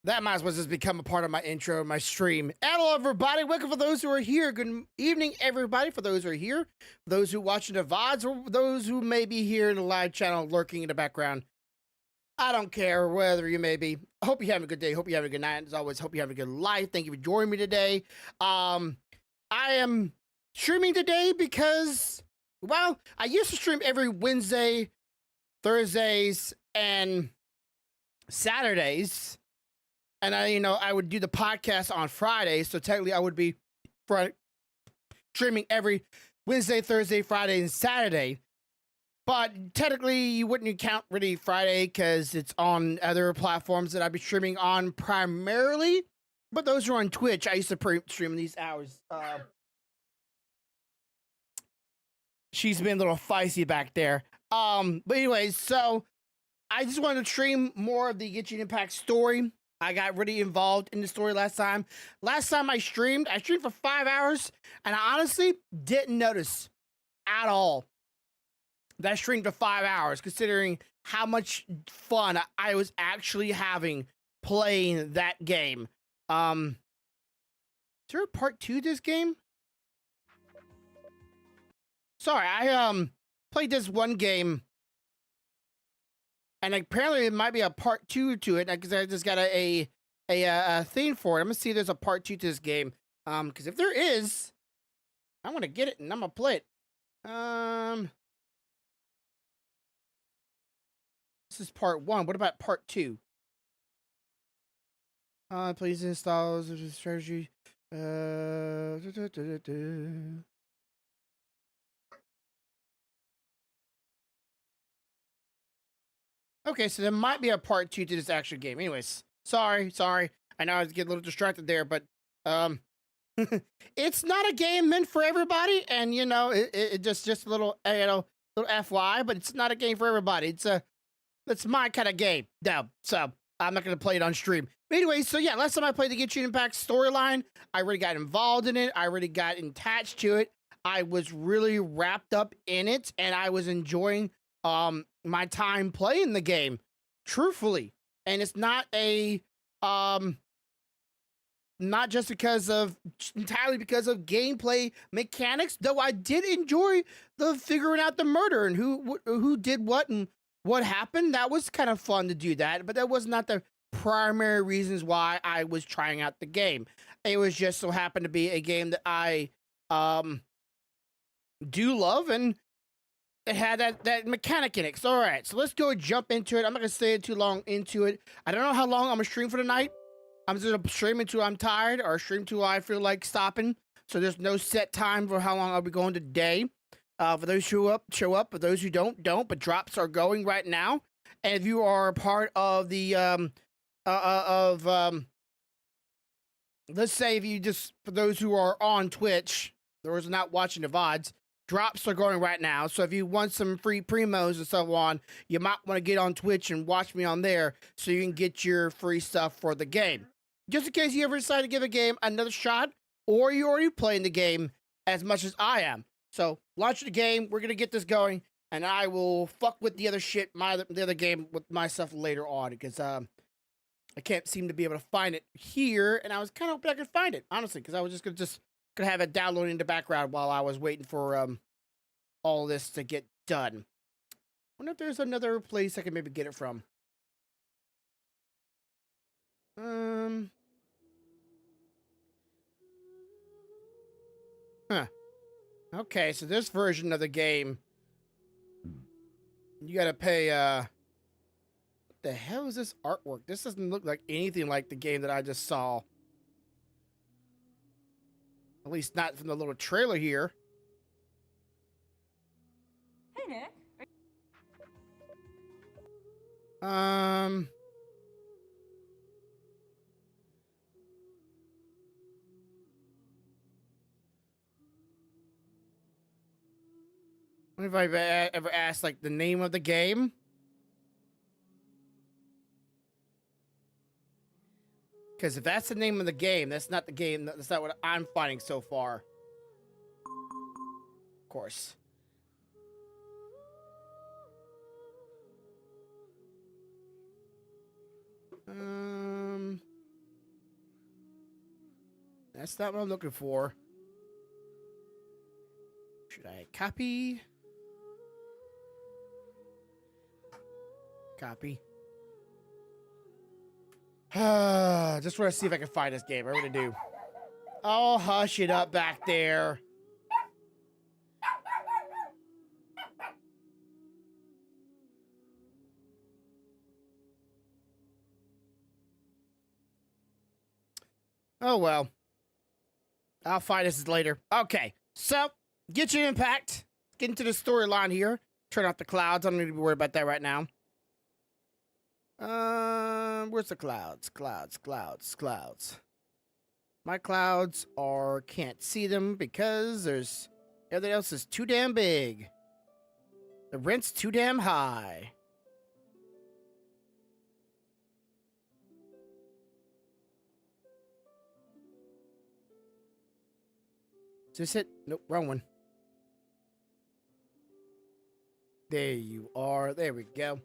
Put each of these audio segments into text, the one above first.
That might as well just become a part of my intro, my stream. Hello, everybody. Welcome for those who are here. Good evening, everybody. For those who are here, for those who are watching the VODs, or those who may be here in the live channel lurking in the background. I don't care whether you may be. I hope you're having a good day. Hope you're having a good night. As always, hope you're having a good life. Thank you for joining me today. I am streaming today because, well, I used to stream every Wednesday, Thursdays, and Saturdays. And I would do the podcast on Friday, so technically I would be streaming every Wednesday, Thursday, Friday, and Saturday. But technically, you wouldn't count really Friday because it's on other platforms that I'd be streaming on primarily. But those are on Twitch. I used to stream these hours. She's been a little feisty back there. But anyways, so I just wanted to stream more of the Genshin Impact story. I got really involved in the story last time. Last time I streamed for 5 hours, and I honestly didn't notice at all that I streamed for 5 hours, considering how much fun I was actually having playing that game. Is there a part 2 to this game? Sorry, I played this one game, and apparently it might be a part 2 to it, because I just got a theme for it. I'm gonna see if there's a part 2 to this game. Because if there is, I want to get it and I'm gonna play it. This is part 1. What about part 2? Please install the strategy. Okay, so there might be a part 2 to this actual game. Anyways, sorry. I know I was getting a little distracted there, but it's not a game meant for everybody, and it just a little little FY, but it's not a game for everybody. It's my kind of game. No, so I'm not gonna play it on stream. But anyway, so yeah, last time I played the Genshin Impact storyline, I really got involved in it. I really got attached to it. I was really wrapped up in it, and I was enjoying my time playing the game, truthfully. And it's not not just entirely because of gameplay mechanics, though I did enjoy the figuring out the murder and who did what and what happened. That was kind of fun to do that, but that was not the primary reasons why I was trying out the game. It was just so happened to be a game that I do love, and it had that mechanic in it. So, all right, so let's go jump into it. I'm not gonna stay too long into it. I don't know how long I'm gonna stream for tonight. I'm just gonna stream until I'm tired, or stream until I feel like stopping. So there's no set time for how long I'll be going today. For those who show up. For those who don't. But drops are going right now. And if you are a part of the let's say if you just, for those who are on Twitch, those not watching the VODs, drops are going right now. So if you want some free primos and so on, you might want to get on Twitch and watch me on there so you can get your free stuff for the game. Just in case you ever decide to give a game another shot, or you're already playing the game as much as I am. So launch the game. We're going to get this going, and I will fuck with the other shit, the other game with myself later on, because I can't seem to be able to find it here, and I was kind of hoping I could find it, honestly, because I was gonna have it downloading in the background while I was waiting for all this to get done. I wonder if there's another place I can maybe get it from. Huh. Okay, so this version of the game, you gotta pay, what the hell is this artwork? This doesn't look like anything like the game that I just saw. At least not from the little trailer here. Hey, Nick. I wonder if I've ever asked, like, the name of the game. Because if that's the name of the game, that's not the game. That's not what I'm finding so far. Of course. That's not what I'm looking for. Should I copy? Copy. Just want to see if I can find this game. I really do. Oh, hush it up back there. Oh, well. I'll find this later. Okay, so get your impact. Get into the storyline here. Turn off the clouds. I don't need to be worried about that right now. Where's the clouds? Clouds. My clouds are can't see them because there's everything else is too damn big. The rent's too damn high. Is this it? Nope, wrong one. There you are. There we go.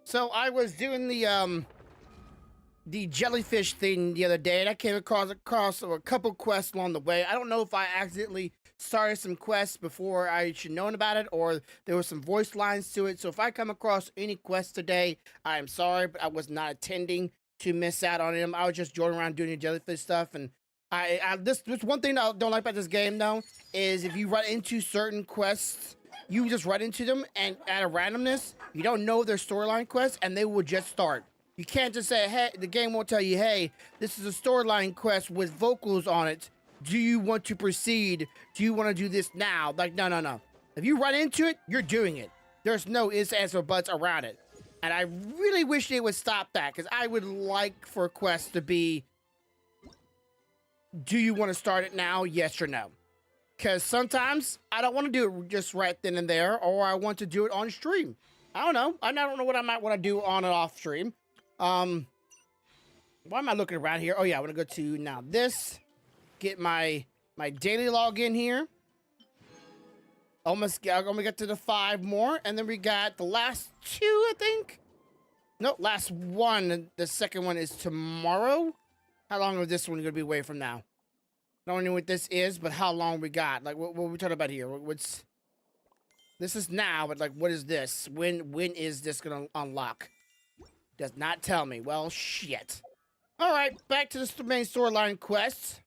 So I was doing the jellyfish thing the other day, and I came across a couple quests along the way. I don't know if I accidentally started some quests before I should known about it, or there were some voice lines to it. So if I come across any quests today, I am sorry, but I was not intending to miss out on them. I was just joining around doing the jellyfish stuff, and this one thing I don't like about this game though is if you run into certain quests, you just run into them and out of randomness, you don't know their storyline quests, and they will just start. You can't just say, hey, the game won't tell you, hey, this is a storyline quest with vocals on it. Do you want to proceed? Do you want to do this now? Like, no. If you run into it, you're doing it. There's no ifs, ands, or buts around it. And I really wish they would stop that, because I would like for quests to be, do you want to start it now? Yes or no. Because sometimes I don't want to do it just right then and there, or I want to do it on stream. I don't know. I don't know what I might want to do on and off stream. Why am I looking around here? Oh yeah, I want to go to now this. Get my daily login here. I almost got to the 5 more, and then we got the last 2, I think. No, last one. The second one is tomorrow. How long is this one going to be away from now? I don't know what this is, but how long we got? Like, what are we talking about here? What's this is now, but like, what is this? When is this gonna unlock? Does not tell me. Well, shit. All right, back to the main storyline quest.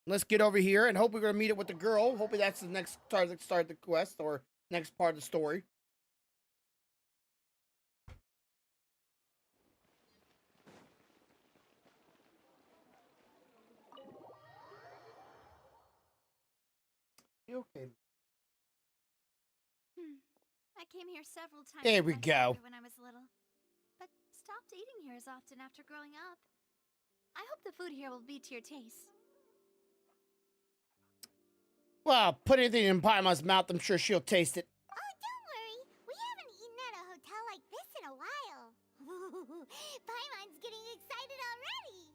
Let's get over here and hope we're gonna meet it with the girl. Hopefully that's the next start the quest or next part of the story. Okay. I came here several times. There we go. When I was little, but stopped eating here as often after growing up. I hope the food here will be to your taste. Well, put anything in Paimon's mouth, I'm sure she'll taste it. Oh, don't worry. We haven't eaten at a hotel like this in a while. Paimon's getting excited already.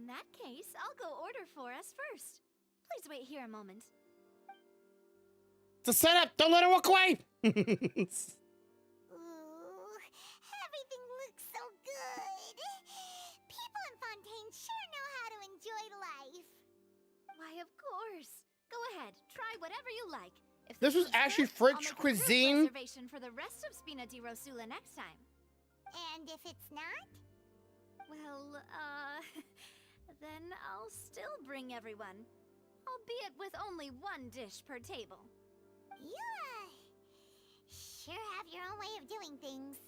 In that case, I'll go order for us first. Please wait here a moment. It's a setup. Don't let her walk away. Ooh, everything looks so good. People in Fontaine sure know how to enjoy life. Why, of course. Go ahead, try whatever you like. If This was food's actually good, French I'll make a group cuisine. reservation for the rest of Spina di Rosula next time. And if it's not? Well, then I'll still bring everyone. Albeit with only 1 dish per table. You, sure have your own way of doing things.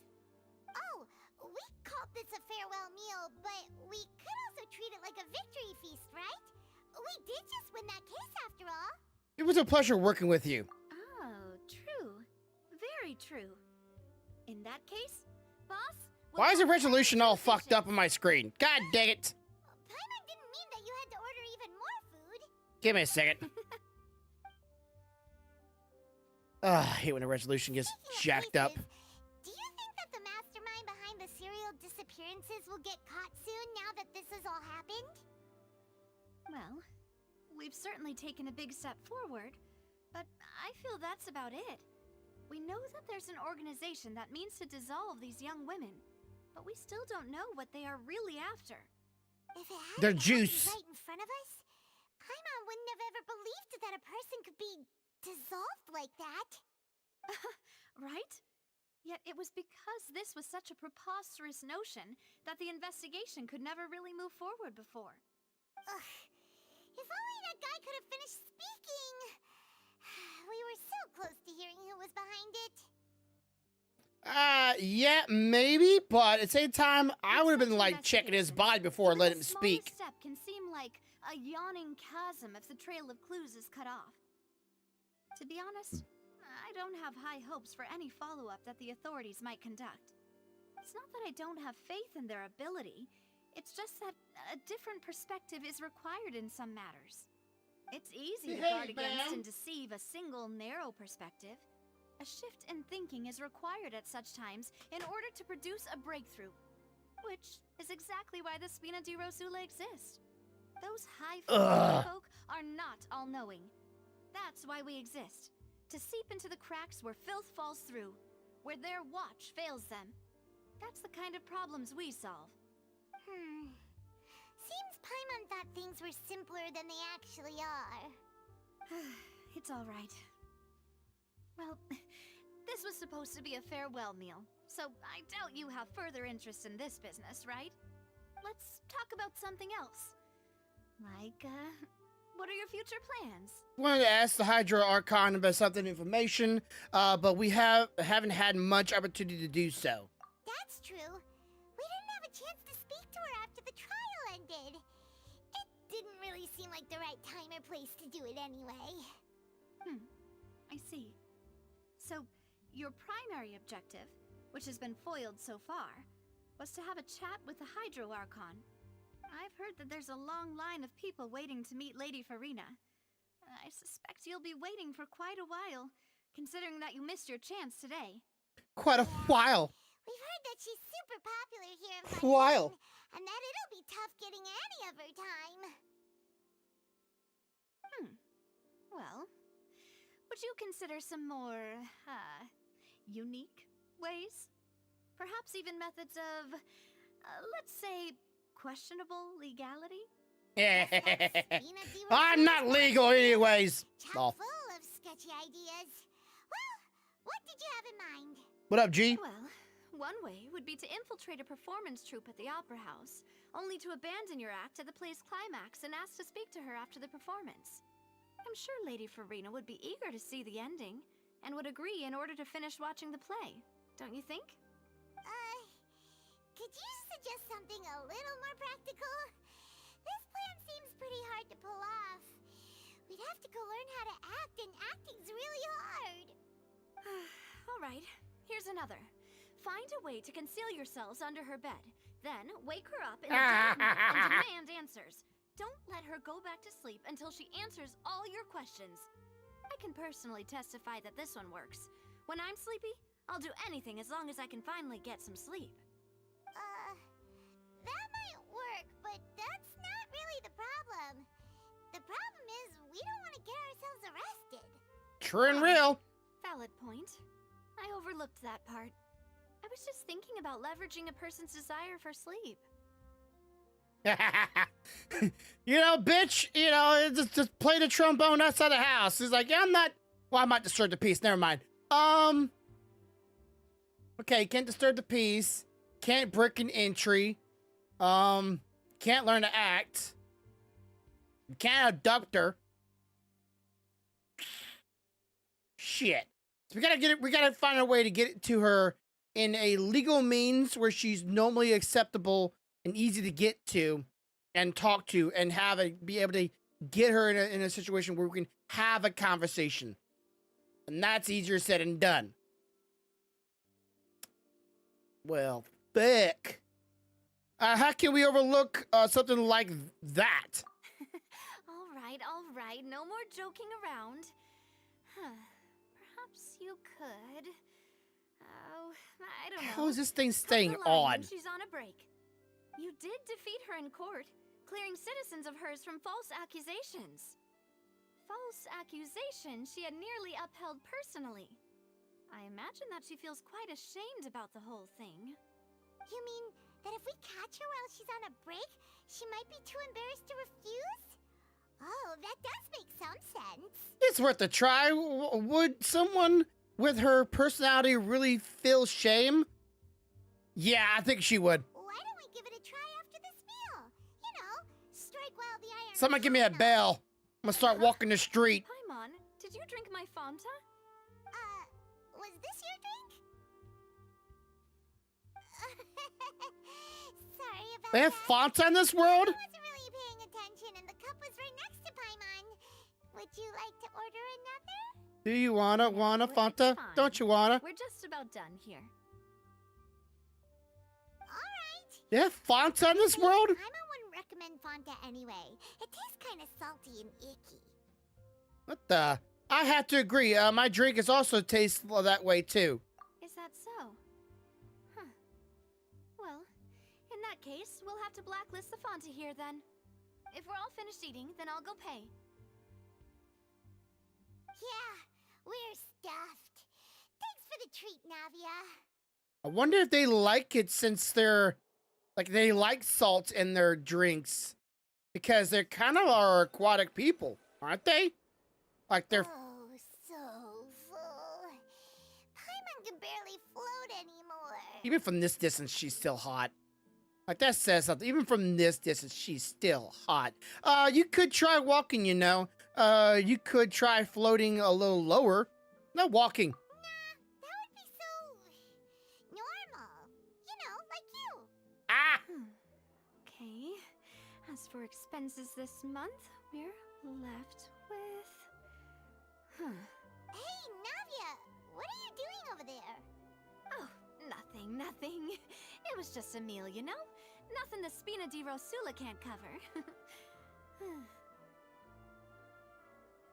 Oh, we called this a farewell meal, but we could also treat it like a victory feast, right? We did just win that case after all. It was a pleasure working with you. Oh, true. Very true. In that case, boss... Why is the resolution all fucked up on my screen? God dang it. Paimon didn't mean that you had to order even more food. Give me a second. I hate when the resolution gets Speaking of jacked up. faces, do you think that the mastermind behind the serial disappearances will get caught soon now that this has all happened? Well, we've certainly taken a big step forward, but I feel that's about it. We know that there's an organization that means to dissolve these young women, but we still don't know what they are really after. If it Their hadn't happened juice. right in front of us, Paimon wouldn't have ever believed that a person could be dissolved like that. Right? Yet it was because this was such a preposterous notion that the investigation could never really move forward before. Ugh. If only that guy could have finished speaking. We were so close to hearing who was behind it. Yeah, maybe, but at the same time, I would have been like checking his body before I Even let the him smallest speak. step can seem like a yawning chasm if the trail of clues is cut off. To be honest, I don't have high hopes for any follow-up that the authorities might conduct. It's not that I don't have faith in their ability, it's just that a different perspective is required in some matters. It's easy to guard against and deceive a single narrow perspective. A shift in thinking is required at such times in order to produce a breakthrough, which is exactly why the Spina di Rosula exist. Those high-flying folk are not all-knowing. That's why we exist. To seep into the cracks where filth falls through, where their watch fails them. That's the kind of problems we solve. Seems Paimon thought things were simpler than they actually are. It's all right. Well, this was supposed to be a farewell meal, so I doubt you have further interest in this business, right? Let's talk about something else. Like, what are your future plans? Wanted to ask the Hydra Archon about something information, but we haven't had much opportunity to do so. That's true. We didn't have a chance to speak to her after the trial ended. It didn't really seem like the right time or place to do it anyway. I see. So, your primary objective, which has been foiled so far, was to have a chat with the Hydro Archon. I've heard that there's a long line of people waiting to meet Lady Farina. I suspect you'll be waiting for quite a while, considering that you missed your chance today. Quite a while. We've heard that she's super popular here in While. Fontaine, and that it'll be tough getting any of her time. Well, would you consider some more, unique ways? Perhaps even methods of, let's say, questionable legality? I'm not legal anyways. Chock full of sketchy ideas. Well, what did you have in mind? What up, G? Well, one way would be to infiltrate a performance troupe at the Opera House, only to abandon your act at the play's climax and ask to speak to her after the performance. I'm sure Lady Farina would be eager to see the ending, and would agree in order to finish watching the play, don't you think? Could you suggest something a little more practical? This plan seems pretty hard to pull off. We'd have to go learn how to act, and acting's really hard. Alright, here's another. Find a way to conceal yourselves under her bed, then wake her up in the dead of night and demand answers. Don't let her go back to sleep until she answers all your questions. I can personally testify that this one works. When I'm sleepy, I'll do anything as long as I can finally get some sleep. That might work, but that's not really the problem. The problem is we don't want to get ourselves arrested. True and real. Valid point. I overlooked that part. I was just thinking about leveraging a person's desire for sleep. You know, bitch, you know, just play the trombone outside the house. He's like, yeah, I'm not. Well, I might disturb the peace. Never mind. Okay, can't disturb the peace. Can't break an entry. Can't learn to act. Can't abduct her. Shit. So we gotta find a way to get it to her in a legal means where she's normally acceptable and easy to get to and talk to and be able to get her in a situation where we can have a conversation. And that's easier said than done. Well, fuck. How can we overlook something like that? All right, no more joking around. Perhaps you could. Oh, I don't know. How is this thing staying Cut the line on? when she's on a break. You did defeat her in court, clearing citizens of hers from false accusations. false accusation she had nearly upheld personally. I imagine that she feels quite ashamed about the whole thing. You mean that if we catch her while she's on a break, she might be too embarrassed to refuse? Oh, that does make some sense. It's worth a try. Would someone with her personality really feel shame? Yeah, I think she would. Why don't we give it a try after this meal? You know, strike while the iron is Someone give me a hot. bell. I'm gonna start walking the street. Paimon, did you drink my Fanta? Was this your drink? Sorry about They have that. Fanta in this world? I wasn't really paying attention, and the cup was right next to Paimon. Would you like to order another? Do you wanna It's Fanta? fine. Don't you wanna? We're just about done here. Alright. They have Fanta in this world? Paimon wouldn't recommend Fanta anyway. It tastes kind of salty and icky. What the? I have to agree. My drink is also tastes that way too. Is that so? Huh. Well, in that case, we'll have to blacklist the Fanta here then. If we're all finished eating, then I'll go pay. Yeah, we're stuffed. Thanks for the treat, Navia. I wonder if they like it since they're they like salt in their drinks because they're kind of are aquatic people, aren't they? Like they're Oh, so full. Paimon can barely float anymore. even from this distance, she's still hot. Like that says something. Even from this distance, she's still hot. You could try walking, you know. You could try floating a little lower. No walking. Nah, that would be so normal. You know, like you. Ah! Okay. As for expenses this month, we're left with... Huh. Hey, Navia, what are you doing over there? Oh, nothing. It was just a meal, you know? Nothing the Spina di Rosula can't cover.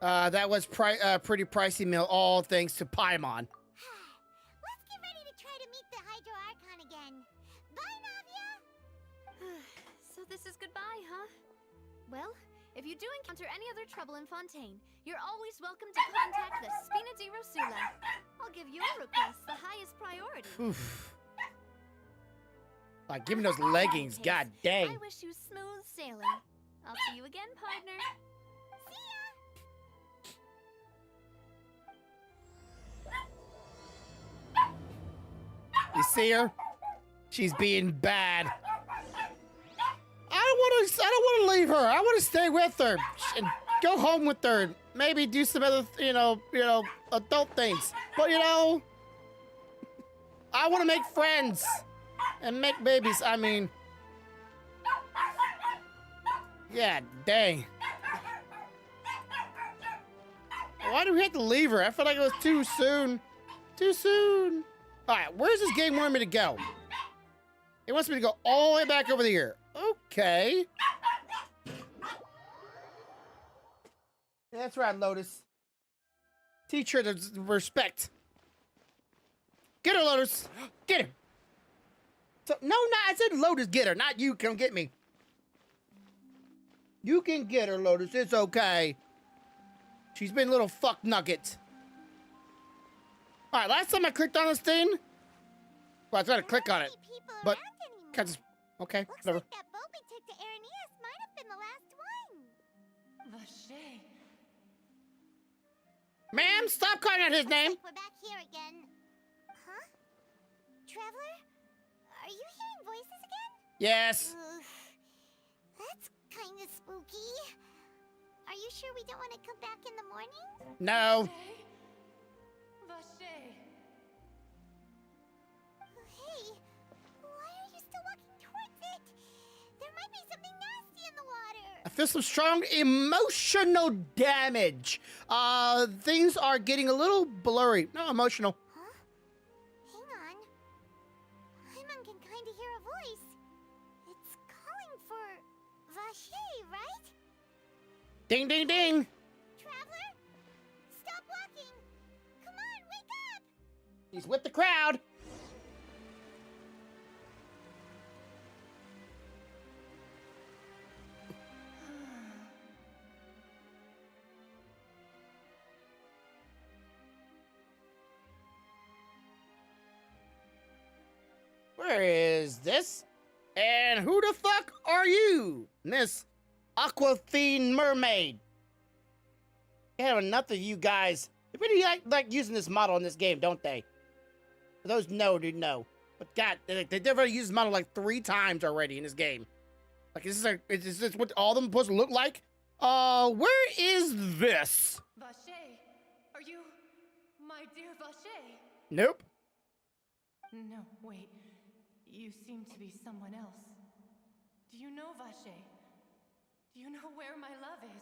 That was pretty pricey meal, all thanks to Paimon. Let's get ready to try to meet the Hydro Archon again. Bye, Navia. So this is goodbye, huh? Well, if you do encounter any other trouble in Fontaine, you're always welcome to contact the Spina di Rosula. I'll give your request the highest priority. Oof. Like, give me those leggings, god dang. I wish you smooth sailing. I'll see you again, partner. You see her? She's being bad. I don't want to leave her. I want to stay with her and go home with her. Maybe do some other, you know, adult things. But I want to make friends and make babies. I mean, yeah, dang. Why do we have to leave her? I feel like it was too soon. Too soon. All right, where's this game wanting me to go? It wants me to go all the way back over here. Okay. That's right, Lotus. Teach her to respect. Get her, Lotus. Get her. So, no, I said Lotus, get her, not you. Come get me. You can get her, Lotus. It's okay. She's been a little fuck nugget. All right, last time I clicked on this thing, well, I tried to click on it, but can't just, okay, Looks whatever. like that boat we took to Araneas might have been the last one. Vache. Ma'am, stop calling out his name. Looks like we're back here again. Huh? Traveler? Are you hearing voices again? Yes. Ugh, that's kind of spooky. Are you sure we don't want to come back in the morning? No. Hey, why are you still walking towards it? There might be something nasty in the water. I feel some strong emotional damage. Things are getting a little blurry. No, emotional. Huh? Hang on. Paimon can kind of hear a voice. It's calling for Vache, right? Ding, ding, ding. Traveler? Stop walking! Come on, wake up! He's with the crowd. Where is this? And who the fuck are you, Miss Aquafine Mermaid? I have enough of you guys. They really like using this model in this game, don't they? For those who know, do know. But God, they've already used this model like 3 times already in this game. Like, is this what all of them supposed to look like? Where is this? Vache, are you my dear Vache? Nope. No, wait. You seem to be someone else. Do you know Vache? Do you know where my love is?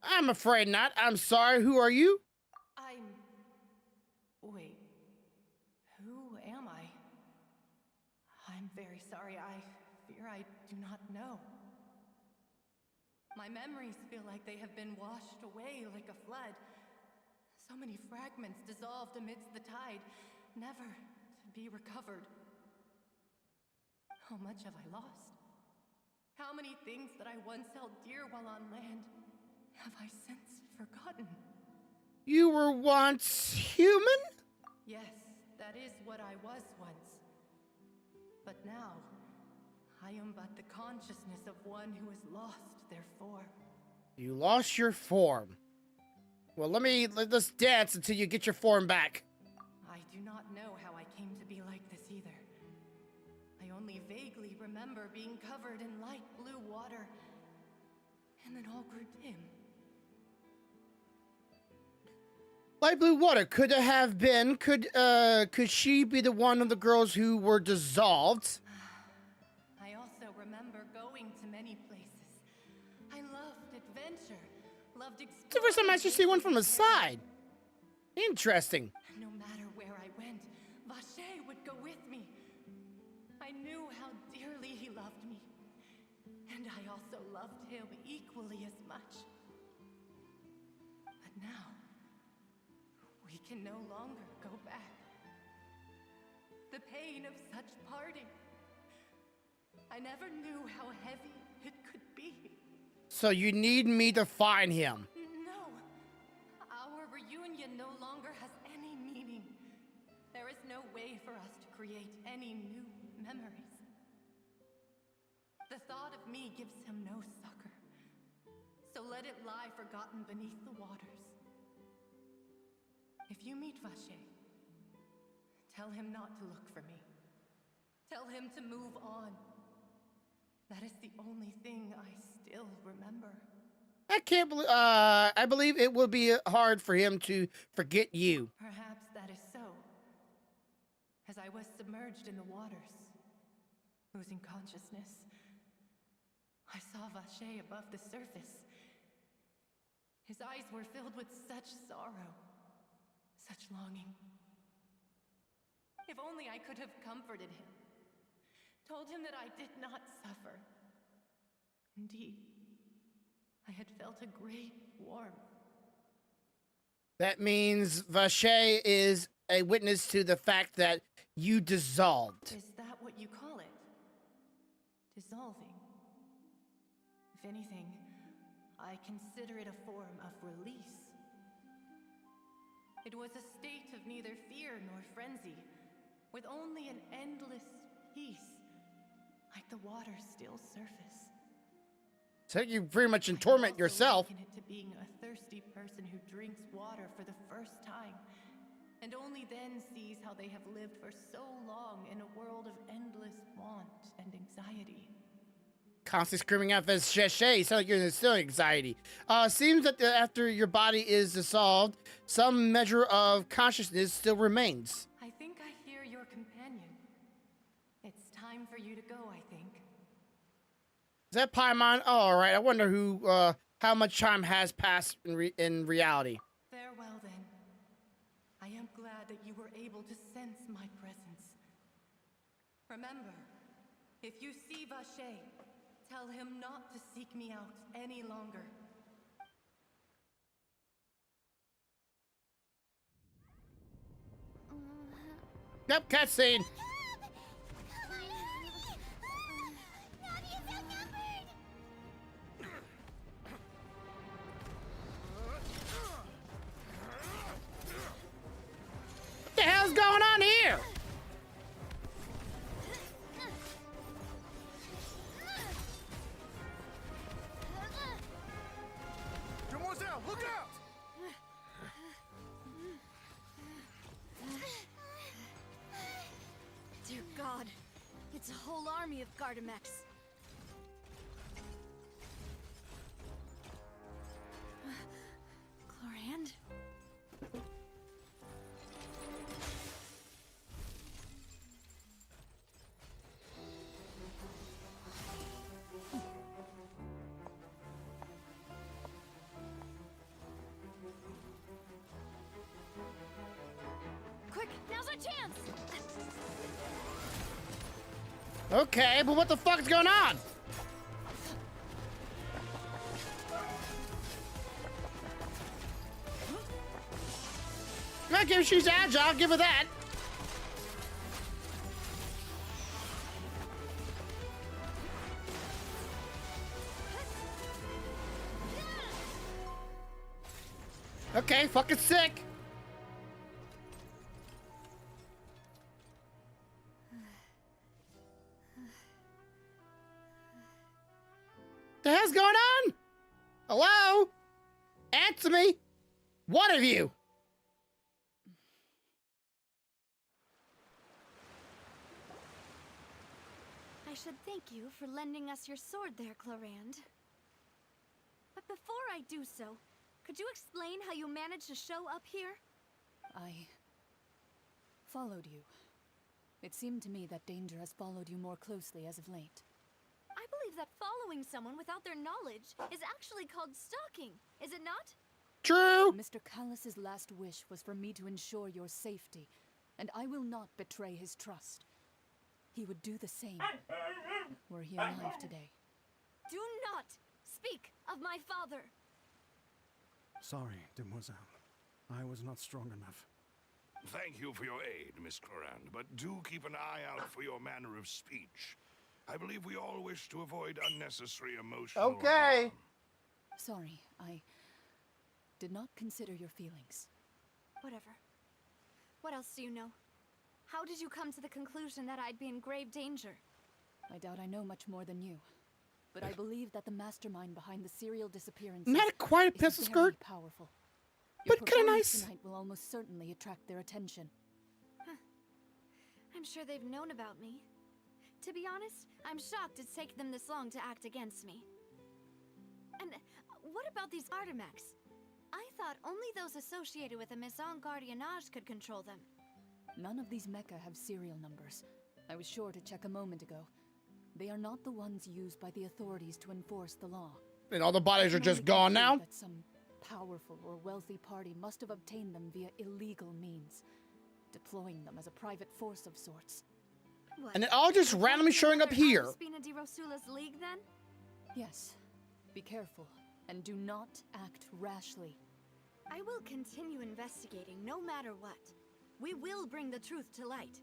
I'm afraid not. I'm sorry. Who are you? Wait. Who am I? I'm very sorry. I fear I do not know. My memories feel like they have been washed away like a flood. So many fragments dissolved amidst the tide, never to be recovered. How much have I lost? How many things that I once held dear while on land have I since forgotten? You were once human? Yes, that is what I was once. But now, I am but the consciousness of one who has lost their form. You lost your form. Well, let's dance until you get your form back. I do not know how I came to be like this either. I only vaguely remember being covered in light blue water, and then all grew dim. Light blue water could she be the one of the girls who were dissolved? I also remember going to many places. I loved adventure, loved exploring. It's the first time I actually see one from the side. Interesting. No matter where I went, Vache would go with me. I knew how dearly he loved me, and I also loved him equally as much. But now, we can no longer go back. The pain of such parting. I never knew how heavy it could be. So you need me to find him. No. Our reunion no longer has any meaning. There is no way for us to create any new memories. The thought of me gives him no succor. So let it lie forgotten beneath the waters. If you meet Vache, tell him not to look for me. Tell him to move on. That is the only thing I still remember. I can't believe. I believe it will be hard for him to forget you. Perhaps that is so. As I was submerged in the waters, losing consciousness, I saw Vache above the surface. His eyes were filled with such sorrow, such longing. If only I could have comforted him, told him that I did not suffer. Indeed, I had felt a great warmth. That means Vache is a witness to the fact that you dissolved. Is that what you call it? Dissolving? If anything, I consider it a form of release. It was a state of neither fear nor frenzy, with only an endless peace, like the water's still surface. So you pretty much in torment yourself. I liken it to being a thirsty person who drinks water for the first time, and only then sees how they have lived for so long in a world of endless want and anxiety. Constantly screaming out as Vache, sound like you're in still anxiety. Seems that after your body is dissolved, some measure of consciousness still remains. I think I hear your companion. It's time for you to go, I think. Is that Paimon? Oh, all right. I wonder how much time has passed in reality. Farewell, then. I am glad that you were able to sense my presence. Remember, if you see Vache, tell him not to seek me out any longer. Yep, cutscene. What the hell's going on here? It's a whole army of Gardamex. Chlorand? Quick, now's our chance! Okay, but what the fuck is going on? Okay, she's agile, I'll give her that. Okay, fucking sick. The hell's going on? Hello? Answer me. One of you. I should thank you for lending us your sword there, Chlorand. But before I do so, could you explain how you managed to show up here? I followed you. It seemed to me that danger has followed you more closely as of late. I believe that following someone without their knowledge is actually called stalking, is it not? True. Mr. Callus's last wish was for me to ensure your safety, and I will not betray his trust. He would do the same were he alive today. Do not speak of my father! Sorry, demoiselle. I was not strong enough. Thank you for your aid, Miss Chlorand, but do keep an eye out for your manner of speech. I believe we all wish to avoid unnecessary emotional Okay. harm. Sorry, I did not consider your feelings. Whatever. What else do you know? How did you come to the conclusion that I'd be in grave danger? I doubt I know much more than you, but I believe that the mastermind behind the serial disappearances Not quite a is pistol very skirt, powerful. Your but kinda performance nice. tonight will almost certainly attract their attention. I'm sure they've known about me. To be honest, I'm shocked it's taken them this long to act against me. And what about these Gardamex? I thought only those associated with the Maison Gardiennage could control them. None of these mecha have serial numbers. I was sure to check a moment ago. They are not the ones used by the authorities to enforce the law. And all the bodies are I can just only gone conclude now. That some powerful or wealthy party must have obtained them via illegal means, deploying them as a private force of sorts. What? And it all just Is randomly that showing up another here. Spina di Rosula's league then? Yes. Be careful, and do not act rashly. I will continue investigating no matter what. We will bring the truth to light.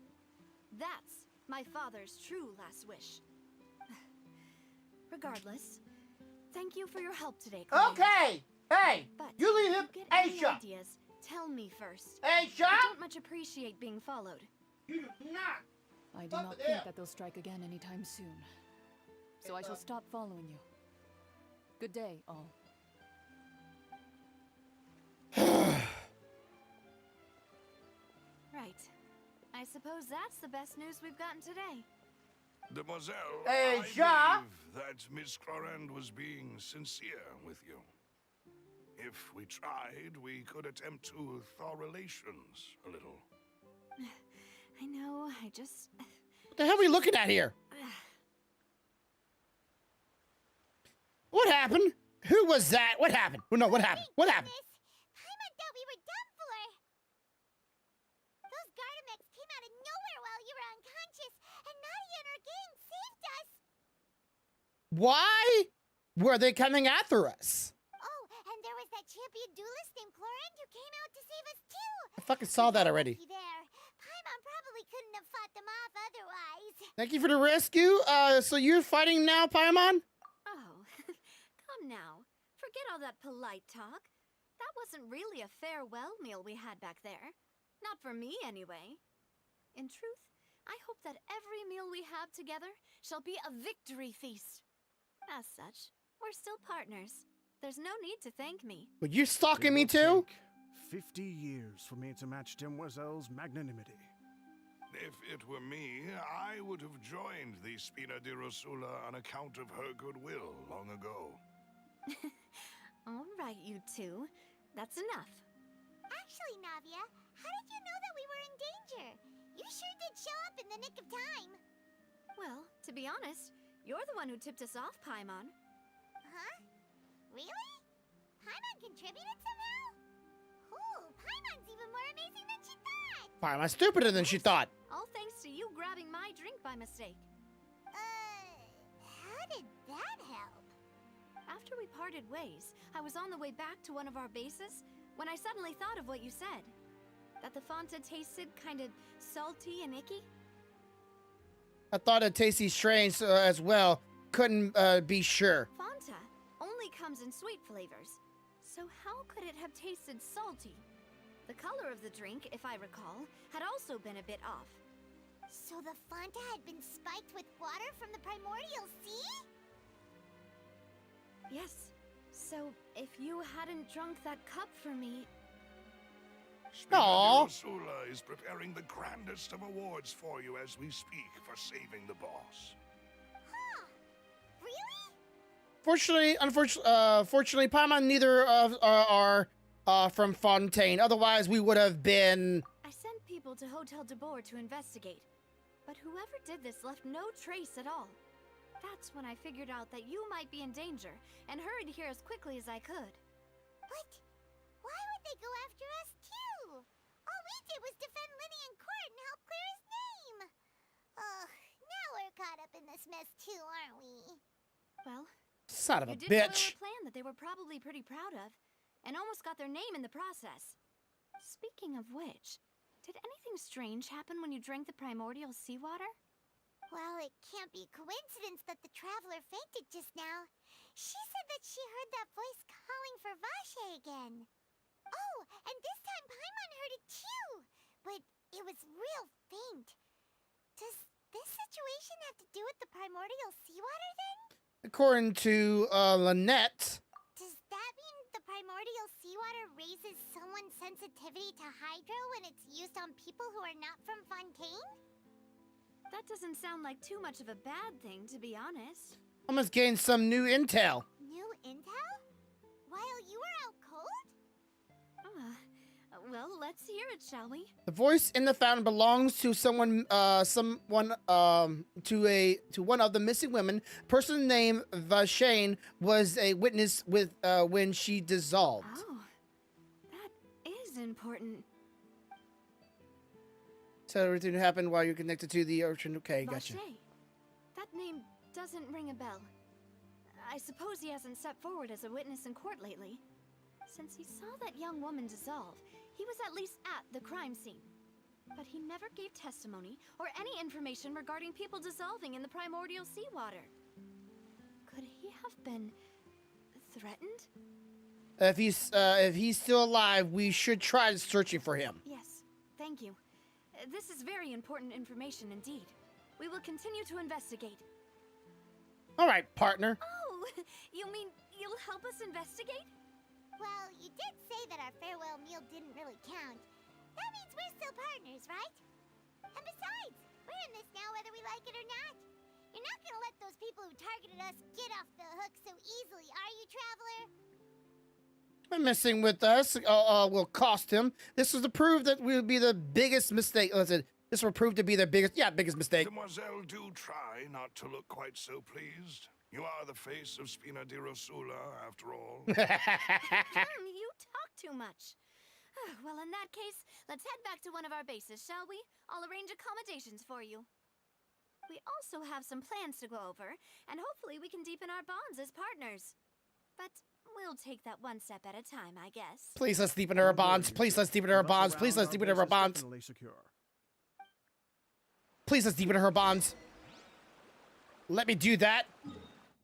That's my father's true last wish. Regardless, thank you for your help today, Chloe. Okay. Hey, But you leave him. if you get any Aisha. ideas, tell me first. Aisha. I don't much appreciate being followed. You do not. I do Stop not it think there. that they'll strike again anytime soon. So I shall stop following you. Good day, all. Right. I suppose that's the best news we've gotten today. Demoiselle, Hey, I Ja? believe that Miss Chlorand was being sincere with you. If we tried, we could attempt to thaw relations a little. I know, I just... What the hell are we looking at here? What happened? Who was that? What happened? Oh, no, what happened? What happened? Miss, Paimon thought we were done for. Those Gardamex came out of nowhere while you were unconscious, and Nadia and her gang saved us. Why were they coming after us? Oh, and there was that champion duelist named Chlorand who came out to save us too. I fucking saw that already. Lucky there. Paimon probably couldn't have fought them off otherwise. Thank you for the rescue. So you're fighting now, Paimon? Oh, come now. Forget all that polite talk. That wasn't really a farewell meal we had back there. Not for me, anyway. In truth, I hope that every meal we have together shall be a victory feast. As such, we're still partners. There's no need to thank me. But you're stalking It me will too? take 50 years for me to match Demoiselle's magnanimity. If it were me, I would have joined the Spina di Rosula on account of her goodwill long ago. All right, you two. That's enough. Actually, Navia, how did you know that we were in danger? You sure did show up in the nick of time. Well, to be honest, you're the one who tipped us off, Paimon. Huh? Really? Paimon contributed somehow? Ooh, Paimon's even more amazing than she thought! Why am I stupider than she thought? All thanks to you grabbing my drink by mistake. How did that help? After we parted ways, I was on the way back to one of our bases when I suddenly thought of what you said. That the Fanta tasted kind of salty and icky. I thought it tasted strange as well. Couldn't be sure. Fanta only comes in sweet flavors. So how could it have tasted salty? The color of the drink, if I recall, had also been a bit off. So the Fanta had been spiked with water from the primordial sea? Yes. So if you hadn't drunk that cup for me... Spina Aw. di Rosula is preparing the grandest of awards for you as we speak for saving the boss. Huh. Really? Fortunately, Paimon neither of are from Fontaine. Otherwise, we would have been. I sent people to Hotel de Boer to investigate. But whoever did this left no trace at all. That's when I figured out that you might be in danger and hurried here as quickly as I could. But why would they go after us too? All we did was defend Linny in court and help clear his name. Ugh, now we're caught up in this mess too, aren't we? Well, Son of a you did foil bitch. a plan that they were probably pretty proud of, and almost got their name in the process. Speaking of which, did anything strange happen when you drank the primordial seawater? Well, it can't be coincidence that the traveler fainted just now. She said that she heard that voice calling for Vache again. Oh, and this time Paimon heard it too, but it was real faint. Does this situation have to do with the primordial seawater then? According to Lynette, Does that mean the primordial seawater raises someone's sensitivity to hydro when it's used on people who are not from Fontaine? That doesn't sound like too much of a bad thing, to be honest. almost gained some new intel. New intel? While you were out cold? Well, let's hear it, shall we? The voice in the fountain belongs to someone, to one of the missing women. Person named Vashane was a witness with when she dissolved. Oh, that is important. So everything happened while you're connected to the ocean. Okay, gotcha. Vache. That name doesn't ring a bell. I suppose he hasn't stepped forward as a witness in court lately. Since he saw that young woman dissolve, he was at least at the crime scene. But he never gave testimony or any information regarding people dissolving in the primordial seawater. Could he have been threatened? If he's still alive, we should try searching for him. Yes, thank you. This is very important information indeed. We will continue to investigate. All right, partner. Oh, you mean you'll help us investigate? Well, you did say that our farewell meal didn't really count. That means we're still partners, right? And besides, we're in this now whether we like it or not. You're not gonna let those people who targeted us get off the hook so easily, are you, Traveler? Messing with us will cost him. This is to prove that we'll be the biggest mistake. Listen, this will prove to be the biggest mistake. Demoiselle, do try not to look quite so pleased. You are the face of Spina di Rosula, after all. You talk too much. Well, in that case, let's head back to one of our bases, shall we? I'll arrange accommodations for you. We also have some plans to go over, and hopefully we can deepen our bonds as partners. But we'll take that one step at a time, I guess. Please let's deepen our bonds. Please let's deepen our bonds. Please let's deepen our bonds. Definitely secure. Please let's deepen her bonds. Let me do that.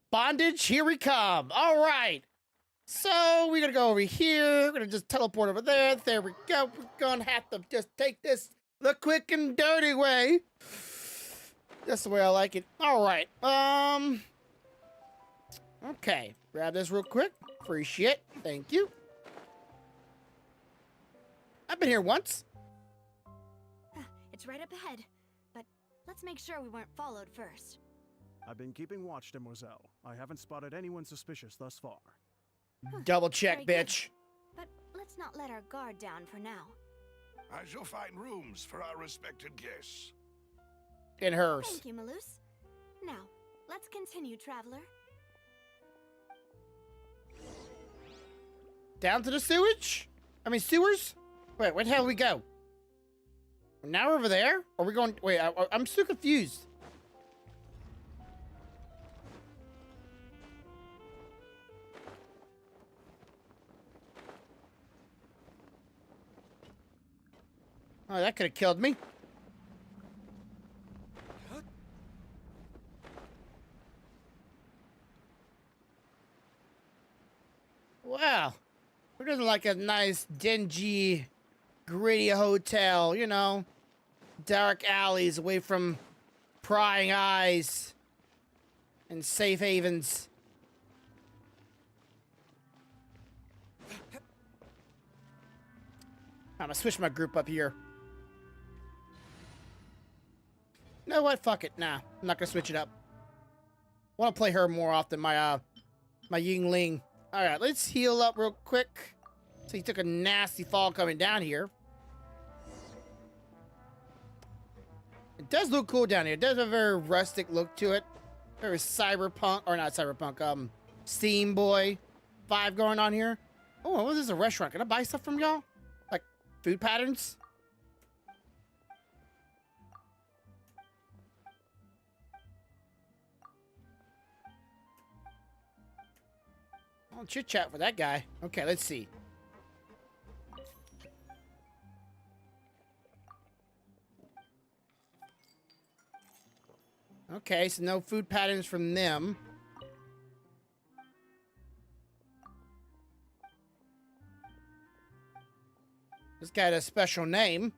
Bondage, here we come. All right. So we're gonna go over here. We're gonna just teleport over there. There we go. We're gonna have to just take this the quick and dirty way. That's the way I like it. All right. Okay. Grab this real quick. Appreciate. Thank you. I've been here once. It It's right up ahead. But let's make sure we weren't followed first. I've been keeping watch, demoiselle. I haven't spotted anyone suspicious thus far. Double check, Very good. bitch. But let's not let our guard down for now. I shall find rooms for our respected guests. In hers. Thank you, Malus. Now, let's continue, traveler. Down to the sewage? I mean, sewers? Wait, where the hell we go? Now we're over there? Are we going... Wait, I'm still confused. Oh, that could have killed me. Wow. Who doesn't like a nice, dingy, gritty hotel, you know? Dark alleys away from prying eyes and safe havens. I'm gonna switch my group up here. You know what? Fuck it. Nah, I'm not gonna switch it up. I want to play her more often. My Yingling. All right, let's heal up real quick. So he took a nasty fall coming down here. It does look cool down here. It does have a very rustic look to it. Very cyberpunk, or not cyberpunk, Steam Boy vibe going on here. Oh, what is this, a restaurant? Can I buy stuff from y'all? Like food patterns? I'll chit chat with that guy. Okay, let's see. Okay, so no food patterns from them. This guy had a special name.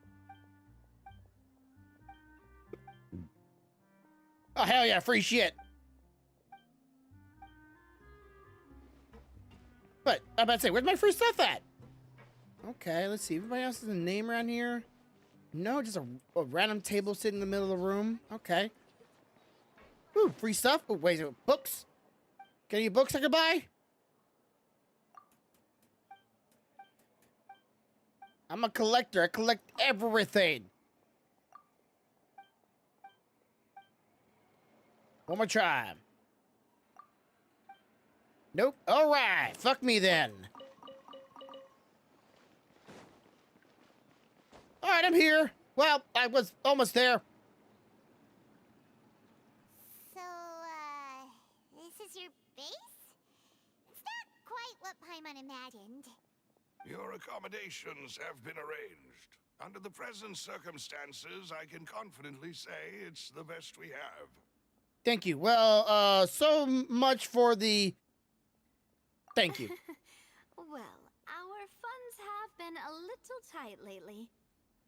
Oh, hell yeah, free shit. But, I'm about to say, where's my free stuff at? Okay, let's see. Everybody else has a name around here? No, just a random table sitting in the middle of the room. Okay. Ooh, free stuff. Oh, wait, books? Got any books I could buy? I'm a collector. I collect everything. One more try. Nope. All right. Fuck me then. All right, I'm here. Well, I was almost there. So, this is your base? It's not quite what Paimon imagined. Your accommodations have been arranged. Under the present circumstances, I can confidently say it's the best we have. Thank you. Well, so much for the... Thank you. Well, our funds have been a little tight lately.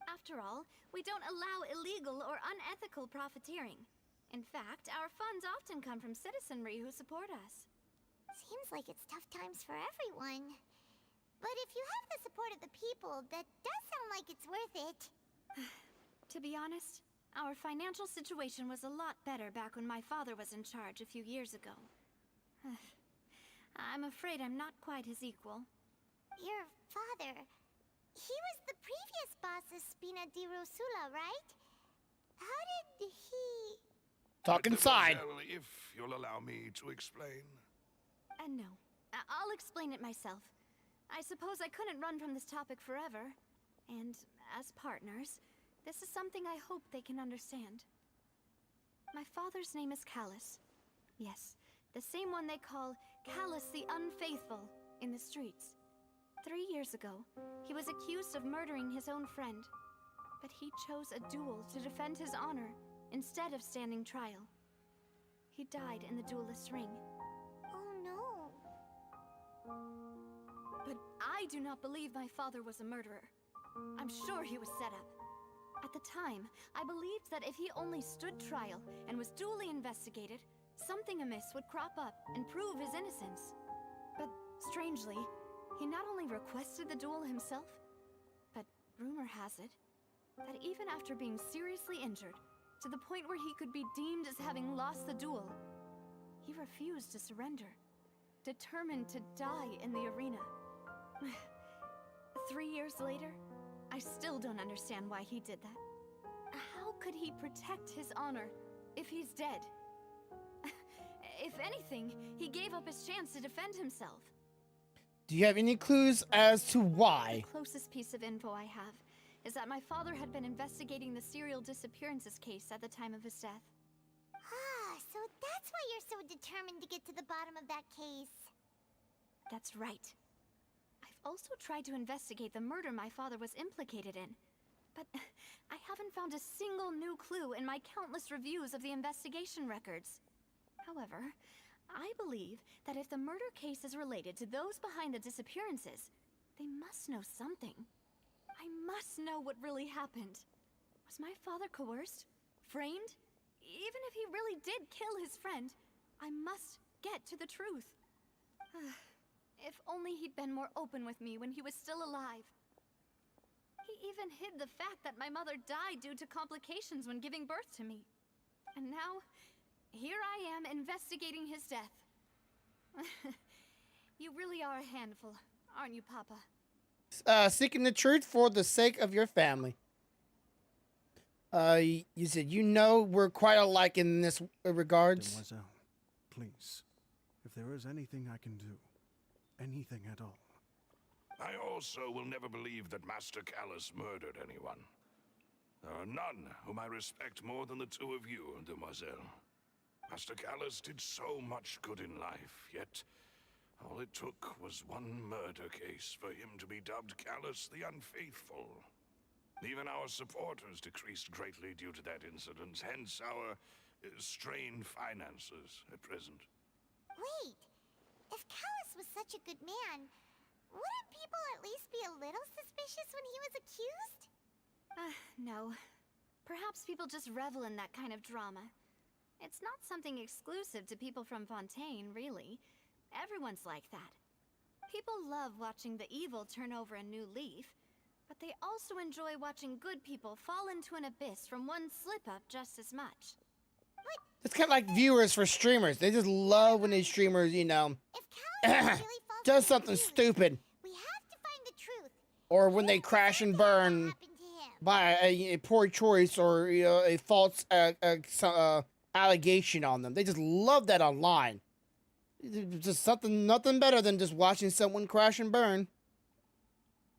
After all, we don't allow illegal or unethical profiteering. In fact, our funds often come from citizenry who support us. Seems like it's tough times for everyone. But if you have the support of the people, that does sound like it's worth it. To be honest, our financial situation was a lot better back when my father was in charge a few years ago. I'm afraid I'm not quite his equal. Your father... He was the previous boss of Spina di Rosula, right? How did he... Talk inside. Mademoiselle, if you'll allow me to explain. No. I'll explain it myself. I suppose I couldn't run from this topic forever. And as partners, this is something I hope they can understand. My father's name is Callus. Yes, the same one they call Callus the Unfaithful in the streets. 3 years ago, he was accused of murdering his own friend. But he chose a duel to defend his honor instead of standing trial. He died in the duelist's ring. Oh no. But I do not believe my father was a murderer. I'm sure he was set up. At the time, I believed that if he only stood trial and was duly investigated, something amiss would crop up and prove his innocence. But strangely, he not only requested the duel himself, but rumor has it, that even after being seriously injured, to the point where he could be deemed as having lost the duel, he refused to surrender, determined to die in the arena. 3 years later, I still don't understand why he did that. How could he protect his honor if he's dead? If anything, he gave up his chance to defend himself. Do you have any clues as to why? The closest piece of info I have is that my father had been investigating the serial disappearances case at the time of his death. Ah, so that's why you're so determined to get to the bottom of that case. That's right. I've also tried to investigate the murder my father was implicated in, but I haven't found a single new clue in my countless reviews of the investigation records. However, I believe that if the murder case is related to those behind the disappearances, they must know something. I must know what really happened. Was my father coerced? Framed? Even if he really did kill his friend, I must get to the truth. If only he'd been more open with me when he was still alive. He even hid the fact that my mother died due to complications when giving birth to me. And now, here I am investigating his death. You really are a handful, aren't you, Papa? Seeking the truth for the sake of your family. You said we're quite alike in this regards. Demoiselle, please, if there is anything I can do, anything at all. I also will never believe that Master Callus murdered anyone. There are none whom I respect more than the two of you, Demoiselle. Master Callus did so much good in life, yet all it took was one murder case for him to be dubbed Callus the Unfaithful. Even our supporters decreased greatly due to that incident, hence our strained finances at present. Wait, if Callus was such a good man, wouldn't people at least be a little suspicious when he was accused? No. Perhaps people just revel in that kind of drama. It's not something exclusive to people from Fontaine, really. Everyone's like that. People love watching the evil turn over a new leaf, but they also enjoy watching good people fall into an abyss from one slip-up just as much. It's kind of like viewers for streamers. They just love when these streamers, If Callus really falls does into something abuse, stupid. we have to find the truth. Or when they Who crash and deserves what burn happened to him? by a poor choice or a false allegation on them. They just love that online. It's just nothing better than just watching someone crash and burn.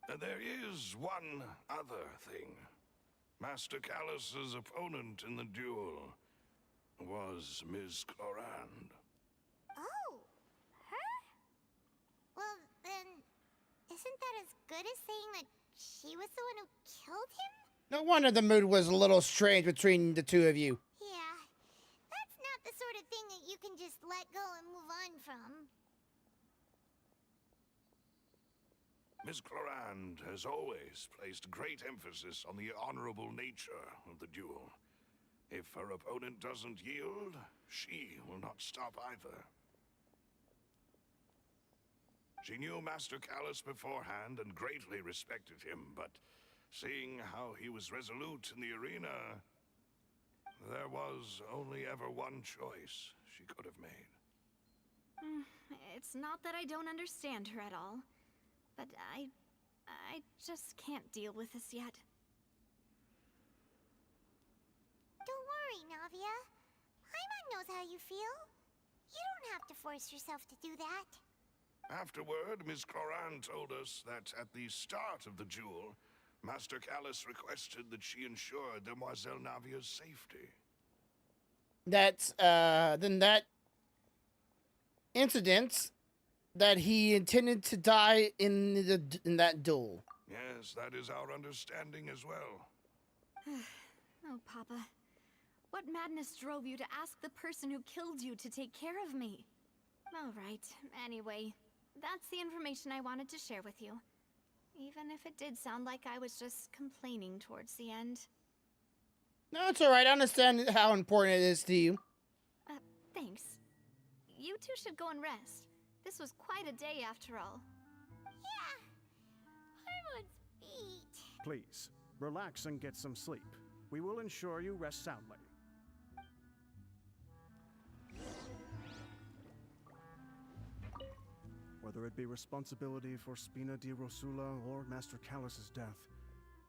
There is one other thing. Master Callus's opponent in the duel was Ms. Clorand. Oh, her? Well, then, isn't that as good as saying that she was the one who killed him? No wonder the mood was a little strange between the two of you. Yeah, that's not the sort of thing that you can just let go and move on from. Ms. Clorand has always placed great emphasis on the honorable nature of the duel. If her opponent doesn't yield, she will not stop either. She knew Master Callus beforehand and greatly respected him, but seeing how he was resolute in the arena, there was only ever one choice she could have made. It's not that I don't understand her at all, but I just can't deal with this yet. Don't worry, Navia. Paimon knows how you feel. You don't have to force yourself to do that. Afterward, Ms. Clorand told us that at the start of the duel, Master Callus requested that she ensure Demoiselle Navia's safety. That's then that incident that he intended to die in that duel. Yes, that is our understanding as well. Oh, Papa. What madness drove you to ask the person who killed you to take care of me? All right, anyway, that's the information I wanted to share with you. Even if it did sound like I was just complaining towards the end. No, it's alright. I understand how important it is to you. Thanks. You two should go and rest. This was quite a day after all. Yeah. Paimon's feet. Please, Relax and get some sleep. We will ensure you rest soundly. Whether it be responsibility for Spina di Rosula or Master Callus's death,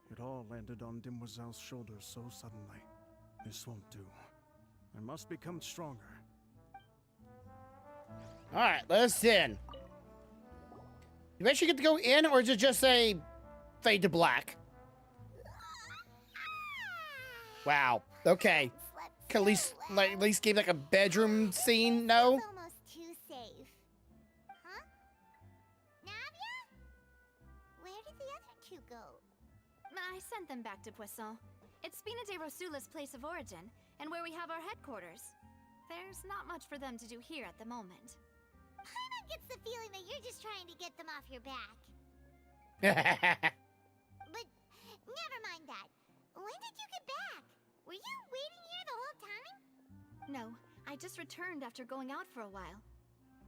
it all landed on Demoiselle's shoulders so suddenly. This won't do. I must become stronger. Alright, let's in. You actually get to go in, or is it just say fade to black? Wow. Okay. Can at least give like a bedroom scene? No? It's almost too safe. Huh? Navia? Where did the other two go? I sent them back to Poisson. It's Spina de Rosula's place of origin, and where we have our headquarters. There's not much for them to do here at the moment. Paimon gets the feeling that you're just trying to get them off your back. But never mind that. When did you get back? Were you waiting here the whole time? No, I just returned after going out for a while.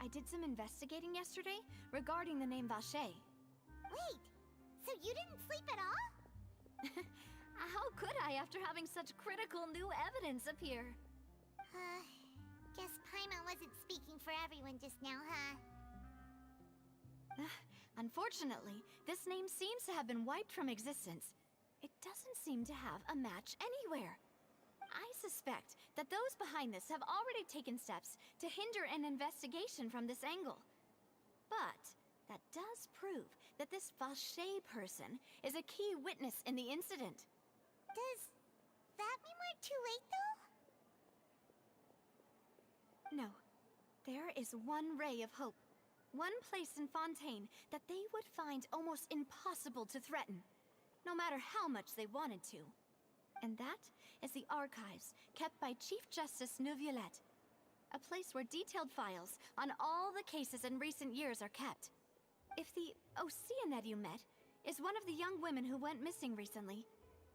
I did some investigating yesterday regarding the name Vache. Wait, so you didn't sleep at all? How could I after having such critical new evidence appear? Guess Paimon wasn't speaking for everyone just now, huh? Unfortunately, this name seems to have been wiped from existence. It doesn't seem to have a match anywhere. I suspect that those behind this have already taken steps to hinder an investigation from this angle. But that does prove that this Vache person is a key witness in the incident. Does that mean we're too late, though? No. There is one ray of hope. One place in Fontaine that they would find almost impossible to threaten, no matter how much they wanted to. And that is the archives kept by Chief Justice Neuvillette, a place where detailed files on all the cases in recent years are kept. If the Oceanette you met is one of the young women who went missing recently,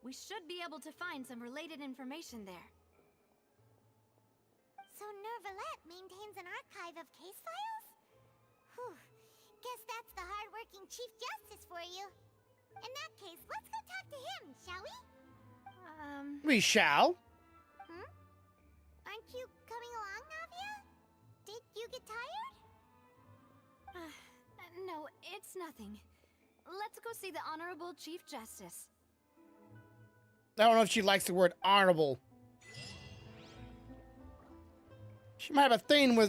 we should be able to find some related information there. So Neuvillette maintains an archive of case files? Whew. Guess that's the hard-working Chief Justice for you. In that case, let's go talk to him, shall we? We shall. Aren't you coming along, Navia? Did you get tired? No, it's nothing. Let's go see the Honorable Chief Justice. I don't know if she likes the word honorable. She might have a thing well,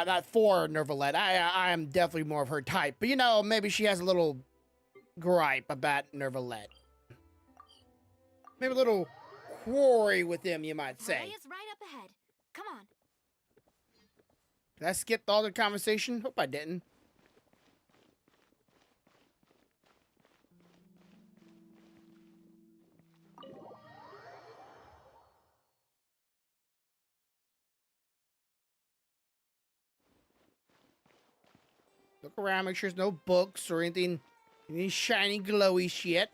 not for Neuvillette. I am definitely more of her type. But, you know, maybe she has a little gripe about Neuvillette. Maybe a little quarry with him, you might say. Way is right up ahead. Come on. Did I skip all the conversation? Hope I didn't. Look around, make sure there's no books or anything, any shiny, glowy shit.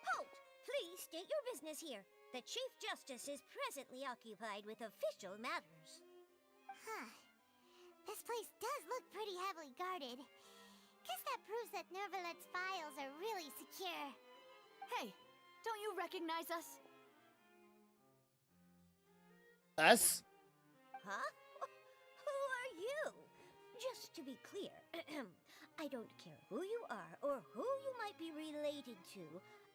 Halt! Please state your business here. The Chief Justice is presently occupied with official matters. Huh. This place does look pretty heavily guarded. Guess that proves that Neuvillette's files are really secure. Hey, don't you recognize us? Us? Huh? Who are you? Just to be clear, I don't care who you are or who you might be related to.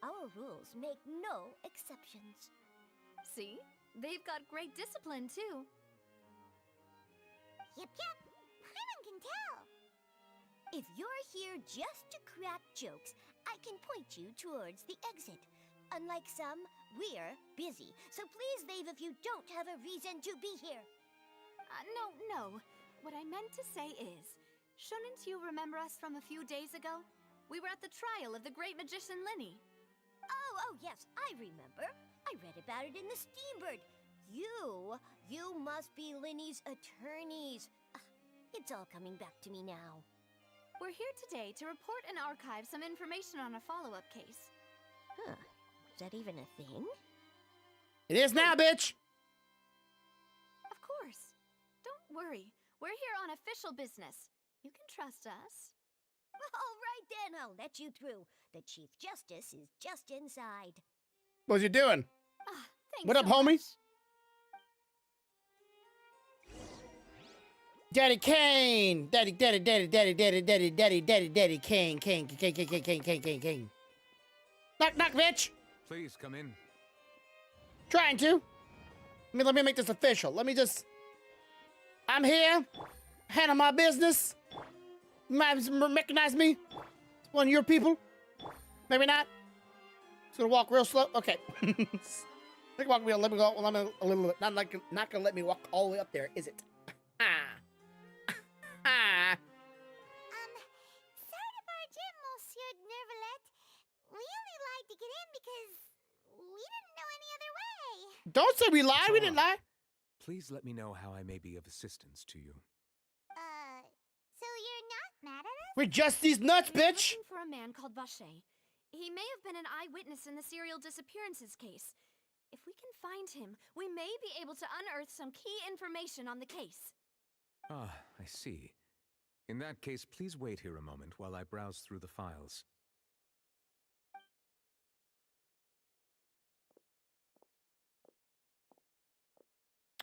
Our rules make no exceptions. See? They've got great discipline, too. Yep. Paimon can tell. If you're here just to crack jokes, I can point you towards the exit. Unlike some, we're busy, so please leave if you don't have a reason to be here. No. What I meant to say is, shouldn't you remember us from a few days ago? We were at the trial of the great magician Linny. Oh, yes, I remember. I read about it in the Steambird. You must be Linny's attorneys. It's all coming back to me now. We're here today to report and archive some information on a follow-up case. Huh. Is that even a thing? It is now, bitch. Of course. Don't worry. We're here on official business. You can trust us. All right then, I'll let you through. The Chief Justice is just inside. What's you doing? Ah, thanks What up, so homie? much. Daddy Kane. Daddy Kane. King. Knock, knock, bitch. Please come in. Trying to. Let me make this official. I'm here. Handle my business. You might recognize me. It's one of your people. Maybe not. It's gonna walk real slow. Okay. Let me walk me. Let me go. Not gonna let me walk all the way up there, is it? Sorry to barge in, Monsieur Nervalet. We only lied to get in because we didn't know any other way. Don't say we lied. We didn't lie. Please let me know how I may be of assistance to you. So you're not mad at us? We're just these nuts, We're bitch. looking for a man called Vache. He may have been an eyewitness in the serial disappearances case. If we can find him, we may be able to unearth some key information on the case. Ah, I see. In that case, please wait here a moment while I browse through the files.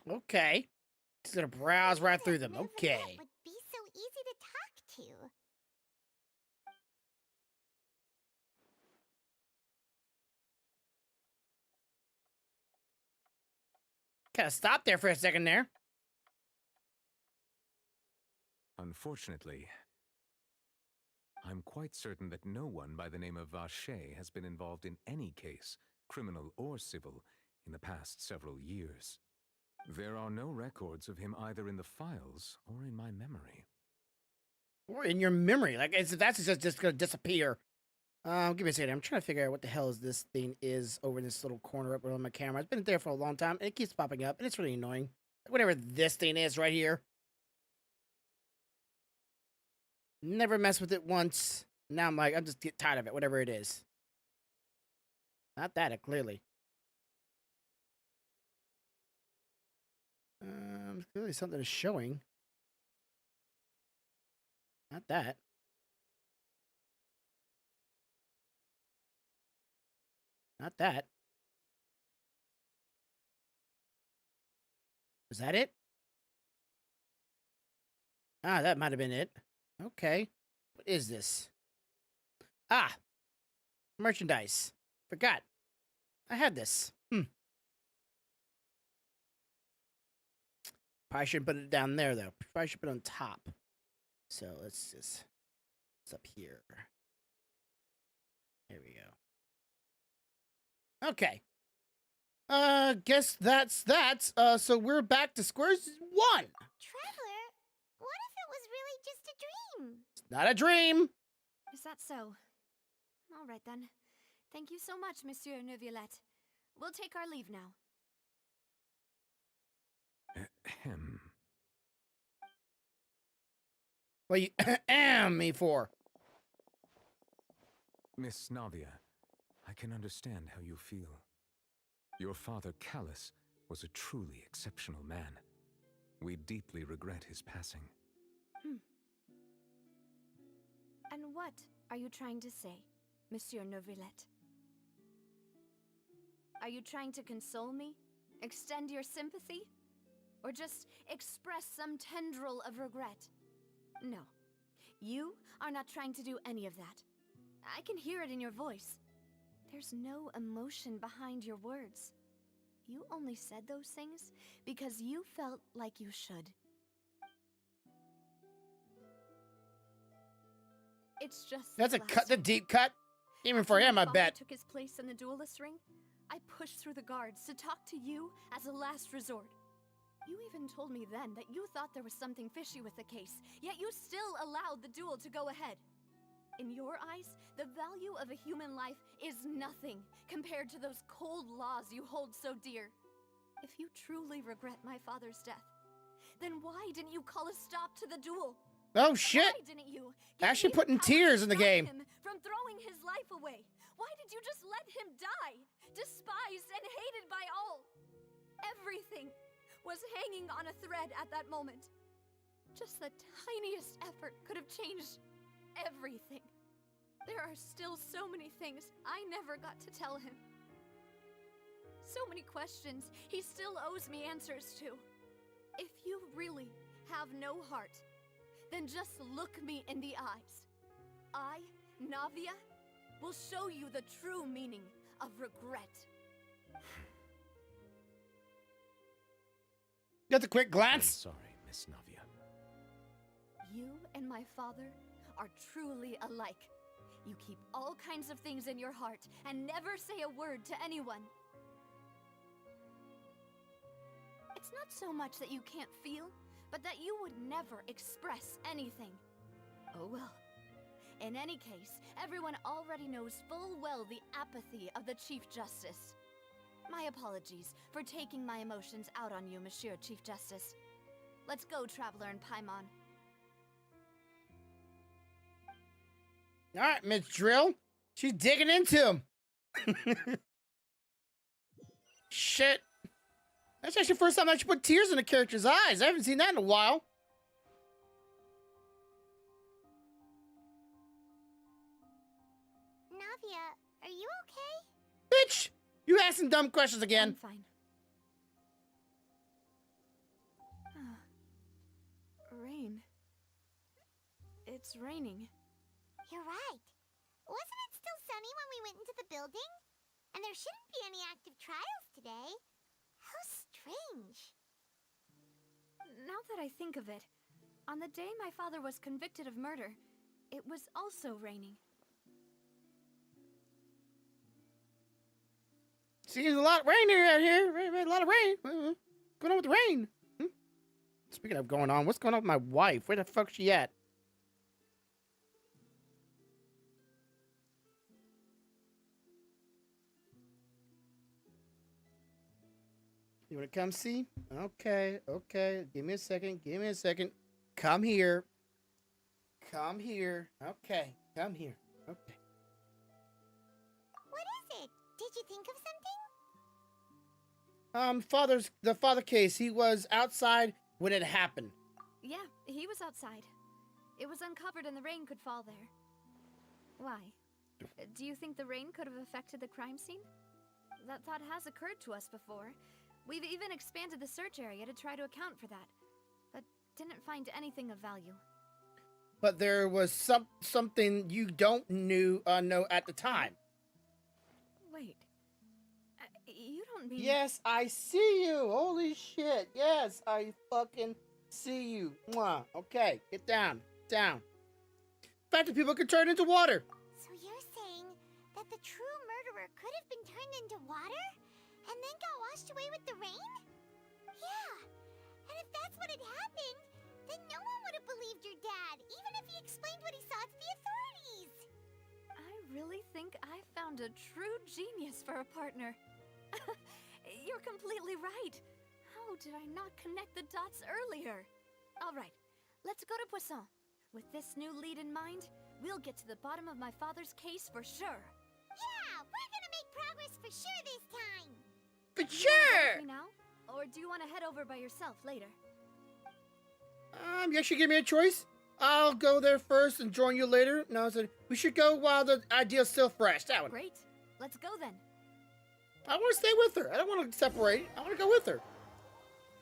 Okay. Just gonna browse right through them. Nervalet Okay. would be so easy to talk to. Kind of stop there for a second there. Unfortunately, I'm quite certain that no one by the name of Vache has been involved in any case, criminal or civil, in the past several years. There are no records of him either in the files or in my memory. Or in your memory. Like, that's just gonna disappear. Give me a second. I'm trying to figure out what the hell is this thing is over in this little corner up on my camera. It's been there for a long time, and it keeps popping up, and it's really annoying. Whatever this thing is right here. Never messed with it once. Now I'm just get tired of it, whatever it is. Not that, clearly. Clearly something is showing. Not that. Not that. Is that it? Ah, that might have been it. Okay. What is this? Ah! Merchandise. Forgot. I had this. Probably shouldn't put it down there, though. Probably should put it on top. So let's just... It's up here. There we go. Okay. Guess that's that. So we're back to square one. Traveler, what if it was really just a dream? It's not a dream. Is that so? All right then. Thank you so much, Monsieur Neuvillette. We'll take our leave now. Ahem. What you me for? Miss Navia, I can understand how you feel. Your father, Callus, was a truly exceptional man. We deeply regret his passing. And what are you trying to say, Monsieur Neuvillette? Are you trying to console me? Extend your sympathy? Or just express some tendril of regret? No. You are not trying to do any of that. I can hear it in your voice. There's no emotion behind your words. You only said those things because you felt like you should. It's just That's a last cut, the week. deep cut. Even After for my him, I father bet. took his place in the duelist ring, I pushed through the guards to talk to you as a last resort. You even told me then that you thought there was something fishy with the case, yet you still allowed the duel to go ahead. In your eyes, the value of a human life is nothing compared to those cold laws you hold so dear. If you truly regret my father's death, then why didn't you call a stop to the duel? Oh shit! Why didn't you give Actually me putting power tears to in the stop game. him from throwing his life away? Why did you just let him die? Despised and hated by all. Everything was hanging on a thread at that moment. Just the tiniest effort could have changed everything. There are still so many things I never got to tell him. So many questions he still owes me answers to. If you really have no heart, then just look me in the eyes. I, Navia, will show you the true meaning of regret. Just a quick I'm glance. sorry, Miss Navia. You and my father are truly alike. You keep all kinds of things in your heart and never say a word to anyone. It's not so much that you can't feel, but that you would never express anything. Oh well. In any case, everyone already knows full well the apathy of the Chief Justice. My apologies for taking my emotions out on you, Monsieur Chief Justice. Let's go, Traveler and Paimon. All right, Miss Drill. She's digging into him. Shit. That's actually the first time I should put tears in a character's eyes. I haven't seen that in a while. Navia, are you okay? Bitch, you asking dumb questions again. I'm fine. Rain. It's raining. You're right. Wasn't it still sunny when we went into the building? And there shouldn't be any active trials today. How strange. Now that I think of it, on the day my father was convicted of murder, it was also raining. Seems a lot rainier out here. A lot of rain. What's going on with the rain? Speaking of going on, what's going on with my wife? Where the fuck's she at? You want to come see? Okay, okay. Give me a second. Give me a second. Come here. Come here. Okay, come here. Okay. What is it? Did you think of something? The father case. He was outside when it happened. Yeah, he was outside. It was uncovered and the rain could fall there. Why? Do you think the rain could have affected the crime scene? That thought has occurred to us before. We've even expanded the search area to try to account for that, but didn't find anything of value. But there was something you don't know at the time. Wait. You don't mean... Yes, I see you. Holy shit. Yes, I fucking see you. Mwah. Okay, get down. Down. In fact, the people could turn into water. So you're saying that the true murderer could have been turned into water? And then got washed away with the rain? Yeah. And if that's what had happened, then no one would have believed your dad, even if he explained what he saw to the authorities. I really think I found a true genius for a partner. You're completely right. How did I not connect the dots earlier? All right, let's go to Poisson. With this new lead in mind, we'll get to the bottom of my father's case for sure. Yeah, we're gonna make progress for sure this time. For With sure. me now, or do you want to head over by yourself later? You actually give me a choice. I'll go there first and join you later. No, I said we should go while the idea's still fresh. That one. Great. Let's go then. I want to stay with her. I don't want to separate. I want to go with her.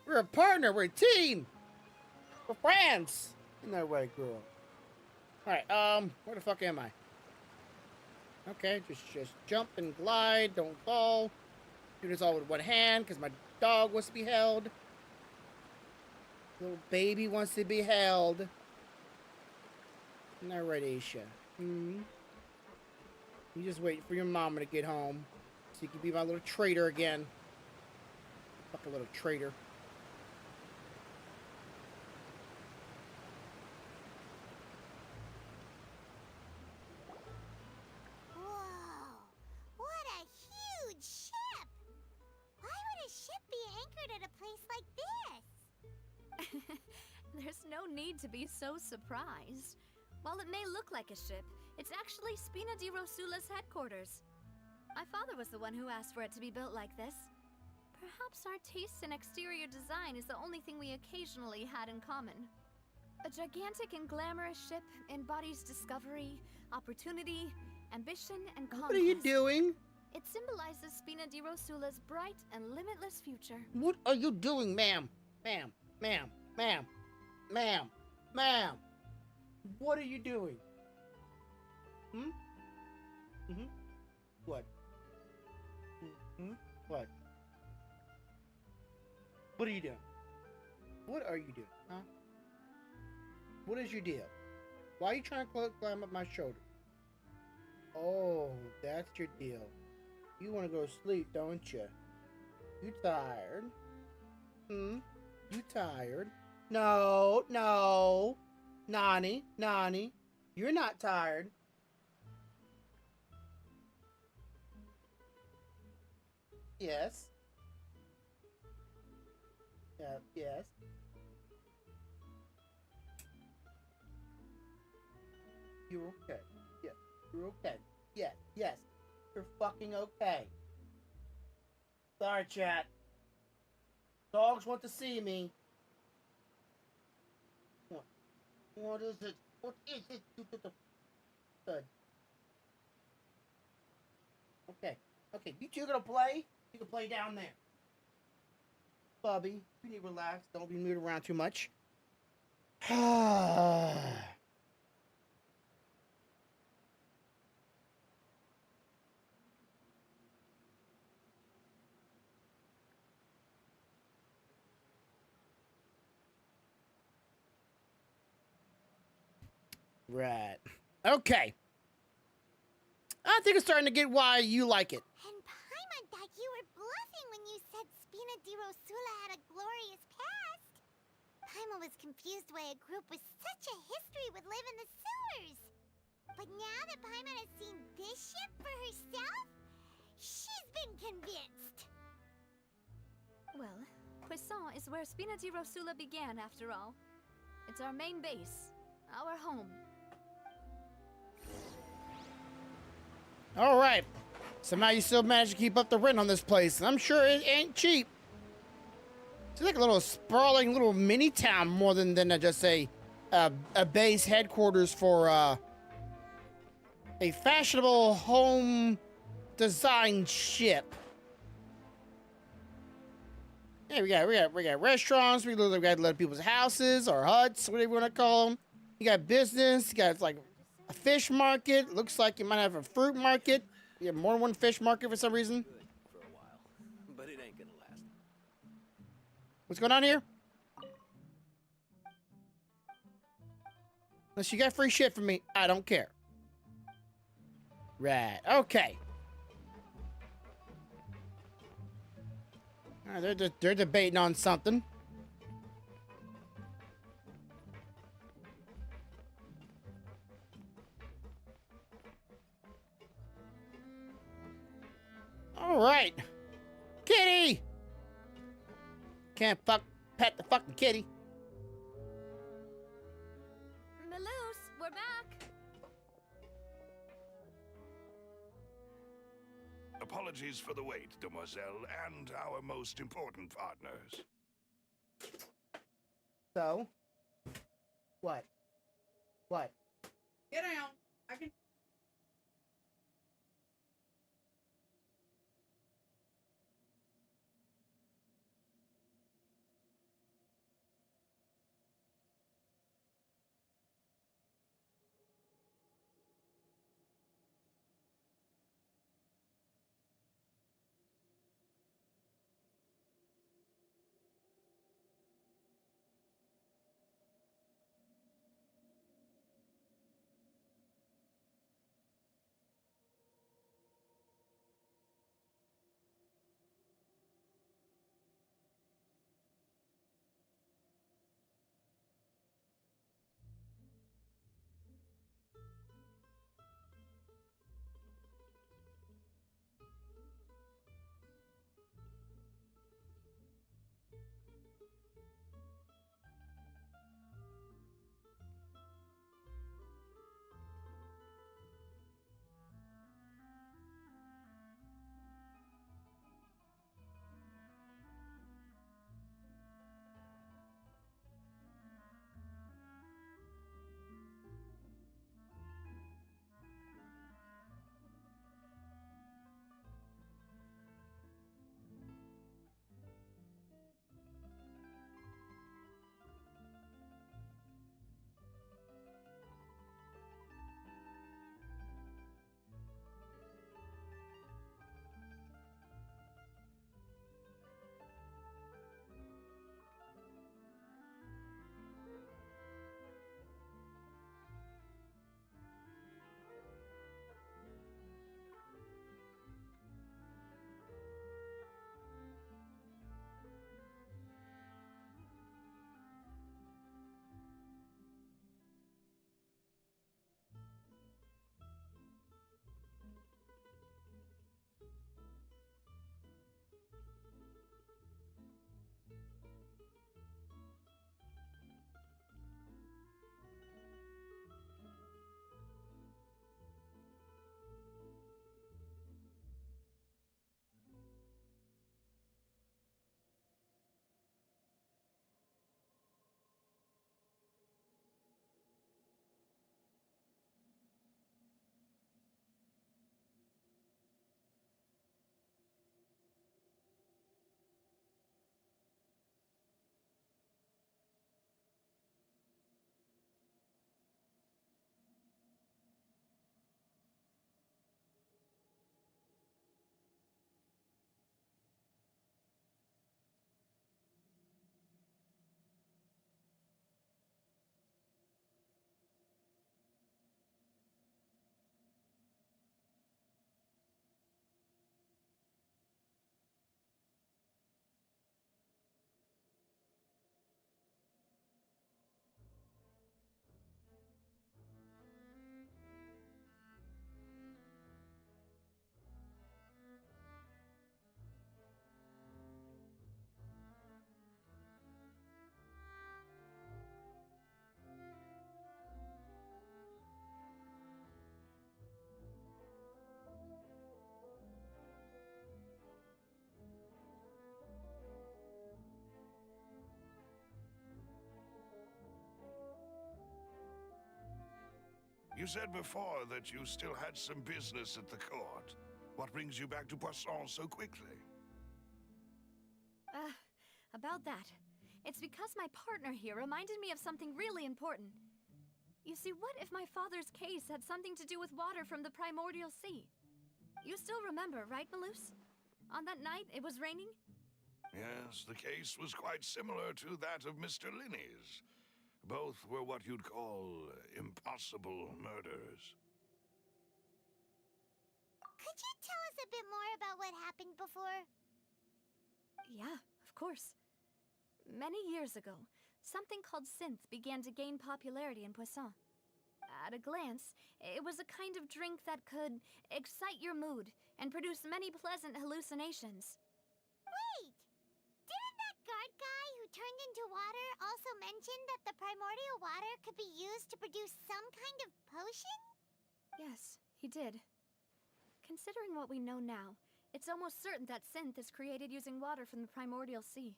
We're a partner. We're a team. We're friends. In that way, girl. All right. Where the fuck am I? Okay, just jump and glide. Don't fall. Do this all with one hand because my dog wants to be held. Little baby wants to be held. All right, Aisha. You just wait for your mama to get home so you can be my little traitor again. Fuck a little traitor. Whoa, what a huge ship! Why would a ship be anchored at a place like this? There's no need to be so surprised. While it may look like a ship, it's actually Spina di Rosula's headquarters. My father was the one who asked for it to be built like this. Perhaps our taste in exterior design is the only thing we occasionally had in common. A gigantic and glamorous ship embodies discovery, opportunity, ambition, and conquest. What are you doing? It symbolizes Spina di Rosula's bright and limitless future. What are you doing, ma'am? Ma'am, ma'am, ma'am, ma'am, ma'am. What are you doing? Hmm? Mm-hmm. What? Hmm? What? What are you doing? What are you doing, huh? What is your deal? Why are you trying to climb up my shoulder? Oh, that's your deal. You want to go to sleep, don't you? You tired? Hmm? You tired? No, no. Nani, Nani, you're not tired. Yes. Yes. You're okay. Yes. You're okay. Yes. Yes. You're fucking okay. Sorry, chat. Dogs want to see me. What is it? What is it? Good. Okay. Okay. You two gonna play? You can play down there. Bubby, you need to relax. Don't be moving around too much. Right. Okay. I think it's starting to get why you like it. And Paimon thought you were bluffing when you said Spina di Rosula had a glorious past. Paimon was confused why a group with such a history would live in the sewers. But now that Paimon has seen this ship for herself, she's been convinced. Well, Poisson is where Spina di Rosula began, after all. It's our main base, our home. All right. Somehow you still managed to keep up the rent on this place. I'm sure it ain't cheap. It's like a little sprawling little mini town more than just a base headquarters for a fashionable home design ship. Yeah, we got restaurants. We got little people's houses or huts, whatever you want to call them. You got business. You got like a fish market. Looks like you might have a fruit market. You have more than one fish market for some reason. Good for a while, but it ain't gonna last. What's going on here? Unless you got free shit from me, I don't care. Right. Okay. All right, they're debating on something. All right. Kitty! Can't pet the fucking kitty. Maloose, we're back. Apologies for the wait, demoiselle, and our most important partners. So? What? What? Get down. I can... You said before that you still had some business at the court. What brings you back to Poisson so quickly? About that. It's because my partner here reminded me of something really important. You see, what if my father's case had something to do with water from the primordial sea? You still remember, right, Malus? On that night, it was raining? Yes, the case was quite similar to that of Mr. Linney's. Both were what you'd call impossible murders. Could you tell us a bit more about what happened before? Yeah, of course. Many years ago, something called synth began to gain popularity in Poisson. At a glance, it was a kind of drink that could excite your mood and produce many pleasant hallucinations. Wait! Didn't that guard guy who turned into water also mention that the primordial water could be used to produce some kind of potion? Yes, he did. Considering what we know now, it's almost certain that synth is created using water from the primordial sea.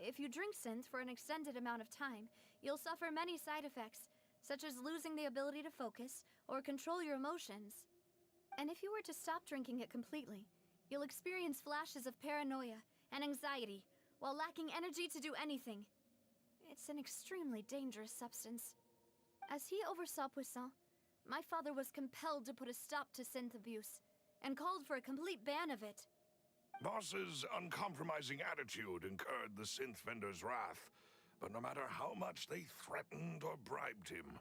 If you drink synth for an extended amount of time, you'll suffer many side effects, such as losing the ability to focus or control your emotions. And if you were to stop drinking it completely, you'll experience flashes of paranoia and anxiety while lacking energy to do anything. It's an extremely dangerous substance. As he oversaw Poisson, my father was compelled to put a stop to synth abuse and called for a complete ban of it. Boss's uncompromising attitude incurred the synth vendor's wrath, but no matter how much they threatened or bribed him,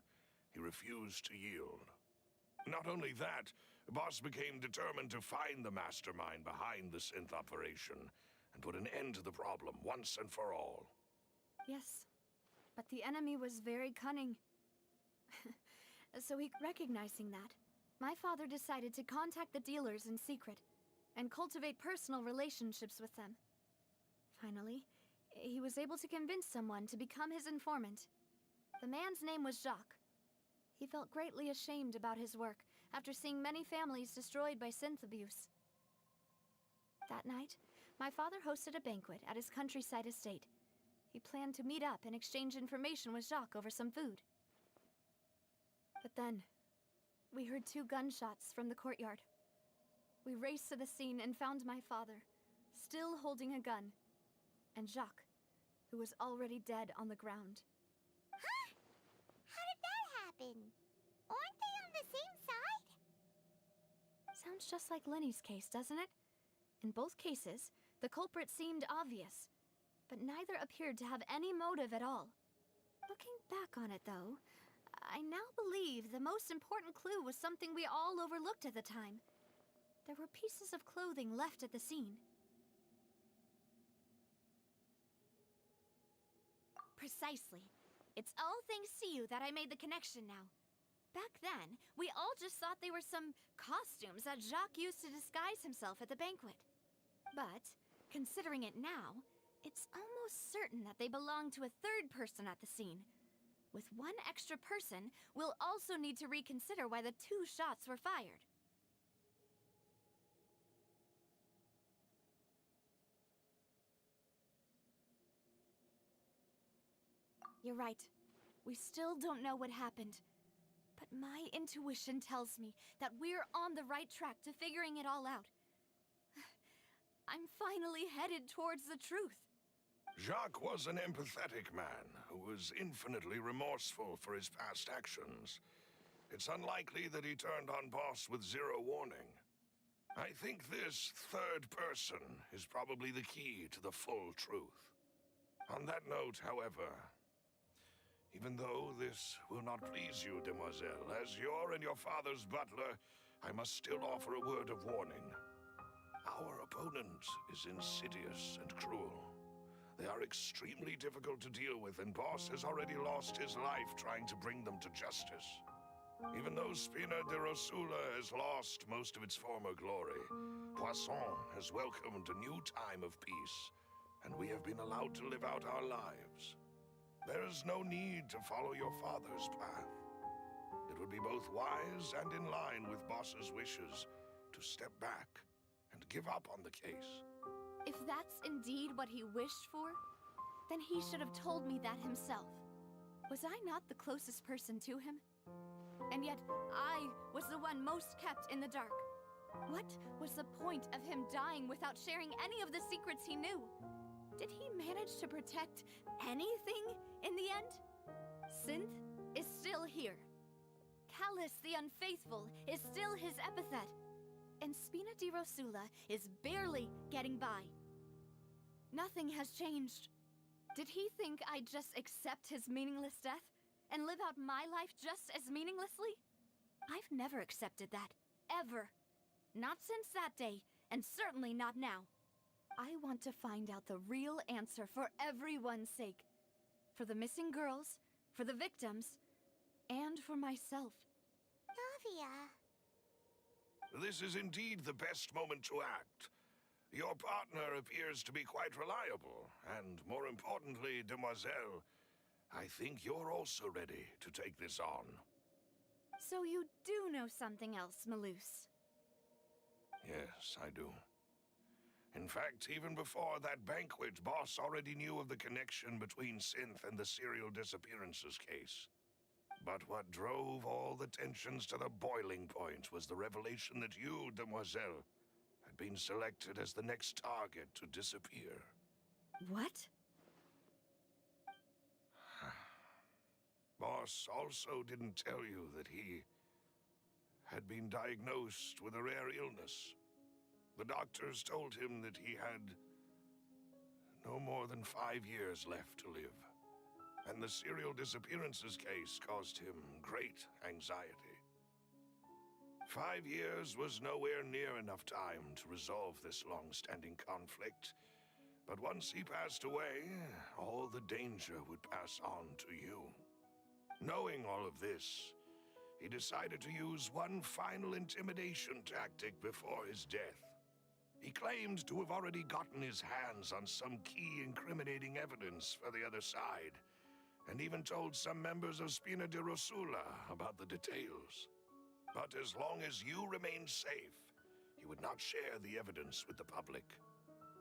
he refused to yield. Not only that, Boss became determined to find the mastermind behind the synth operation and put an end to the problem once and for all. Yes, but the enemy was very cunning. So recognizing that, my father decided to contact the dealers in secret and cultivate personal relationships with them. Finally, he was able to convince someone to become his informant. The man's name was Jacques. He felt greatly ashamed about his work after seeing many families destroyed by synth abuse. That night, my father hosted a banquet at his countryside estate. He planned to meet up and exchange information with Jacques over some food. But then, we heard 2 gunshots from the courtyard. We raced to the scene and found my father, still holding a gun, and Jacques, who was already dead on the ground. Huh? How did that happen? Aren't they on the same side? Sounds just like Lenny's case, doesn't it? In both cases, the culprit seemed obvious, but neither appeared to have any motive at all. Looking back on it, though, I now believe the most important clue was something we all overlooked at the time. There were pieces of clothing left at the scene. Precisely. It's all thanks to you that I made the connection now. Back then, we all just thought they were some costumes that Jacques used to disguise himself at the banquet. But, considering it now, it's almost certain that they belong to a third person at the scene. With one extra person, we'll also need to reconsider why the 2 shots were fired. You're right. We still don't know what happened. But my intuition tells me that we're on the right track to figuring it all out. I'm finally headed towards the truth. Jacques was an empathetic man who was infinitely remorseful for his past actions. It's unlikely that he turned on Boss with 0 warning. I think this third person is probably the key to the full truth. On that note, however, even though this will not please you, demoiselle, as your and your father's butler, I must still offer a word of warning. Our opponent is insidious and cruel. They are extremely difficult to deal with, and Boss has already lost his life trying to bring them to justice. Even though Spina de Rosula has lost most of its former glory, Poisson has welcomed a new time of peace, and we have been allowed to live out our lives. There is no need to follow your father's path. It would be both wise and in line with Boss's wishes to step back and give up on the case. If that's indeed what he wished for, then he should have told me that himself. Was I not the closest person to him? And yet, I was the one most kept in the dark. What was the point of him dying without sharing any of the secrets he knew? Did he manage to protect anything in the end? Synth is still here. Callus the Unfaithful is still his epithet. And Spina di Rosula is barely getting by. Nothing has changed. Did he think I'd just accept his meaningless death and live out my life just as meaninglessly? I've never accepted that, ever. Not since that day, and certainly not now. I want to find out the real answer for everyone's sake. For the missing girls, for the victims, and for myself. Navia. This is indeed the best moment to act. Your partner appears to be quite reliable, and more importantly, Demoiselle, I think you're also ready to take this on. So you do know something else, Malus? Yes, I do. In fact, even before that banquet, Boss already knew of the connection between Synth and the serial disappearances case. But what drove all the tensions to the boiling point was the revelation that you, Demoiselle, had been selected as the next target to disappear. What? Boss also didn't tell you that he had been diagnosed with a rare illness. The doctors told him that he had no more than 5 years left to live. And the serial disappearances case caused him great anxiety. 5 years was nowhere near enough time to resolve this long-standing conflict. But once he passed away, all the danger would pass on to you. Knowing all of this, he decided to use one final intimidation tactic before his death. He claimed to have already gotten his hands on some key incriminating evidence for the other side, and even told some members of Spina di Rosula about the details. But as long as you remained safe, he would not share the evidence with the public.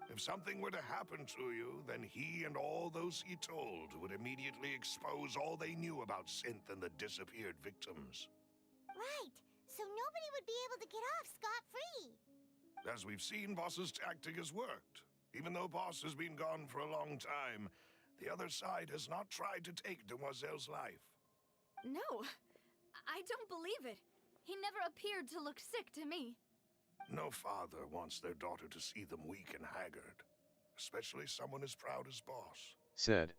If something were to happen to you, then he and all those he told would immediately expose all they knew about Synth and the disappeared victims. Right, so nobody would be able to get off scot-free. As we've seen, Boss's tactic has worked. Even though Boss has been gone for a long time, the other side has not tried to take Demoiselle's life. No, I don't believe it. He never appeared to look sick to me. No father wants their daughter to see them weak and haggard, especially someone as proud as Boss. Said.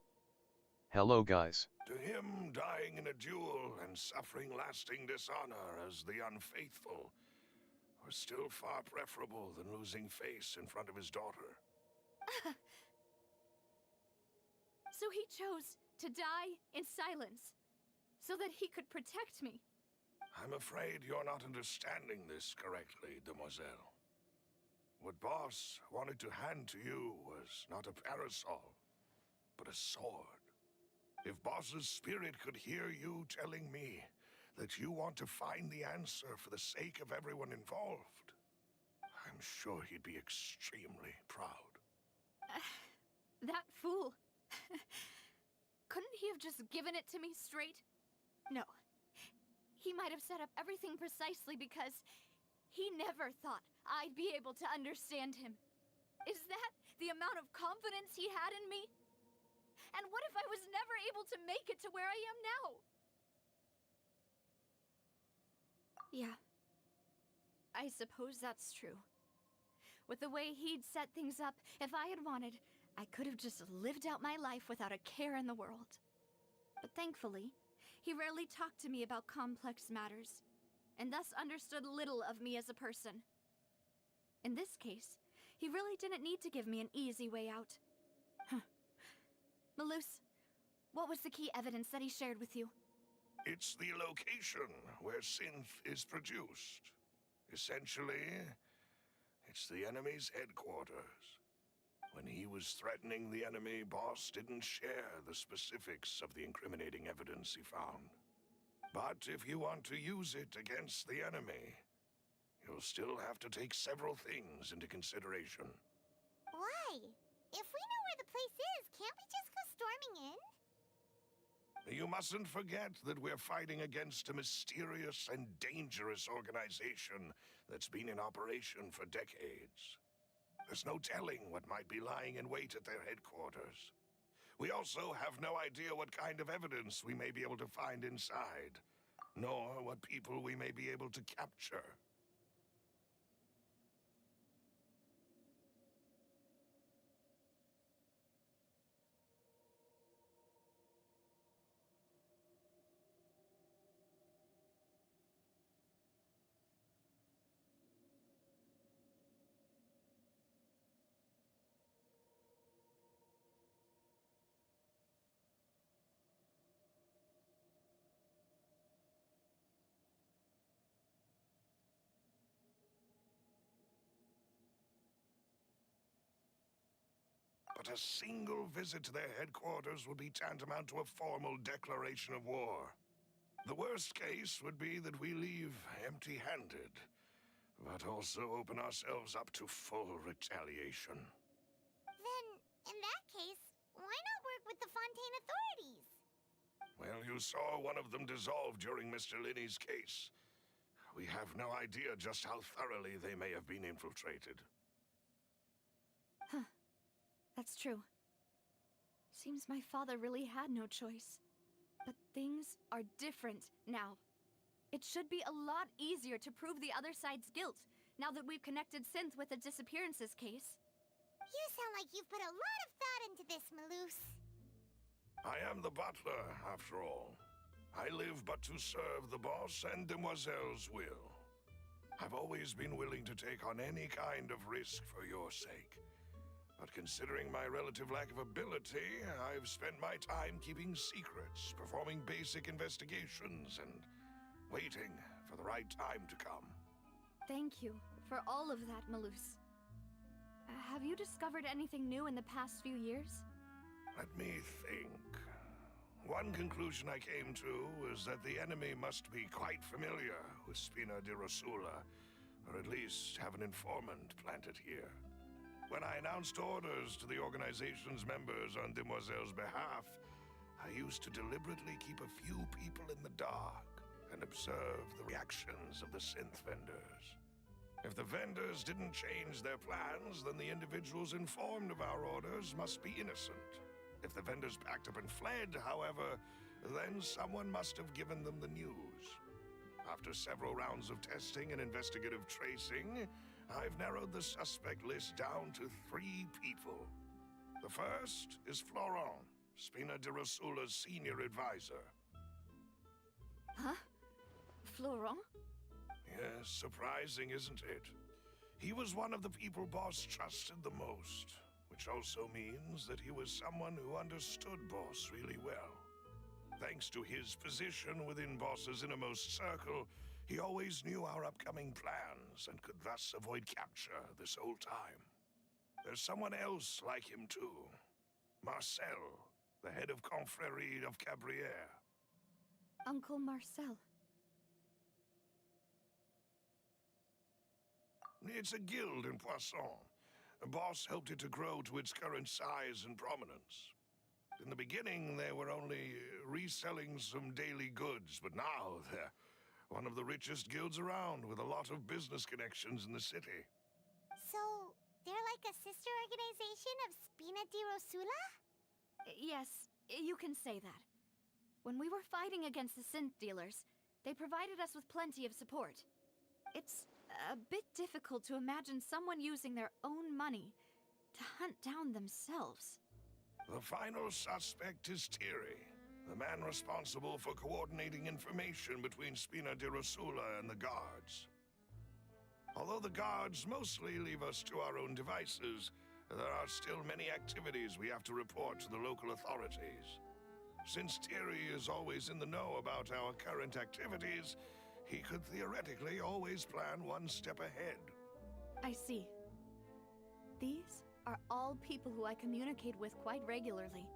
Hello guys. To him, dying in a duel and suffering lasting dishonor as the unfaithful was still far preferable than losing face in front of his daughter. So he chose to die in silence, so that he could protect me. I'm afraid you're not understanding this correctly, Demoiselle. What Boss wanted to hand to you was not a parasol, but a sword. If Boss's spirit could hear you telling me that you want to find the answer for the sake of everyone involved, I'm sure he'd be extremely proud. That fool. Couldn't he have just given it to me straight? No. He might have set up everything precisely because he never thought I'd be able to understand him. Is that the amount of confidence he had in me? And what if I was never able to make it to where I am now? Yeah. I suppose that's true. With the way he'd set things up, if I had wanted, I could have just lived out my life without a care in the world. But thankfully, he rarely talked to me about complex matters, and thus understood little of me as a person. In this case, he really didn't need to give me an easy way out. Malus, what was the key evidence that he shared with you? It's the location where Synth is produced. Essentially, it's the enemy's headquarters. When he was threatening the enemy, Boss didn't share the specifics of the incriminating evidence he found. But if you want to use it against the enemy, you'll still have to take several things into consideration. Why? If we know where the place is, can't we just go storming in? You mustn't forget that we're fighting against a mysterious and dangerous organization that's been in operation for decades. There's no telling what might be lying in wait at their headquarters. We also have no idea what kind of evidence we may be able to find inside, nor what people we may be able to capture. But a single visit to their headquarters would be tantamount to a formal declaration of war. The worst case would be that we leave empty-handed, but also open ourselves up to full retaliation. Then, in that case, why not work with the Fontaine authorities? Well, you saw one of them dissolve during Mr. Linney's case. We have no idea just how thoroughly they may have been infiltrated. Huh. That's true. Seems my father really had no choice. But things are different now. It should be a lot easier to prove the other side's guilt, now that we've connected Synth with the disappearances case. You sound like you've put a lot of thought into this, Maloose. I am the butler, after all. I live but to serve the boss and Demoiselle's will. I've always been willing to take on any kind of risk for your sake. But considering my relative lack of ability, I've spent my time keeping secrets, performing basic investigations, and waiting for the right time to come. Thank you for all of that, Maloose. Have you discovered anything new in the past few years? Let me think. One conclusion I came to is that the enemy must be quite familiar with Spina di Rosula, or at least have an informant planted here. When I announced orders to the organization's members on Demoiselle's behalf, I used to deliberately keep a few people in the dark and observe the reactions of the synth vendors. If the vendors didn't change their plans, then the individuals informed of our orders must be innocent. If the vendors packed up and fled, however, then someone must have given them the news. After several rounds of testing and investigative tracing, I've narrowed the suspect list down to 3 people. The first is Florent, Spina di Rosula's senior advisor. Huh? Florent? Yes, surprising, isn't it? He was one of the people Boss trusted the most, which also means that he was someone who understood Boss really well. Thanks to his position within Boss's innermost circle, he always knew our upcoming plans and could thus avoid capture this whole time. There's someone else like him too. Marcel, the head of Confrérie of Cabrières. Uncle Marcel. It's a guild in Poisson. Boss helped it to grow to its current size and prominence. In the beginning, they were only reselling some daily goods, but now they're one of the richest guilds around, with a lot of business connections in the city. So, they're like a sister organization of Spina di Rosula? Yes, you can say that. When we were fighting against the synth dealers, they provided us with plenty of support. It's a bit difficult to imagine someone using their own money to hunt down themselves. The final suspect is Thierry, the man responsible for coordinating information between Spina di Rosula and the guards. Although the guards mostly leave us to our own devices, there are still many activities we have to report to the local authorities. Since Thierry is always in the know about our current activities, he could theoretically always plan one step ahead. I see. These are all people who I communicate with quite regularly.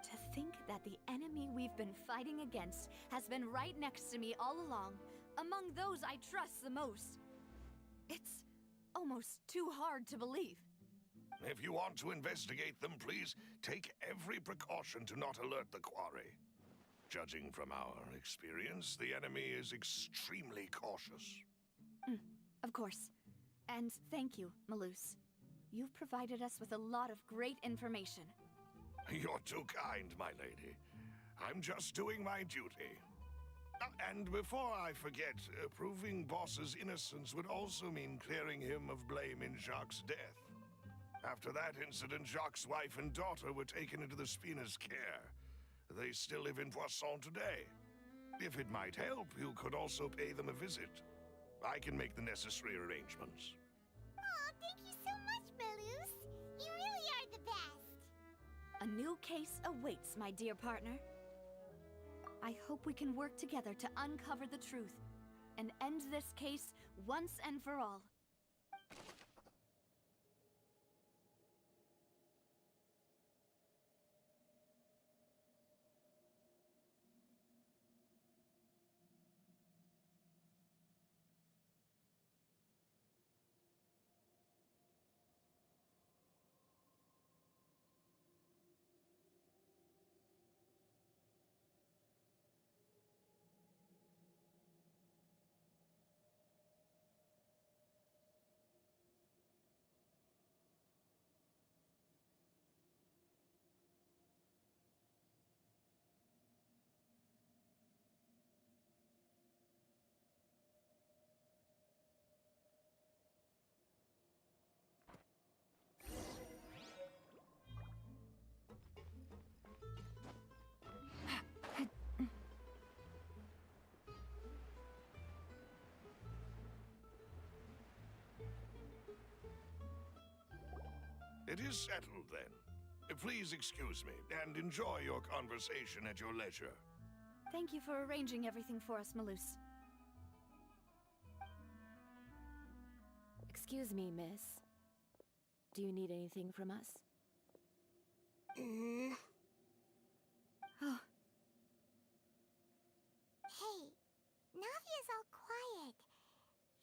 To think that the enemy we've been fighting against has been right next to me all along, among those I trust the most. It's almost too hard to believe. If you want to investigate them, please take every precaution to not alert the quarry. Judging from our experience, the enemy is extremely cautious. Of course. And thank you, Malus. You've provided us with a lot of great information. You're too kind, my lady. I'm just doing my duty. And before I forget, proving Boss's innocence would also mean clearing him of blame in Jacques' death. After that incident, Jacques' wife and daughter were taken into the Spina's care. They still live in Poisson today. If it might help, you could also pay them a visit. I can make the necessary arrangements. Aw, thank you so much, Malus. You really are the best. A new case awaits, my dear partner. I hope we can work together to uncover the truth and end this case once and for all. It is settled, then. Please excuse me, and enjoy your conversation at your leisure. Thank you for arranging everything for us, Malus. Excuse me, miss. Do you need anything from us? Oh, Hey, Navia's all quiet.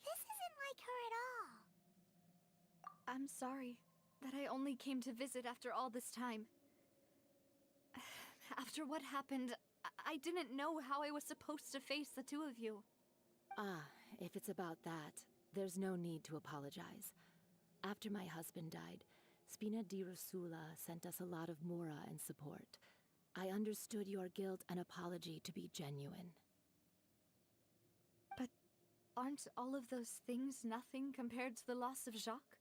This isn't like her at all. I'm sorry that I only came to visit after all this time. After what happened, I didn't know how I was supposed to face the two of you. Ah, if it's about that, there's no need to apologize. After my husband died, Spina di Rosula sent us a lot of mora and support. I understood your guilt and apology to be genuine. But aren't all of those things nothing compared to the loss of Jacques?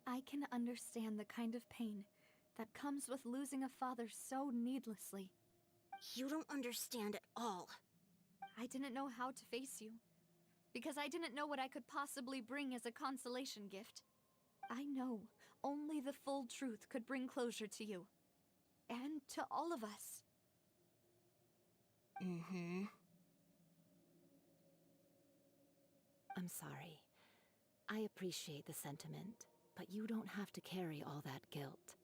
I can understand the kind of pain that comes with losing a father so needlessly. You don't understand at all. I didn't know how to face you, because I didn't know what I could possibly bring as a consolation gift. I know only the full truth could bring closure to you, and to all of us. I'm sorry. I appreciate the sentiment, but you don't have to carry all that guilt.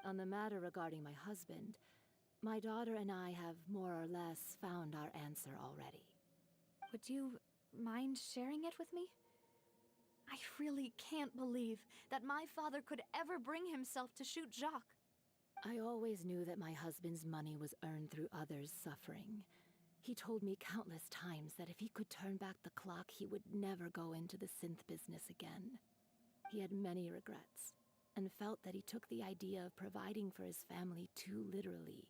On the matter regarding my husband, my daughter and I have more or less found our answer already. Would you mind sharing it with me? I really can't believe that my father could ever bring himself to shoot Jacques. I always knew that my husband's money was earned through others' suffering. He told me countless times that if he could turn back the clock, he would never go into the synth business again. He had many regrets, and felt that he took the idea of providing for his family too literally.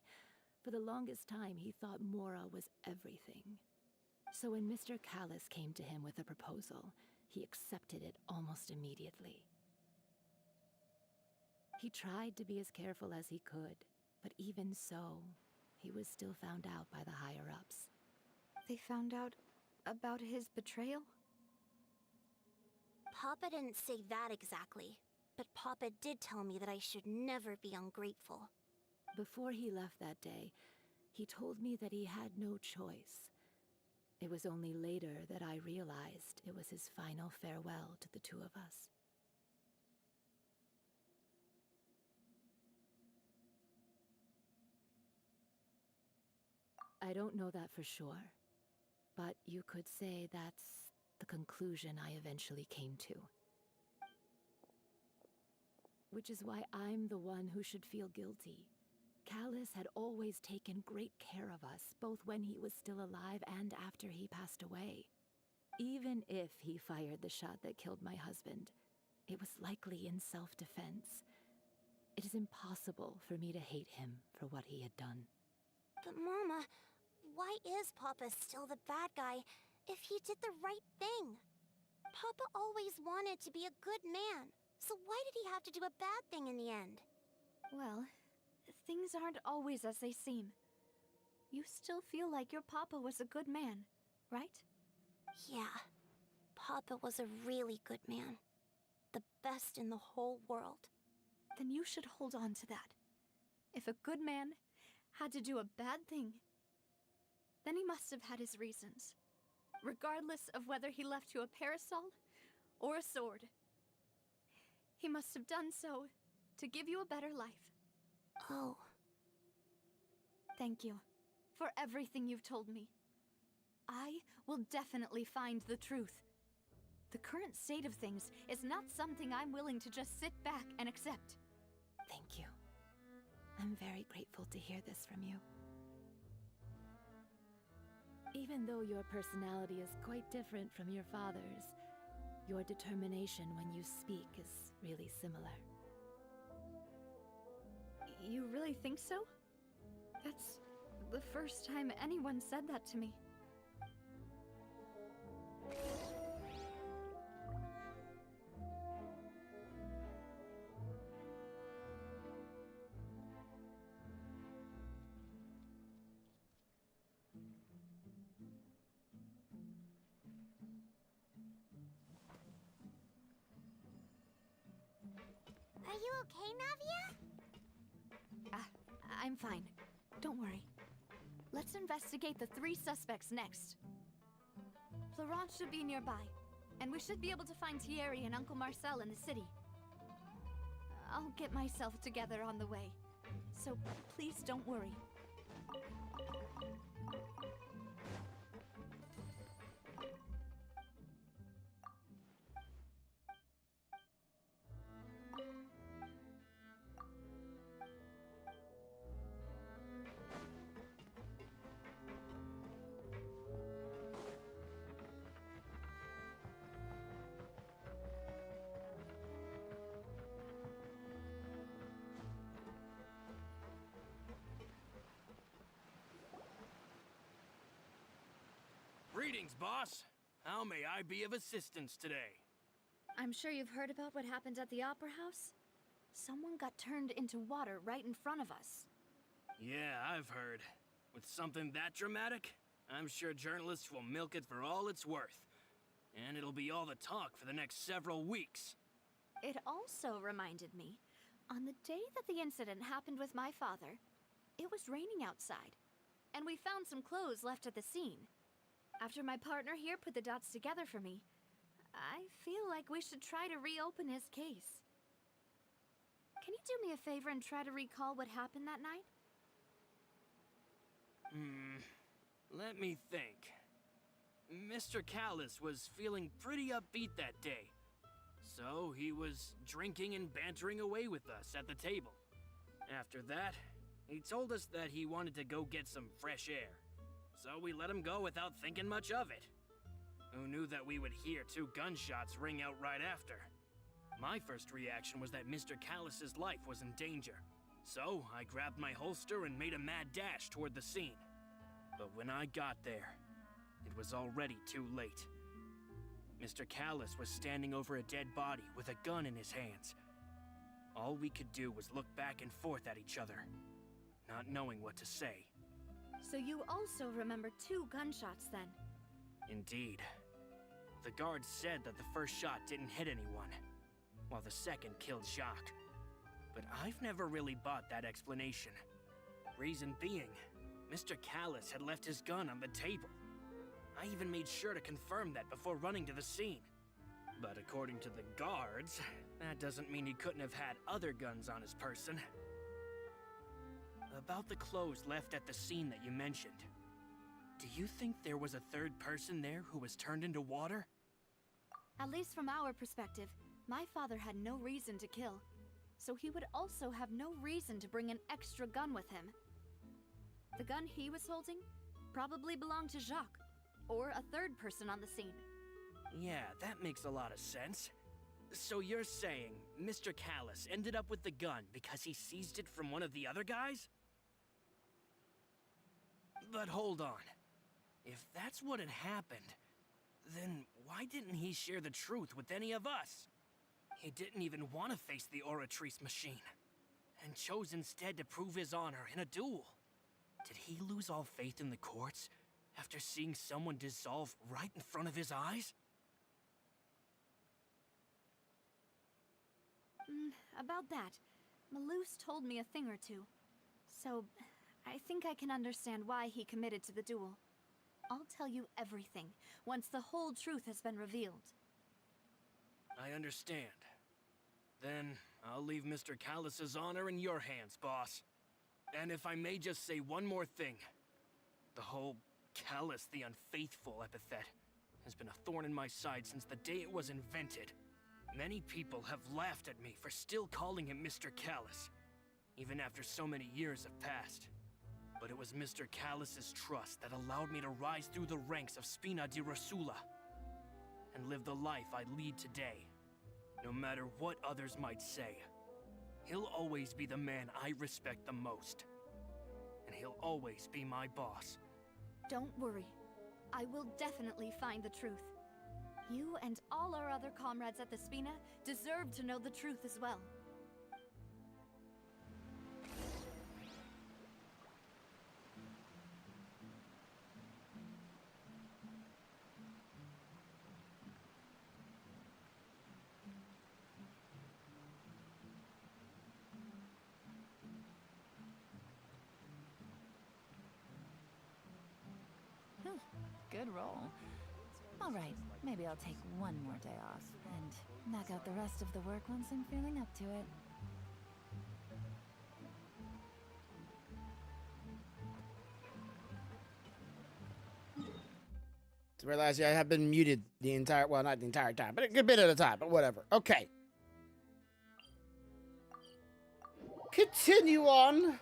For the longest time, he thought Mora was everything. So when Mr. Callis came to him with a proposal, he accepted it almost immediately. He tried to be as careful as he could, but even so, he was still found out by the higher-ups. They found out about his betrayal? Papa didn't say that exactly, but Papa did tell me that I should never be ungrateful. Before he left that day, he told me that he had no choice. It was only later that I realized it was his final farewell to the two of us. I don't know that for sure, but you could say that's the conclusion I eventually came to. which is why I'm the one who should feel guilty. Callus had always taken great care of us, both when he was still alive and after he passed away. Even if he fired the shot that killed my husband, it was likely in self-defense. It is impossible for me to hate him for what he had done. But Mama, why is Papa still the bad guy if he did the right thing? Papa always wanted to be a good man, so why did he have to do a bad thing in the end? Well, things aren't always as they seem. You still feel like your papa was a good man, right? Yeah, Papa was a really good man. The best in the whole world. Then you should hold on to that. If a good man had to do a bad thing, then he must have had his reasons. Regardless of whether he left you a parasol or a sword. He must have done so to give you a better life. Oh. Thank you for everything you've told me. I will definitely find the truth. The current state of things is not something I'm willing to just sit back and accept. Thank you. I'm very grateful to hear this from you. Even though your personality is quite different from your father's, your determination when you speak is really similar. You really think so? That's the first time anyone said that to me. Are you okay, Navia? I'm fine. Don't worry. Let's investigate the 3 suspects next. Florence should be nearby, and we should be able to find Thierry and Uncle Marcel in the city. I'll get myself together on the way, so please don't worry. Greetings, boss. How may I be of assistance today? I'm sure you've heard about what happened at the Opera House? Someone got turned into water right in front of us. Yeah, I've heard. With something that dramatic, I'm sure journalists will milk it for all it's worth. And it'll be all the talk for the next several weeks. It also reminded me, on the day that the incident happened with my father, it was raining outside, and we found some clothes left at the scene. After my partner here put the dots together for me, I feel like we should try to reopen his case. Can you do me a favor and try to recall what happened that night? Let me think. Mr. Callus was feeling pretty upbeat that day. So he was drinking and bantering away with us at the table. After that, he told us that he wanted to go get some fresh air. So we let him go without thinking much of it. Who knew that we would hear 2 gunshots ring out right after? My first reaction was that Mr. Callus's life was in danger. So I grabbed my holster and made a mad dash toward the scene. But when I got there, it was already too late. Mr. Callus was standing over a dead body with a gun in his hands. All we could do was look back and forth at each other, not knowing what to say. So you also remember 2 gunshots then? Indeed. The guards said that the first shot didn't hit anyone, while the second killed Jacques. But I've never really bought that explanation. Reason being, Mr. Callus had left his gun on the table. I even made sure to confirm that before running to the scene. But according to the guards, that doesn't mean he couldn't have had other guns on his person. About the clothes left at the scene that you mentioned, do you think there was a 3rd person there who was turned into water? At least from our perspective, my father had no reason to kill. so he would also have no reason to bring an extra gun with him. The gun he was holding probably belonged to Jacques, or a third person on the scene. Yeah, that makes a lot of sense. So you're saying Mr. Callus ended up with the gun because he seized it from one of the other guys? But hold on. If that's what had happened, then why didn't he share the truth with any of us? He didn't even want to face the Oratrice machine, and chose instead to prove his honor in a duel. Did he lose all faith in the courts after seeing someone dissolve right in front of his eyes? About that, Malus told me a thing or two. So, I think I can understand why he committed to the duel. I'll tell you everything once the whole truth has been revealed. I understand. Then I'll leave Mr. Callus's honor in your hands, boss. And if I may just say one more thing. The whole Callus the Unfaithful epithet has been a thorn in my side since the day it was invented. Many people have laughed at me for still calling him Mr. Callus, even after so many years have passed. But it was Mr. Callus's trust that allowed me to rise through the ranks of Spina di Rosula and live the life I lead today. No matter what others might say, he'll always be the man I respect the most. And he'll always be my boss. Don't worry. I will definitely find the truth. You and all our other comrades at the Spina deserve to know the truth as well. Good roll. All right, maybe I'll take one more day off and knock out the rest of the work once I'm feeling up to it. To realize, yeah, I have been muted the entire, well, not the entire time, but a good bit of the time, but whatever. Okay. Continue on.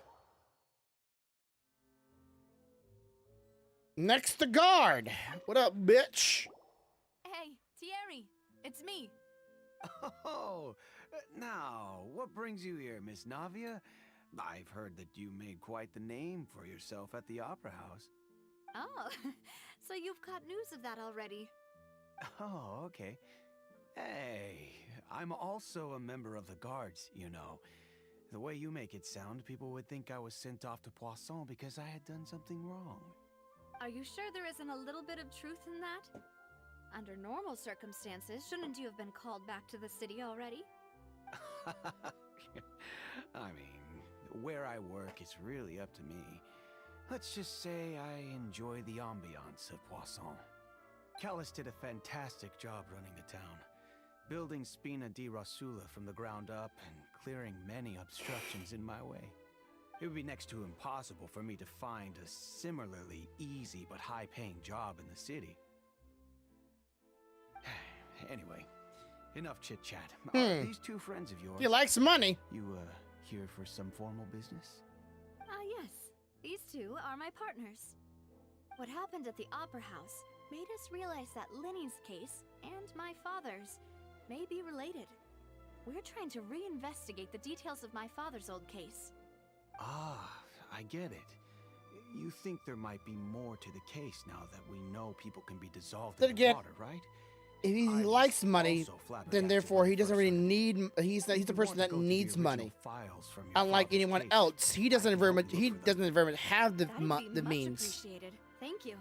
Next to guard. What up, bitch? Hey, Thierry, it's me. Oh, now, what brings you here, Miss Navia? I've heard that you made quite the name for yourself at the Opera House. Oh, so you've caught news of that already. Oh, okay. Hey, I'm also a member of the Guards, you know. The way you make it sound, people would think I was sent off to Poisson because I had done something wrong. Are you sure there isn't a little bit of truth in that? Under normal circumstances, shouldn't you have been called back to the city already? I mean, where I work is really up to me. Let's just say I enjoy the ambiance of Poisson. Callus did a fantastic job running the town, building Spina di Rosula from the ground up and clearing many obstructions in my way. It would be next to impossible for me to find a similarly easy but high-paying job in the city. Anyway, enough chit-chat. Are these two friends of yours? He likes money. You, here for some formal business? Yes. These two are my partners. What happened at the Opera House made us realize that Linny's case and my father's may be related. We're trying to reinvestigate the details of my father's old case. Ah, I get it. You think there might be more to the case now that we know people can be dissolved Then in again, the water, right? If he likes money, then therefore he doesn't really need. He's the person that needs money. Unlike anyone else, he doesn't very much. He doesn't very much have the That'd be much means. appreciated. Thank you.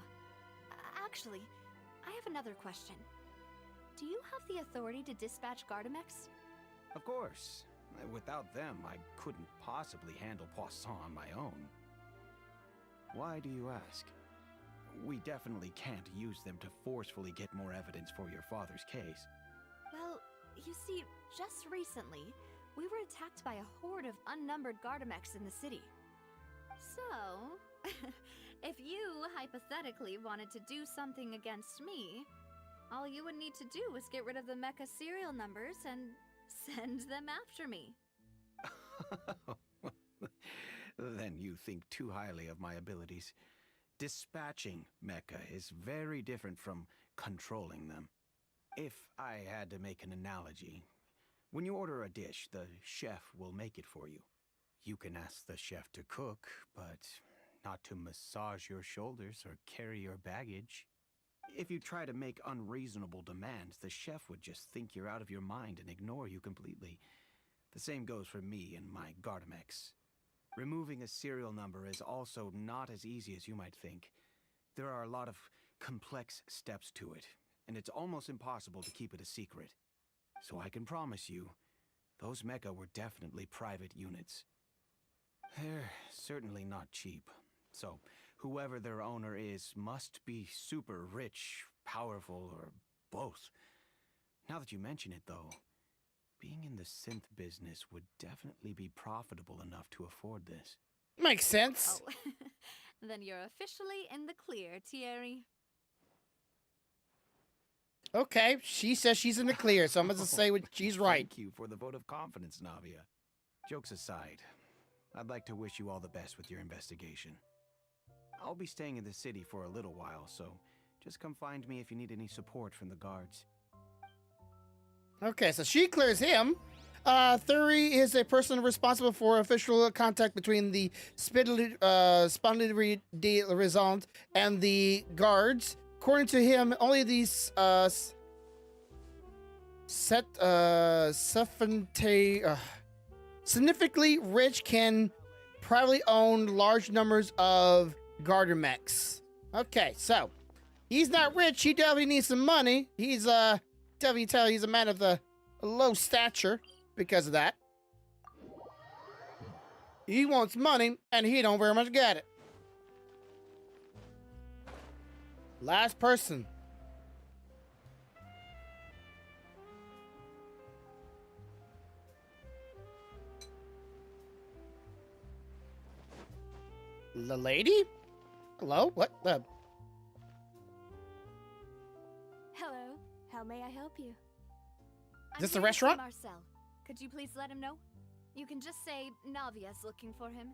Actually, I have another question. Do you have the authority to dispatch Gardamex? Of course. Without them, I couldn't possibly handle Poisson on my own. Why do you ask? We definitely can't use them to forcefully get more evidence for your father's case. Well, you see, just recently, we were attacked by a horde of unnumbered Gardamex in the city. So, if you hypothetically wanted to do something against me, all you would need to do was get rid of the mecha serial numbers and send them after me. Then you think too highly of my abilities. Dispatching mecha is very different from controlling them. If I had to make an analogy, when you order a dish, the chef will make it for you. You can ask the chef to cook, but not to massage your shoulders or carry your baggage. If you try to make unreasonable demands, the chef would just think you're out of your mind and ignore you completely. The same goes for me and my Gardamex. Removing a serial number is also not as easy as you might think. There are a lot of complex steps to it, and it's almost impossible to keep it a secret. So I can promise you, those mecha were definitely private units. They're certainly not cheap. So, whoever their owner is must be super rich, powerful, or both. Now that you mention it, though, being in the synth business would definitely be profitable enough to afford this. Makes sense. Oh, then you're officially in the clear, Thierry. Okay, she says she's in the clear, so I'm going to say what she's right. Thank you for the vote of confidence, Navia. Jokes aside, I'd like to wish you all the best with your investigation. I'll be staying in the city for a little while, so just come find me if you need any support from the guards. Okay, so she clears him. Thury is a person responsible for official contact between the Sponderie de Raison and the guards. According to him, only these significantly rich can privately own large numbers of Gardamex. Okay, so he's not rich. He definitely needs some money. He's definitely tell he's a man of the low stature because of that. He wants money, and he don't very much get it. Last person. The lady? Hello? What the? Hello. How may I help you? Is this the restaurant? Marcel. Could you please let him know? You can just say Navia's looking for him.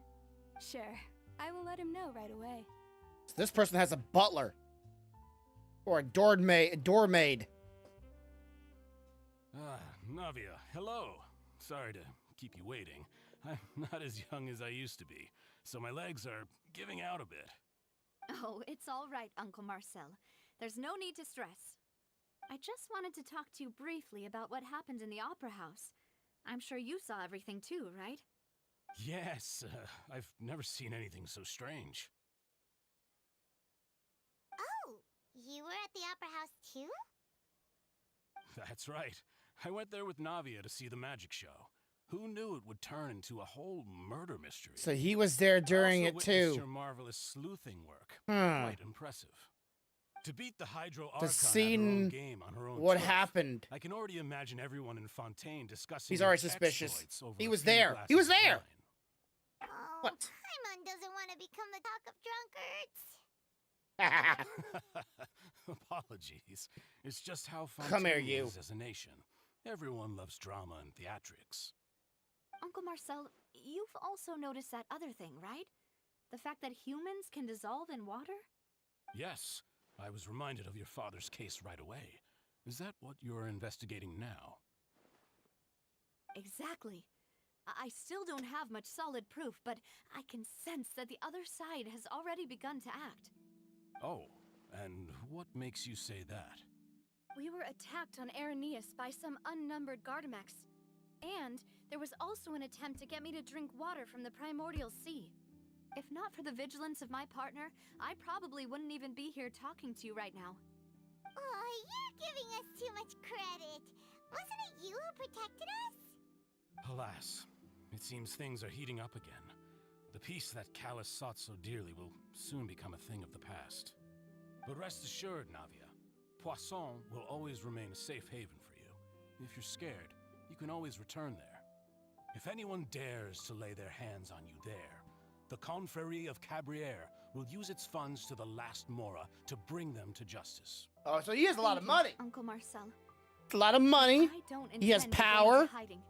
Sure. I will let him know right away. So this person has a butler. Or a doormaid. Navia, hello. Sorry to keep you waiting. I'm not as young as I used to be, so my legs are giving out a bit. Oh, it's all right, Uncle Marcel. There's no need to stress. I just wanted to talk to you briefly about what happened in the Opera House. I'm sure you saw everything too, right? Yes, I've never seen anything so strange. Oh, you were at the Opera House too? That's right. I went there with Navia to see the magic show. Who knew it would turn into a whole murder mystery? So he was there during I it also witnessed too. your marvelous sleuthing work. Hmm. Quite impressive. To beat the Hydro The Archon at her own scene, game on her own what turf, happened? I can already imagine everyone in Fontaine discussing He's your already suspicious. exploits over He a was few there. He was glasses of there. wine. Oh, What? Paimon doesn't want to become the talk of drunkards. Apologies. It's just how Come here, Fontaine you. is as a nation. Everyone loves drama and theatrics. Uncle Marcel, you've also noticed that other thing, right? The fact that humans can dissolve in water? Yes, I was reminded of your father's case right away. Is that what you're investigating now? Exactly. I still don't have much solid proof, but I can sense that the other side has already begun to act. Oh, and what makes you say that? We were attacked on Araneus by some unnumbered Gardamex. And there was also an attempt to get me to drink water from the primordial sea. If not for the vigilance of my partner, I probably wouldn't even be here talking to you right now. Oh, you're giving us too much credit. Wasn't it you who protected us? Alas, it seems things are heating up again. The peace that Callus sought so dearly will soon become a thing of the past. But rest assured, Navia, Poisson will always remain a safe haven for you. If you're scared, you can always return there. If anyone dares to lay their hands on you there, the Confrérie of Cabriere will use its funds to the last Mora to bring them to justice. Oh, so he has a lot of Thank you, money. Uncle Marcel. A lot of money. I don't He has intend to go power. into hiding.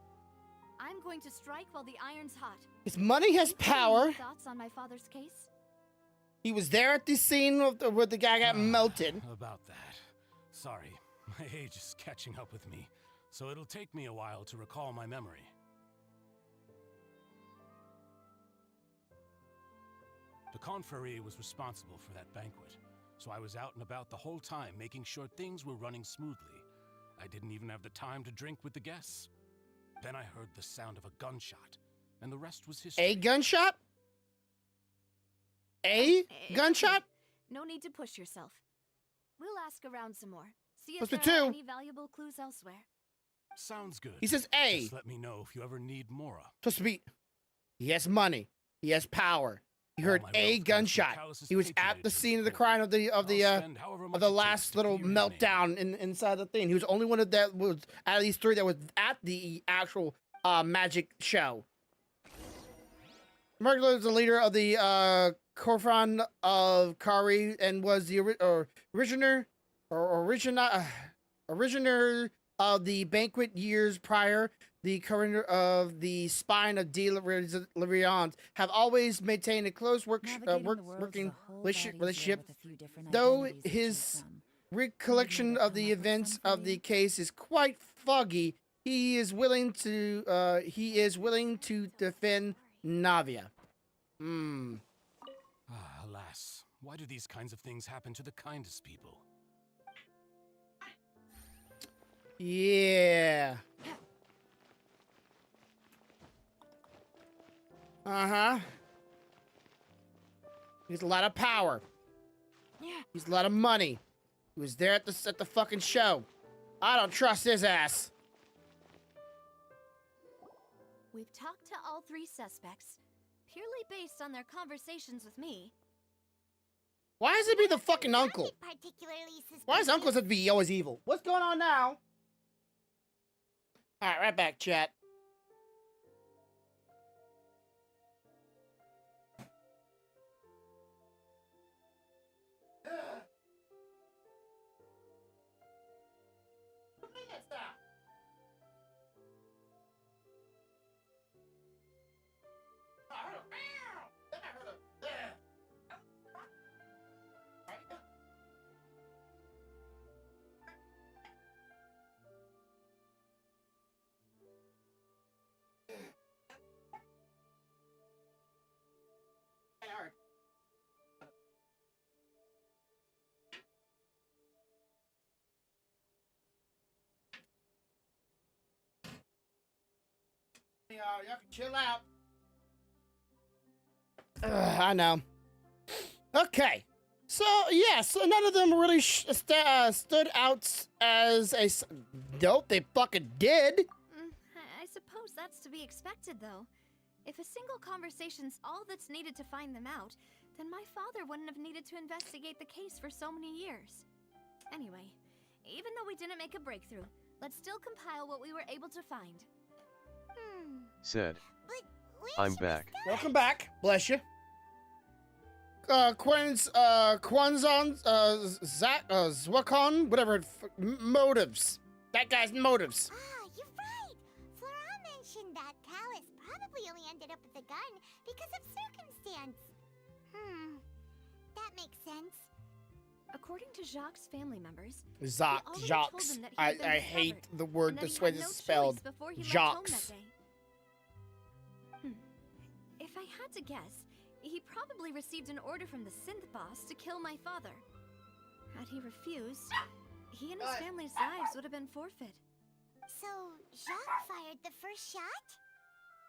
I'm going to strike while the iron's hot. His money has Do you have any power. more thoughts on my father's case? He was there at the scene of where the guy got melted. About that. Sorry, my age is catching up with me, so it'll take me a while to recall my memory. The Confrérie was responsible for that banquet, so I was out and about the whole time making sure things were running smoothly. I didn't even have the time to drink with the guests. Then I heard the sound of a gunshot, and the rest was history. A gunshot? A gunshot? No need to push yourself. We'll ask around some more. See if Supposed there to are two. any valuable clues elsewhere. Sounds good. He says A. Just let me know if you ever need Mora. Supposed to be. He has money. He has power. He heard my a wealth comes from gunshot. Callus's He was at patronage the of scene of the sport. crime of I'll spend however much it takes last to little clear his name. meltdown inside the thing. He was the only one that was out of these three that was at the actual magic show. Mergler is the leader of the Corfran of Kari and was the originator of the banquet years prior. The curator of the spine of De Larians have always maintained a close working relationship, though his recollection of the events of the case is quite foggy. He is willing to defend Navia. Alas, why do these kinds of things happen to the kindest people? Yeah. He has a lot of power. He's a lot of money. He was there at the fucking show. I don't trust his ass. We've talked to all three suspects, purely based on their conversations with me. Why does it be the fucking uncle? Particularly Why does uncles have to be always evil? What's going on now? All right, right back, chat. Y'all can chill out. I know. Okay. So, yeah, so none of them really stood out as a... Nope, they fucking did. I suppose that's to be expected, though. If a single conversation's all that's needed to find them out, then my father wouldn't have needed to investigate the case for so many years. Anyway, even though we didn't make a breakthrough, let's still compile what we were able to find. Said. I'm back. Welcome back. Bless you. Quanzon, Zwakon, whatever, motives. That guy's motives. Ah, you're right. Flora mentioned that Callus probably only ended up with the gun because of circumstance. That makes sense. According to Jacques' family members, Jacques. I hate the word, this way this is spelled. Jacques. If I had to guess, he probably received an order from the synth boss to kill my father. Had he refused, he and his family's lives would have been forfeit. So, Jacques fired the first shot?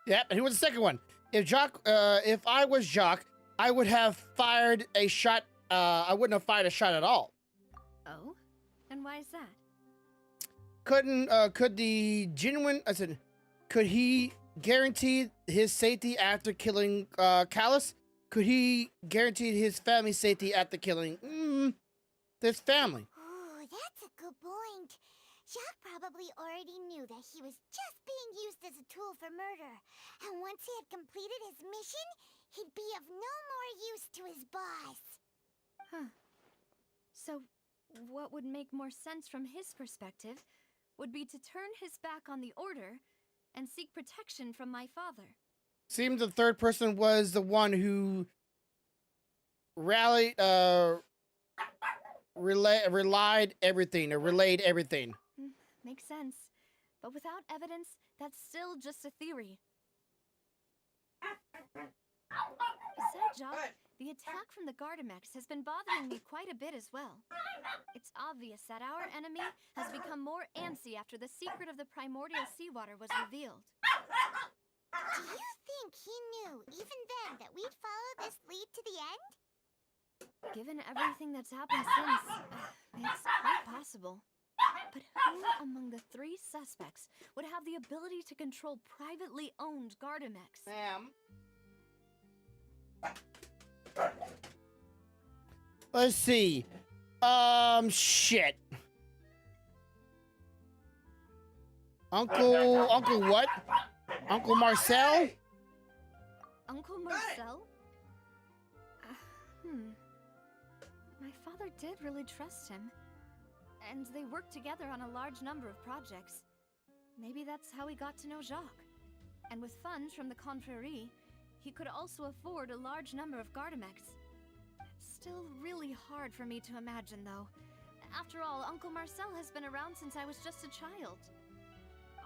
Yep, and he was the second one. If I was Jacques, I would have fired a shot. I wouldn't have fired a shot at all. Oh? And why is that? Could he guarantee his safety after killing Callus? Could he guarantee his family's safety after killing this family? Ooh, that's a good point. Jacques probably already knew that he was just being used as a tool for murder. And once he had completed his mission, he'd be of no more use to his boss. Huh. So, what would make more sense from his perspective would be to turn his back on the order and seek protection from my father. Seems the third person was the one who relayed everything. Makes sense. But without evidence, that's still just a theory. Besides, Jacques, the attack from the Gardamex has been bothering me quite a bit as well. It's obvious that our enemy has become more antsy after the secret of the primordial seawater was revealed. Do you think he knew, even then, that we'd follow this lead to the end? Given everything that's happened since, it's quite possible. But who among the three suspects would have the ability to control privately owned Gardamex? Let's see. Shit. Uncle what? Uncle Marcel? Uncle Marcel? My father did really trust him. And they worked together on a large number of projects. Maybe that's how he got to know Jacques. And with funds from the Confrérie, he could also afford a large number of Gardamex. Still really hard for me to imagine, though. After all, Uncle Marcel has been around since I was just a child.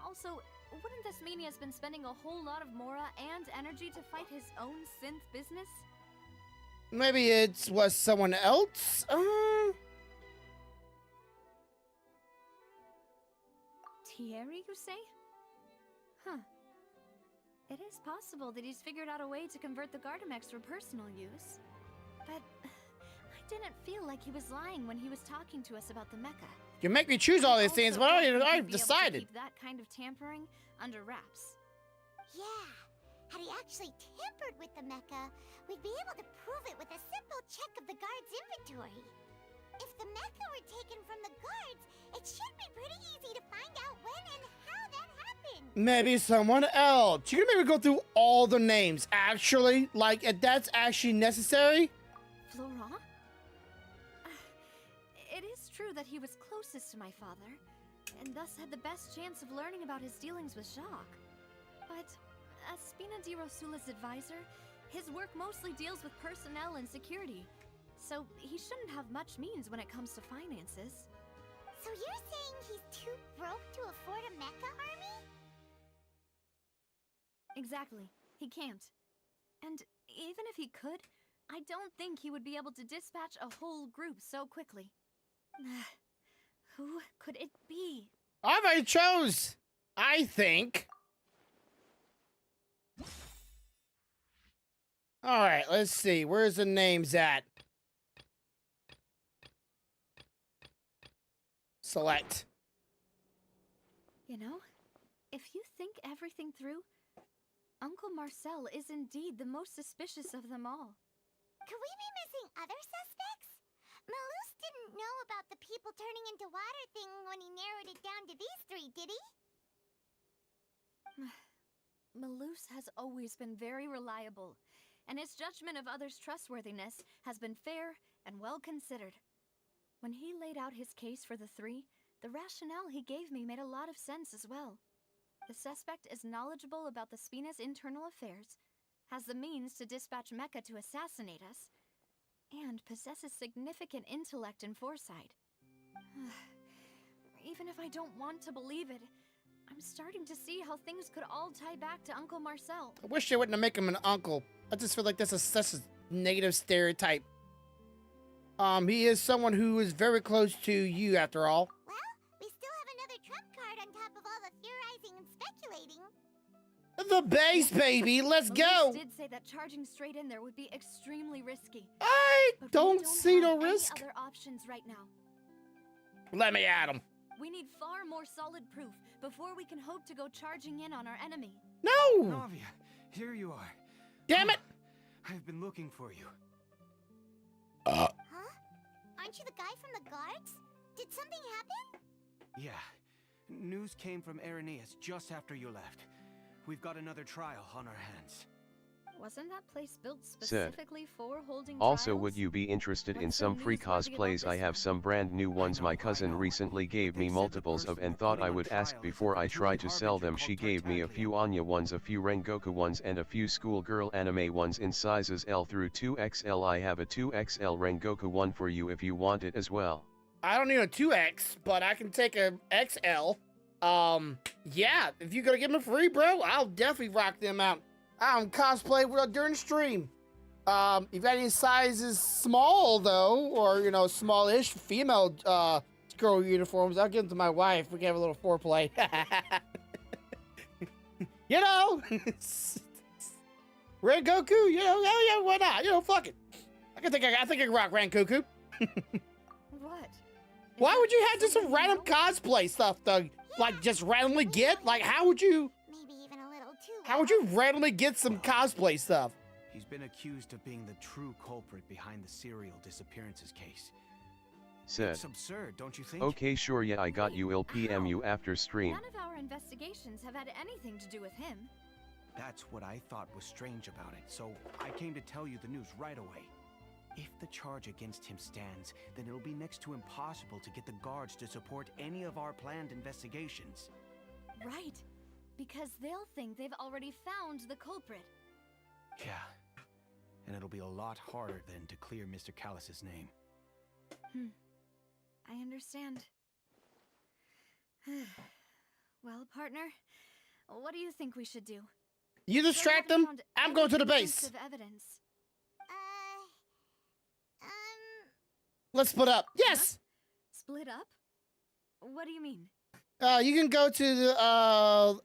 Also, wouldn't this mean he has been spending a whole lot of mora and energy to fight his own synth business? Maybe it was someone else? Thierry, you say? Huh. It is possible that he's figured out a way to convert the Gardamex for personal use. But I didn't feel like he was lying when he was talking to us about the mecha. You make me choose all these things, but I've decided. Keep that kind of tampering under wraps. Yeah. Had he actually tampered with the mecha, we'd be able to prove it with a simple check of the guard's inventory. If the mecha were taken from the guards, it should be pretty easy to find out when and how that happened. Maybe someone else. You can maybe go through all the names, actually. Like, if that's actually necessary. Florent? It is true that he was closest to my father, and thus had the best chance of learning about his dealings with Jacques. But as Spina di Rosula's advisor, his work mostly deals with personnel and security, so he shouldn't have much means when it comes to finances. So you're saying he's too broke to afford a mecha army? Exactly. He can't. And even if he could, I don't think he would be able to dispatch a whole group so quickly. Who could it be? I've already chose, I think. All right, let's see. Where's the names at? Select. You know, if you think everything through, Uncle Marcel is indeed the most suspicious of them all. Could we be missing other suspects? Malus didn't know about the people turning into water thing when he narrowed it down to these three, did he? Malus has always been very reliable, and his judgment of others' trustworthiness has been fair and well considered. When he laid out his case for the three, the rationale he gave me made a lot of sense as well. The suspect is knowledgeable about the Spina's internal affairs, has the means to dispatch Mecha to assassinate us, and possesses significant intellect and foresight. Even if I don't want to believe it, I'm starting to see how things could all tie back to Uncle Marcel. I wish they wouldn't have made him an uncle. I just feel like that's such a negative stereotype. He is someone who is very close to you, after all. Well, we still have another trump card on top of all the theorizing and speculating. The base, baby. Let's go. Did say that charging straight in there would be extremely risky. I don't see no risk. Any other options right now. Let me at him. We need far more solid proof before we can hope to go charging in on our enemy. No! Navia, here you are. Damn it! I've been looking for you. Huh? Aren't you the guy from the guards? Did something happen? Yeah. News came from Irenaeus just after you left. We've got another trial on our hands. Wasn't that place built Said. specifically for holding Also, trials? would you be interested in What's so some free newsworthy about cosplays? I this have one? some brand new ones my cousin recently gave me multiples of and thought I would ask before I try to sell them. She gave me a few Anya ones, a few Rengoku ones, and a few schoolgirl anime ones in sizes L through 2XL. I have a 2XL Rengoku one for you if you want it as well. I don't need a 2X, but I can take a XL. Yeah, if you're gonna give them free, bro, I'll definitely rock them out. Cosplay during the stream. If you got any sizes small though, or you know, smallish female girl uniforms, I'll give them to my wife. We can have a little foreplay. You know, Rengoku. You know, yeah, why not? You know, fuck it. I think I can rock Rengoku. What? Why would you have just some random cosplay stuff though? Like just randomly get? Like how would you? Maybe even a little too. How would you randomly get some cosplay stuff? He's been accused of being the true culprit behind the serial disappearances case. Said. It's absurd, don't you think? Okay, sure, yeah, I got you. I'll PM you after stream. None of our investigations have had anything to do with him. That's what I thought was strange about it, so I came to tell you the news right away. If the charge against him stands, then it'll be next to impossible to get the guards to support any of our planned investigations. Right. Because they'll think they've already found the culprit. Yeah. And it'll be a lot harder then to clear Mr. Callus's name. I understand. Well, partner, what do you think we should do? You distract them. I'm going to the base. Of evidence. Let's split up. Yes. Split up? What do you mean? You can go to the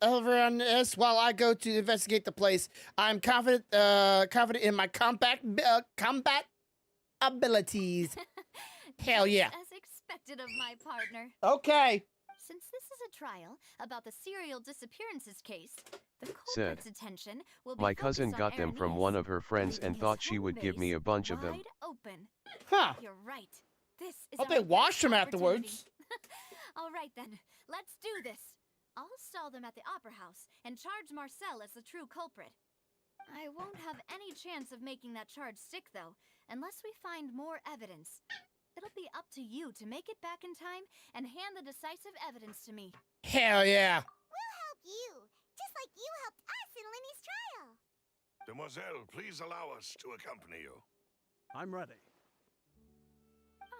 over on this while I go to investigate the place. I'm confident in my combat abilities. Hell yeah. As expected of my partner. Okay. Since this is a trial about the serial disappearances case, the Said. culprit's attention will be My cousin focused got on them from Ernie's, one of her friends and leaving thought his she home would give me base a bunch of them. wide open. Huh. You're right. This is Hope our they washed best them afterwards. opportunity. All right then, let's do this. I'll stall them at the Opera House and charge Marcel as the true culprit. I won't have any chance of making that charge stick though, unless we find more evidence. It'll be up to you to make it back in time and hand the decisive evidence to me. Hell yeah. We'll help you, just like you helped us in Lenny's trial. Demoiselle, please allow us to accompany you. I'm ready.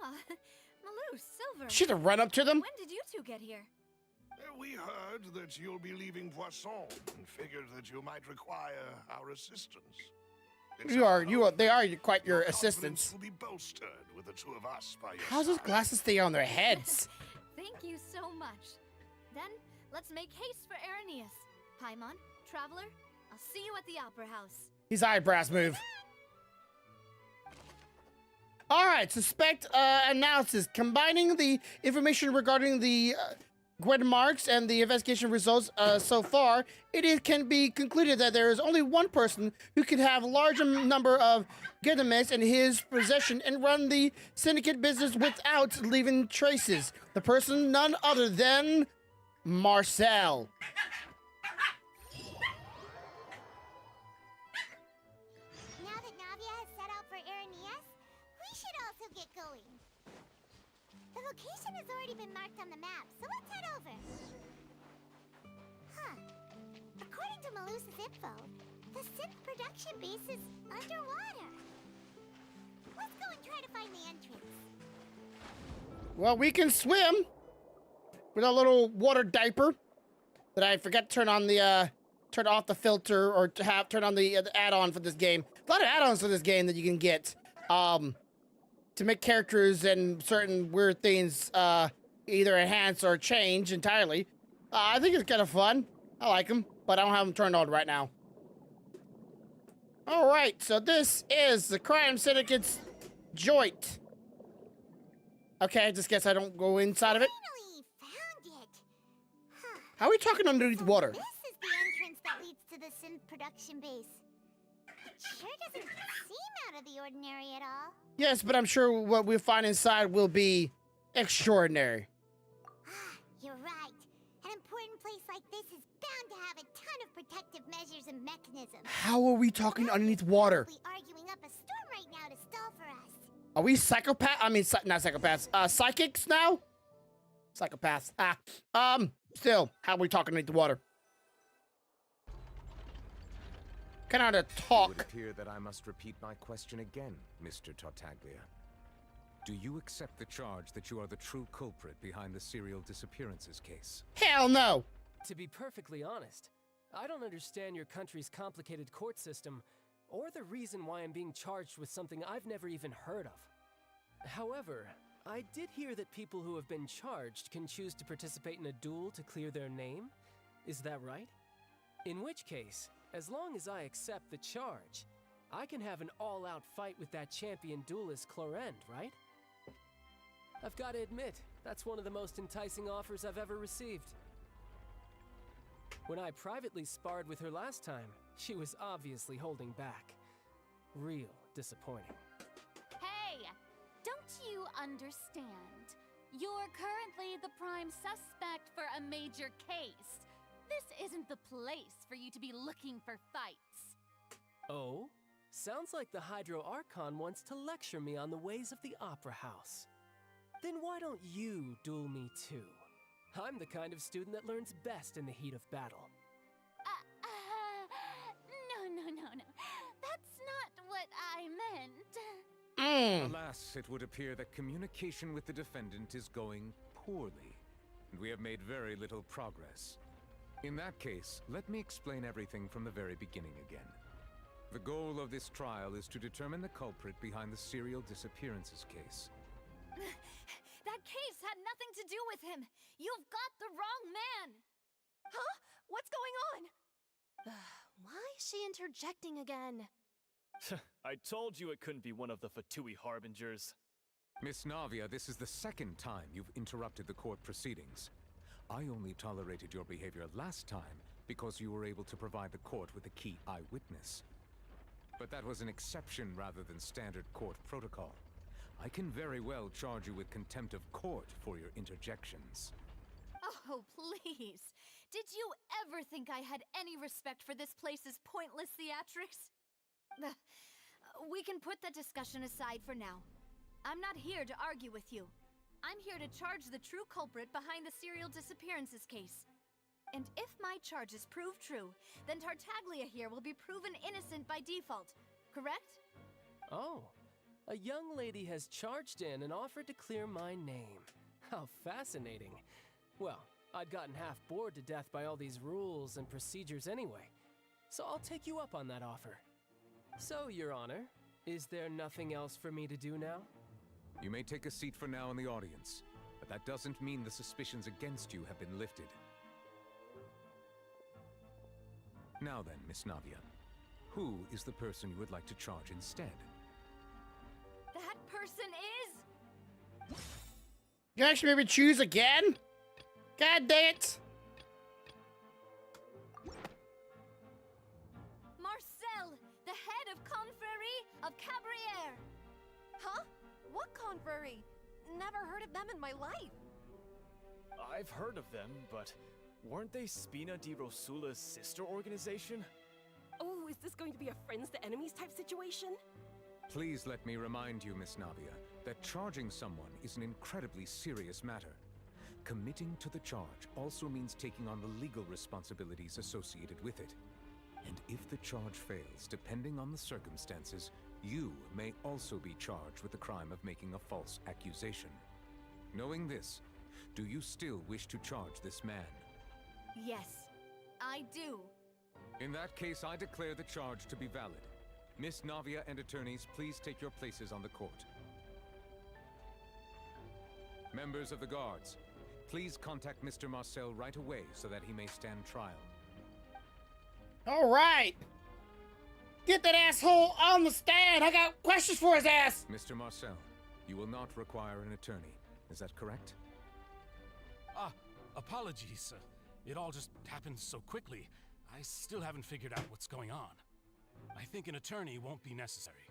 Ah, Malou, Silver. Should have run up to them. When did you two get here? We heard that you'll be leaving Poisson and figured that you might require our assistance. It's They are quite your confidence assistants. will be bolstered with the two of us by your How's those side. glasses stay on their heads? Thank you so much. Then, let's make haste for Arrhenius. Paimon, Traveler, I'll see you at the Opera House. His eyebrows move. All right, suspect analysis. Combining the information regarding the Gwen marks and the investigation results so far, can be concluded that there is only one person who can have a large number of Gundamics in his possession and run the syndicate business without leaving traces. The person, none other than Marcel. Now that Navia has set out for Arrhenius, we should also get going. The location has already been marked on the map, so let's head over. Huh. According to Malusa's info, the synth production base is underwater. Let's go and try to find the entrance. Well, we can swim with a little water diaper that I forgot to turn on the turn off the filter or to have turn on the add-on for this game. A lot of add-ons for this game that you can get to make characters and certain weird things either enhance or change entirely. I think it's kind of fun. I like them, but I don't have them turned on right now. All right, so this is the Crime Syndicate's joint. Okay, I just guess I don't go inside of it. Finally found it. Huh. How are we talking underneath water? This is the entrance that leads to the synth production base. It sure doesn't seem out of the ordinary at all. Yes, but I'm sure what we find inside will be extraordinary. You're right. An important place like this is bound to have a ton of protective measures and mechanisms. How are we talking underneath water? We're arguing up a storm right now to stall for us. Are we psychopaths? I mean, not psychopaths. Psychics now? Psychopaths. Still, how are we talking underneath the water? Kind of It talk. would appear that I must repeat my question again, Mr. Tartaglia. Do you accept the charge that you are the true culprit behind the serial disappearances case? Hell no! To be perfectly honest, I don't understand your country's complicated court system or the reason why I'm being charged with something I've never even heard of. However, I did hear that people who have been charged can choose to participate in a duel to clear their name. Is that right? In which case, as long as I accept the charge, I can have an all-out fight with that champion duelist Clorend, right? I've got to admit, that's one of the most enticing offers I've ever received. When I privately sparred with her last time, she was obviously holding back. Real disappointing. Hey! Don't you understand? You're currently the prime suspect for a major case. This isn't the place for you to be looking for fights. Oh? Sounds like the Hydro Archon wants to lecture me on the ways of the Opera House. Then why don't you duel me too? I'm the kind of student that learns best in the heat of battle. No. That's not what I meant. Alas, it would appear that communication with the defendant is going poorly, and we have made very little progress. In that case, let me explain everything from the very beginning again. The goal of this trial is to determine the culprit behind the serial disappearances case. That case had nothing to do with him. You've got the wrong man. Huh? What's going on? Why is she interjecting again? I told you it couldn't be one of the Fatui Harbingers. Miss Navia, this is the second time you've interrupted the court proceedings. I only tolerated your behavior last time because you were able to provide the court with a key eyewitness. But that was an exception rather than standard court protocol. I can very well charge you with contempt of court for your interjections. Oh, please. Did you ever think I had any respect for this place's pointless theatrics? We can put that discussion aside for now. I'm not here to argue with you. I'm here to charge the true culprit behind the serial disappearances case. And if my charges prove true, then Tartaglia here will be proven innocent by default, correct? Oh, a young lady has charged in and offered to clear my name. How fascinating. Well, I'd gotten half bored to death by all these rules and procedures anyway, so I'll take you up on that offer. So, Your Honor, is there nothing else for me to do now? You may take a seat for now in the audience, but that doesn't mean the suspicions against you have been lifted. Now then, Miss Navia, who is the person you would like to charge instead? That person is... You actually maybe choose again? God dang it! Marcel, the head of Confrérie of Cabrières. Huh? What confrérie? Never heard of them in my life. I've heard of them, but weren't they Spina di Rosula's sister organization? Oh, is this going to be a friends to enemies type situation? Please let me remind you, Miss Navia, that charging someone is an incredibly serious matter. Committing to the charge also means taking on the legal responsibilities associated with it. And if the charge fails, depending on the circumstances, you may also be charged with the crime of making a false accusation. Knowing this, do you still wish to charge this man? Yes, I do. In that case, I declare the charge to be valid. Miss Navia and attorneys, please take your places on the court. Members of the guards, please contact Mr. Marcel right away so that he may stand trial. All right. Get that asshole on the stand. I got questions for his ass. Mr. Marcel, you will not require an attorney. Is that correct? Apologies. It all just happened so quickly. I still haven't figured out what's going on. I think an attorney won't be necessary.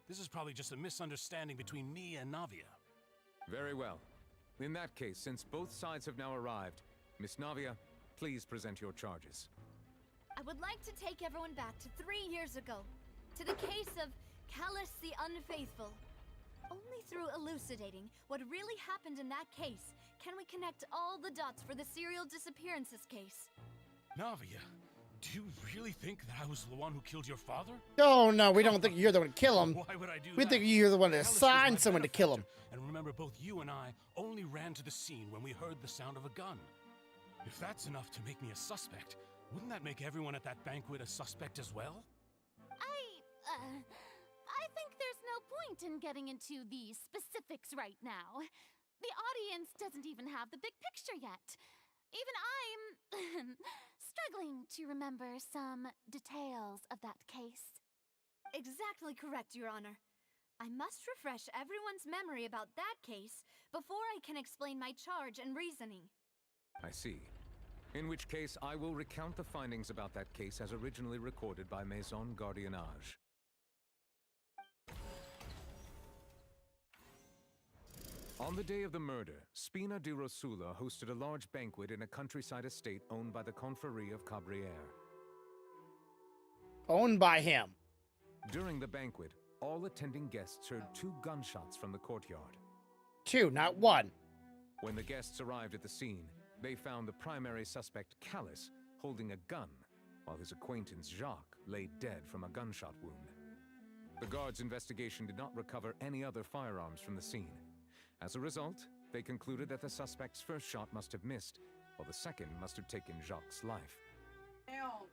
This is probably just a misunderstanding between me and Navia. Very well. In that case, since both sides have now arrived, Miss Navia, please present your charges. I would like to take everyone back to 3 years ago, to the case of Callus the Unfaithful. Only through elucidating what really happened in that case can we connect all the dots for the serial disappearances case. Navia, do you really think that I was the one who killed your father? Oh no, we don't think you're the one to kill him. Why would I do We that? think you're the one to Callus was assign my someone to kill him. benefactor, And remember, both you and I only ran to the scene when we heard the sound of a gun. If that's enough to make me a suspect, wouldn't that make everyone at that banquet a suspect as well? I think there's no point in getting into the specifics right now. The audience doesn't even have the big picture yet. Even I'm struggling to remember some details of that case. Exactly correct, Your Honor. I must refresh everyone's memory about that case before I can explain my charge and reasoning. I see. In which case, I will recount the findings about that case as originally recorded by Maison Gardiennage. On the day of the murder, Spina di Rosula hosted a large banquet in a countryside estate owned by the Confrérie of Cabrières. Owned by him. During the banquet, all attending guests heard 2 gunshots from the courtyard. 2, not 1. When the guests arrived at the scene, they found the primary suspect, Callus, holding a gun, while his acquaintance, Jacques, lay dead from a gunshot wound. The guards' investigation did not recover any other firearms from the scene. As a result, they concluded that the suspect's first shot must have missed, while the second must have taken Jacques' life.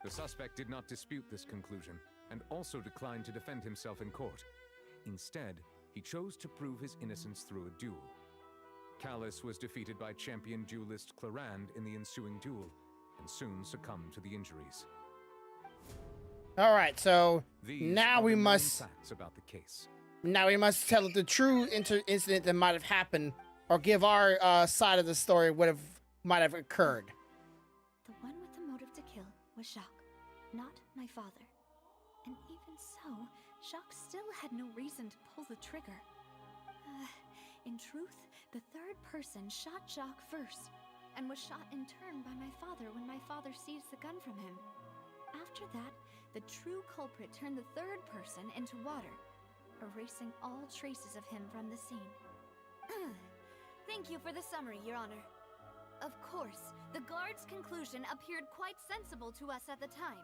The suspect did not dispute this conclusion, and also declined to defend himself in court. Instead, he chose to prove his innocence through a duel. Callus was defeated by champion duelist Clarand in the ensuing duel, and soon succumbed to the injuries. All right, so These now are we the known must facts about the case. tell the true incident that might have happened, or give our side of the story might have occurred. The one with the motive to kill was Jacques, not my father. And even so, Jacques still had no reason to pull the trigger. In truth, the third person shot Jacques first, and was shot in turn by my father when my father seized the gun from him. After that, the true culprit turned the third person into water, erasing all traces of him from the scene. Thank you for the summary, Your Honor. Of course, the guard's conclusion appeared quite sensible to us at the time.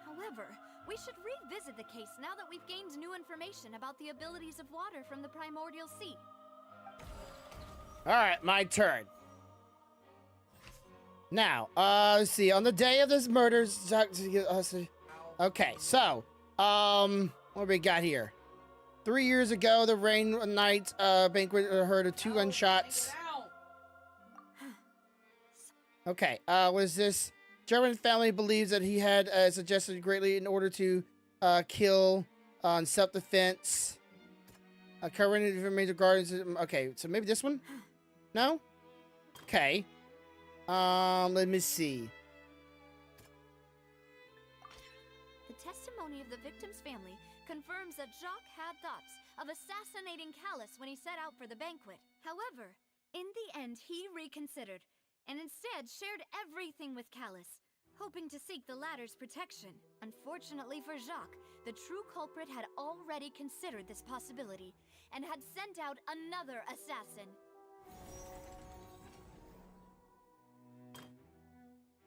However, we should revisit the case now that we've gained new information about the abilities of water from the primordial sea. All right, my turn. Now, let's see. On the day of this murder, okay, so, what do we got here? 3 years ago, the Rain Night banquet heard of 2 gunshots. Okay, was this? German family believes that he had suggested greatly in order to kill on self-defense. Covering information regarding. Okay, so maybe this one? No? Okay. Let me see. The testimony of the victim's family confirms that Jacques had thoughts of assassinating Callus when he set out for the banquet. However, in the end, he reconsidered, and instead shared everything with Callus, hoping to seek the latter's protection. Unfortunately for Jacques, the true culprit had already considered this possibility, and had sent out another assassin.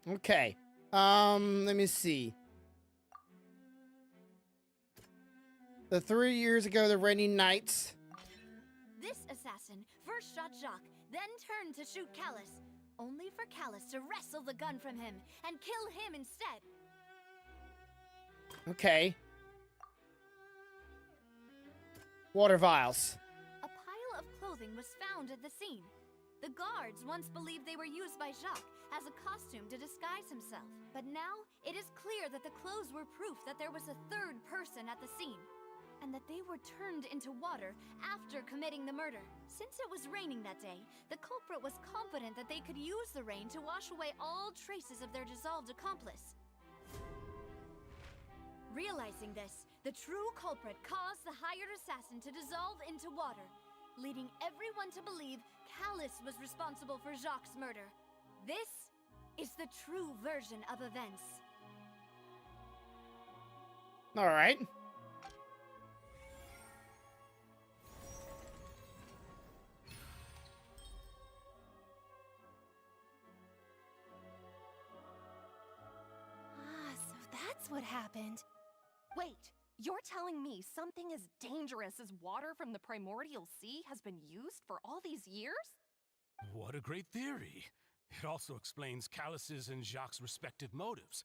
Okay. Let me see. The 3 years ago, the Rainy Nights. This assassin first shot Jacques, then turned to shoot Callus, only for Callus to wrestle the gun from him and kill him instead. Okay. Water vials. A pile of clothing was found at the scene. The guards once believed they were used by Jacques as a costume to disguise himself. But now, it is clear that the clothes were proof that there was a third person at the scene, and that they were turned into water after committing the murder. Since it was raining that day, the culprit was confident that they could use the rain to wash away all traces of their dissolved accomplice. Realizing this, the true culprit caused the hired assassin to dissolve into water, leading everyone to believe Callus was responsible for Jacques' murder. This is the true version of events. All right. Ah, so that's what happened. Wait, you're telling me something as dangerous as water from the primordial sea has been used for all these years? What a great theory. It also explains Callus's and Jacques' respective motives.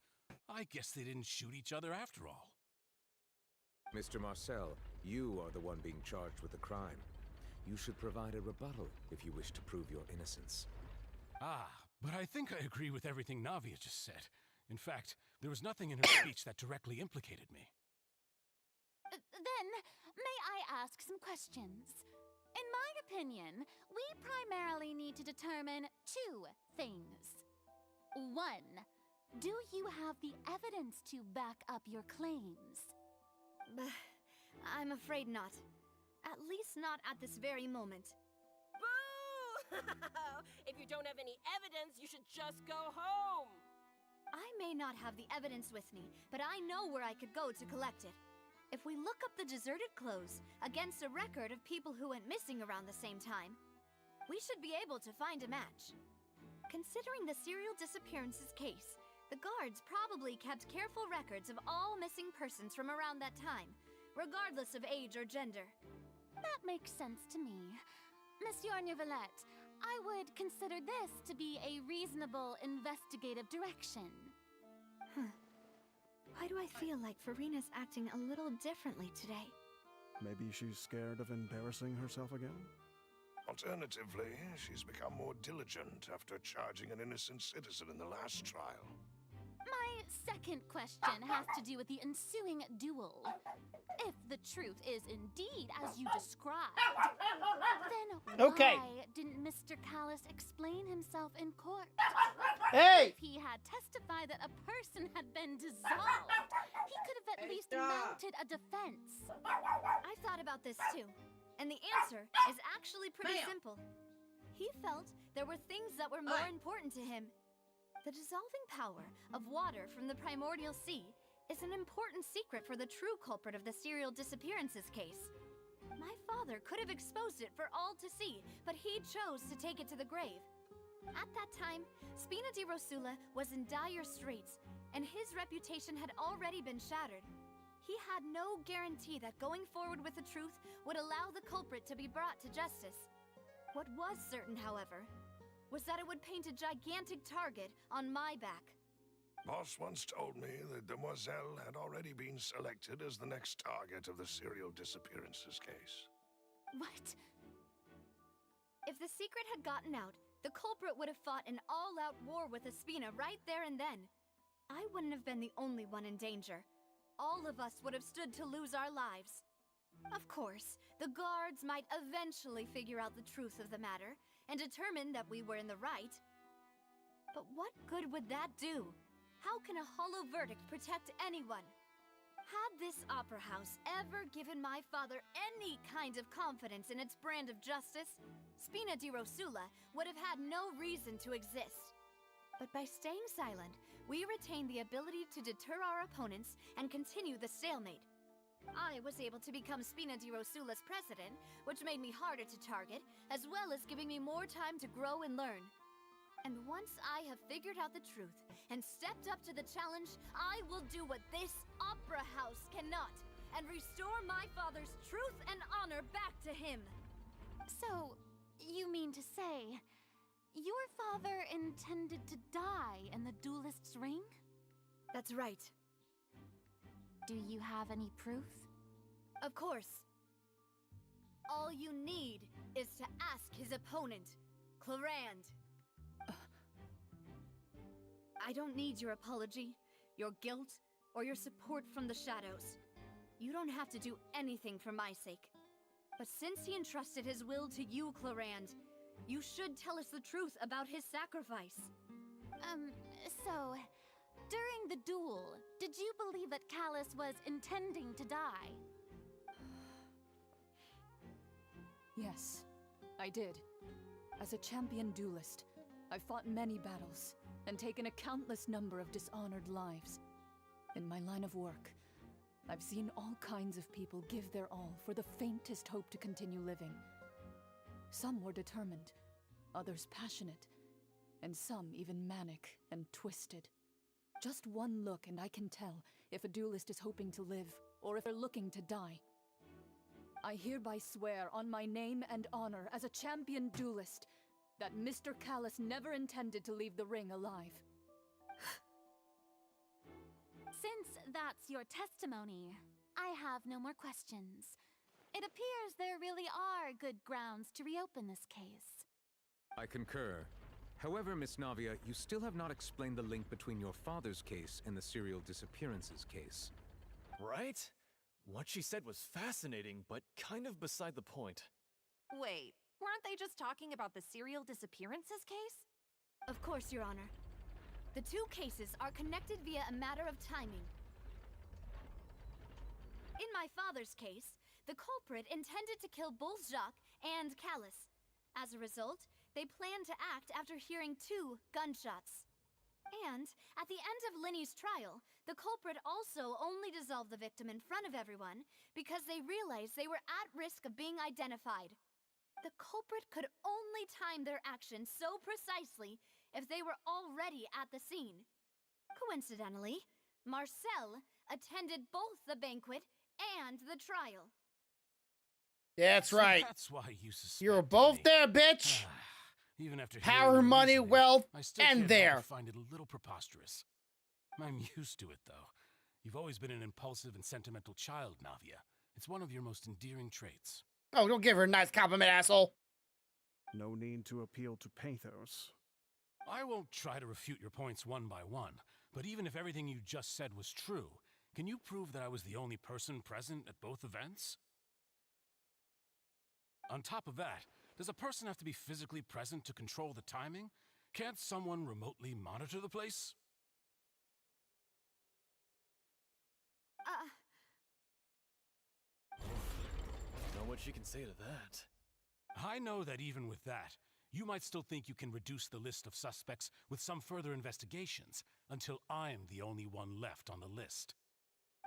I guess they didn't shoot each other after all. Mr. Marcel, you are the one being charged with the crime. You should provide a rebuttal if you wish to prove your innocence. Ah, but I think I agree with everything Navia just said. In fact, there was nothing in her speech that directly implicated me. Then, may I ask some questions? In my opinion, we primarily need to determine two things. One, do you have the evidence to back up your claims? I'm afraid not. At least not at this very moment. Boo! If you don't have any evidence, you should just go home! I may not have the evidence with me, but I know where I could go to collect it. If we look up the deserted clothes against a record of people who went missing around the same time, we should be able to find a match. Considering the serial disappearances case, the guards probably kept careful records of all missing persons from around that time, regardless of age or gender. That makes sense to me. Monsieur Neuvillette, I would consider this to be a reasonable investigative direction. Why do I feel like Farina's acting a little differently today? Maybe she's scared of embarrassing herself again? Alternatively, she's become more diligent after charging an innocent citizen in the last trial. My second question has to do with the ensuing duel. If the truth is indeed as you described, then why didn't Mr. Callus explain himself in court? Hey! If he had testified that a person had been dissolved, he could have at least mounted a defense. I thought about this too, and the answer is actually pretty simple. He felt there were things that were more important to him. The dissolving power of water from the primordial sea is an important secret for the true culprit of the serial disappearances case. My father could have exposed it for all to see, but he chose to take it to the grave. At that time, Spina di Rosula was in dire straits, and his reputation had already been shattered. He had no guarantee that going forward with the truth would allow the culprit to be brought to justice. What was certain, however, was that it would paint a gigantic target on my back. Boss once told me that Demoiselle had already been selected as the next target of the serial disappearances case. What? If the secret had gotten out, the culprit would have fought an all-out war with Espina right there and then. I wouldn't have been the only one in danger. All of us would have stood to lose our lives. Of course, the guards might eventually figure out the truth of the matter and determine that we were in the right. But what good would that do? How can a hollow verdict protect anyone? Had this opera house ever given my father any kind of confidence in its brand of justice, Spina di Rosula would have had no reason to exist. But by staying silent, we retain the ability to deter our opponents and continue the stalemate. I was able to become Spina di Rosula's president, which made me harder to target, as well as giving me more time to grow and learn. And once I have figured out the truth and stepped up to the challenge, I will do what this opera house cannot, and restore my father's truth and honor back to him. So, you mean to say, your father intended to die in the duelist's ring? That's right. Do you have any proof? Of course. All you need is to ask his opponent, Clarand. I don't need your apology, your guilt, or your support from the shadows. You don't have to do anything for my sake. But since he entrusted his will to you, Clarand, you should tell us the truth about his sacrifice. So, during the duel, did you believe that Callus was intending to die? Yes, I did. As a champion duelist, I've fought many battles and taken a countless number of dishonored lives. In my line of work, I've seen all kinds of people give their all for the faintest hope to continue living. Some were determined, others passionate, and some even manic and twisted. Just one look and I can tell if a duelist is hoping to live or if they're looking to die. I hereby swear on my name and honor as a champion duelist that Mr. Callus never intended to leave the ring alive. Since that's your testimony, I have no more questions. It appears there really are good grounds to reopen this case. I concur. However, Miss Navia, you still have not explained the link between your father's case and the serial disappearances case. Right? What she said was fascinating, but kind of beside the point. Wait, weren't they just talking about the serial disappearances case? Of course, Your Honor. The two cases are connected via a matter of timing. In my father's case, the culprit intended to kill both Jacques and Callus. As a result, they planned to act after hearing 2 gunshots. And, at the end of Linny's trial, the culprit also only dissolved the victim in front of everyone because they realized they were at risk of being identified. The culprit could only time their actions so precisely if they were already at the scene. Coincidentally, Marcel attended both the banquet and the trial. That's So right. That's why you suspect You were both me. there, bitch. Even after Power, hearing your money, reasoning, wealth, I still and can't there. help but find it a little preposterous. I'm used to it, though. You've always been an impulsive and sentimental child, Navia. It's one of your most endearing traits. Oh, don't give her a nice compliment, asshole. No need to appeal to pathos. I won't try to refute your points one by one, but even if everything you just said was true, can you prove that I was the only person present at both events? On top of that, does a person have to be physically present to control the timing? Can't someone remotely monitor the place? Don't know what she can say to that. I know that even with that, you might still think you can reduce the list of suspects with some further investigations until I'm the only one left on the list.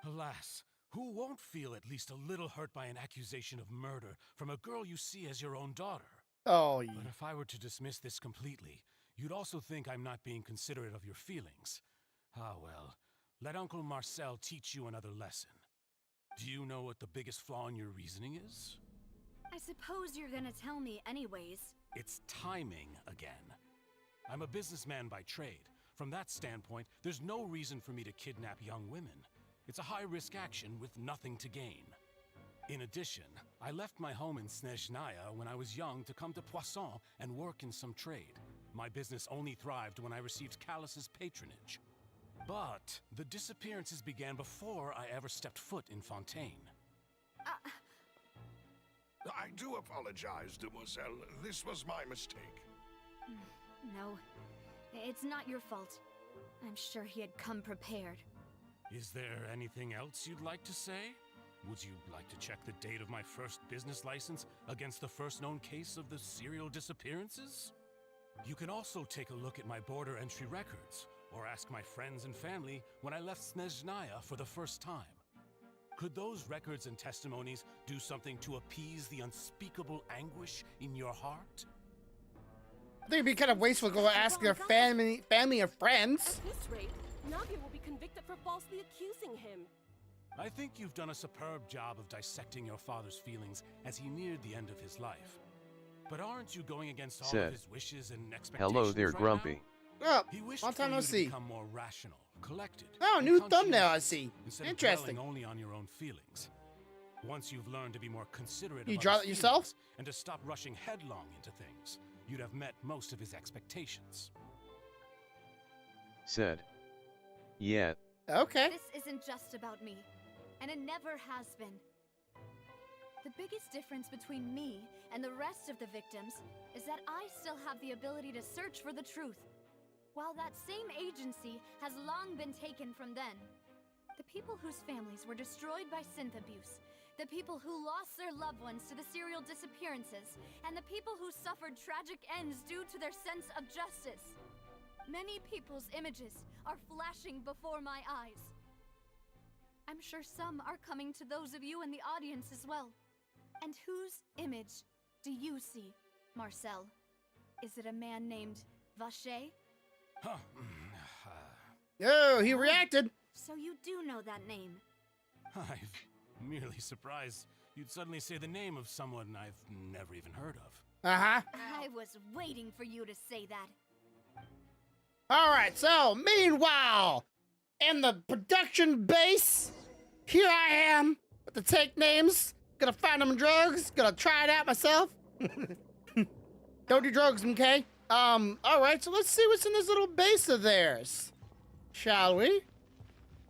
Alas, who won't feel at least a little hurt by an accusation of murder from a girl you see as your own daughter? Oh, yeah. But if I were to dismiss this completely, you'd also think I'm not being considerate of your feelings. Ah well, let Uncle Marcel teach you another lesson. Do you know what the biggest flaw in your reasoning is? I suppose you're gonna tell me anyways. It's timing again. I'm a businessman by trade. From that standpoint, there's no reason for me to kidnap young women. It's a high-risk action with nothing to gain. In addition, I left my home in Snezhnaya when I was young to come to Poisson and work in some trade. My business only thrived when I received Callus's patronage. But the disappearances began before I ever stepped foot in Fontaine. I do apologize, demoiselle. This was my mistake. No, it's not your fault. I'm sure he had come prepared. Is there anything else you'd like to say? Would you like to check the date of my first business license against the first known case of the serial disappearances? You can also take a look at my border entry records, or ask my friends and family when I left Snezhnaya for the first time. Could those records and testimonies do something to appease the unspeakable anguish in your heart? I think it'd be kind of wasteful to go ask their family and friends. At this rate, Navia will be convicted for falsely accusing him. I think you've done a superb job of dissecting your father's feelings as he neared the end of his life. But aren't you going against all of his wishes and expectations? Hello there, right Grumpy. Oh, He wished long for time you no to see. become more rational, collected. Oh, and new thumbnail I conscientious see. instead Interesting. of dwelling only on your own feelings. Once you've learned to be more considerate You of draw others' that yourself? feelings and to stop rushing headlong into things, you'd have met most of his expectations. Said. Yeah. Okay. This isn't just about me, and it never has been. The biggest difference between me and the rest of the victims is that I still have the ability to search for the truth, while that same agency has long been taken from them. The people whose families were destroyed by synth abuse, the people who lost their loved ones to the serial disappearances, and the people who suffered tragic ends due to their sense of justice. Many people's images are flashing before my eyes. I'm sure some are coming to those of you in the audience as well. And whose image do you see, Marcel? Is it a man named Vacher? Huh. Oh, he reacted. So you do know that name. I'm merely surprised you'd suddenly say the name of someone I've never even heard of. Uh-huh. I was waiting for you to say that. All right, so meanwhile, in the production base, here I am with the take names. Gonna find them drugs. Gonna try it out myself. Don't do drugs, okay? All right, so let's see what's in this little base of theirs. Shall we?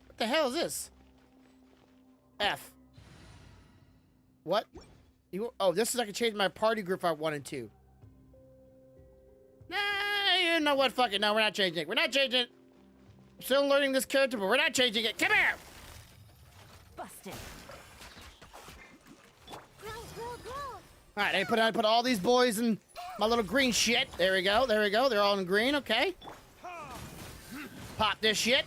What the hell is this? F. What? Oh, this is I can change my party group if I wanted to. Nah, you know what? Fuck it. No, we're not changing it. We're not changing it. I'm still learning this character, but we're not changing it. Come here! Busted. All right, I put all these boys in my little green shit. There we go. There we go. They're all in green. Okay. Pop this shit.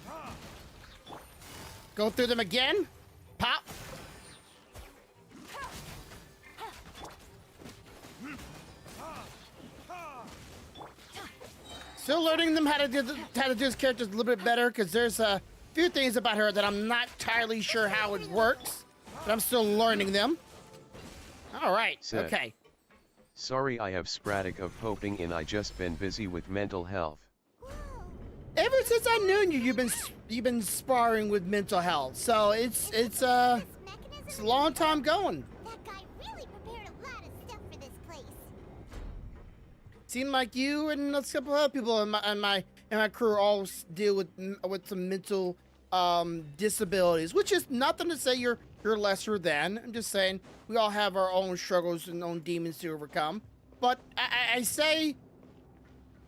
Go through them again. Pop. Still learning them how to do this character a little bit better because there's a few things about her that I'm not entirely sure how it works, but I'm still learning them. All right. Said, okay. Sorry I have sporadic of hoping and I just been busy with mental health. Ever since I knew you, you've been sparring with mental health. So it's a long time going. That guy really prepared a lot of stuff for this place. Seemed like you and a couple other people in my crew all deal with some mental disabilities, which is nothing to say you're lesser than. I'm just saying we all have our own struggles and own demons to overcome. But I say,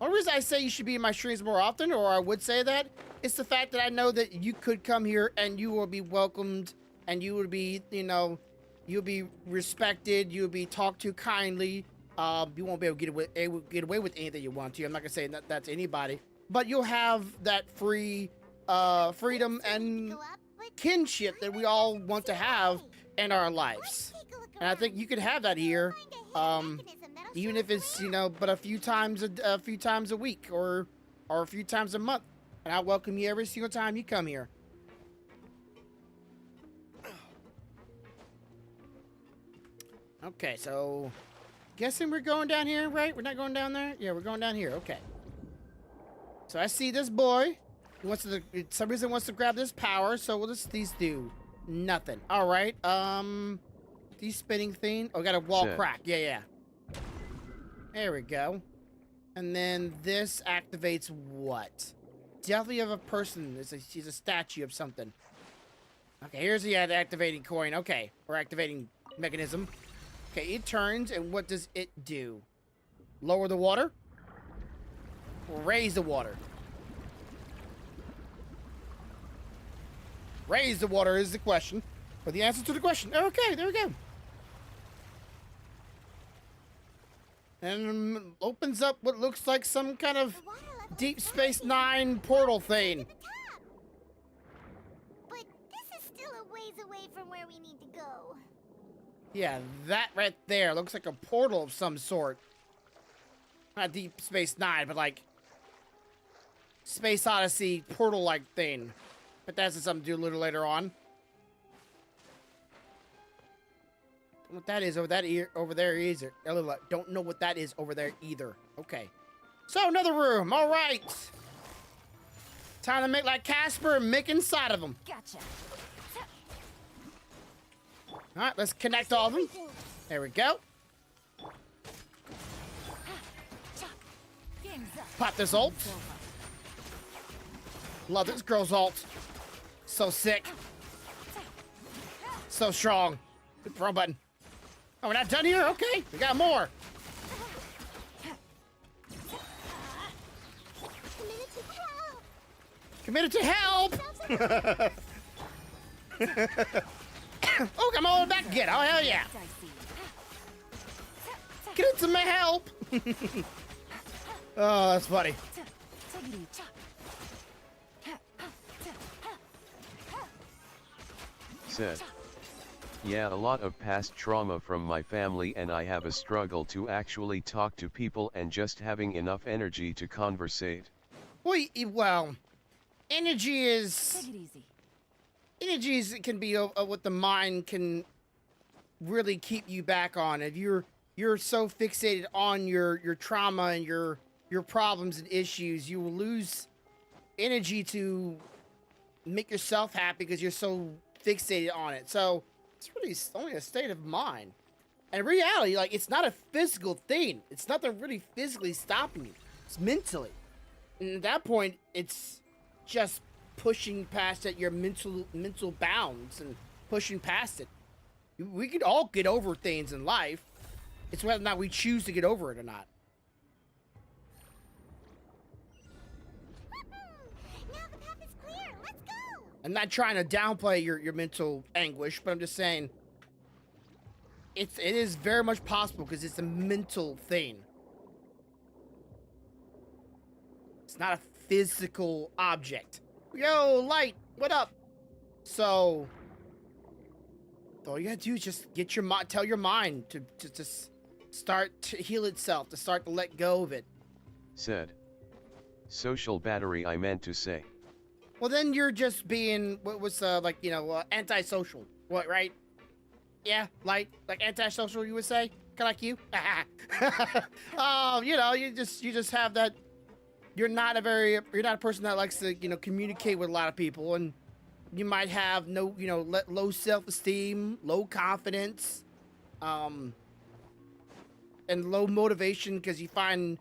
only reason I say you should be in my streams more often, or I would say that, it's the fact that I know that you could come here and you will be welcomed and you would be, you'll be respected, you'll be talked to kindly. You won't be able to get away with anything you want to. I'm not gonna say that's anybody, but you'll have that freedom and kinship that we all want to have in our lives. And I think you could have that here, even if it's but a few times a week or a few times a month. And I welcome you every single time you come here. Okay, so guessing we're going down here, right? We're not going down there? Yeah, we're going down here. Okay. So I see this boy. He wants to, for some reason, wants to grab this power. So what does these do? Nothing. All right. These spinning thing. Oh, got a wall crack. Yeah. There we go. And then this activates what? Definitely of a person. She's a statue of something. Okay, here's the activating coin. Okay, or activating mechanism. Okay, it turns, and what does it do? Lower the water? Or raise the water? Raise the water is the question. Or the answer to the question. Okay, there we go. And opens up what looks like some kind of Deep Space Nine portal thing. But this is still a ways away from where we need to go. Yeah, that right there looks like a portal of some sort. Not Deep Space Nine, but like Space Odyssey portal-like thing. But that's something to do a little later on. What that is over there either. Don't know what that is over there either. Okay. So another room. All right. Time to make like Casper and make inside of them. Gotcha. All right, let's connect all of them. There we go. Pop this ult. Love this girl's ult. So sick. So strong. Good throw button. Oh, we're not done here? Okay, we got more. Committed to help. Oh, come on back and get it. Oh, hell yeah. Get it to my help. Oh, that's funny. said. Yeah, a lot of past trauma from my family, and I have a struggle to actually talk to people and just having enough energy to conversate. Well, energy is... Take it easy. Energy can be what the mind can really keep you back on. If you're so fixated on your trauma and your problems and issues, you will lose energy to make yourself happy because you're so fixated on it. So it's really only a state of mind. And in reality, like, it's not a physical thing. It's nothing really physically stopping you. It's mentally. And at that point, it's just pushing past your mental bounds and pushing past it. We could all get over things in life. It's whether or not we choose to get over it or not. Now the path is clear. Let's go. I'm not trying to downplay your mental anguish, but I'm just saying it is very much possible because it's a mental thing. It's not a physical object. Yo, Light, what up? So all you gotta do is just get your mind, tell your mind to just start to heal itself, to start to let go of it. Said. Social battery, I meant to say. Well, then you're just being like, you know, antisocial. What, right? Yeah, like antisocial, you would say? Kind of like you. You know, you just have that. You're not a person that likes to, you know, communicate with a lot of people, and you might have low self-esteem, low confidence, and low motivation because you find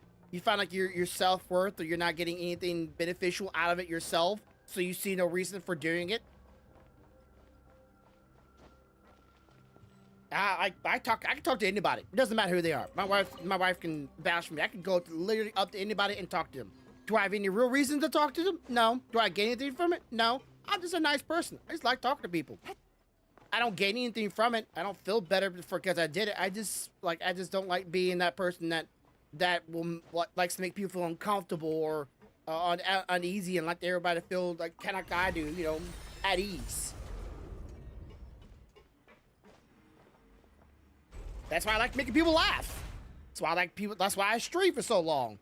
like your self-worth, or you're not getting anything beneficial out of it yourself, so you see no reason for doing it. I can talk to anybody. It doesn't matter who they are. My wife can vouch for me. I can go literally up to anybody and talk to them. Do I have any real reason to talk to them? No. Do I gain anything from it? No. I'm just a nice person. I just like talking to people. I don't gain anything from it. I don't feel better because I did it. I just don't like being that person that likes to make people feel uncomfortable or uneasy, and like everybody feel like kind of like I do, you know, at ease. That's why I like making people laugh. That's why I like people. That's why I stream for so long.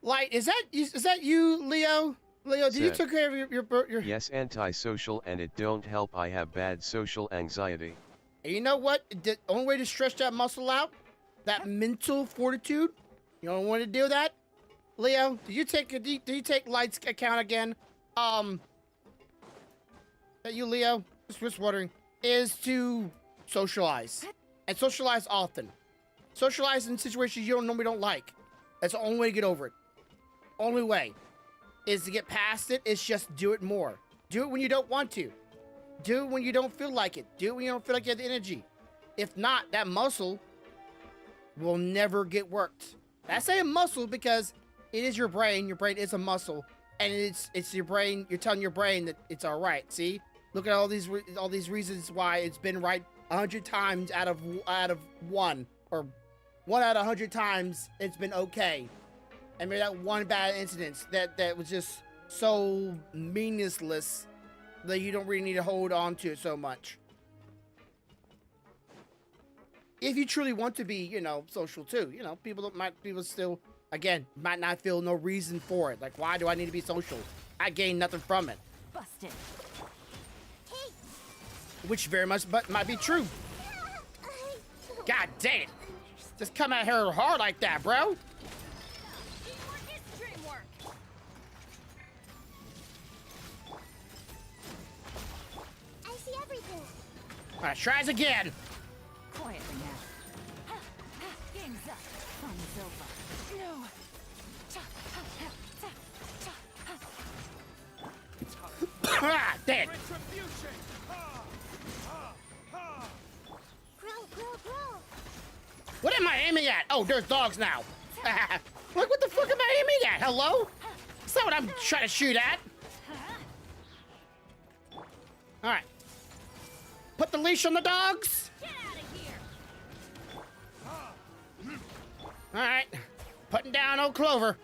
Light, is that you, Leo? Leo, did you take care of your... Yes, antisocial, and it don't help. I have bad social anxiety. And you know what? The only way to stretch that muscle out, that mental fortitude, you don't want to do that. Leo, did you take Light's account again? That you, Leo? Just wondering. Is to socialize, and socialize often. Socialize in situations you normally don't like. That's the only way to get over it. Only way is to get past it. Is just do it more. Do it when you don't want to. Do it when you don't feel like it. Do it when you don't feel like you have the energy. If not, that muscle will never get worked. I say a muscle because it is your brain. Your brain is a muscle, and it's your brain. You're telling your brain that it's all right. See, look at all these reasons why it's been right 100 times out of 1, or 1 out of 100 times it's been okay. And maybe that one bad incident that was just so meaningless that you don't really need to hold on to it so much. If you truly want to be, you know, social too, you know, people still, again, might not feel no reason for it. Like, why do I need to be social? I gain nothing from it. Busted. Which very much might be true. God dang it. Just come at her hard like that, bro. I see everything. All right, tries again. Quietly now. Game's up. Fun's over. No. Ah, dead. Grow. What am I aiming at? Oh, there's dogs now. Like, what the fuck am I aiming at? Hello? That's not what I'm trying to shoot at. All right. Put the leash on the dogs. Get out of here. All right. Putting down old Clover.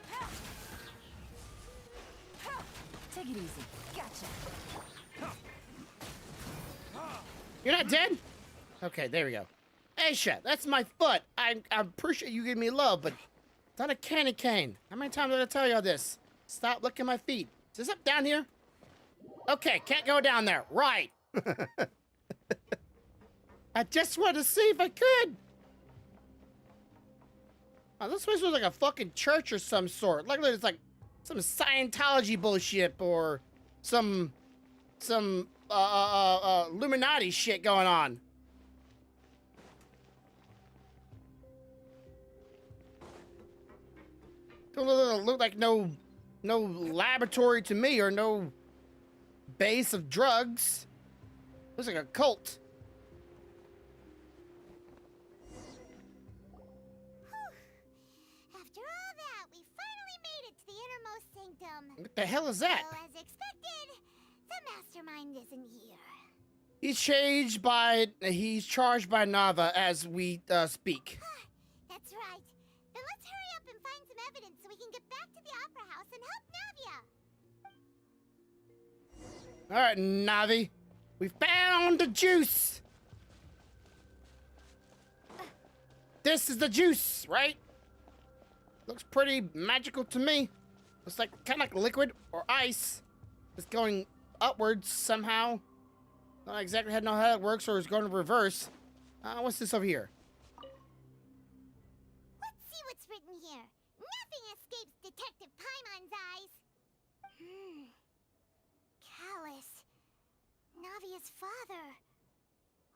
Take it easy. Gotcha. You're not dead? Okay, there we go. Aisha, that's my foot. I appreciate you giving me love, but it's not a candy cane. How many times did I tell you all this? Stop licking my feet. Is this up down here? Okay, can't go down there. Right. I just wanted to see if I could. Oh, this place was like a fucking church or some sort. Like it's like some Scientology bullshit or some Illuminati shit going on. Don't look like no laboratory to me or no base of drugs. Looks like a cult. After all that, we finally made it to the innermost sanctum. What the hell is that? So, as expected, the mastermind isn't here. He's charged by Nava as we speak. That's right. Then let's hurry up and find some evidence so we can get back to the Opera House and help Navia. All right, Navi, we found the juice. This is the juice, right? Looks pretty magical to me. Looks like kind of like liquid or ice. It's going upwards somehow. Not exactly know how that works, or it's going to reverse. What's this over here? Let's see what's written here. Nothing escapes Detective Paimon's eyes. Callus. Navia's father.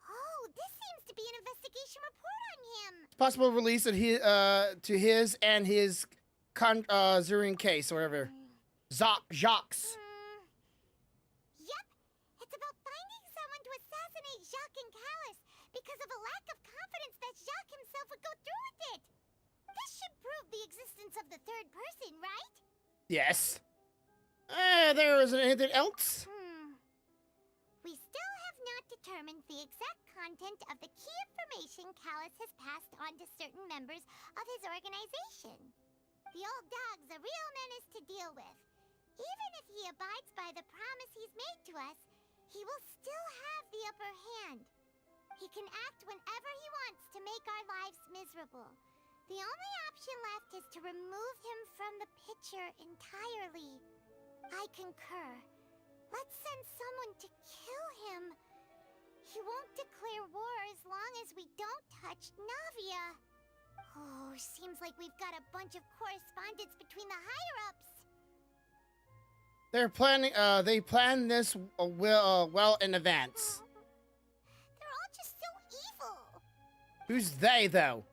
Oh, this seems to be an investigation report on him. Possible release of his, to his and his Zurian case, or whatever. Jacques. Yep. It's about finding someone to assassinate Jacques and Callus because of a lack of confidence that Jacques himself would go through with it. This should prove the existence of the third person, right? Yes. There isn't anything else? We still have not determined the exact content of the key information Callus has passed on to certain members of his organization. The old dog's a real menace to deal with. Even if he abides by the promise he's made to us, he will still have the upper hand. He can act whenever he wants to make our lives miserable. The only option left is to remove him from the picture entirely. I concur. Let's send someone to kill him. He won't declare war as long as we don't touch Navia. Oh, seems like we've got a bunch of correspondence between the higher-ups. They're planning. They planned this well in advance. They're all just so evil. Who's they, though?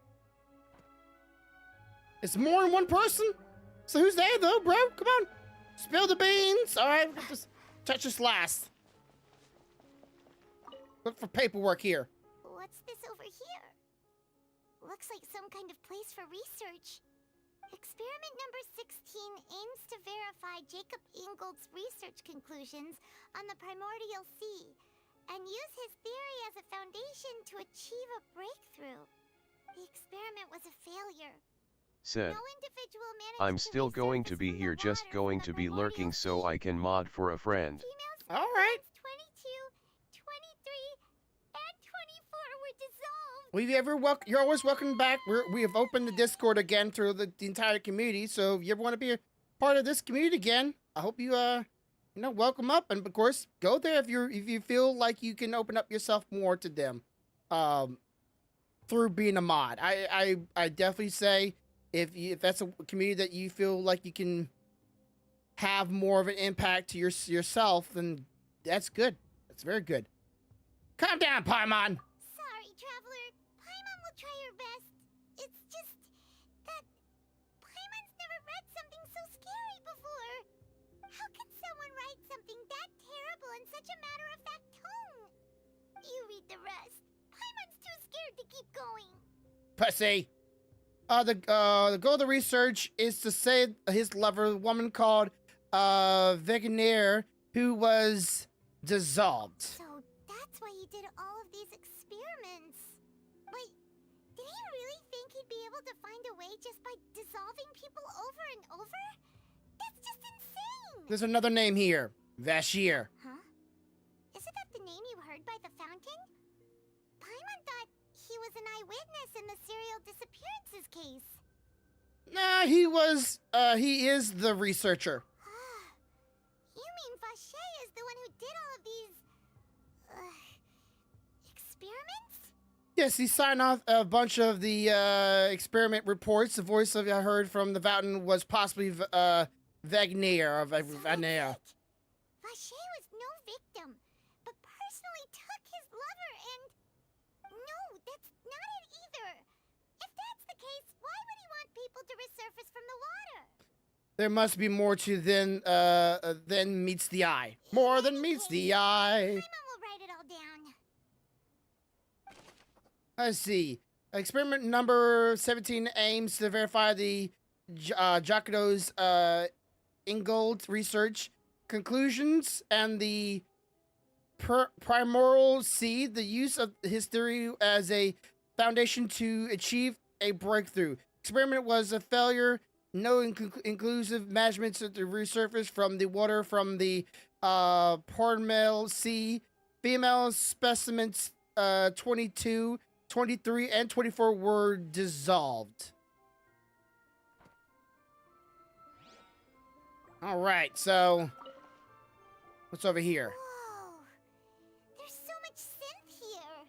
It's more than one person. So who's they, though, bro? Come on, spill the beans. All right, just touch this last. Look for paperwork here. What's this over here? Looks like some kind of place for research. Experiment number 16 aims to verify Jacob Ingold's research conclusions on the primordial sea and use his theory as a foundation to achieve a breakthrough. The experiment was a failure. Said, No individual managed I'm to still going to be here, just going to be lurking so I can mod for a friend. All right. 22, 23, and 24 were dissolved. You're always welcome back. We have opened the Discord again through the entire community. So if you ever want to be a part of this community again, I hope you welcome up, and of course go there if you feel like you can open up yourself more to them, through being a mod. I definitely say if that's a community that you feel like you can have more of an impact to yourself, then that's good. That's very good. Calm down, Paimon. Sorry, Traveler. Paimon will try her best. It's just that Paimon's never read something so scary before. How can someone write something that terrible in such a matter-of-fact tone? You read the rest. Paimon's too scared to keep going. Pussy. The goal of the research is to save his lover, a woman called Veganeer, who was dissolved. So that's why he did all of these experiments. Wait, did he really think he'd be able to find a way just by dissolving people over and over? That's just insane! There's another name here. Vashir. Huh? Isn't that the name you heard by the fountain? Paimon thought he was an eyewitness in the serial disappearances case. Nah, he is the researcher. You mean Vache is the one who did all of these... experiments? Yes, he signed off a bunch of the experiment reports. The voice I heard from the fountain was possibly Wagner of Wagner. Vache was no victim, but personally took his lover and... No, that's not it either. If that's the case, why would he want people to resurface from the water? There must be more to than meets the eye. More than meets the eye. Paimon will write it all down. Let's see. Experiment number 17 aims to verify the Jacodo's Ingold research conclusions and the primordial seed, the use of his theory as a foundation to achieve a breakthrough. Experiment was a failure. No inclusive measurements of the resurface from the water from the Portmel Sea. Female specimens 22, 23, and 24 were dissolved. All right, so what's over here? Whoa! There's so much synth here!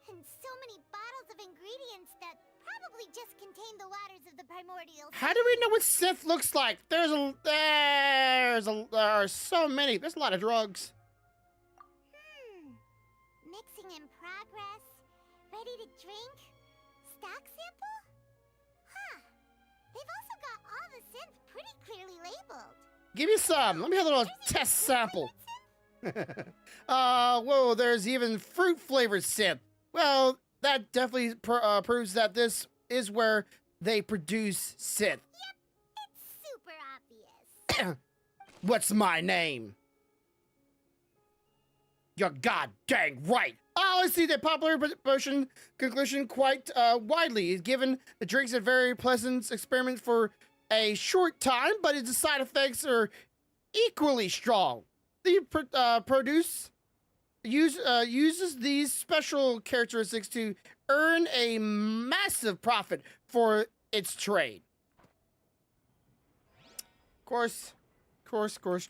And so many bottles of ingredients that probably just contain the waters of the primordial sea. How do we know what synth looks like? There are so many. There's a lot of drugs. Mixing in progress. Ready to drink? Stock sample? Huh. They've also got all the synth pretty clearly labeled. Give me some. Let me have a little test sample. Whoa, there's even fruit flavored synth. Well, that definitely proves that this is where they produce synth. Yep, it's super obvious. What's my name? You're god dang right. Oh, I see the popular potion conclusion quite widely. Given the drinks are very pleasant experiment for a short time, but its side effects are equally strong. The uses these special characteristics to earn a massive profit for its trade. Of course,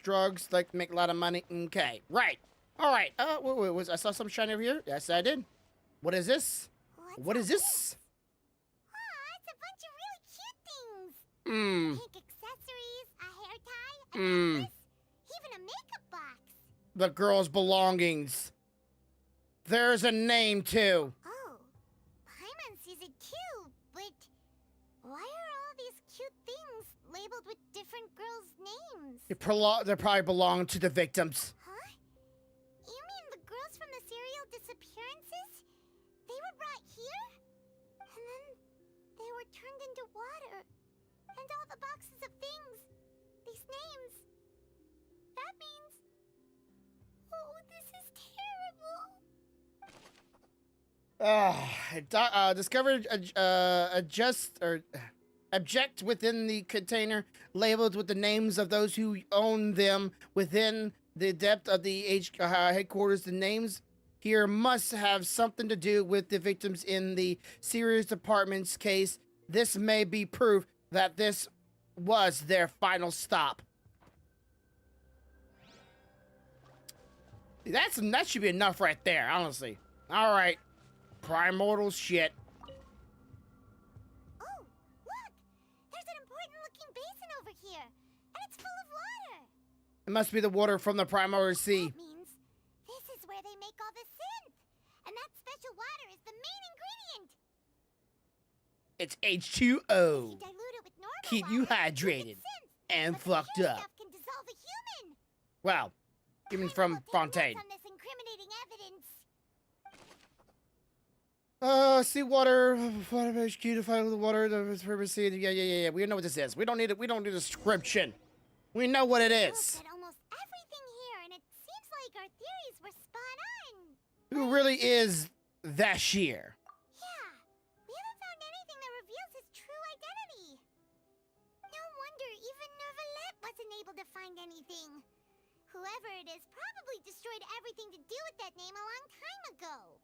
drugs like to make a lot of money. Okay, right. All right. Wait, I saw some shiny over here. Yes, I did. What is this? What is this? Aw, it's a bunch of really cute things. Pink accessories, a hair tie, a necklace, even a makeup box. The girl's belongings. There's a name too. Oh, Paimon sees it too, but why are all these cute things labeled with different girls' names? They probably belong to the victims. Huh? You mean the girls from the serial disappearances? They were brought here? And then they were turned into water. And all the boxes of things. These names. That means... Oh, this is terrible. Discovered object within the container labeled with the names of those who own them within the depth of the headquarters. The names here must have something to do with the victims in the serious department's case. This may be proof that this was their final stop. That should be enough right there, honestly. All right, primordial shit. Oh, look! There's an important-looking basin over here, and it's full of water. It must be the water from the primordial sea. That means this is where they make all the synth, and that special water is the main ingredient. It's H2O. You dilute it with normal Keep water, you you get hydrated synth, and but fucked the pure up. stuff can dissolve a human. Wow, even from Fontaine. On this incriminating evidence. Seawater, water HQ to find the water, the privacy. Yeah. We know what this is. We don't need it. We don't need a description. We know what it is. Look at almost everything here, and it seems like our theories were spot on. Who really is Vashir? Yeah, we haven't found anything that reveals his true identity. No wonder even Nervalet wasn't unable to find anything. Whoever it is probably destroyed everything to do with that name a long time ago.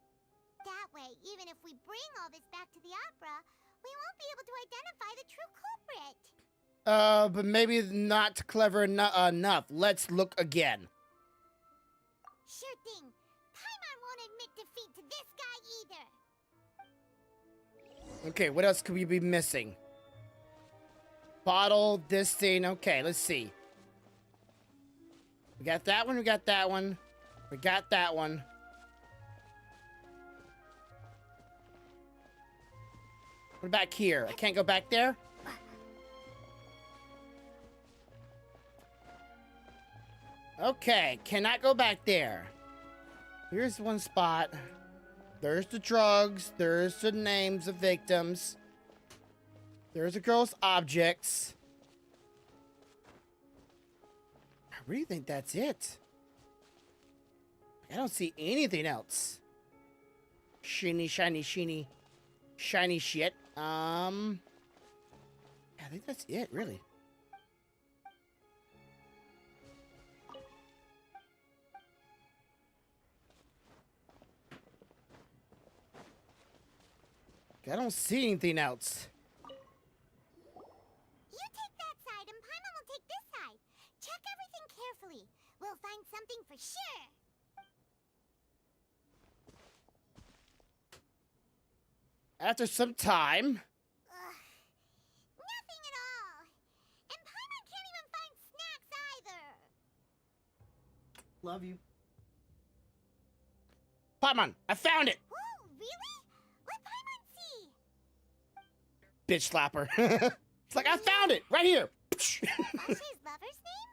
That way, even if we bring all this back to the opera, we won't be able to identify the true culprit. But maybe not clever enough. Let's look again. Sure thing. Paimon won't admit defeat to this guy either. Okay, what else could we be missing? Bottle, this thing. Okay, let's see. We got that one, we got that one. We got that one. What back here? I can't go back there? Okay, cannot go back there. Here's one spot. There's the drugs. There's the names of victims. There's the girl's objects. I really think that's it. I don't see anything else. Shiny, shiny, shiny, shiny shit. I think that's it, really. I don't see anything else. You take that side and Paimon will take this side. Check everything carefully. We'll find something for sure. After some time. Nothing at all. And Paimon can't even find snacks either. Love you. Paimon, I found it! Whoa, really? Let Paimon see. Bitch slapper. It's like, I found it! Right here! Vashe's lover's name?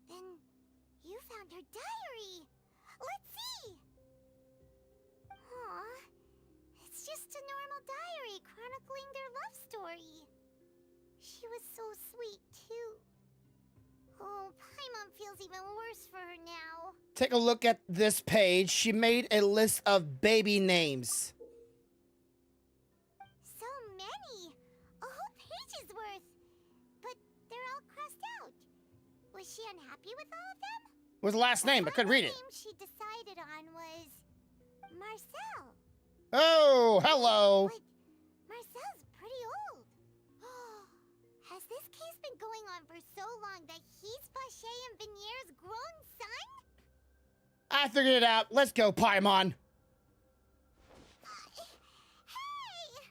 Then you found her diary. Let's see. Aw, it's just a normal diary chronicling their love story. She was so sweet, too. Oh, Paimon feels even worse for her now. Take a look at this page. She made a list of baby names. So many! A whole page's worth! But they're all crossed out. Was she unhappy with all of them? What's the last name? I couldn't read it. The name she decided on was Marcel. Oh, hello. But Marcel's pretty old. Has this case been going on for so long that he's Vache and Venier's grown son? I figured it out. Let's go, Paimon. Hey!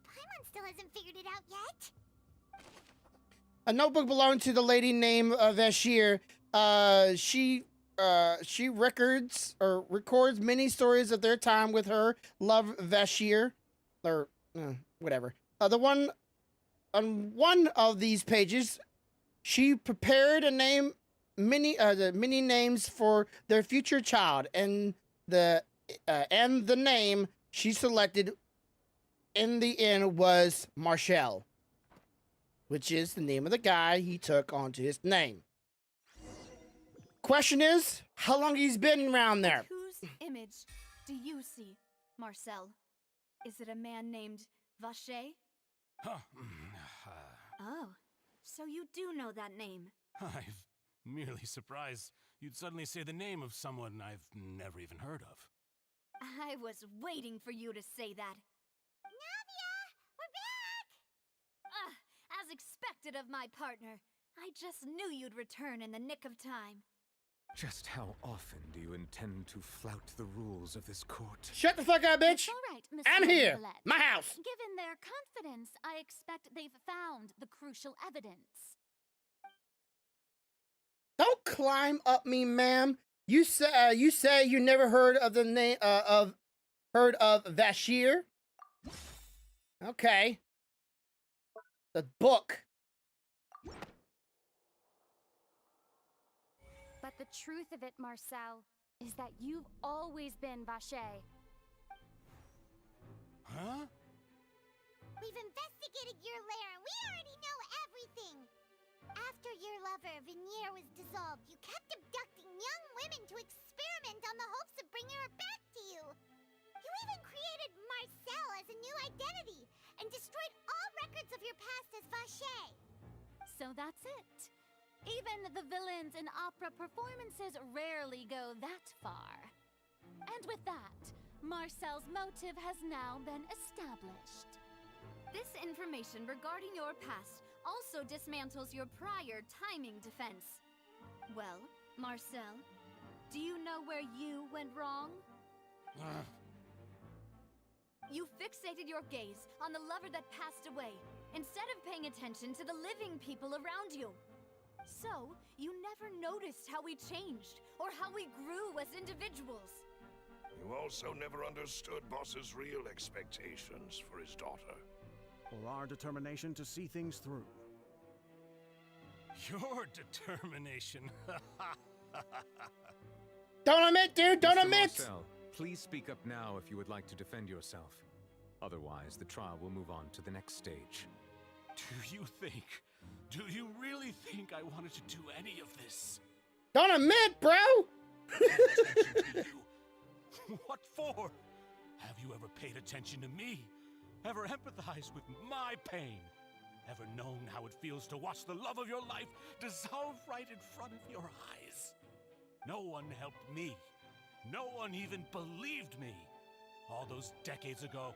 Paimon still hasn't figured it out yet. A notebook belonging to the lady named Vashir. She records many stories of their time with her love Vashir, or whatever. On one of these pages, she prepared a name, many names for their future child, and the name she selected in the end was Marshall, which is the name of the guy he took onto his name. Question is, how long he's been around there? Whose image do you see, Marcel? Is it a man named Vache? Oh, so you do know that name. I'm merely surprised you'd suddenly say the name of someone I've never even heard of. I was waiting for you to say that. Navia! We're back! As expected of my partner. I just knew you'd return in the nick of time. Just how often do you intend to flout the rules of this court? Shut the fuck up, bitch! All right, Miss I'm here! Nicolette. My house! Given their confidence, I expect they've found the crucial evidence. Don't climb up me, ma'am. You say you never heard of the name of Vashir? Okay. The book. But the truth of it, Marcel, is that you've always been Vache. Huh? We've investigated your lair and we already know everything. After your lover, Venier, was dissolved, you kept abducting young women to experiment on the hopes of bringing her back to you. You even created Marcel as a new identity and destroyed all records of your past as Vache. So that's it. Even the villains in opera performances rarely go that far. And with that, Marcel's motive has now been established. This information regarding your past also dismantles your prior timing defense. Well, Marcel, do you know where you went wrong? You fixated your gaze on the lover that passed away, instead of paying attention to the living people around you. So, you never noticed how we changed, or how we grew as individuals. You also never understood Boss's real expectations for his daughter. Or our determination to see things through. Your determination. Don't admit, dude! Don't Mr. admit! Marcel, please speak up now if you would like to defend yourself. Otherwise, the trial will move on to the next stage. Do you really think I wanted to do any of this? Don't admit, bro! What for? Have you ever paid attention to me? Ever empathized with my pain? Ever known how it feels to watch the love of your life dissolve right in front of your eyes? No one helped me. No one even believed me. All those decades ago,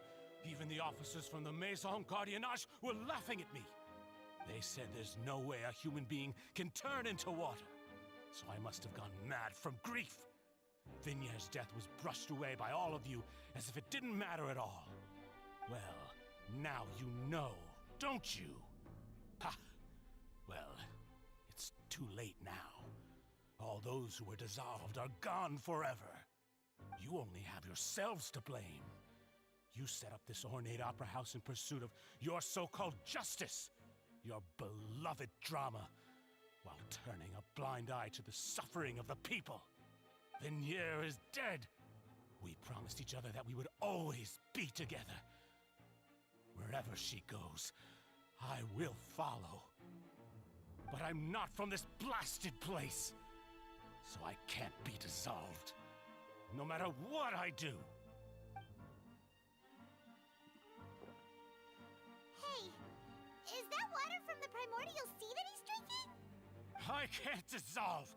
even the officers from the Maison Gardiennage were laughing at me. They said there's no way a human being can turn into water. So I must have gone mad from grief. Vignier's death was brushed away by all of you as if it didn't matter at all. Well, now you know, don't you? Ha! Well, it's too late now. All those who were dissolved are gone forever. You only have yourselves to blame. You set up this ornate opera house in pursuit of your so-called justice, your beloved drama, while turning a blind eye to the suffering of the people. Vignier is dead. We promised each other that we would always be together. Wherever she goes, I will follow. But I'm not from this blasted place, so I can't be dissolved, no matter what I do. Hey, is that water from the primordial sea that he's drinking? I can't dissolve!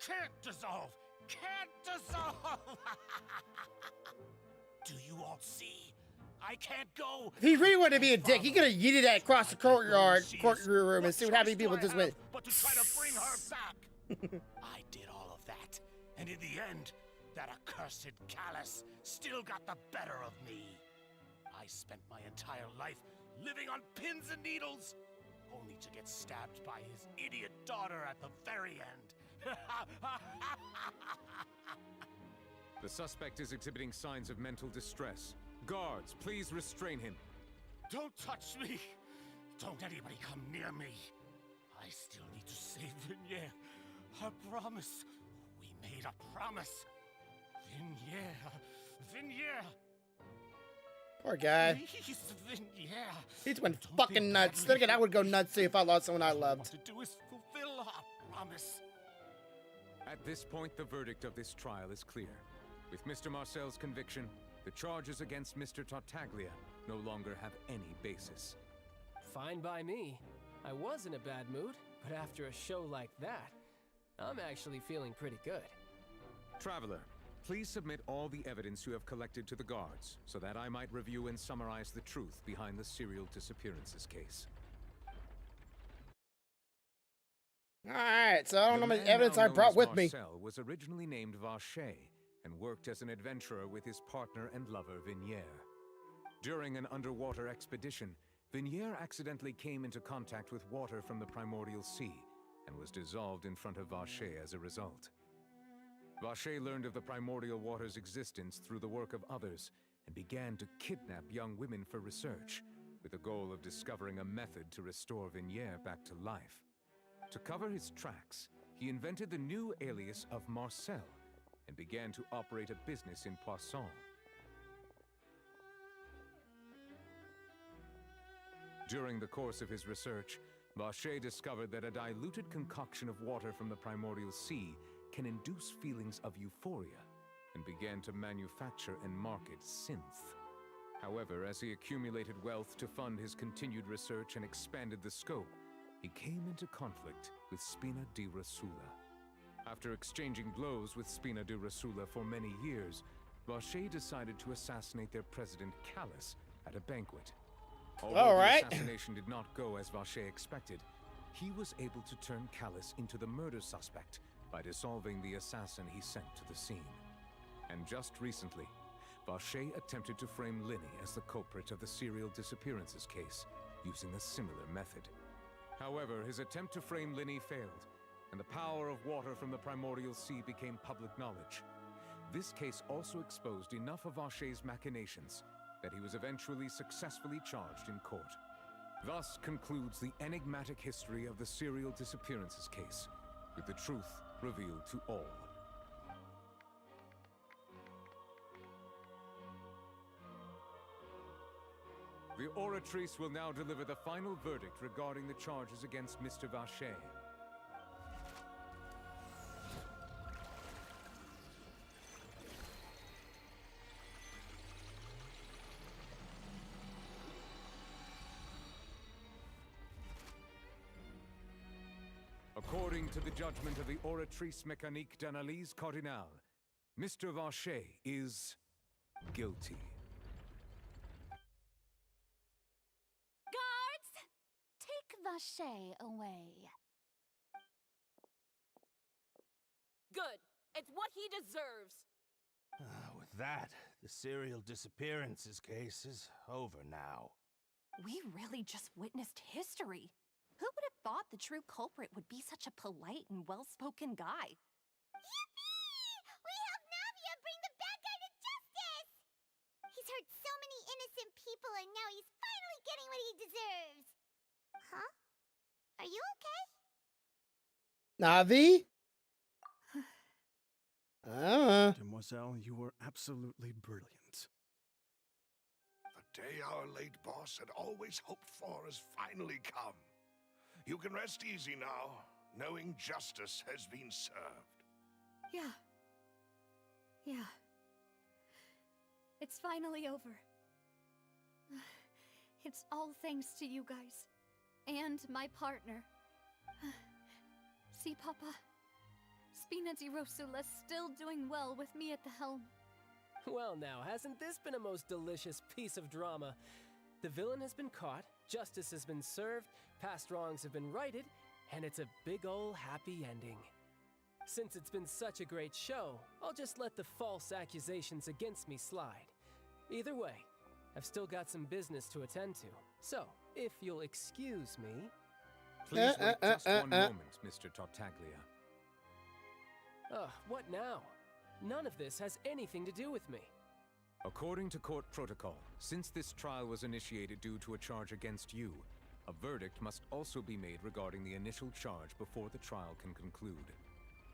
Can't dissolve! Can't dissolve! Do you all see? I can't go! If he really wanted to be a dick, he could have yeeted that across the courtroom, and see what happy people just went. But to try to bring her back! I did all of that, and in the end, that accursed Callus still got the better of me. I spent my entire life living on pins and needles, only to get stabbed by his idiot daughter at the very end. The suspect is exhibiting signs of mental distress. Guards, please restrain him. Don't touch me! Don't anybody come near me! I still need to save Vignier. I promise. We made a promise. Vignier! Poor guy. Please, Vignier. He's went fucking nuts. Then again, I would go nuts too if I lost someone I loved. What to do is fulfill our promise. At this point, the verdict of this trial is clear. With Mr. Marcel's conviction, the charges against Mr. Tartaglia no longer have any basis. Fine by me. I was in a bad mood, but after a show like that, I'm actually feeling pretty good. Traveler, please submit all the evidence you have collected to the guards, so that I might review and summarize the truth behind the serial disappearances case. Alright, so I don't know how much evidence I brought with me. Marcel was originally named Vache and worked as an adventurer with his partner and lover Vignier. During an underwater expedition, Vignier accidentally came into contact with water from the primordial sea and was dissolved in front of Vache as a result. Vache learned of the primordial water's existence through the work of others and began to kidnap young women for research, with the goal of discovering a method to restore Vignier back to life. To cover his tracks, he invented the new alias of Marcel and began to operate a business in Poisson. During the course of his research, Vache discovered that a diluted concoction of water from the primordial sea can induce feelings of euphoria, and began to manufacture and market synth. However, as he accumulated wealth to fund his continued research and expanded the scope, he came into conflict with Spina di Rosula. After exchanging blows with Spina di Rosula for many years, Vache decided to assassinate their president, Callus, at a banquet. Although the assassination did not go as Vache expected, he was able to turn Callus into the murder suspect by dissolving the assassin he sent to the scene. And just recently, Vache attempted to frame Linny as the culprit of the serial disappearances case, using a similar method. However, his attempt to frame Linny failed, and the power of water from the primordial sea became public knowledge. This case also exposed enough of Vache's machinations that he was eventually successfully charged in court. Thus concludes the enigmatic history of the serial disappearances case, with the truth revealed to all. The Oratrice will now deliver the final verdict regarding the charges against Mr. Vache. According to the judgment of the Oratrice Mécanique d'Analyse Cardinale, Mr. Vache is guilty. Guards! Take Vache away. Good. It's what he deserves. With that, the serial disappearances case is over now. We really just witnessed history. Who would have thought the true culprit would be such a polite and well-spoken guy? Yippee! We helped Navia bring the bad guy to justice! He's hurt so many innocent people and now he's finally getting what he deserves. Huh? Are you okay? Navi? Demoiselle, you were absolutely brilliant. The day our late boss had always hoped for has finally come. You can rest easy now, knowing justice has been served. Yeah. Yeah. It's finally over. It's all thanks to you guys. And my partner. See, Papa? Spina di Rosula's still doing well with me at the helm. Well now, hasn't this been a most delicious piece of drama? The villain has been caught, justice has been served, past wrongs have been righted, and it's a big ol' happy ending. Since it's been such a great show, I'll just let the false accusations against me slide. Either way, I've still got some business to attend to, so if you'll excuse me... Please wait just one moment, Mr. Tartaglia. What now? None of this has anything to do with me. According to court protocol, since this trial was initiated due to a charge against you, a verdict must also be made regarding the initial charge before the trial can conclude.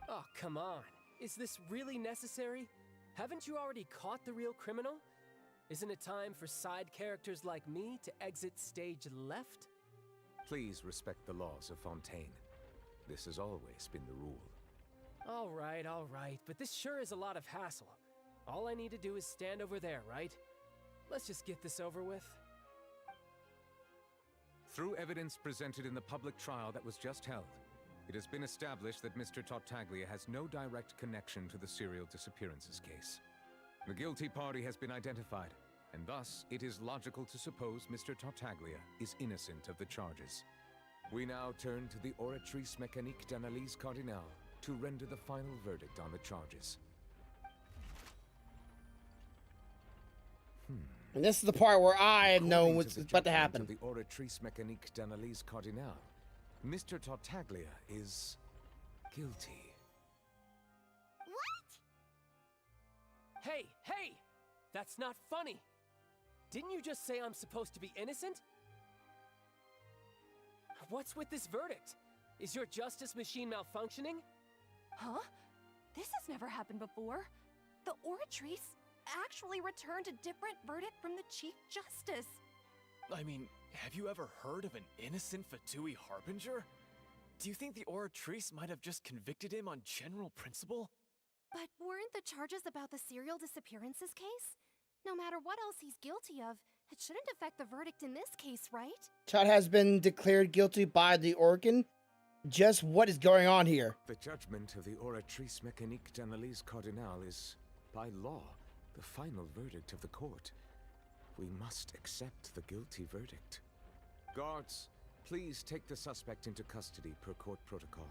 Oh, come on. Is this really necessary? Haven't you already caught the real criminal? Isn't it time for side characters like me to exit stage left? Please respect the laws of Fontaine. This has always been the rule. All right, but this sure is a lot of hassle. All I need to do is stand over there, right? Let's just get this over with. Through evidence presented in the public trial that was just held, it has been established that Mr. Tartaglia has no direct connection to the serial disappearances case. The guilty party has been identified, and thus it is logical to suppose Mr. Tartaglia is innocent of the charges. We now turn to the Oratrice Mécanique d'Analyse Cardinale to render the final verdict on the charges. And this is the part where I know what's about to happen. The Oratrice Mécanique d'Analyse Cardinale, Mr. Tartaglia is guilty. What? Hey! That's not funny! Didn't you just say I'm supposed to be innocent? What's with this verdict? Is your justice machine malfunctioning? Huh? This has never happened before. The Oratrice actually returned a different verdict from the Chief Justice. I mean, have you ever heard of an innocent Fatui Harbinger? Do you think the Oratrice might have just convicted him on general principle? But weren't the charges about the serial disappearances case? No matter what else he's guilty of, it shouldn't affect the verdict in this case, right? Todd has been declared guilty by the organ. Just what is going on here? The judgment of the Oratrice Mécanique d'Analyse Cardinal is, by law, the final verdict of the court. We must accept the guilty verdict. Guards, please take the suspect into custody per court protocol.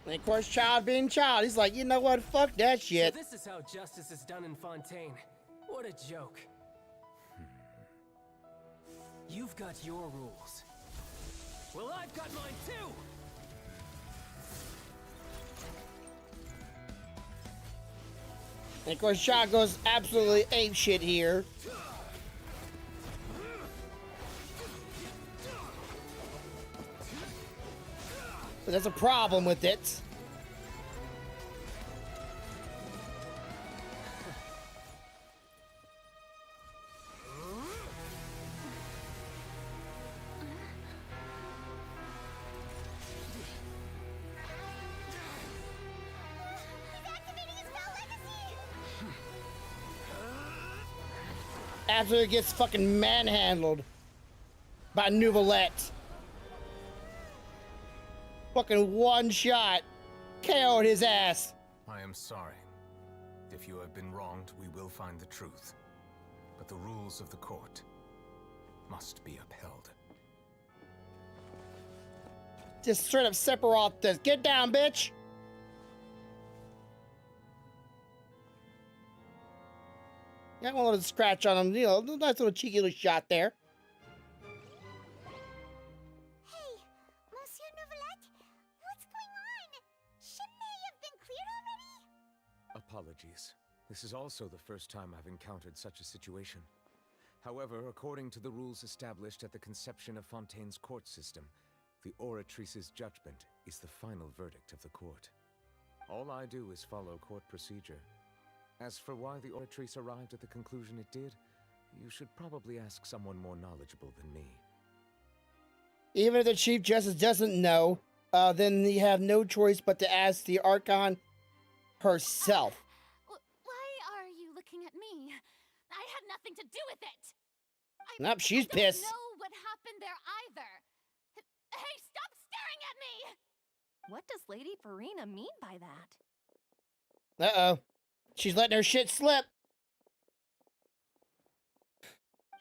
And of course, Child being Child, he's like, you know what? Fuck that shit. So this is how justice is done in Fontaine. What a joke. You've got your rules. Well, I've got mine too! And of course, Child goes absolutely apeshit here. But there's a problem with it. Absolutely gets fucking manhandled by Nouvelette. Fucking one shot KO'd his ass. I am sorry. If you have been wronged, we will find the truth. But the rules of the court must be upheld. Just straight up Sephiroth this. Get down, bitch. Got one little scratch on him, you know, nice little cheeky little shot there. Hey, Monsieur Nouvelette, what's going on? Shouldn't they have been cleared already? Apologies. This is also the first time I've encountered such a situation. However, according to the rules established at the conception of Fontaine's court system, the Oratrice's judgment is the final verdict of the court. All I do is follow court procedure. As for why the Oratrice arrived at the conclusion it did, you should probably ask someone more knowledgeable than me. Even if the Chief Justice doesn't know, then you have no choice but to ask the Archon herself. Why are you looking at me? I had nothing to do with it! Nope, she's pissed. I don't know what happened there either. Hey, stop staring at me! What does Lady Farina mean by that? Uh-oh. She's letting her shit slip.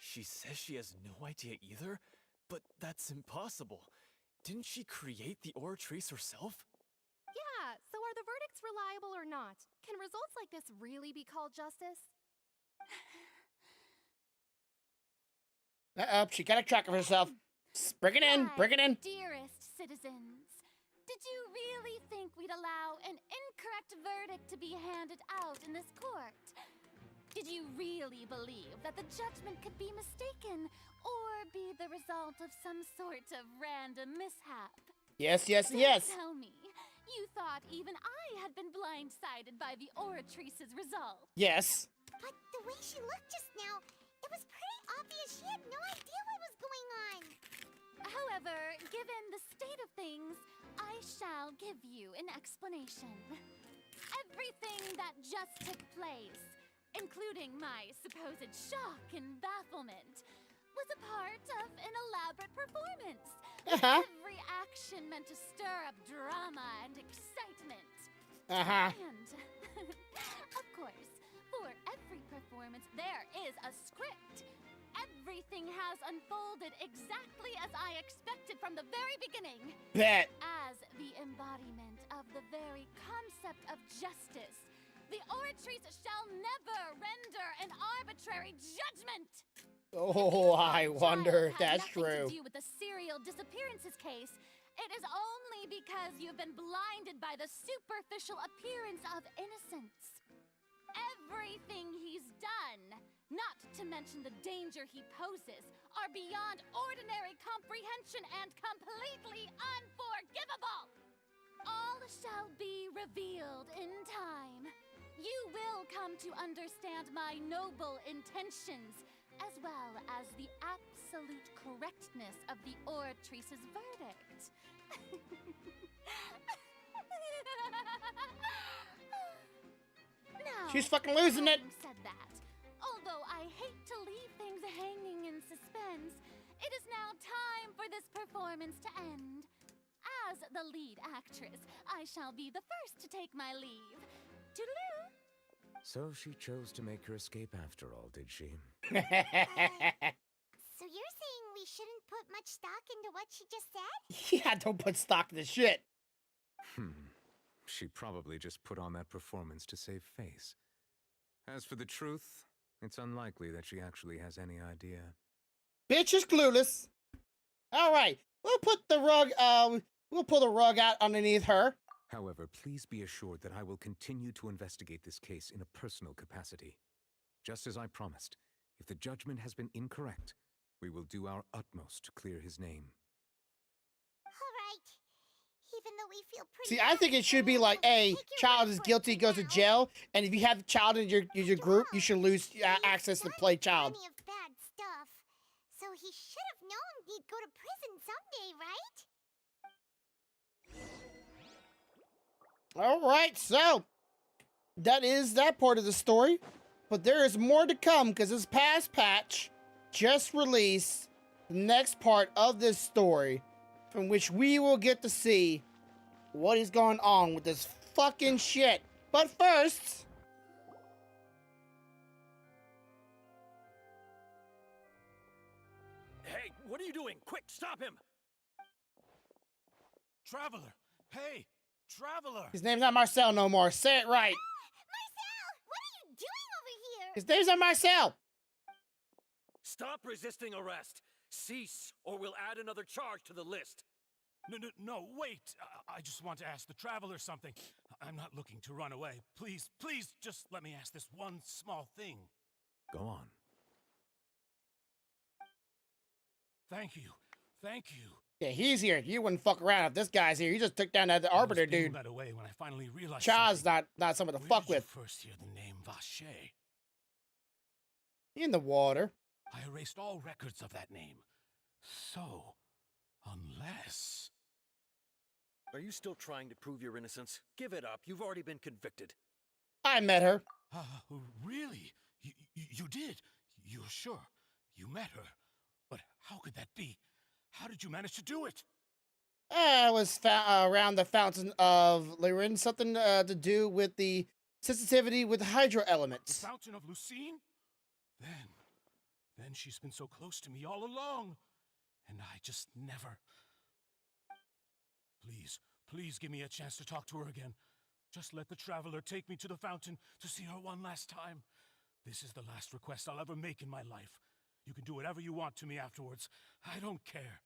She says she has no idea either, but that's impossible. Didn't she create the Oratrice herself? Yeah, so are the verdicts reliable or not? Can results like this really be called justice? Uh-oh, she got a track of herself. Bring it in, bring it in. Dearest citizens, did you really think we'd allow an incorrect verdict to be handed out in this court? Did you really believe that the judgment could be mistaken or be the result of some sort of random mishap? Yes, yes, Don't yes. tell me you thought even I had been blindsided by the Oratrice's result. Yes. But the way she looked just now, it was pretty obvious she had no idea what was going on. However, given the state of things, I shall give you an explanation. Everything that just took place, including my supposed shock and bafflement, was a part of an elaborate performance. Every action meant to stir up drama and excitement. And, of course, for every performance, there is a script. Everything has unfolded exactly as I expected from the very beginning. Bet. As the embodiment of the very concept of justice, the Oratrice shall never render an arbitrary judgment. Oh, I wonder if that's true. To do with the serial disappearances case, it is only because you've been blinded by the superficial appearance of innocence. Everything he's done, not to mention the danger he poses, are beyond ordinary comprehension and completely unforgivable. All shall be revealed in time. You will come to understand my noble intentions as well as the absolute correctness of the oratrice's verdict. Now, She's fucking losing it. having said that, although I hate to leave things hanging in suspense, it is now time for this performance to end. As the lead actress, I shall be the first to take my leave. Toodaloo! So she chose to make her escape after all, did she? So you're saying we shouldn't put much stock into what she just said? Yeah, don't put stock in the shit. She probably just put on that performance to save face. As for the truth, it's unlikely that she actually has any idea. Bitch is clueless. All right, we'll put the rug. We'll pull the rug out underneath her. However, please be assured that I will continue to investigate this case in a personal capacity. Just as I promised, if the judgment has been incorrect, we will do our utmost to clear his name. All right. Even though we feel pretty. See, I think it should be like, a child is guilty, goes to jail, and if you have a child in your group, you should lose access to play child. Plenty of bad stuff. So he should have known he'd go to prison someday, right? All right, so that is that part of the story, but there is more to come because this past patch just released the next part of this story, from which we will get to see what is going on with this fucking shit. But first, Hey, what are you doing? Quick, stop him! Traveler! Hey! Traveler! his name's not Marcel no more. Say it right. Marcel, what are you doing over here? His name's not Marcel. Stop resisting arrest! Cease, or we'll add another charge to the list. No, wait! I just want to ask the Traveler something. I'm not looking to run away. Please, just let me ask this one small thing. Go on. Thank you. Yeah, he's here. You wouldn't fuck around if this guy's here. You just took down that Arbiter dude. That away when I finally realized Chaw's not someone to fuck with. First hear the name Vache. In the water. I erased all records of that name. So, unless... Are you still trying to prove your innocence? Give it up. You've already been convicted. I met her. Really? You did? You're sure? You met her? But how could that be? How did you manage to do it? It was around the fountain of Lyrin, something to do with the sensitivity with hydro elements. The fountain of Lucine? Then she's been so close to me all along. And I just never... Please give me a chance to talk to her again. Just let the Traveler take me to the fountain to see her one last time. This is the last request I'll ever make in my life. You can do whatever you want to me afterwards. I don't care.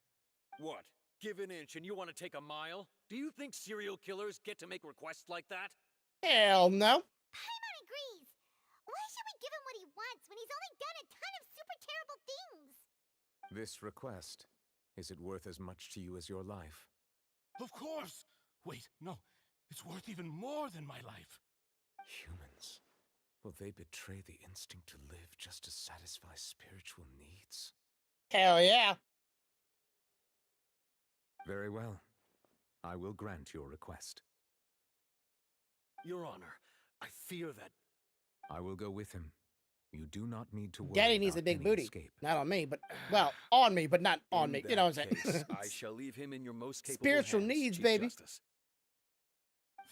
What? Give an inch and you want to take a mile? Do you think serial killers get to make requests like that? Hell no. Paimon agrees. Why should we give him what he wants when he's only done a ton of super terrible things? This request, is it worth as much to you as your life? Of course! Wait, no. It's worth even more than my life. Humans. Will they betray the instinct to live just to satisfy spiritual needs? Hell yeah. Very well. I will grant your request. Your Honor, I fear that... I will go with him. You do not need to worry Daddy needs a about big any booty. escape. Not on me, but, well, on me, but not on me. In You know what I'm that saying? case, I shall leave him in your most capable Spiritual hands, needs, Chief baby. Justice.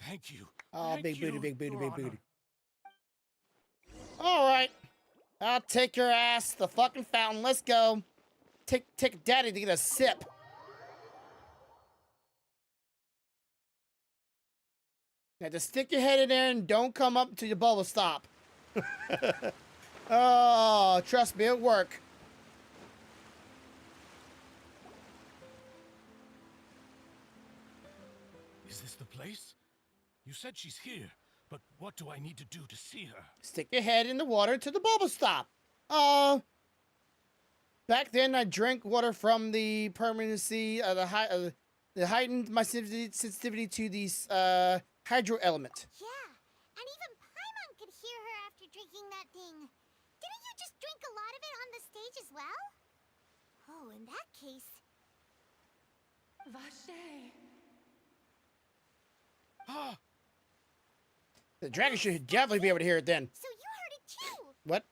Thank you. Oh, Thank big you, booty, big booty, Your big Honor. booty. All right. I'll take your ass to the fucking fountain. Let's go. Take Daddy to get a sip. Now just stick your head in there and don't come up until your bubble stop. Oh, trust me, it'll work. Is this the place? You said she's here, but what do I need to do to see her? Stick your head in the water till the bubble stop. Back then I drank water from the permanency, the heightened my sensitivity to these hydro element. Yeah, and even Paimon could hear her after drinking that thing. Didn't you just drink a lot of it on the stage as well? Oh, in that case... Vache! Ah! The dragon should definitely be able to hear it then. So you heard it too! What?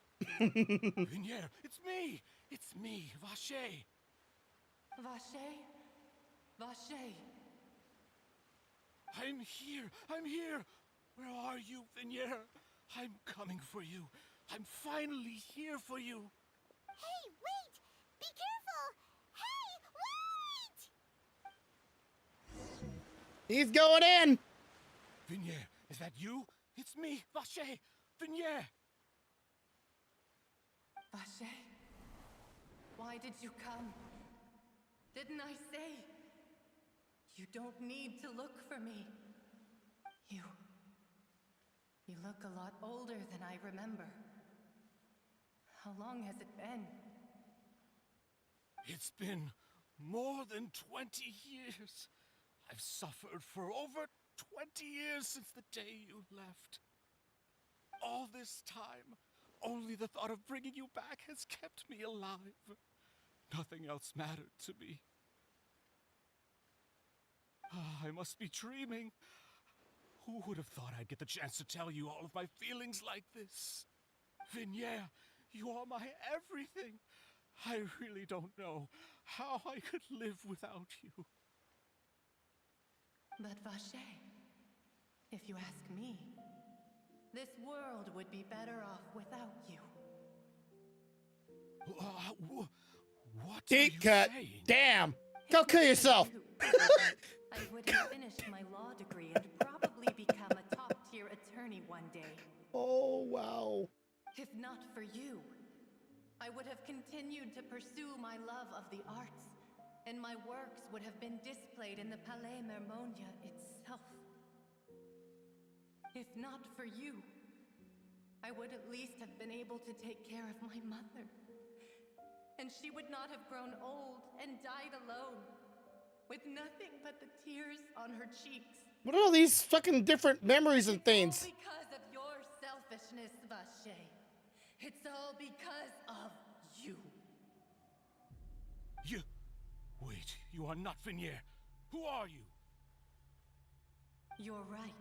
Vinier, it's me! It's me, Vache! Vache? Vache? I'm here! I'm here! Where are you, Vinier? I'm coming for you. I'm finally here for you. Hey, wait! Be careful! Hey, wait! He's going in! Vinier, is that you? It's me, Vache! Vinier! Vache? Why did you come? Didn't I say? You don't need to look for me. You look a lot older than I remember. How long has it been? It's been more than 20 years. I've suffered for over 20 years since the day you left. All this time, only the thought of bringing you back has kept me alive. Nothing else mattered to me. I must be dreaming. Who would have thought I'd get the chance to tell you all of my feelings like this? Vinier, you are my everything. I really don't know how I could live without you. But Vache, if you ask me, this world would be better off without you. What Deep are you cut. saying? Damn. Go kill yourself. I would have finished my law degree and probably become a top-tier attorney one day. Oh, wow. If not for you, I would have continued to pursue my love of the arts, and my works would have been displayed in the Palais Mermonia itself. If not for you, I would at least have been able to take care of my mother. And she would not have grown old and died alone, with nothing but the tears on her cheeks. What are all these fucking different memories and things? It's all because of your selfishness, Vache. It's all because of you. You... Wait, you are not Vinier. Who are you? You're right.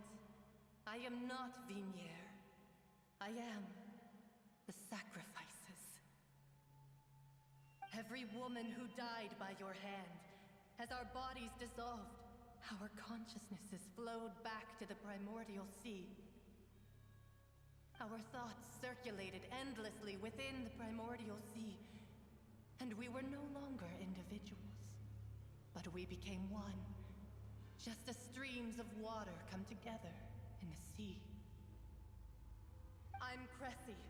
I am not Vinier. I am the sacrifices. Every woman who died by your hand, as our bodies dissolved, our consciousnesses flowed back to the primordial sea. Our thoughts circulated endlessly within the primordial sea, and we were no longer individuals, but we became one, just as streams of water come together in the sea. I'm Cressy.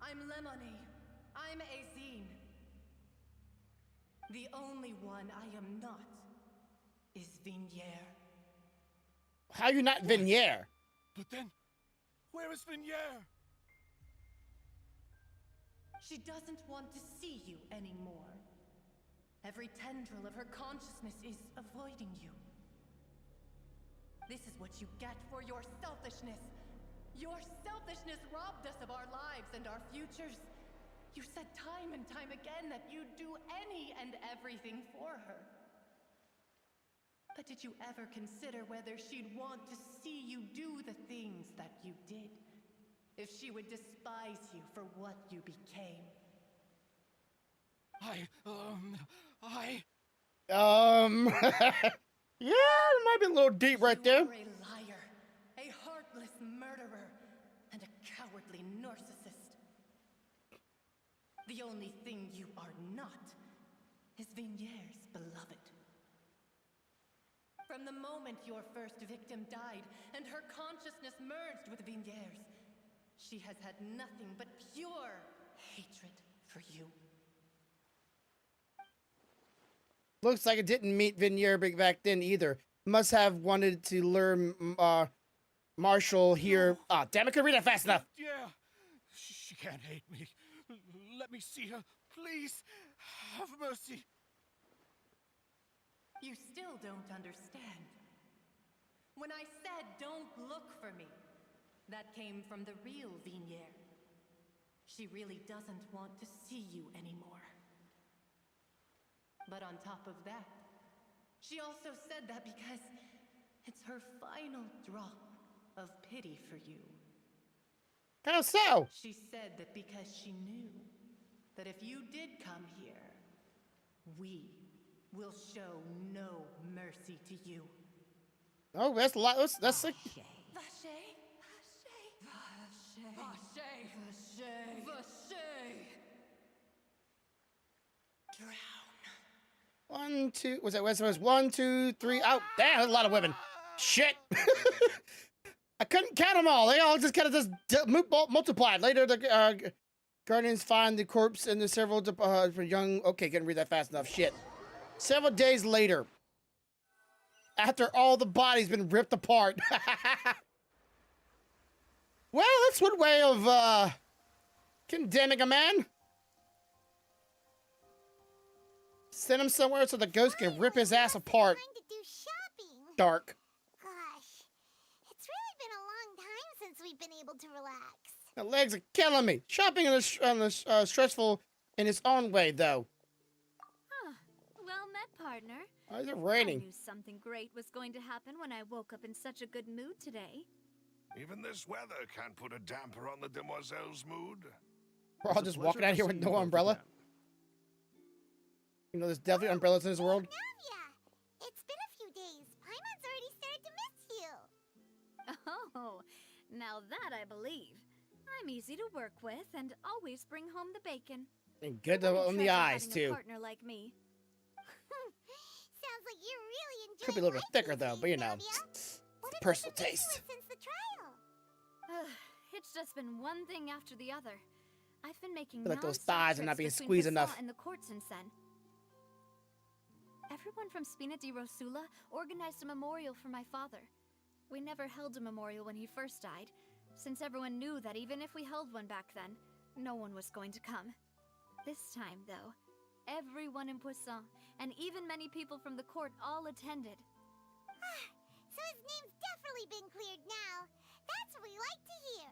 I'm Lemony. I'm Azine. The only one I am not is Vinier. How are you not Vinier? But then, where is Vinier? She doesn't want to see you anymore. Every tendril of her consciousness is avoiding you. This is what you get for your selfishness. Your selfishness robbed us of our lives and our futures. You said time and time again that you'd do any and everything for her. But did you ever consider whether she'd want to see you do the things that you did? If she would despise you for what you became? Yeah, it might be a little deep right there. You are a liar, a heartless murderer, and a cowardly narcissist. The only thing you are not is Vinier's beloved. From the moment your first victim died and her consciousness merged with Vinier's, she has had nothing but pure hatred for you. Looks like it didn't meet Vinier back then either. Must have wanted to lure Marshall here. Ah, oh, damn it, couldn't read that fast enough. Yeah, she can't hate me. Let me see her, please. Have mercy. You still don't understand. When I said don't look for me, that came from the real Vinier. She really doesn't want to see you anymore. But on top of that, she also said that because it's her final drop of pity for you. How so? She said that because she knew that if you did come here, we will show no mercy to you. Oh, that's a lot. That's like. Vache! Drown. 1, 2. Was it 1, 2, 3? Oh, damn, that's a lot of women. Shit. I couldn't count them all. They all just kind of just multiplied. Later, the Guardians find the corpse and the several young. Okay, couldn't read that fast enough. Shit. Several days later, after all the bodies been ripped apart. Well, that's one way of condemning a man. Send him somewhere so the ghost can rip his ass apart. Time to do shopping. Dark. Gosh, it's really been a long time since we've been able to relax. My legs are killing me. Shopping is stressful in its own way, though. Huh. Well met, partner. Why is it raining? I knew something great was going to happen when I woke up in such a good mood today. Even this weather can't put a damper on the demoiselle's mood. We're all just walking out here with no umbrella. You know, there's definitely umbrellas in this world. Navia, it's been a few days. Paimon's already started to miss you. Oh, now that I believe. I'm easy to work with and always bring home the bacon. And good on the eyes, too. A partner like me. Sounds like you're really enjoying. Could be a little bit thicker, though, but you know, it's personal taste. Since the trial. It's just been one thing after the other. I've been making Like those non-stop thighs are not trips being between squeezed Passat enough. and the court since then. Everyone from Spina di Rosula organized a memorial for my father. We never held a memorial when he first died, since everyone knew that even if we held one back then, no one was going to come. This time, though, everyone in Poisson, and even many people from the court, all attended. So his name's definitely been cleared now. That's what we like to hear.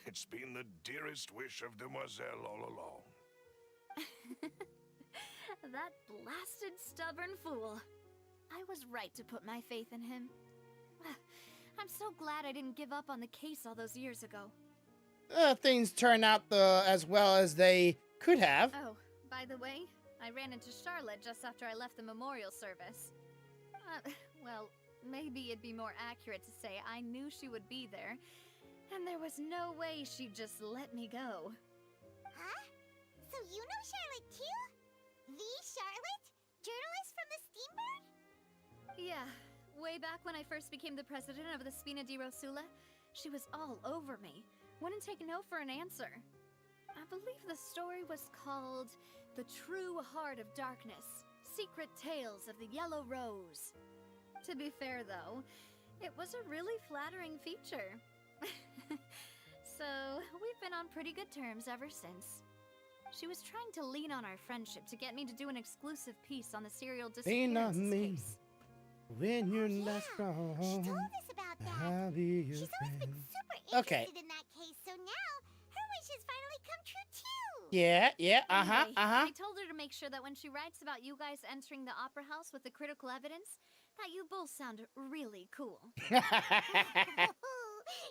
It's been the dearest wish of Demoiselle all along. That blasted stubborn fool. I was right to put my faith in him. I'm so glad I didn't give up on the case all those years ago. Things turn out as well as they could have. Oh, by the way, I ran into Charlotte just after I left the memorial service. Well, maybe it'd be more accurate to say I knew she would be there, and there was no way she'd just let me go. Huh? So you know Charlotte too? The Charlotte? Journalist from the Steambird? Yeah, way back when I first became the president of the Spina di Rosula, she was all over me. Wouldn't take no for an answer. I believe the story was called The True Heart of Darkness, Secret Tales of the Yellow Rose. To be fair, though, it was a really flattering feature. So, we've been on pretty good terms ever since. She was trying to lean on our friendship to get me to do an exclusive piece on the serial disappearances case. When you're not strong, She told us about that. I'll be your She's always been friend. super interested Okay. in that case, so now her wish has finally come true too. Yeah, Anyway, I told her to make sure that when she writes about you guys entering the opera house with the critical evidence, that you both sound really cool.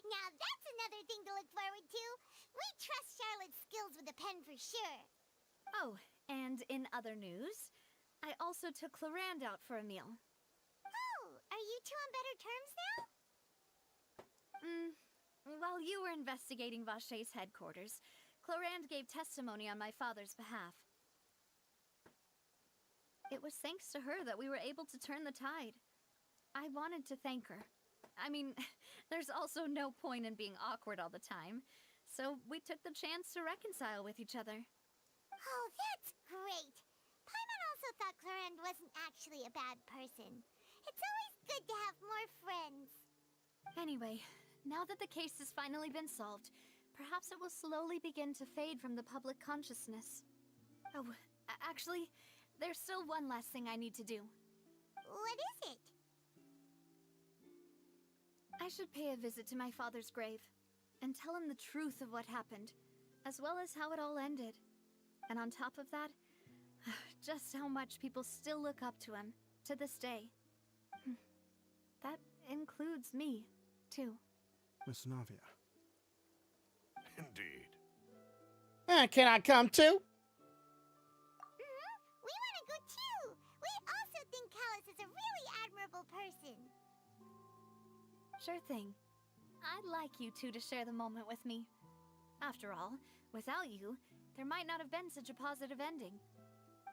Now that's another thing to look forward to. We trust Charlotte's skills with a pen for sure. Oh, and in other news, I also took Clarand out for a meal. Oh, are you two on better terms now? While you were investigating Vache's headquarters, Clarand gave testimony on my father's behalf. It was thanks to her that we were able to turn the tide. I wanted to thank her. I mean, there's also no point in being awkward all the time, so we took the chance to reconcile with each other. Oh, that's great. Paimon also thought Clarand wasn't actually a bad person. It's always good to have more friends. Anyway, now that the case has finally been solved, perhaps it will slowly begin to fade from the public consciousness. Oh, actually, there's still one last thing I need to do. What is it? I should pay a visit to my father's grave and tell him the truth of what happened. as well as how it all ended. And on top of that, just how much people still look up to him to this day. That includes me, too. Miss Navia. Indeed. Can I come too? We want to go too. We also think Callus is a really admirable person. Sure thing. I'd like you two to share the moment with me. After all, without you, there might not have been such a positive ending.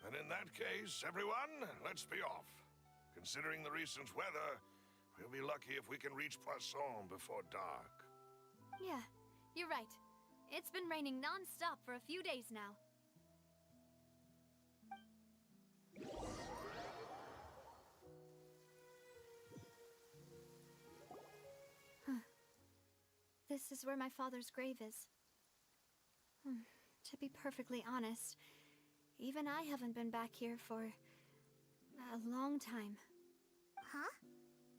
And in that case, everyone, let's be off. Considering the recent weather, we'll be lucky if we can reach Poisson before dark. Yeah, you're right. It's been raining non-stop for a few days now. This is where my father's grave is. To be perfectly honest, even I haven't been back here for a long time. Huh?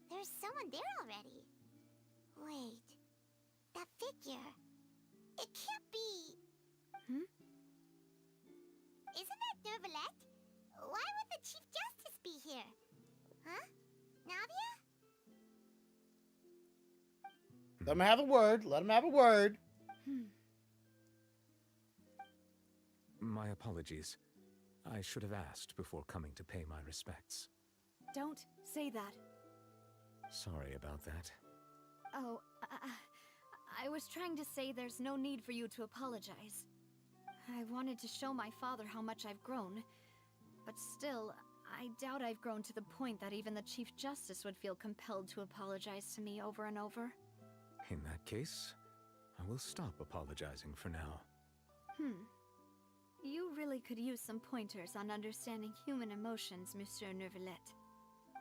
There's someone there already. Wait. That figure. It can't be. Isn't that Neuvillette? Why would the Chief Justice be here? Huh? Navia? Let him have a word. Let him have a word. My apologies. I should have asked before coming to pay my respects. Don't say that. Sorry about that. Oh, I was trying to say there's no need for you to apologize. I wanted to show my father how much I've grown, but still, I doubt I've grown to the point that even the Chief Justice would feel compelled to apologize to me over and over. In that case, I will stop apologizing for now. You really could use some pointers on understanding human emotions, Monsieur Neuvillette.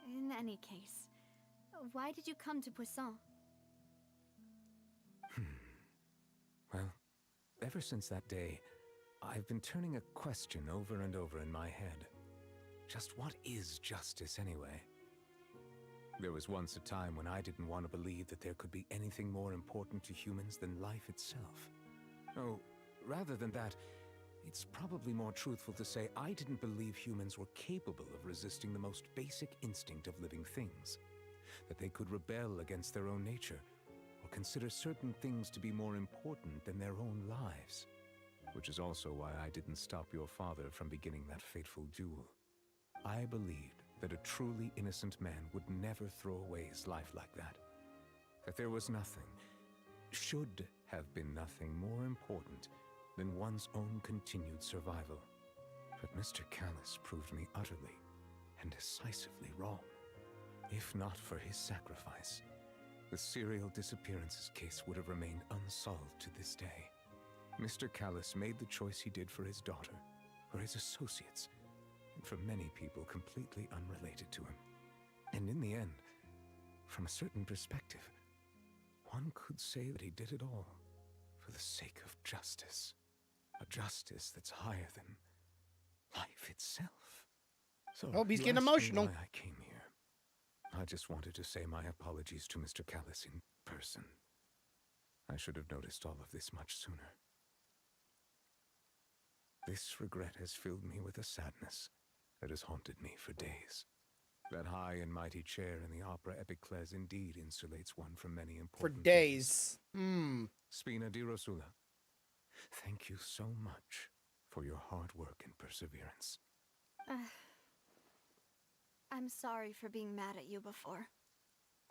In any case, why did you come to Poisson? Well, ever since that day, I've been turning a question over and over in my head. Just what is justice anyway? There was once a time when I didn't want to believe that there could be anything more important to humans than life itself. Oh, rather than that, it's probably more truthful to say I didn't believe humans were capable of resisting the most basic instinct of living things. That they could rebel against their own nature, or consider certain things to be more important than their own lives. Which is also why I didn't stop your father from beginning that fateful duel. I believed that a truly innocent man would never throw away his life like that. That there was nothing, should have been nothing more important than one's own continued survival. But Mr. Callus proved me utterly and decisively wrong. If not for his sacrifice, the serial disappearances case would have remained unsolved to this day. Mr. Callus made the choice he did for his daughter, for his associates, and for many people completely unrelated to him. And in the end, from a certain perspective, one could say that he did it all for the sake of justice. A justice that's higher than life itself. So, Oh, he's you getting asked me emotional. why I came here. I just wanted to say my apologies to Mr. Callus in person. I should have noticed all of this much sooner. This regret has filled me with a sadness that has haunted me for days. That high and mighty chair in the opera Epiclese indeed insulates one from many For important days. Spina di Rosula, thank you so much for your hard work and perseverance. I'm sorry for being mad at you before.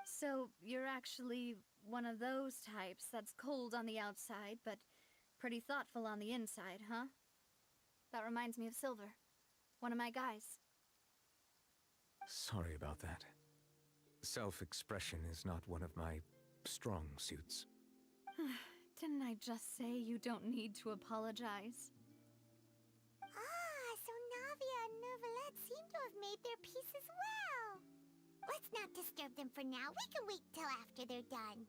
So, you're actually one of those types that's cold on the outside, but pretty thoughtful on the inside, huh? That reminds me of Silver, one of my guys. Sorry about that. Self-expression is not one of my strong suits. Didn't I just say you don't need to apologize? Ah, so Navia and Neuvillette seem to have made their peace as well. Let's not disturb them for now. We can wait till after they're done.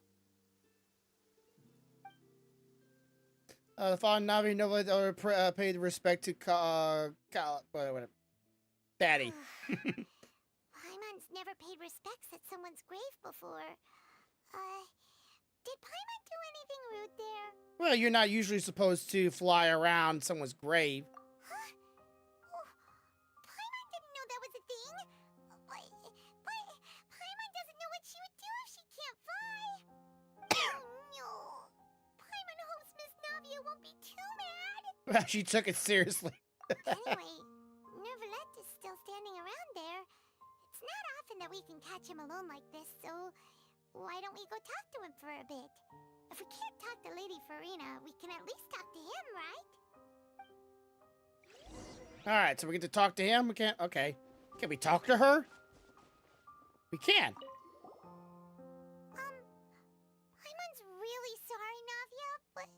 Father Navi Nova paid respect to whatever. Daddy. Paimon's never paid respects at someone's grave before. Did Paimon do anything rude there? Well, you're not usually supposed to fly around someone's grave. Huh? Oh, Paimon didn't know that was a thing. But Paimon doesn't know what she would do if she can't fly. Oh no. Paimon hopes Miss Navia won't be too mad. She took it seriously. Anyway, Neuvillette is still standing around there. It's not often that we can catch him alone like this, so why don't we go talk to him for a bit? If we can't talk to Lady Farina, we can at least talk to him, right? All right, so we get to talk to him. We can't. Okay, can we talk to her? We can. Paimon's really sorry, Navia, but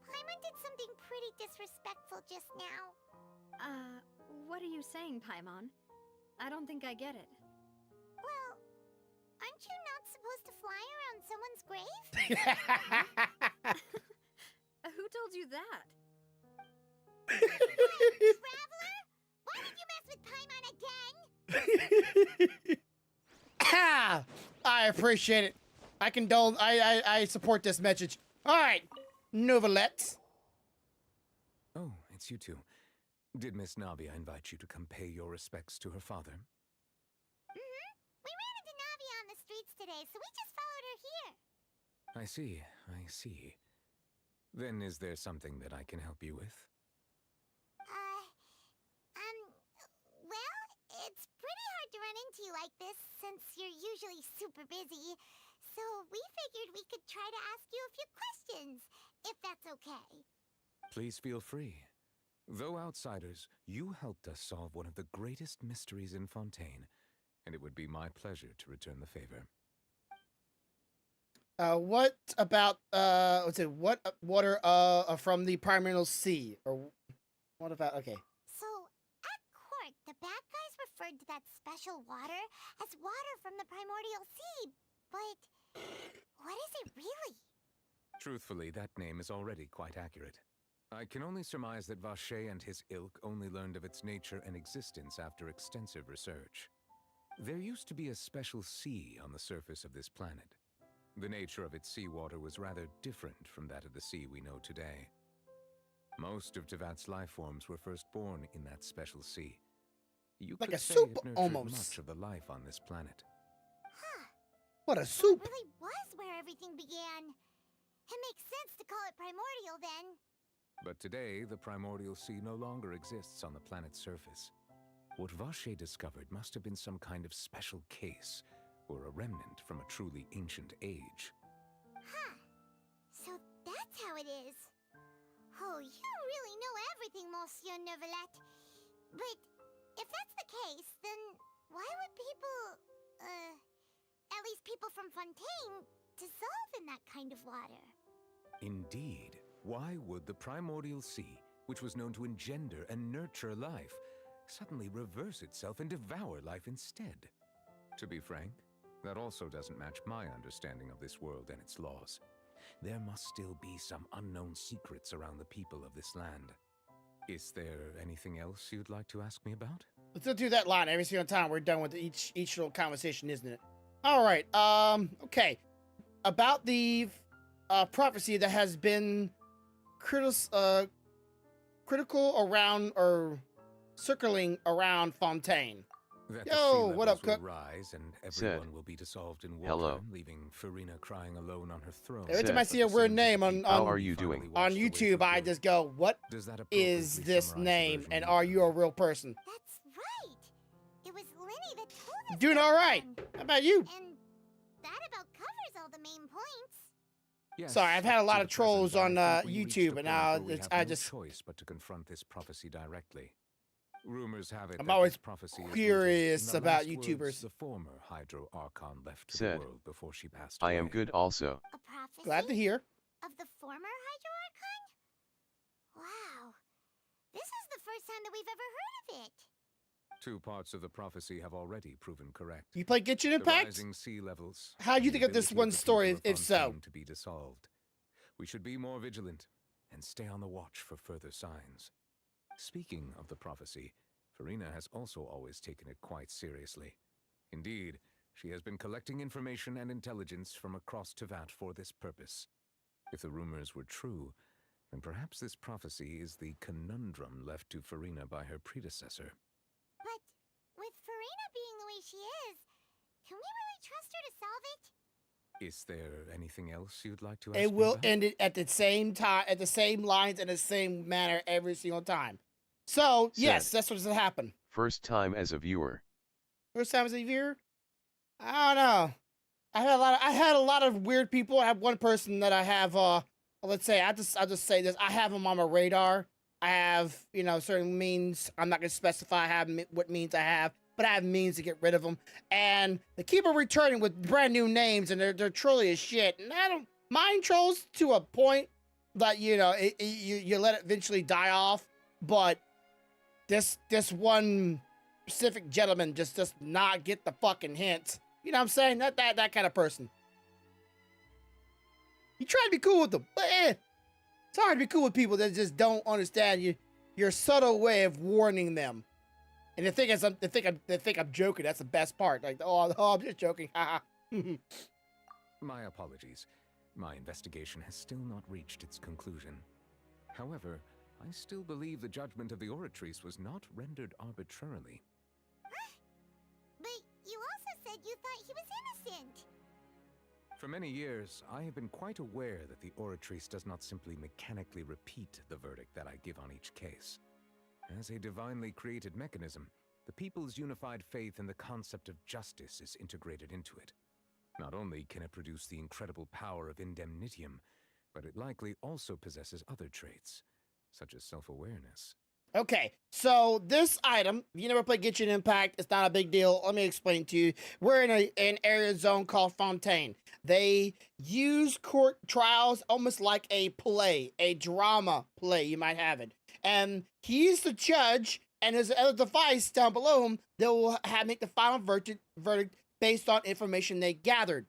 Paimon did something pretty disrespectful just now. What are you saying, Paimon? I don't think I get it. Well, aren't you not supposed to fly around someone's grave? Who told you that? Traveler? Why did you mess with Paimon again? Ah, I appreciate it. I condone. I support this message. All right, Neuvillette. Oh, it's you two. Did Miss Navia invite you to come pay your respects to her father? Mm-hmm. We ran into Navia on the streets today, so we just followed her here. I see, I see. Then is there something that I can help you with? Well, it's pretty hard to run into you like this since you're usually super busy. So we figured we could try to ask you a few questions, if that's okay. Please feel free. Though outsiders, you helped us solve one of the greatest mysteries in Fontaine, and it would be my pleasure to return the favor. What about let's say what water from the Primordial Sea, or what about? Okay. So at court, the bad guys referred to that special water as water from the Primordial Sea, but what is it really? Truthfully, that name is already quite accurate. I can only surmise that Vacher and his ilk only learned of its nature and existence after extensive research. There used to be a special sea on the surface of this planet. The nature of its seawater was rather different from that of the sea we know today. Most of Tevat's life forms were first born in that special sea. You Like could a say soup, it nurtured almost. much of the life on this planet. Huh. What a So soup! it really was where everything began. It makes sense to call it primordial then. But today, the primordial sea no longer exists on the planet's surface. What Vacher discovered must have been some kind of special case, or a remnant from a truly ancient age. Huh. So that's how it is. Oh, you really know everything, Monsieur Neuvillette. But if that's the case, then why would people, at least people from Fontaine, dissolve in that kind of water? Indeed. Why would the primordial sea, which was known to engender and nurture life, suddenly reverse itself and devour life instead? To be frank, that also doesn't match my understanding of this world and its laws. There must still be some unknown secrets around the people of this land. Is there anything else you'd like to ask me about? Let's do that line every single time we're done with each little conversation, isn't it? All right. Okay. About the prophecy that has been critical around or circling around Fontaine. That Yo, the sea what up, levels Cook? will rise and Said. everyone will be dissolved in water, Hello. leaving Farina crying alone on her throne. Every time Said. I see a weird name on How are you doing? on YouTube, I just go, "What Does that is appropriately this summarize the name? version And you are you a real person?" That's right. It was Linny that told us. Doing that all right. then. How about you? And that about covers all the main points. Yes, Sorry, I've had a up lot to of the trolls present, on I think we reached a YouTube, and point now where we it's have I no just choice but to confront this prophecy directly. Rumors have it I'm that always this prophecy is curious rooted in the about last YouTubers. words the former Hydro Archon left to the Said. world before she passed I away. am good also. A prophecy? glad to hear. Of the former Hydro Archon? Wow. This is the first time that we've ever heard of it. Two parts of the prophecy have already proven correct. You play Genshin The Impact? rising sea levels. How do you and the think of this ability one the story, people of if so? Fontaine to be dissolved. We should be more vigilant and stay on the watch for further signs. Speaking of the prophecy, Farina has also always taken it quite seriously. Indeed, She has been collecting information and intelligence from across Tevat for this purpose. If the rumors were true, then perhaps this prophecy is the conundrum left to Farina by her predecessor. But with Farina being the way she is, can we really trust her to solve it? Is there anything else you'd like to ask It me will about? end it at the same time, at the same lines, and the same manner every single time. So, yes, Said. that's what's gonna happen. First time as a viewer. First time as a viewer? I don't know. I had a lot of weird people. I have one person that I have, let's say, I'll just say this. I have him on my radar. I have, certain means. I'm not gonna specify what means I have, but I have means to get rid of them. And they keep on returning with brand new names, and they're trolly as shit. And I don't mind trolls to a point that, you let it eventually die off. But this one specific gentleman just does not get the fucking hint. You know what I'm saying? That kind of person. You try to be cool with them, but it's hard to be cool with people that just don't understand your subtle way of warning them. And they think I'm joking. That's the best part. Like, oh, I'm just joking. My apologies. My investigation has still not reached its conclusion. However, I still believe the judgment of the Oratrice was not rendered arbitrarily. But you also said you thought he was innocent. For many years, I have been quite aware that the Oratrice does not simply mechanically repeat the verdict that I give on each case. As a divinely created mechanism, the people's unified faith in the concept of justice is integrated into it. Not only can it produce the incredible power of indemnitium, but it likely also possesses other traits, such as self-awareness. Okay, so this item, if you never played Genshin Impact, it's not a big deal. Let me explain to you. We're in an area zone called Fontaine. They use court trials almost like a play, a drama play, you might have it. And he's the judge, and there's a device down below him that will make the final verdict based on information they gathered.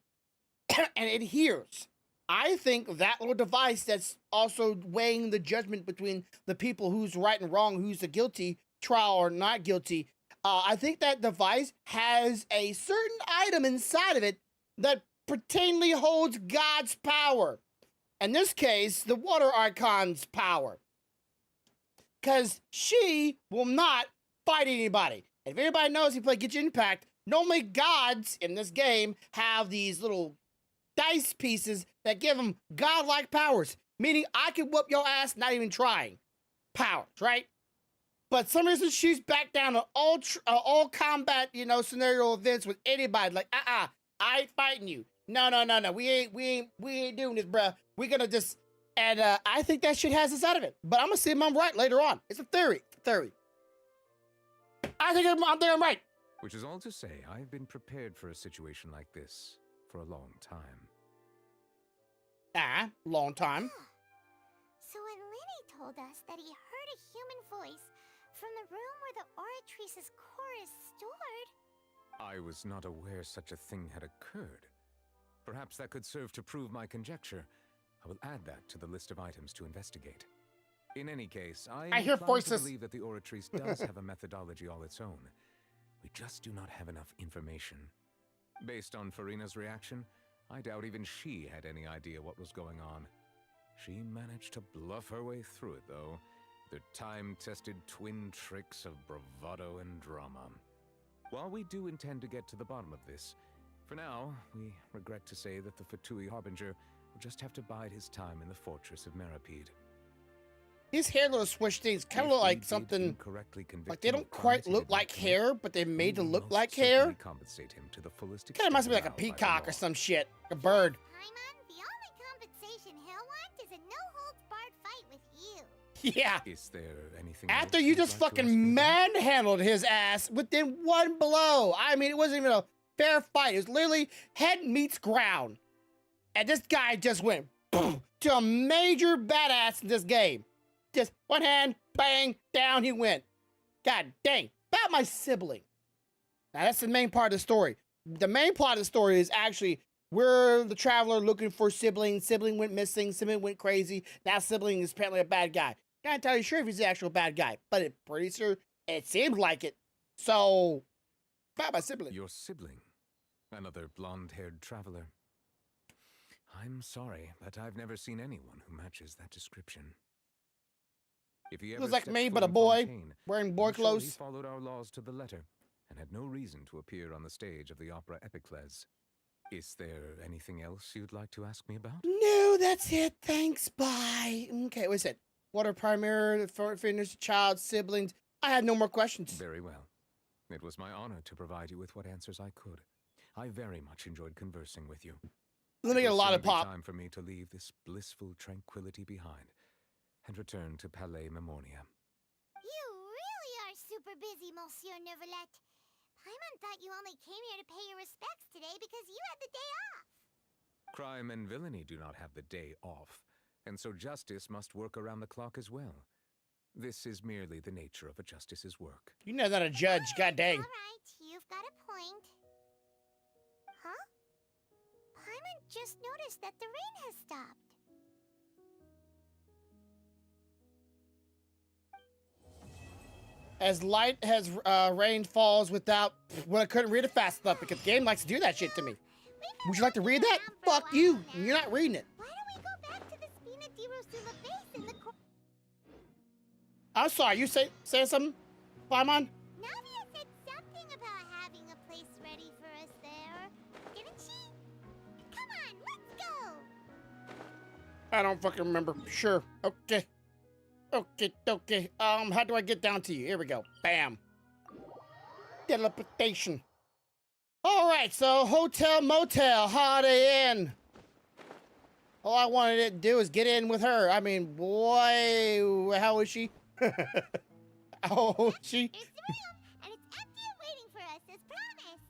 And it hears. I think that little device that's also weighing the judgment between the people who's right and wrong, who's the guilty trial or not guilty. I think that device has a certain item inside of it that pretendly holds God's power. In this case, the water icon's power. Because she will not fight anybody. If anybody knows he played Genshin Impact, normally gods in this game have these little dice pieces that give them godlike powers, meaning I can whoop your ass not even trying. Powers, right? But some reason she's back down to all combat, scenario events with anybody. Like, I ain't fighting you. No. We ain't doing this, bruh. We're gonna just, and I think that shit has us out of it. But I'm gonna see if I'm right later on. It's a theory. I think I'm right. Which is all to say, I've been prepared for a situation like this for a long time. Long time. So when Lenny told us that he heard a human voice from the room where the Oratrice's core is stored... I was not aware such a thing had occurred. Perhaps that could serve to prove my conjecture. I will add that to the list of items to investigate. In any case, I hear voices. to believe that the Oratrice does have a methodology all its own. We just do not have enough information. Based on Farina's reaction, I doubt even she had any idea what was going on. She managed to bluff her way through it, though, the time-tested twin tricks of bravado and drama. While we do intend to get to the bottom of this, for now, we regret to say that the Fatui Harbinger will just have to bide his time in the fortress of Meripede. His hair little swish things kind of look like something, like they don't quite look like hair, but they made to look like hair. Compensate him to the fullest Kind of reminds me like a peacock or some shit, a bird. Paimon, the only compensation he'll want is a no-holds-barred fight with you. Yeah. Is there anything After you just fucking manhandled his ass within one blow. I mean, it wasn't even a fair fight. It was literally head meets ground. And this guy just went boom, to a major badass in this game. Just one hand, bang, down he went. God dang, about my sibling. Now that's the main part of the story. The main plot of the story is actually we're the traveler looking for sibling. Sibling went missing, sibling went crazy. Now sibling is apparently a bad guy. Not entirely sure if he's the actual bad guy, but it's pretty sure it seems like it. So, about my sibling. Your sibling? Another blonde-haired traveler. I'm sorry, but I've never seen anyone who matches that description. If he ever Looks like stepped me, foot but a in boy Fontaine, wearing boy I'm sure he clothes. followed our laws to the letter and had no reason to appear on the stage of the opera Epicles. Is there anything else you'd like to ask me about? No, that's it. Thanks. Bye. Okay, what's it? What are primary fitness, child, siblings? I had no more questions. Very well. It was my honor to provide you with what answers I could. I very much enjoyed conversing with you. Let me get a lot of pop. Time for me to leave this blissful tranquility behind and return to Palais Memonia. You really are super busy, Monsieur Neuvillette. Paimon thought you only came here to pay your respects today because you had the day off. Crime and villainy do not have the day off, and so justice must work around the clock as well. This is merely the nature of a justice's work. You know that a judge, god dang. All right, you've got a point. Huh? Paimon just noticed that the rain has stopped. As light as rain falls without... Well, I couldn't read it fast enough because the game likes to do that shit to me. Would you like to read that? Fuck you. You're not reading it. Why don't we go back to the Spina di Rosula base in the... I'm sorry. You say something, Paimon? Navia said something about having a place ready for us there, didn't she? Come on, let's go! I don't fucking remember. Sure. Okay. Okay. How do I get down to you? Here we go. Bam. Teleportation. All right, so hotel, motel, Holiday Inn. All I wanted it to do is get in with her. I mean, boy, how is she? How old is she? Here's the room, and it's empty and waiting for us as promised.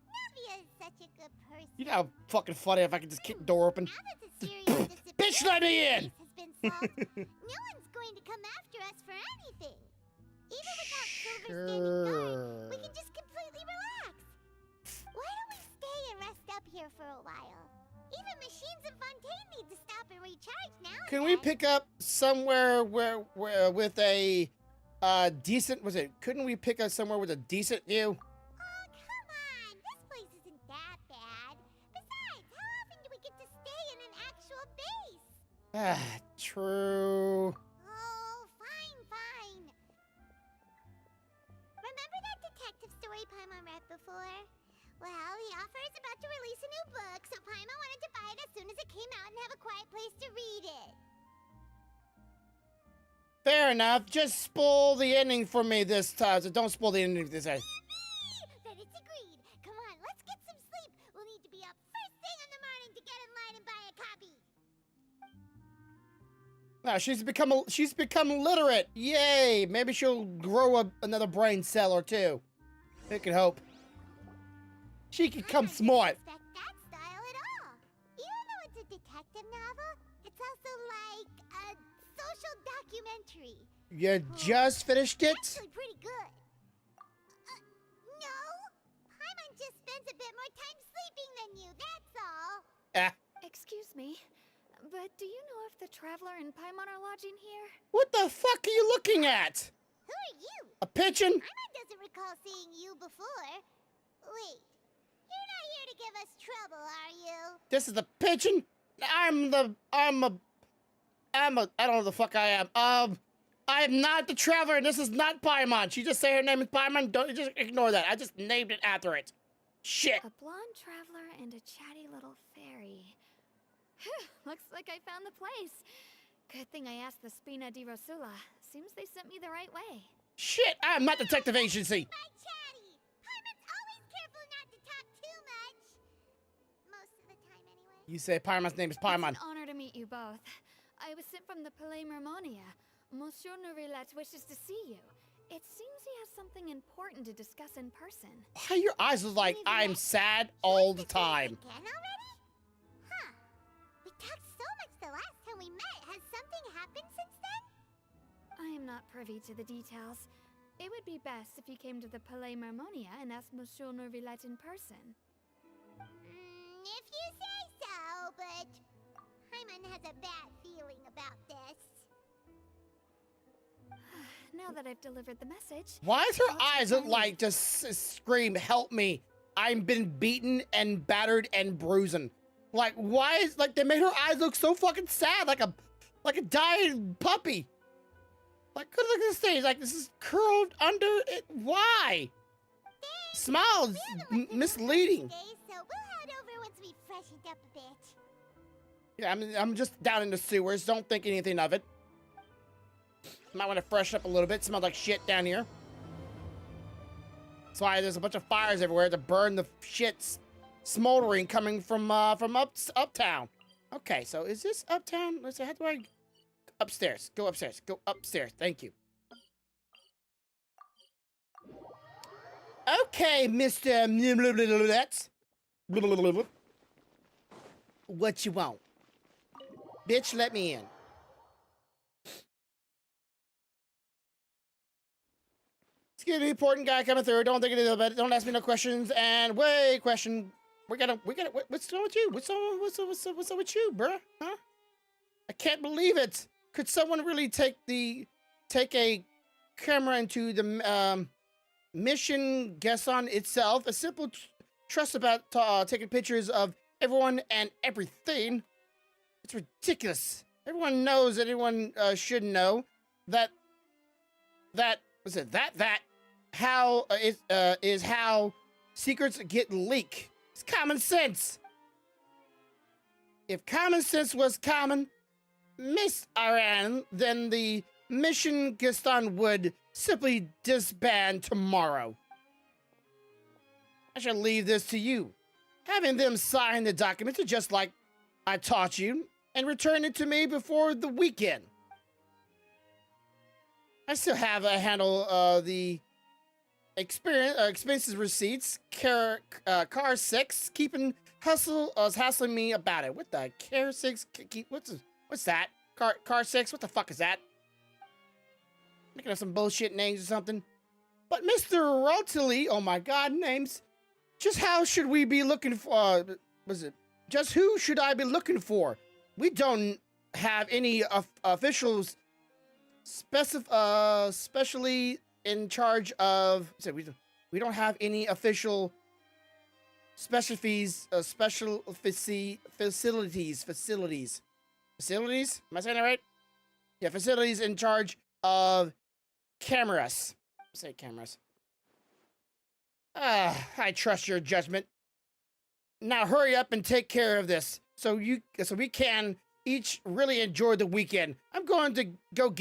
Navia is such a good person. You know how fucking funny if I could just kick the door open. Bitch, let me in! Has been solved. No one's going to come after us for anything. Even without Silver standing guard, we can just completely relax. Why don't we stay and rest up here for a while? Even machines in Fontaine need to stop and recharge now. Can we pick up somewhere where with a decent? Was it? Couldn't we pick up somewhere with a decent view? Oh, come on. This place isn't that bad. Besides, how often do we get to stay in an actual base? Ah, true. Oh, fine. Remember that detective story Paimon read before? Well, the author is about to release a new book, so Paimon wanted to buy it as soon as it came out and have a quiet place to read it. Fair enough. Just spoil the ending for me this time. So don't spoil the ending this time. Then it's agreed. Come on, let's get some sleep. We'll need to be up first thing in the morning to get in line and buy a copy. Now she's become literate. Yay! Maybe she'll grow another brain cell or two. We can hope. She can come smart. I don't expect that style at all. Even though it's a detective novel, it's also like a social documentary. You just finished it? Actually pretty good. No? Paimon just spends a bit more time sleeping than you, that's all. Excuse me, but do you know if the Traveler and Paimon are lodging here? What the fuck are you looking at? Who are you? A pigeon? Paimon doesn't recall seeing you before. Wait, you're not here to give us trouble, are you? This is the pigeon? I don't know the fuck I am. I am not the Traveler, and this is not Paimon. She just say her name is Paimon. Don't just ignore that. I just named it after it. Shit. A blonde traveler and a chatty little fairy. Phew, looks like I found the place. Good thing I asked the Spina di Rosula. Seems they sent me the right way. Shit, I am not detective agency. My chatty! Paimon's always careful not to talk too much. Most of the time, anyway. You say Paimon's name is Paimon. It's an honor to meet you both. I was sent from the Palais Mermonia. Monsieur Neuvillette wishes to see you. It seems he has something important to discuss in person. Why your eyes look like I'm sad all the time? Again already? Huh. We talked so much the last time we met. Has something happened since then? I am not privy to the details. It would be best if you came to the Palais Mermonia and asked Monsieur Neuvillette in person. If you say so, but Paimon has a bad feeling about this. Now that I've delivered the message... Why does her eyes look like just scream, help me? I'm been beaten and battered and bruising. Like, why is, like, they made her eyes look so fucking sad, like a dying puppy. Like, good look at this thing. Like, this is curled under it. Why? Smiles misleading. So we'll head over once we freshened up a bit. Yeah, I'm just down in the sewers. Don't think anything of it. Might want to freshen up a little bit. Smells like shit down here. That's why there's a bunch of fires everywhere to burn the shit smoldering coming from uptown. Okay, so is this uptown? Let's see, how do I... Upstairs. Go upstairs. Go upstairs. Thank you. Okay, Mr. What you want? Bitch, let me in. Excuse me, important guy coming through. Don't think anything about it. Don't ask me no questions. And wait, question. We gotta. What's wrong with you? What's up with you, bruh? Huh? I can't believe it. Could someone really take a camera into the mission Gesson itself? A simple trust about taking pictures of everyone and everything. It's ridiculous. Everyone knows. Anyone should know that how is how secrets get leaked. It's common sense. If common sense was common, Miss Iran, then the mission Gaston would simply disband tomorrow. I shall leave this to you. Having them sign the documents just like I taught you and return it to me before the weekend. I still have a handle the expenses receipts. Car 6 keeping hassling me about it. What the Car 6? What's that? Car 6? What the fuck is that? Making up some bullshit names or something. But Mr. Rotily, oh my god, names. Just how should we be looking for? Just who should I be looking for? We don't have any officials specially in charge of. So we don't have any official facilities. Facilities? Am I saying that right? Yeah, facilities in charge of cameras. Say cameras. I trust your judgment. Now hurry up and take care of this, so we can each really enjoy the weekend. I'm going to go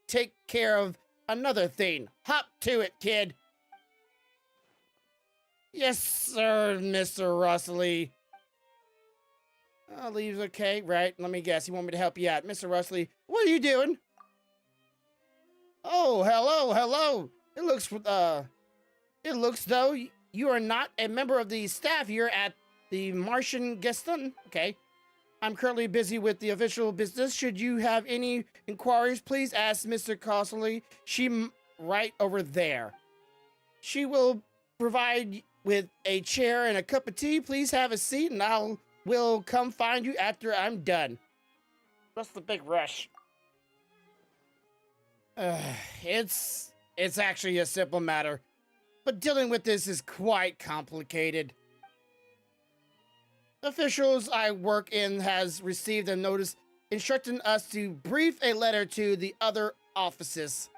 take care of another thing. Hop to it, kid. Yes, sir, Mr. Russley. Leaves okay, right? Let me guess. You want me to help you out, Mr. Russley? What are you doing? Oh, hello. It looks though you are not a member of the staff here at the Martian Geston. Okay. I'm currently busy with the official business. Should you have any inquiries, please ask Mr. Costley. She right over there. She will provide with a chair and a cup of tea. Please have a seat and will come find you after I'm done. What's the big rush? It's actually a simple matter, but dealing with this is quite complicated. Officials I work in has received a notice instructing us to brief a letter to the other offices.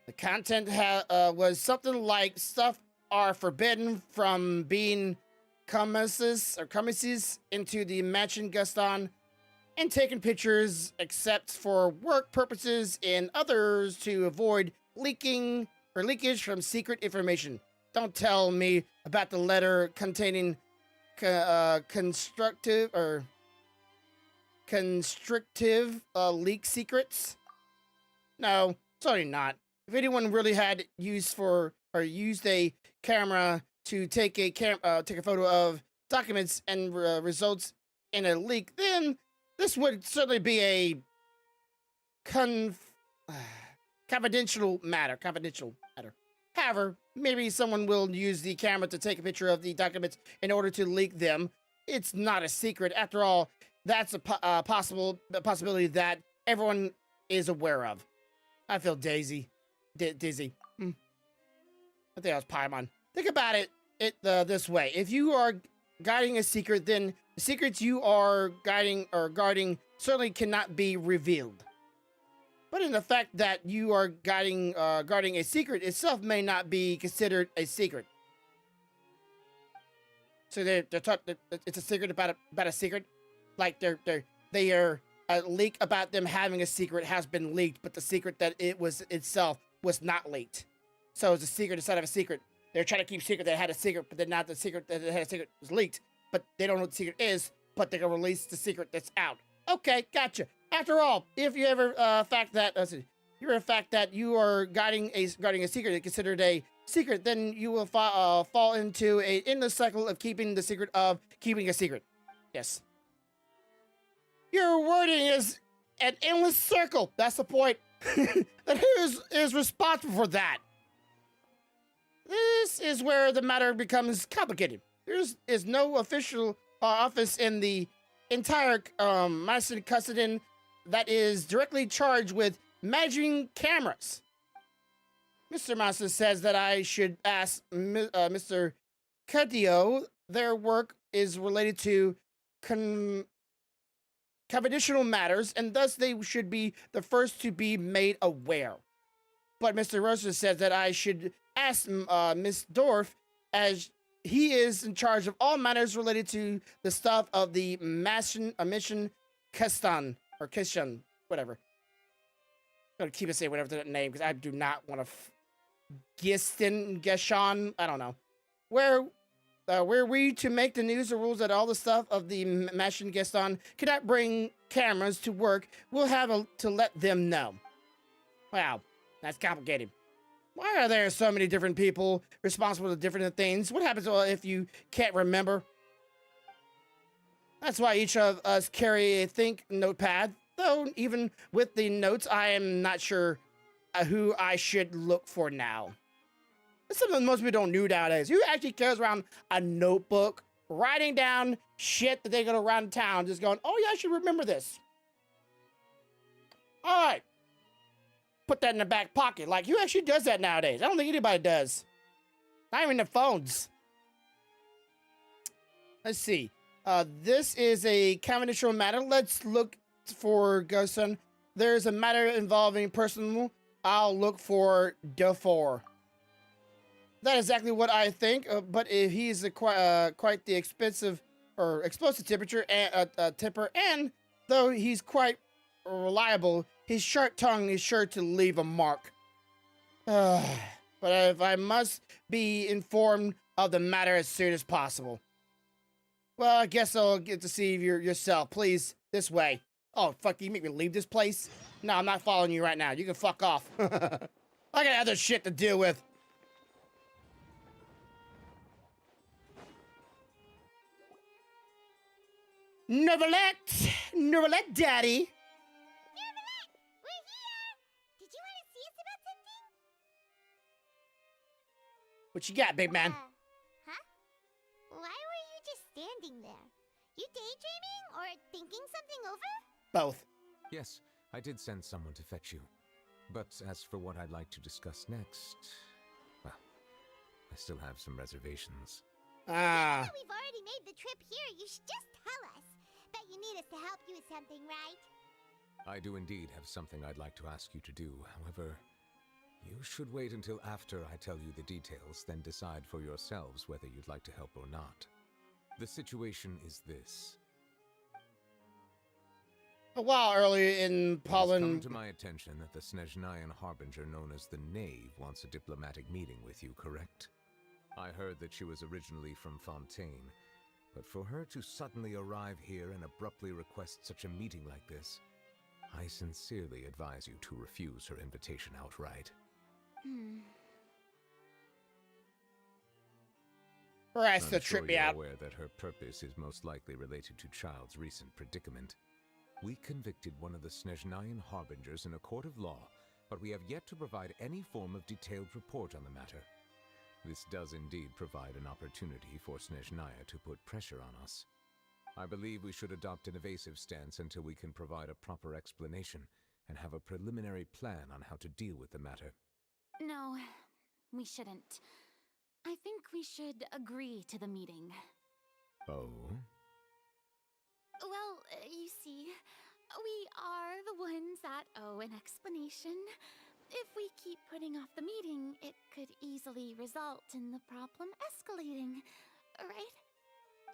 The content was something like stuff are forbidden from being commisses into the Mansion Gaston and taking pictures except for work purposes and others to avoid leakage from secret information. Don't tell me about the letter containing constrictive leak secrets. No, certainly not. If anyone really had used a camera to take a photo of documents and results in a leak, then this would certainly be a confidential matter. However, maybe someone will use the camera to take a picture of the documents in order to leak them. It's not a secret. After all, that's a possibility that everyone is aware of. I feel dizzy. I think that was Paimon. Think about it this way. If you are guarding a secret, then the secrets you are guiding or guarding certainly cannot be revealed. But in the fact that you are guarding a secret itself may not be considered a secret. So it's a secret about a secret, like they are a leak about them having a secret has been leaked, but the secret that it was itself was not leaked. So it's a secret inside of a secret. They're trying to keep secret that had a secret, but then not the secret that had a secret was leaked. But they don't know what the secret is, but they're gonna release the secret that's out. Okay, gotcha. After all, if you ever fact that you are guarding a secret and considered a secret, then you will fall into a endless cycle of keeping the secret of keeping a secret. Yes. Your wording is an endless circle. That's the point. And who is responsible for that? This is where the matter becomes complicated. There is no official office in the entire Madison Custodian that is directly charged with managing cameras. Mr. Massa says that I should ask Mr. Cadillo. Their work is related to confidential matters, and thus they should be the first to be made aware. But Mr. Rosa says that I should ask Miss Dorf, as he is in charge of all matters related to the stuff of the mission Kestan, or Kishan, whatever. I'm gonna keep it saying whatever that name, because I do not want to Geshan, I don't know. Where we to make the news, the rules that all the stuff of the Machin Geston cannot bring cameras to work, we'll have to let them know. Wow, that's complicated. Why are there so many different people responsible for different things? What happens if you can't remember? That's why each of us carry a think notepad, though even with the notes, I am not sure who I should look for now. It's something most people don't do nowadays. Who actually carries around a notebook, writing down shit that they go around town, just going, oh yeah, I should remember this. All right. Put that in the back pocket. Like, who actually does that nowadays? I don't think anybody does. Not even the phones. Let's see. This is a confidential matter. Let's look for Gosun. There's a matter involving personal. I'll look for Dufour. That is exactly what I think. But if he's quite the explosive temper, and though he's quite reliable, his sharp tongue is sure to leave a mark. But if I must be informed of the matter as soon as possible. Well, I guess I'll get to see you yourself. Please, this way. Oh, fuck, you make me leave this place? No, I'm not following you right now. You can fuck off. I got other shit to deal with. Neverlet, Daddy. Neverlet, we're here. Did you want to see us about something? What you got, big man? Huh? Why were you just standing there? You daydreaming or thinking something over? Both. Yes, I did send someone to fetch you. But as for what I'd like to discuss next, well, I still have some reservations. Now that we've already made the trip here, you should just tell us. Bet you need us to help you with something, right? I do indeed have something I'd like to ask you to do. However, you should wait until after I tell you the details, then decide for yourselves whether you'd like to help or not. The situation is this. A while earlier in Pollen... It has come to my attention that the Snezhnayan Harbinger known as the Knave wants a diplomatic meeting with you, correct? I heard that she was originally from Fontaine, but for her to suddenly arrive here and abruptly request such a meeting like this, I sincerely advise you to refuse her invitation outright. Right, to trip me out. I'm sure you're aware that her purpose is most likely related to Child's recent predicament. We convicted one of the Snezhnayan Harbingers in a court of law, but we have yet to provide any form of detailed report on the matter. This does indeed provide an opportunity for Snezhnaya to put pressure on us. I believe we should adopt an evasive stance until we can provide a proper explanation and have a preliminary plan on how to deal with the matter. No, we shouldn't. I think we should agree to the meeting. Oh? Well, you see, we are the ones that owe an explanation. If we keep putting off the meeting, it could easily result in the problem escalating, right?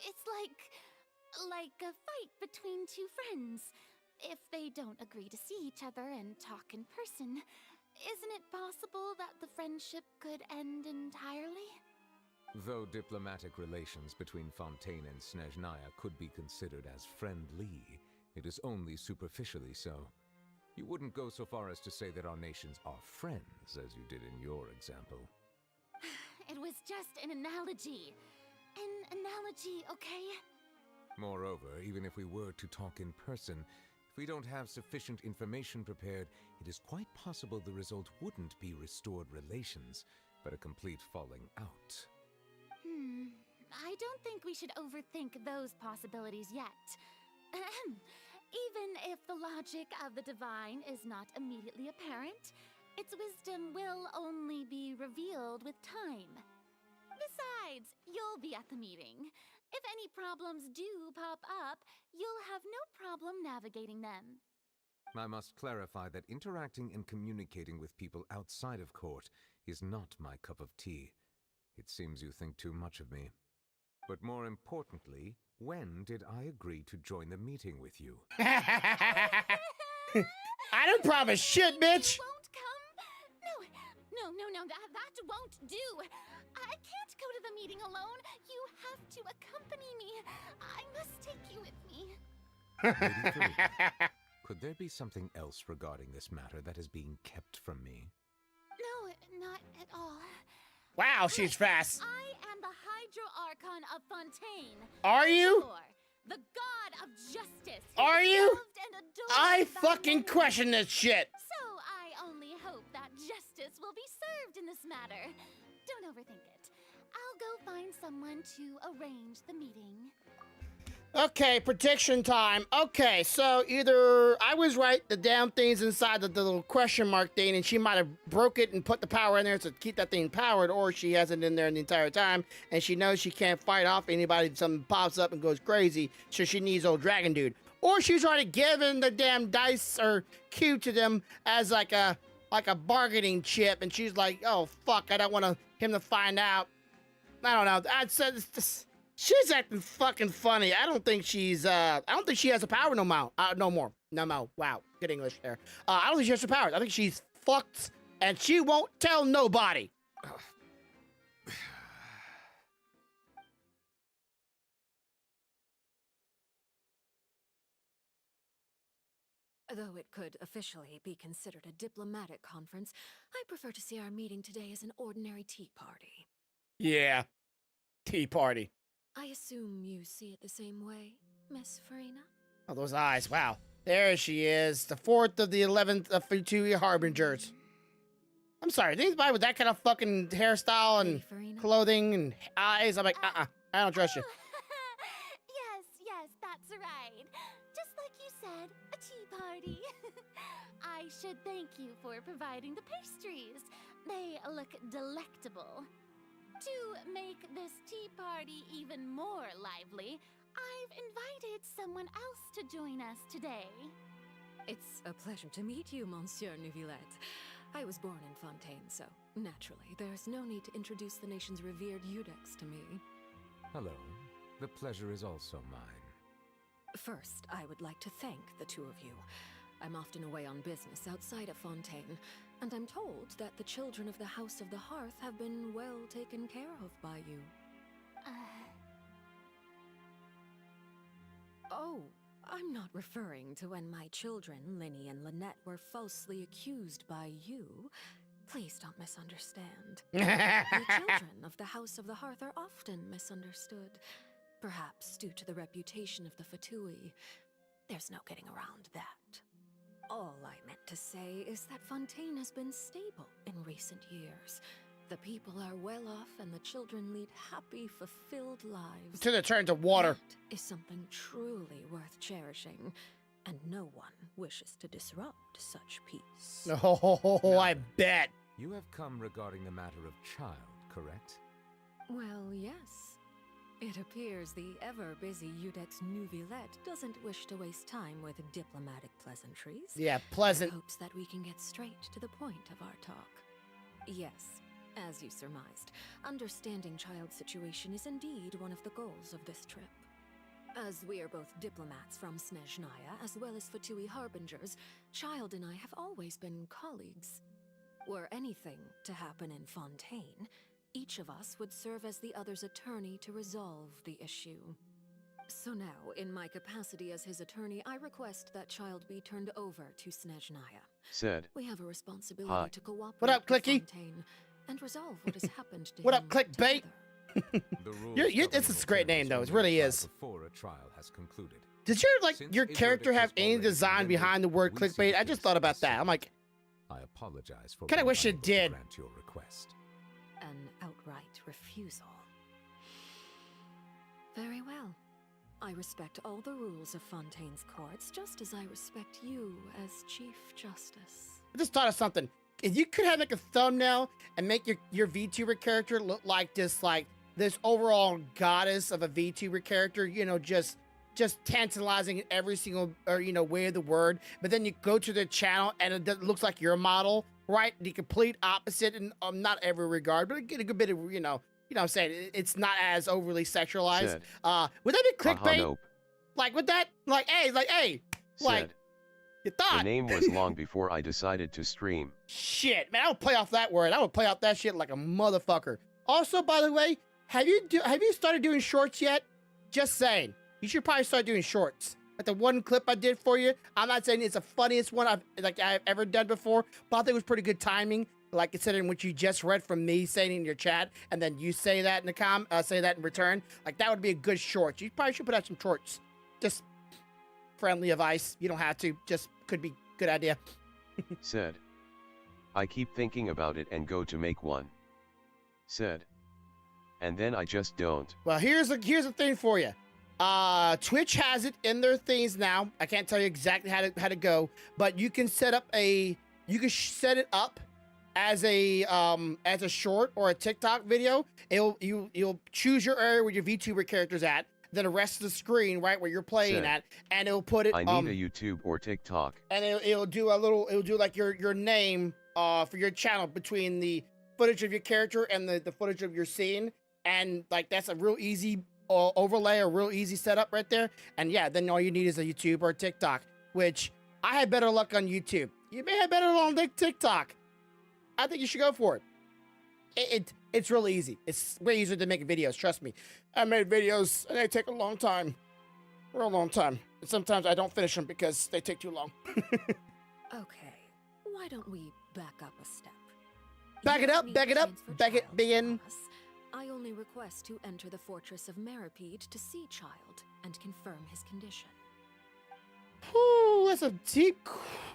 It's like a fight between two friends. If they don't agree to see each other and talk in person, isn't it possible that the friendship could end entirely? Though diplomatic relations between Fontaine and Snezhnaya could be considered as friendly, it is only superficially so. You wouldn't go so far as to say that our nations are friends, as you did in your example. It was just an analogy. An analogy, okay? Moreover, even if we were to talk in person, if we don't have sufficient information prepared, it is quite possible the result wouldn't be restored relations, but a complete falling out. I don't think we should overthink those possibilities yet. Even if the logic of the divine is not immediately apparent, its wisdom will only be revealed with time. Besides, you'll be at the meeting. If any problems do pop up, you'll have no problem navigating them. I must clarify that interacting and communicating with people outside of court is not my cup of tea. It seems you think too much of me. But more importantly, when did I agree to join the meeting with you? I don't promise shit, bitch! No, that won't do. I can't go to the meeting alone. You have to accompany me. I must take you with me. Lady Philippe, could there be something else regarding this matter that is being kept from me? No, not at all. Wow, she's fast. I am the Hydro Archon of Fontaine. Are you? The god of justice. Are you? Loved and adored I by fucking many. question this shit. So I only hope that justice will be served in this matter. Don't overthink it. I'll go find someone to arrange the meeting. Okay, prediction time. Okay, so either I was right, the damn thing's inside the little question mark thing, and she might have broke it and put the power in there to keep that thing powered, or she hasn't in there the entire time, and she knows she can't fight off anybody if something pops up and goes crazy, so she needs old dragon dude. Or she's already given the damn dice or cue to them as like a bargaining chip, and she's like, oh fuck, I don't want him to find out. I don't know. I said she's acting fucking funny. I don't think she has a power no more. No more. Wow, good English there. I don't think she has the power. I think she's fucked, and she won't tell nobody. Though it could officially be considered a diplomatic conference, I prefer to see our meeting today as an ordinary tea party. Yeah, tea party. I assume you see it the same way, Miss Farina? Oh, those eyes. Wow. There she is. The 4th of the 11th of HOTTIE Harbingers. I'm sorry. Anybody with that kind of fucking hairstyle and clothing and eyes, I'm like, I don't trust you. Yes, that's right. Just like you said, a tea party. I should thank you for providing the pastries. They look delectable. To make this tea party even more lively, I've invited someone else to join us today. It's a pleasure to meet you, Monsieur Neuvillette. I was born in Fontaine, so naturally, there's no need to introduce the nation's revered Eudex to me. Hello. The pleasure is also mine. First, I would like to thank the two of you. I'm often away on business outside of Fontaine, and I'm told that the children of the House of the Hearth have been well taken care of by you. Oh, I'm not referring to when my children, Linny and Lynette, were falsely accused by you. Please don't misunderstand. The children of the House of the Hearth are often misunderstood, perhaps due to the reputation of the Fatui. There's no getting around that. All I meant to say is that Fontaine has been stable in recent years. The people are well off and the children lead happy, fulfilled lives. To the turn to water. That is something truly worth cherishing, and no one wishes to disrupt such peace. Oh, I bet. You have come regarding the matter of child, correct? Well, yes. It appears the ever-busy Udex Nouvillette doesn't wish to waste time with diplomatic pleasantries. Yeah, pleasant. It hopes that we can get straight to the point of our talk. Yes, as you surmised, understanding Child's situation is indeed one of the goals of this trip. As we are both diplomats from Snezhnaya as well as Fatui Harbingers, Child and I have always been colleagues. Were anything to happen in Fontaine, each of us would serve as the other's attorney to resolve the issue. So now, in my capacity as his attorney, I request that Child be turned over to Snezhnaya. Said. We have a responsibility Hi. to cooperate What up, with Clicky? Fontaine and resolve what has happened to What him up, Clickbait? This is a great name, though. It really is. Before a trial has concluded. Does your character have any design behind the word clickbait? I just thought about that. I'm like, I apologize for kind of wish it did. Grant your request. An outright refusal. Very well. I respect all the rules of Fontaine's courts, just as I respect you as Chief Justice. I just thought of something. If you could have like a thumbnail and make your VTuber character look like this overall goddess of a VTuber character, you know, just tantalizing in every single way of the word, but then you go to their channel and it looks like your model, right? The complete opposite in not every regard, but get a good bit of you know what I'm saying, it's not as overly sexualized. Would that be clickbait? Nope. Like would that hey, Said. You thought The name was long before I decided to stream. Shit, man, I would play off that word. I would play off that shit like a motherfucker. Also, by the way, have you started doing shorts yet? Just saying. You should probably start doing shorts. Like the one clip I did for you, I'm not saying it's the funniest one I've ever done before, but I think it was pretty good timing. Like considering what you just read from me saying in your chat, and then you say that in the say that in return. Like that would be a good short. You probably should put out some shorts. Just friendly advice. You don't have to. Just could be good idea. Said. I keep thinking about it and go to make one. Said. And then I just don't. Well, here's a thing for you. Twitch has it in their things now. I can't tell you exactly how to go, but you can set up set it up as a short or a TikTok video. You'll choose your area where your VTuber character's at, then the rest of the screen right where you're playing at, and it'll put it. I need a YouTube or TikTok. And it'll do like your name for your channel between the footage of your character and the footage of your scene, and like that's a real easy overlay, a real easy setup right there. And yeah, then all you need is a YouTube or a TikTok, which I had better luck on YouTube. You may have better luck on TikTok. I think you should go for it. It's really easy. It's way easier than making videos. Trust me. I made videos and they take a long time, real long time. And sometimes I don't finish them because they take too long. Okay, why don't we back up a step? Back it up, back it in. I only request to enter the fortress of Meripede to see Child and confirm his condition. Ooh, that's a deep.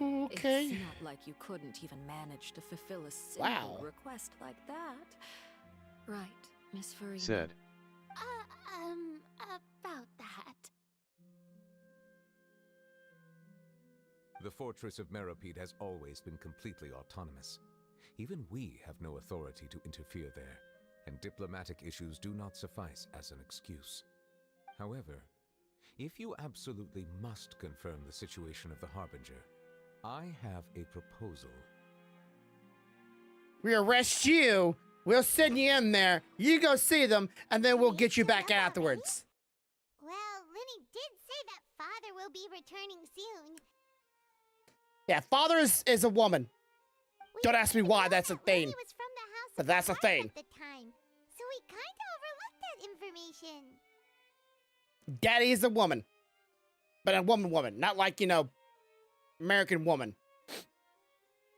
Okay. It's not like you couldn't even manage to fulfill a single request like that, right, Miss Farina? Said. About that. The fortress of Meripede has always been completely autonomous. Even we have no authority to interfere there, and diplomatic issues do not suffice as an excuse. However, if you absolutely must confirm the situation of the Harbinger, I have a proposal. We arrest you, we'll send you in there, you go see them, and then we'll get you back afterwards. Well, Lenny did say that Father will be returning soon. Yeah, Father is a woman. Don't ask me why that's a thing. He was from the house but that's a thing. at the time, so we kind of overlooked that information. Daddy is a woman. But a woman. Not like, American woman.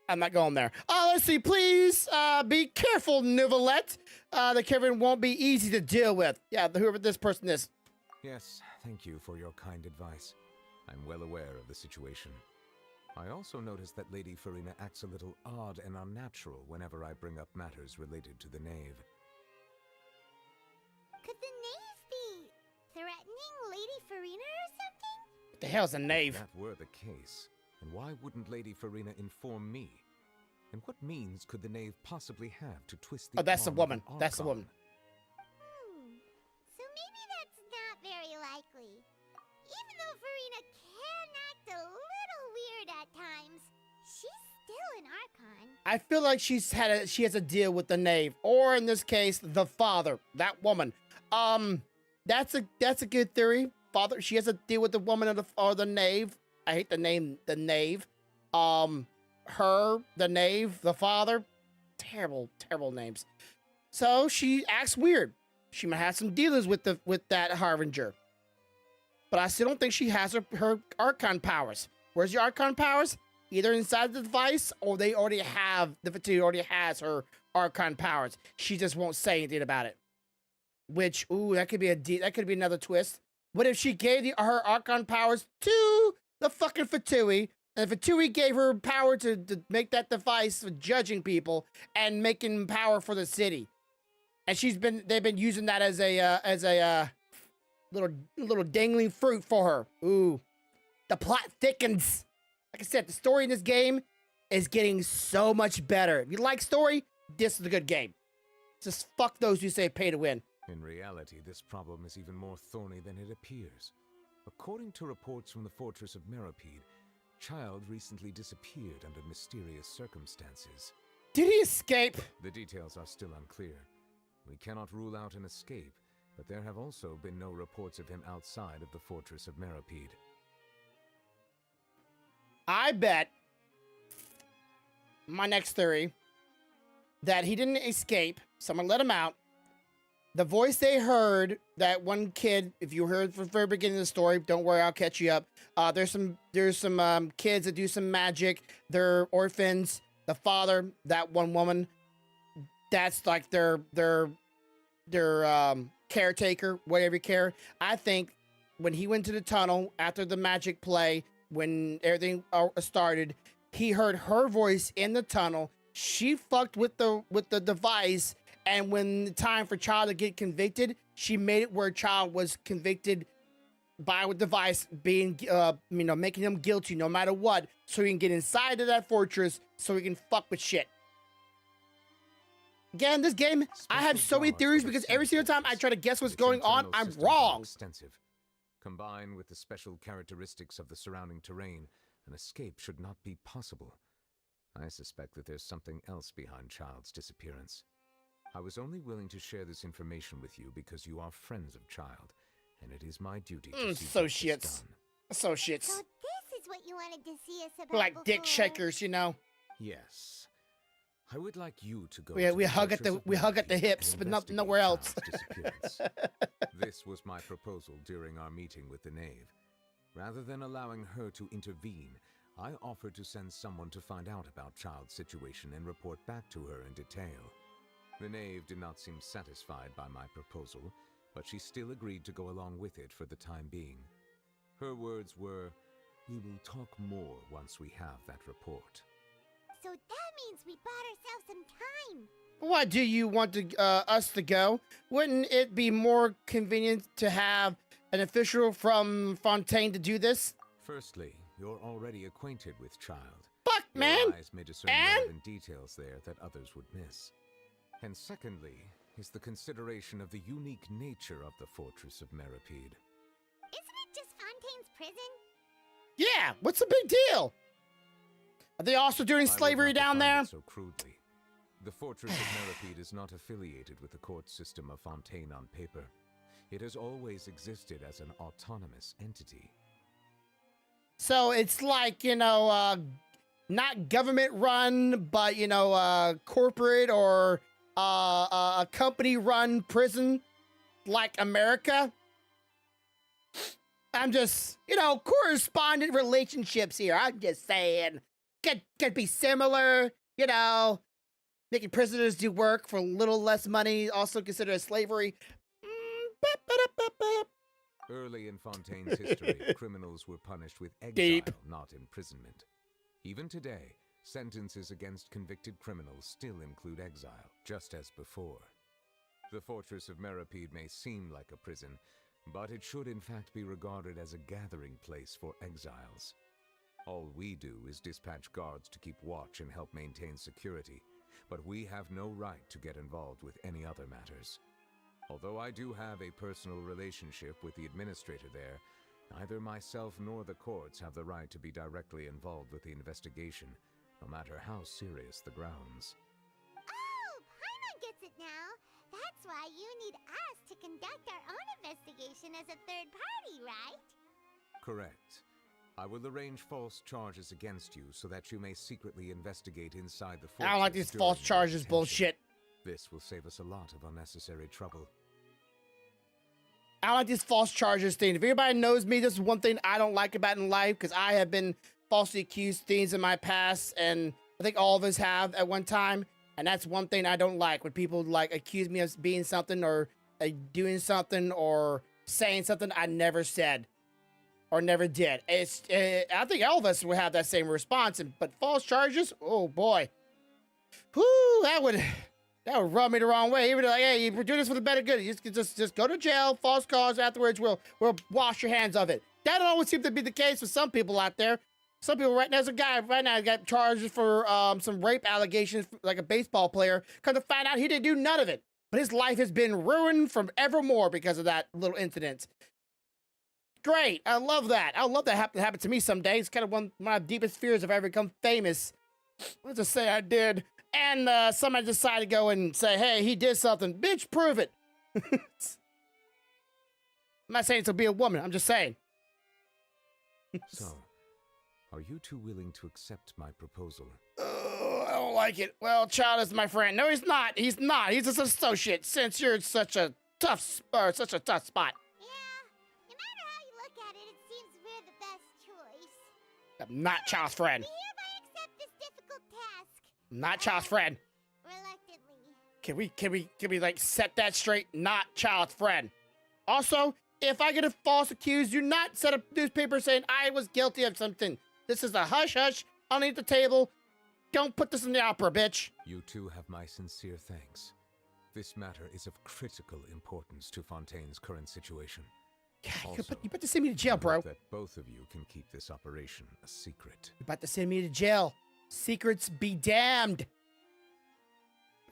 I'm not going there. Let's see, please be careful, Nouvillette. The Kevin won't be easy to deal with. Yeah, whoever this person is. Yes, thank you for your kind advice. I'm well aware of the situation. I also noticed that Lady Farina acts a little odd and unnatural whenever I bring up matters related to the Knave. Could the Knave be threatening Lady Farina or something? What the hell's a Knave? If that were the case, then why wouldn't Lady Farina inform me? And what means could the Knave possibly have to twist the Oh, that's a arm of woman. an That's a Archon? woman. Archon. I feel like she has a deal with the knave, or in this case, the father, that woman. That's a good theory. Father, she has a deal with the woman or the knave. I hate the name, the knave. Her, the knave, the father. Terrible, terrible names. So she acts weird. She might have some dealings with that Harbinger. But I still don't think she has her Archon powers. Where's your Archon powers? Either inside the device, or the Fatui already has her Archon powers. She just won't say anything about it. Which, ooh, that could be another twist. What if she gave her Archon powers to the fucking Fatui, and Fatui gave her power to make that device for judging people and making power for the city? And they've been using that as a little dangling fruit for her. Ooh, the plot thickens. Like I said, the story in this game is getting so much better. If you like story, this is a good game. Just fuck those who say pay to win. In reality, this problem is even more thorny than it appears. According to reports from the fortress of Meropide, Child recently disappeared under mysterious circumstances. Did he escape? The details are still unclear. We cannot rule out an escape, but there have also been no reports of him outside of the fortress of Meropide. I bet my next theory that he didn't escape. Someone let him out. The voice they heard, that one kid, if you heard from the very beginning of the story, don't worry, I'll catch you up. There's some kids that do some magic. They're orphans. The father, that one woman, that's like their caretaker, whatever you care. I think when he went to the tunnel after the magic play, when everything started, he heard her voice in the tunnel. She fucked with the device, and when the time for Child to get convicted, she made it where Child was convicted by a device being, making him guilty no matter what, so he can get inside of that fortress, so he can fuck with shit. Again, this game, I have so many theories because every single time I try to guess what's going on, I'm wrong. Extensive. Combined with the special characteristics of the surrounding terrain, an escape should not be possible. I suspect that there's something else behind Child's disappearance. I was only willing to share this information with you because you are friends of Child, and it is my duty to see associates. Associates. So this is what you wanted to see us about Like before. dick shakers, you know. Yes. I would like you to go. Yeah, to we the hug at fortress the of Meropide hips, and but investigate nowhere else. Child's disappearance. This was my proposal during our meeting with the Knave. Rather than allowing her to intervene, I offered to send someone to find out about Child's situation and report back to her in detail. The Knave did not seem satisfied by my proposal, but she still agreed to go along with it for the time being. Her words were, "We will talk more once we have that report." So that means we bought ourselves some time. Why do you want us to go? Wouldn't it be more convenient to have an official from Fontaine to do this? Firstly, you're already acquainted with Child. Fuck, man! Your eyes may discern relevant details there that others would miss. And secondly, is the consideration of the unique nature of the Fortress of Meropide. Isn't it just Fontaine's prison? Yeah, what's the big deal? Are they also doing slavery down there? So crudely. The Fortress of Meropide is not affiliated with the court system of Fontaine on paper. It has always existed as an autonomous entity. So it's like, not government run, but, corporate or a company run prison like America. I'm just, correspondent relationships here. I'm just saying. Could be similar, making prisoners do work for a little less money, also considered as slavery. Early in Fontaine's history, criminals were punished with exile, not imprisonment. Even today, sentences against convicted criminals still include exile, just as before. The Fortress of Meropide may seem like a prison, but it should in fact be regarded as a gathering place for exiles. All we do is dispatch guards to keep watch and help maintain security, but we have no right to get involved with any other matters. Although I do have a personal relationship with the administrator there, neither myself nor the courts have the right to be directly involved with the investigation, no matter how serious the grounds. Oh, Paimon gets it now. That's why you need us to conduct our own investigation as a third party, right? Correct. I will arrange false charges against you so that you may secretly investigate inside the fortress. I don't like these false during your charges detention. bullshit. This will save us a lot of unnecessary trouble. I don't like these false charges things. If anybody knows me, this is one thing I don't like about in life, because I have been falsely accused things in my past, and I think all of us have at one time. And that's one thing I don't like, when people like accuse me of being something or doing something or saying something I never said or never did. I think all of us would have that same response. But false charges, oh boy, whoo, that would rub me the wrong way. Even like, hey, we're doing this for the better good. You just go to jail, false cause. Afterwards, we'll wash your hands of it. That don't always seem to be the case for some people out there. Some people right now, there's a guy right now got charged for some rape allegations, like a baseball player. Come to find out he didn't do none of it, but his life has been ruined from evermore because of that little incident. Great, I love that. I love that happen to me someday. It's kind of one of my deepest fears if I ever become famous. Let's just say I did, and somebody decided to go and say, "Hey, he did something." Bitch, prove it. I'm not saying to be a woman. I'm just saying. So, are you two willing to accept my proposal? Oh, I don't like it. Well, Child is my friend. No, he's not. He's not. He's just an associate. Since you're such a tough spot. Yeah, no matter how you look at it, it seems we're the best choice. I'm not Child's friend. We hereby accept this difficult task. I'm not Child's friend. Reluctantly. Can we like set that straight? Not Child's friend. Also, if I get a false accused, do not set up newspaper saying I was guilty of something. This is a hush-hush underneath the table. Don't put this in the opera, bitch. You two have my sincere thanks. This matter is of critical importance to Fontaine's current situation. God, you about to send me to jail, I bro. hope that both of you can keep this operation a secret. You're about to send me to jail. Secrets be damned.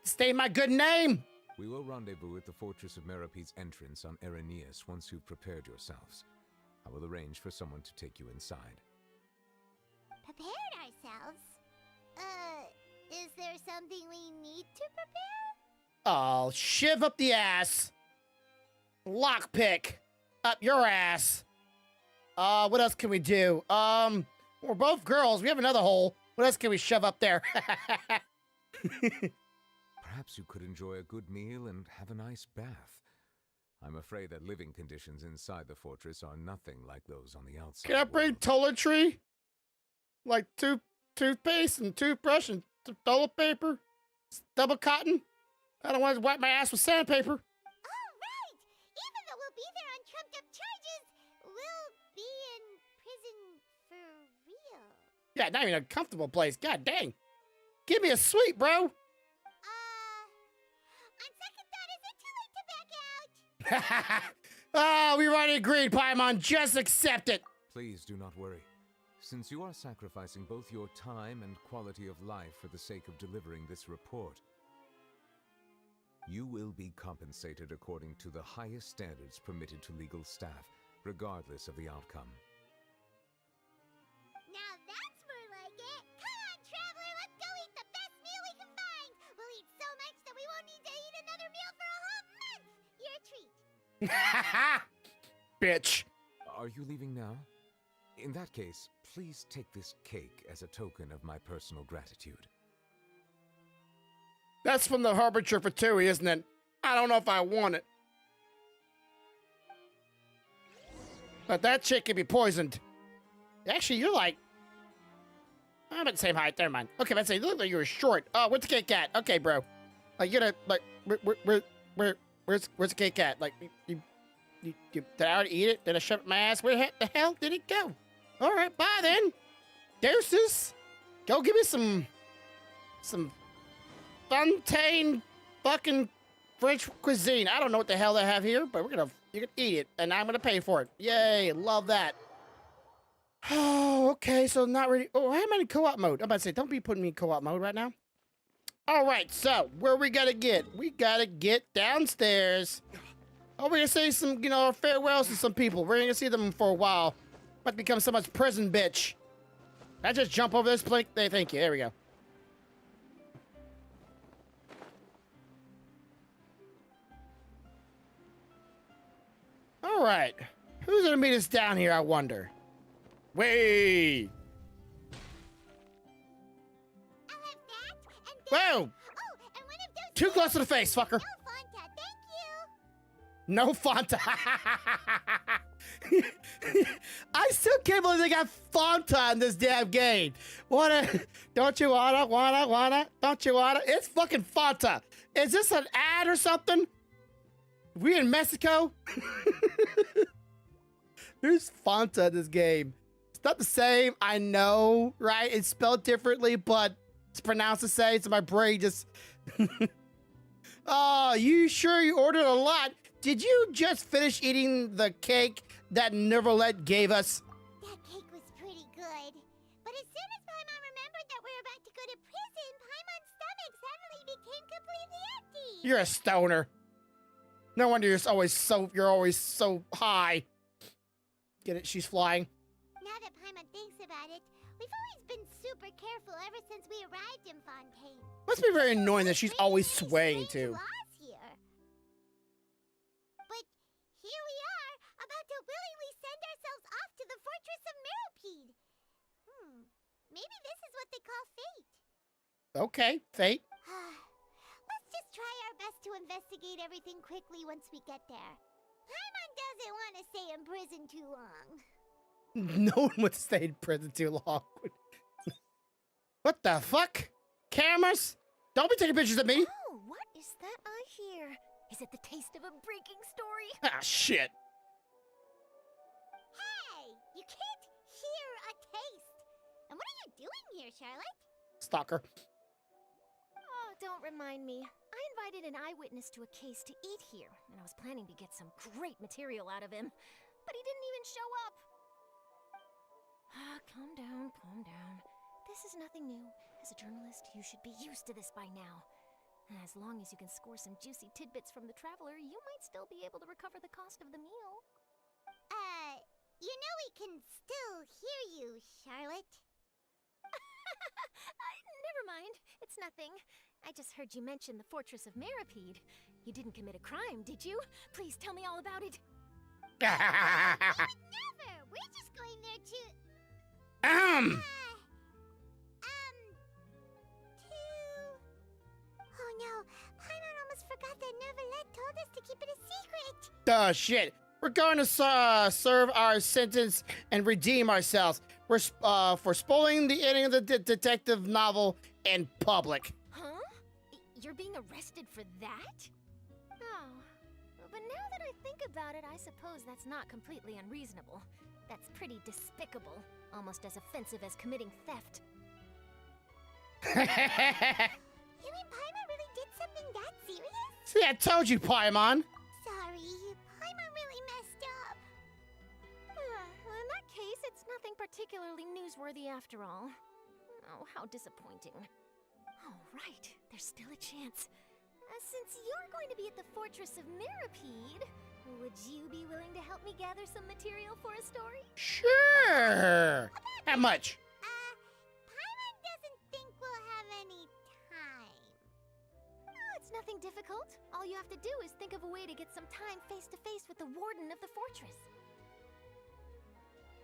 Stay my good name. We will rendezvous at the Fortress of Merope's entrance on Erenius once you've prepared yourselves. I will arrange for someone to take you inside. Prepared ourselves? Is there something we need to prepare? Oh, shiv up the ass. Lockpick up your ass. What else can we do? We're both girls. We have another hole. What else can we shove up there? Perhaps you could enjoy a good meal and have a nice bath. I'm afraid that living conditions inside the fortress are nothing like those on the outside. Can I bring toiletry? Like toothpaste and toothbrush and toilet paper? Double cotton? I don't want to wipe my ass with sandpaper. Oh, right! Even though we'll be there on trumped-up charges, we'll be in prison for real. Yeah, not even a comfortable place. God dang. Give me a sweet, bro. On second thought, is it too late to back out? Oh, we already agreed, Paimon. Just accept it. Please do not worry. Since you are sacrificing both your time and quality of life for the sake of delivering this report, you will be compensated according to the highest standards permitted to legal staff, regardless of the outcome. Now that's more like it. Come on, traveler, let's go eat the best meal we can find. We'll eat so much that we won't need to eat another meal for a whole month. Your treat. Bitch. Are you leaving now? In that case, please take this cake as a token of my personal gratitude. That's from the Harbinger for Tui, isn't it? I don't know if I want it. But that chick can be poisoned. Actually, you're like... I'm at the same height. Never mind. Okay, let's say you look like you were short. Oh, where's the cake at? Okay, bro. Like, you're like... Where's the cake at? Like, did I already eat it? Did I shove it in my ass? Where the hell did it go? All right, bye then. Deuces. Go give me some Fontaine fucking French cuisine. I don't know what the hell they have here, but you can eat it, and I'm gonna pay for it. Yay, love that. Oh, okay, so not really. Oh, why am I in co-op mode? I'm about to say, don't be putting me in co-op mode right now. All right, so where we gotta get? We gotta get downstairs. Oh, we're gonna say some, farewells to some people. We're gonna see them for a while. About to become someone's prison bitch. I just jump over this plank. Thank you. There we go. All right. Who's gonna meet us down here, I wonder? Way. Whoa! Too close to the face, fucker. No Fanta. I still can't believe they got Fanta in this damn game. Don't you wanna? Don't you wanna? It's fucking Fanta. Is this an ad or something? We in Mexico? There's Fanta in this game. It's not the same, I know, right? It's spelled differently, but it's pronounced the same, so my brain just... Oh, you sure you ordered a lot? Did you just finish eating the cake that Neverlet gave us? That cake was pretty good. But as soon as Paimon remembered that we were about to go to prison, Paimon's stomach suddenly became completely empty. You're a stoner. No wonder you're always so high. Get it? She's flying. Now that Paimon thinks about it, we've always been super careful ever since we arrived in Fontaine. Must be very annoying that she's always swaying too. Here. But here we are, about to willingly send ourselves off to the fortress of Meropide. Maybe this is what they call fate. Okay, fate. Let's just try our best to investigate everything quickly once we get there. Paimon doesn't want to stay in prison too long. No one would stay in prison too long. What the fuck? Cameras? Don't be taking pictures of me. Oh, what is that I hear? Is it the taste of a breaking story? Ah, shit. Hey, you can't hear a taste. And what are you doing here, Charlotte? Stalker. Oh, don't remind me. I invited an eyewitness to a case to eat here, and I was planning to get some great material out of him, but he didn't even show up. Calm down, calm down. This is nothing new. As a journalist, you should be used to this by now. As long as you can score some juicy tidbits from the traveler, you might still be able to recover the cost of the meal. You know we can still hear you, Charlotte. Never mind. It's nothing. I just heard you mention the fortress of Meropide. You didn't commit a crime, did you? Please tell me all about it. Never! We're just going there to... Oh no, Paimon almost forgot that Neverlet told us to keep it a secret. Shit. We're going to serve our sentence and redeem ourselves. We're for spoiling the ending of the detective novel in public. Huh? You're being arrested for that? Oh, but now that I think about it, I suppose that's not completely unreasonable. That's pretty despicable, almost as offensive as committing theft. You mean Paimon really did something that serious? See, I told you, Paimon. Sorry, Paimon really messed up. Well, in that case, it's nothing particularly newsworthy after all. Oh, how disappointing. Oh, right, there's still a chance. Since you're going to be at the fortress of Meropide, would you be willing to help me gather some material for a story? Sure. How much? Paimon doesn't think we'll have any time. Oh, it's nothing difficult. All you have to do is think of a way to get some time face-to-face with the warden of the fortress.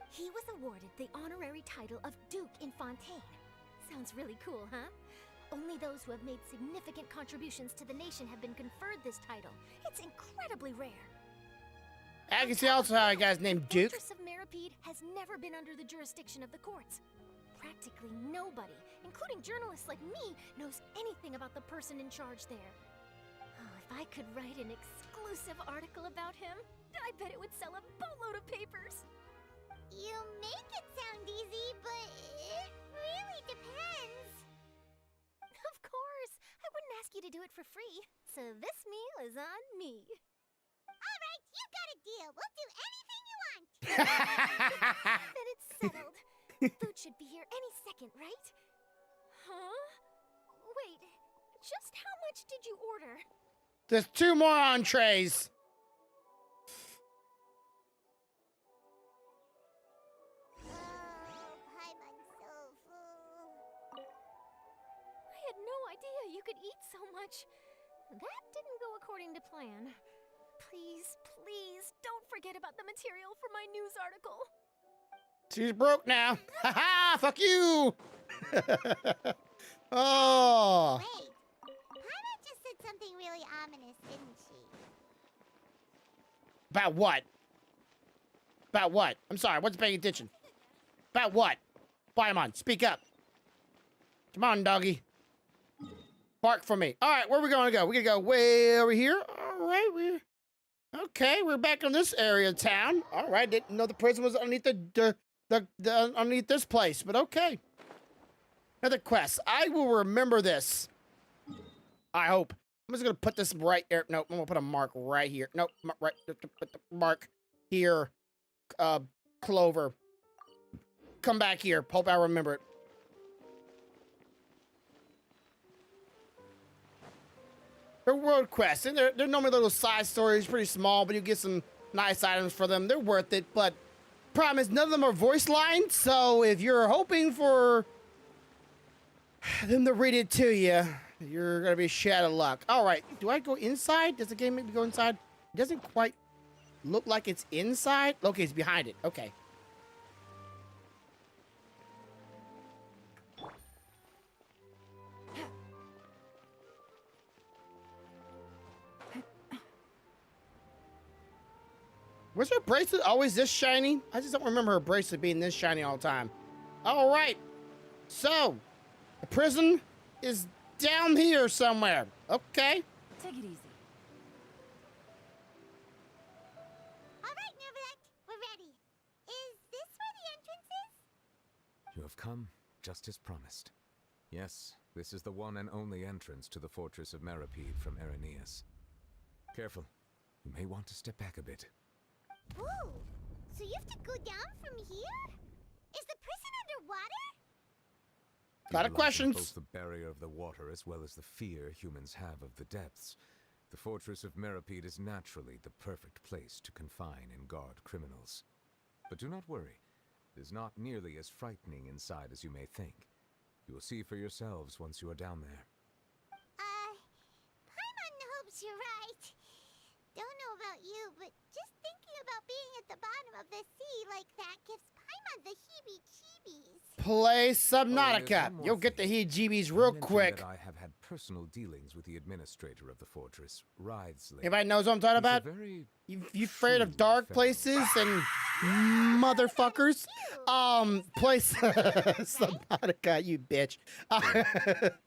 He was awarded the honorary title of Duke in Fontaine. Sounds really cool, huh? Only those who have made significant contributions to the nation have been conferred this title. It's incredibly rare. I can see also how a guy's named Duke. The Fortress of Meropide has never been under the jurisdiction of the courts. Practically nobody, including journalists like me, knows anything about the person in charge there. Oh, if I could write an exclusive article about him, I bet it would sell a boatload of papers. You make it sound easy, but it really depends. Of course, I wouldn't ask you to do it for free, so this meal is on me. All right, you got a deal. We'll do anything you want. Then it's settled. Food should be here any second, right? Huh? Wait, just how much did you order? There's 2 more entrees. Paimon's so full. I had no idea you could eat so much. That didn't go according to plan. Please, please, don't forget about the material for my news article. She's broke now. Ha ha! Fuck you! Oh. Wait, Paimon just said something really ominous, didn't she? About what? About what? I'm sorry, I wasn't paying attention. About what? Paimon, speak up. Come on, doggy. Bark for me. All right, where are we going to go? We're going to go way over here. All right, we're back in this area of town. All right, didn't know the prison was underneath the underneath this place, but okay. Another quest. I will remember this. I hope. I'm just gonna put this right there. Nope, I'm gonna put a mark right here. Nope, right. Put the mark here. Clover. Come back here. Hope I remember it. They're world quests, and they're normally little side stories, pretty small, but you get some nice items for them. They're worth it, but problem is none of them are voice lines, so if you're hoping for them to read it to you, you're gonna be shit out of luck. All right, do I go inside? Does the game make me go inside? It doesn't quite look like it's inside. Okay, it's behind it. Okay. Was her bracelet always this shiny? I just don't remember her bracelet being this shiny all the time. All right. So, the prison is down here somewhere. Okay. Take it easy. All right, Neverland, we're ready. Is this where the entrance is? You have come just as promised. Yes, this is the one and only entrance to the fortress of Meripede from Irenaeus. Careful. You may want to step back a bit. Ooh, so you have to go down from here? Is the prison underwater? Lot of questions. Both the barrier of the water as well as the fear humans have of the depths. The fortress of Meripede is naturally the perfect place to confine and guard criminals. But do not worry. It is not nearly as frightening inside as you may think. You will see for yourselves once you are down there. Paimon hopes you're right. Don't know about you, but just thinking about being at the bottom of the sea like that gives Paimon the heebie-jeebies. Play Subnautica. Oh, You'll get the heebie-jeebies real quick. I have had personal dealings with the administrator of the fortress, Writhsley. Everybody knows what I'm talking about? You afraid of dark places and motherfuckers? Place Subnautica, you bitch.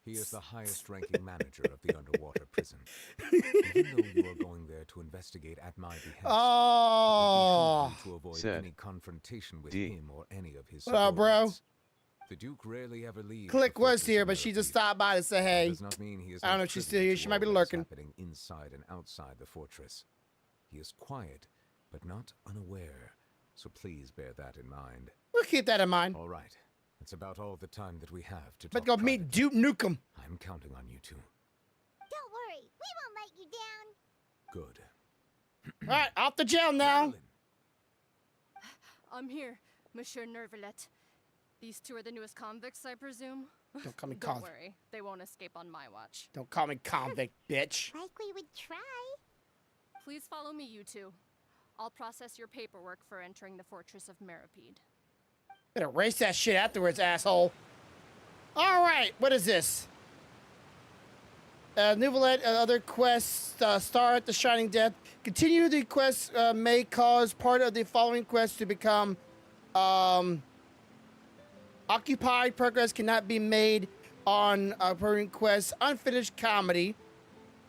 He is the highest-ranking manager of the underwater prison. Even though you are going there to investigate at my behest, oh, to avoid any confrontation with him or any of his what up, bro? The Duke rarely ever leaves. Click was here, but she just stopped by to say hey. Does not mean he is I don't know if she's still here. She might be lurking. Happening inside and outside the fortress. He is quiet, but not unaware. So please bear that in mind. We'll keep that in mind. All right. That's about all the time that we have to Let's talk go meet Duke Nukem. I'm counting on you two. Don't worry, we won't let you down. Good. All right, off the jail now. I'm here, Monsieur Nervalet. These two are the newest convicts, I presume? Don't call me Don't convict. worry, they won't escape on my watch. Don't call me convict, bitch. Like we would try. Please follow me, you two. I'll process your paperwork for entering the Fortress of Meripede. Better erase that shit afterwards, asshole. All right, what is this? Neuvillette, other quests, Star at the Shining Death. Continue the quest may cause part of the following quest to become occupied. Progress cannot be made on a quest. Unfinished comedy.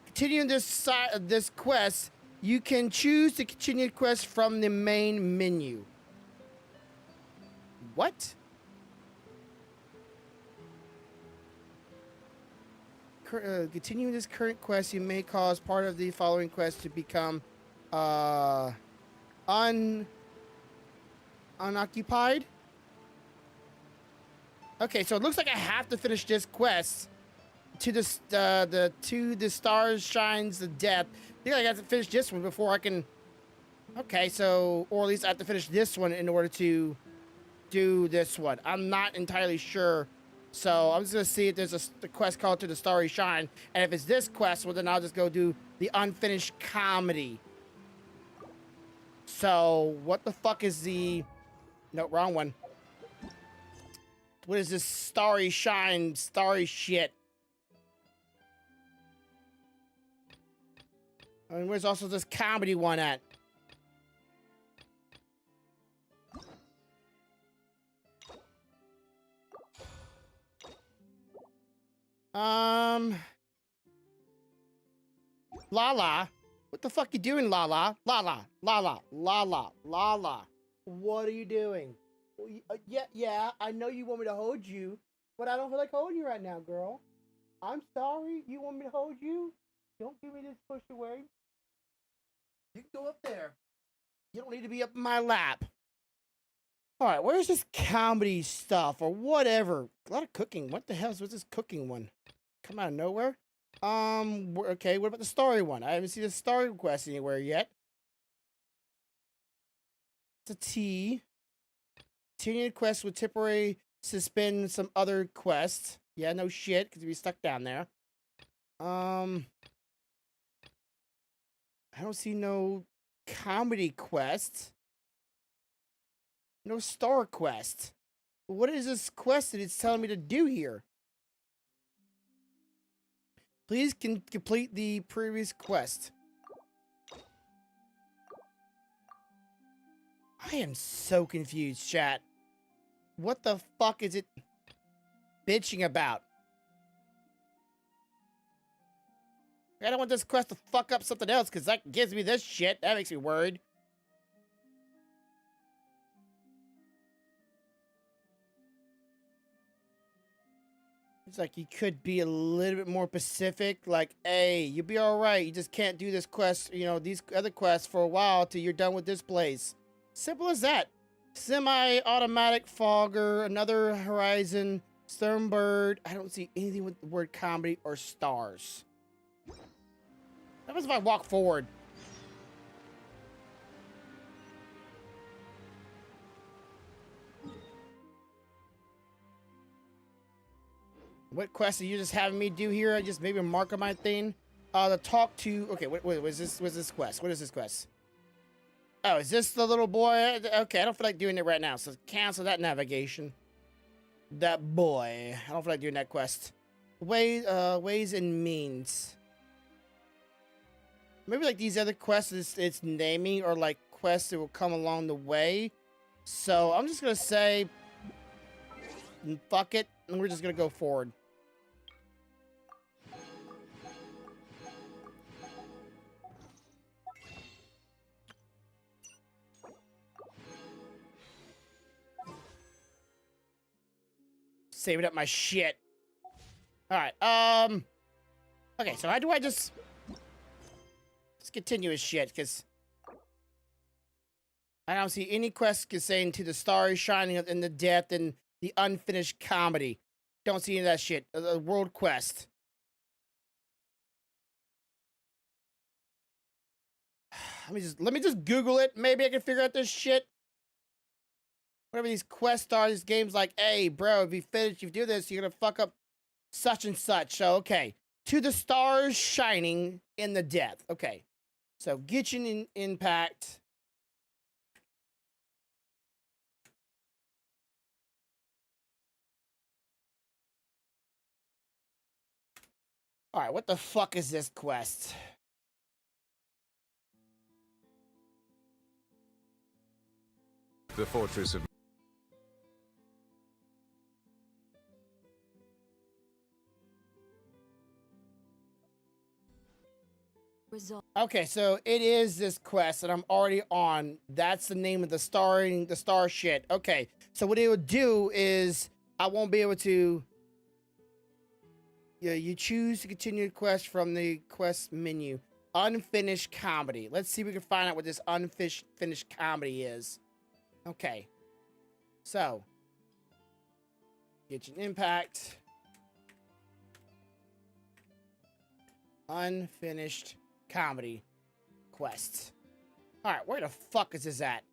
Continuing this quest, you can choose to continue the quest from the main menu. What? Continuing this current quest, you may cause part of the following quest to become unoccupied. Okay, so it looks like I have to finish this quest to the stars shines the death. I think I have to finish this one before I can. Okay, so or at least I have to finish this one in order to do this one. I'm not entirely sure. So I'm just gonna see if there's a quest called To the Starry Shine, and if it's this quest, well then I'll just go do the unfinished comedy. So what the fuck is the? No, wrong one. What is this starry shine, starry shit? I mean, where's also this comedy one at? Lala. What the fuck you doing, Lala? Lala. Lala. Lala. Lala. What are you doing? Yeah, I know you want me to hold you, but I don't feel like holding you right now, girl. I'm sorry. You want me to hold you? Don't give me this push away. You can go up there. You don't need to be up in my lap. All right, where's this comedy stuff or whatever? A lot of cooking. What the hell is with this cooking one? Come out of nowhere? Okay, what about the story one? I haven't seen the story quest anywhere yet. It's a T. Continued quest with temporary suspend some other quests. Yeah, no shit, because we stuck down there. I don't see no comedy quest. No star quest. What is this quest that it's telling me to do here? Please complete the previous quest. I am so confused, chat. What the fuck is it bitching about? I don't want this quest to fuck up something else, because that gives me this shit. That makes me worried. It's like you could be a little bit more specific. Like, hey, you'll be all right. You just can't do this quest, you know, these other quests for a while till you're done with this place. Simple as that. Semi-automatic fogger, another horizon, Sternbird. I don't see anything with the word comedy or stars. That was if I walk forward. What quest are you just having me do here? I just maybe a mark on my thing. The talk to. Okay, wait, was this quest? What is this quest? Oh, is this the little boy? Okay, I don't feel like doing it right now, so cancel that navigation. That boy. I don't feel like doing that quest. Ways and means. Maybe like these other quests, it's naming or like quests that will come along the way. So I'm just gonna say, fuck it, and we're just gonna go forward. Saving up my shit. All right. Okay, so how do I just continue his shit? Because I don't see any quests saying to the stars shining in the depth and the unfinished comedy. Don't see any of that shit. The world quest. Let me just Google it. Maybe I can figure out this shit. Whatever these quests are, these games like, hey, bro, if you do this, you're gonna fuck up such and such. So, okay. To the stars shining in the depth. Okay. So, Genshin Impact. Alright, what the fuck is this quest? The Fortress of... Okay, so it is this quest that I'm already on. That's the name of the star shit. Okay, so what it would do is I won't be able to. Yeah, you choose to continue the quest from the quest menu. Unfinished comedy. Let's see if we can find out what this unfinished comedy is. Okay, so Genshin Impact. Unfinished comedy quest. All right, where the fuck is this at?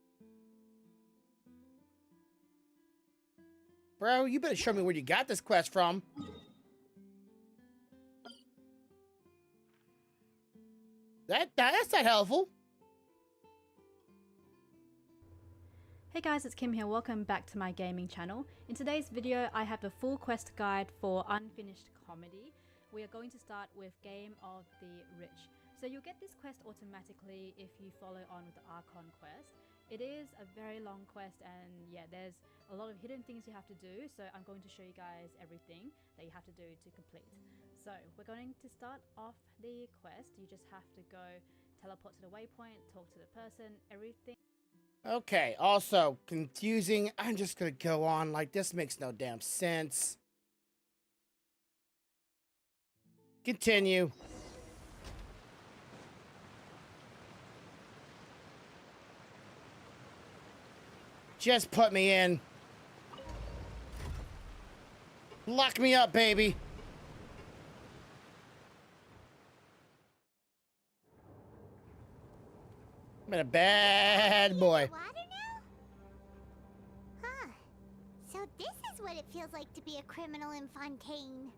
Bro, you better show me where you got this quest from. That's not helpful. Hey guys, it's Kim here. Welcome back to my gaming channel. In today's video, I have the full quest guide for Unfinished Comedy. We are going to start with Game of the Rich. So you'll get this quest automatically if you follow on with the Archon quest. It is a very long quest and yeah, there's a lot of hidden things you have to do. So I'm going to show you guys everything that you have to do to complete. So we're going to start off the quest. You just have to go teleport to the waypoint, talk to the person, everything. Okay, also confusing. I'm just gonna go on like this makes no damn sense. Continue. Just put me in. Lock me up, baby. I'm a bad boy. Water now? Huh. So this is what it feels like to be a criminal in Fontaine.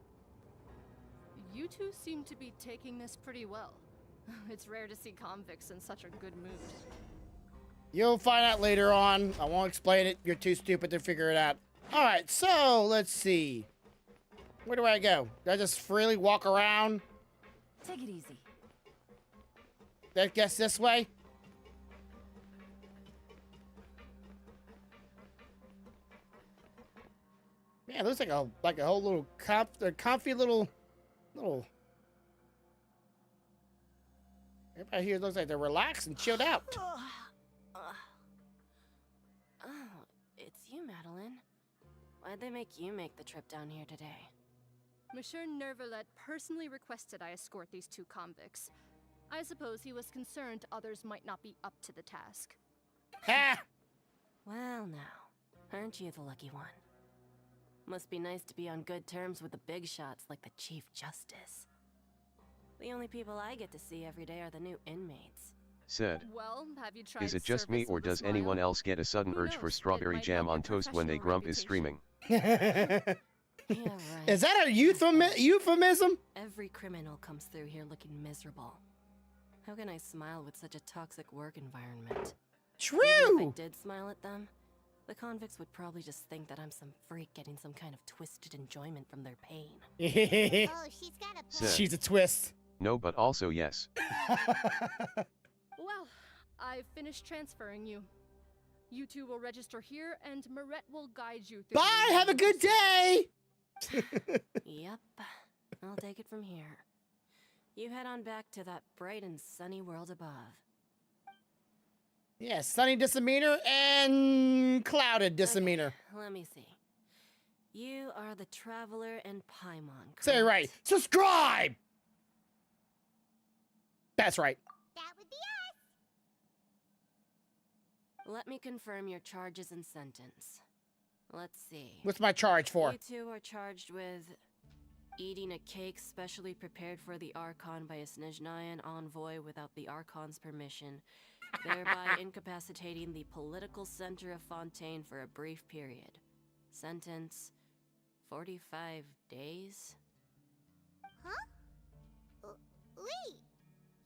You two seem to be taking this pretty well. It's rare to see convicts in such a good mood. You'll find out later on. I won't explain it. You're too stupid to figure it out. All right, so let's see. Where do I go? Do I just freely walk around? Take it easy. I guess this way? Man, it looks like a whole little comfy little. Everybody here looks like they're relaxed and chilled out. Oh, it's you, Madeline. Why'd they make you make the trip down here today? Monsieur Nervalet personally requested I escort these two convicts. I suppose he was concerned others might not be up to the task. Ha! Well now, aren't you the lucky one? Must be nice to be on good terms with the big shots like the Chief Justice. The only people I get to see every day are the new inmates. Said. Well, have you tried Is it just me service or with a does anyone smile? else get a sudden Who urge for knows? strawberry It might jam help on your toast when they professional grump is reputation. streaming? Yeah, right. Is that a euphemism? Every criminal comes through here looking miserable. How can I smile with such a toxic work environment? True! Even if I did smile at them, the convicts would probably just think that I'm some freak getting some kind of twisted enjoyment from their pain. Oh, she's got a Said. She's a twist. No, but also yes. Well, I've finished transferring you. You two will register here, and Marette will guide you through. Bye! Have a good day! Yep, I'll take it from here. You head on back to that bright and sunny world above. Yeah, sunny disdemeanor and clouded disdemeanor. Okay, let me see. You are the Traveler and Paimon, correct? Say it right. Subscribe! That's right. That would be us. Let me confirm your charges and sentence. Let's see. What's my charge for? You two are charged with eating a cake specially prepared for the Archon by a Snezhnayan envoy without the Archon's permission, thereby incapacitating the political center of Fontaine for a brief period. Sentence: 45 days? Huh? Wait,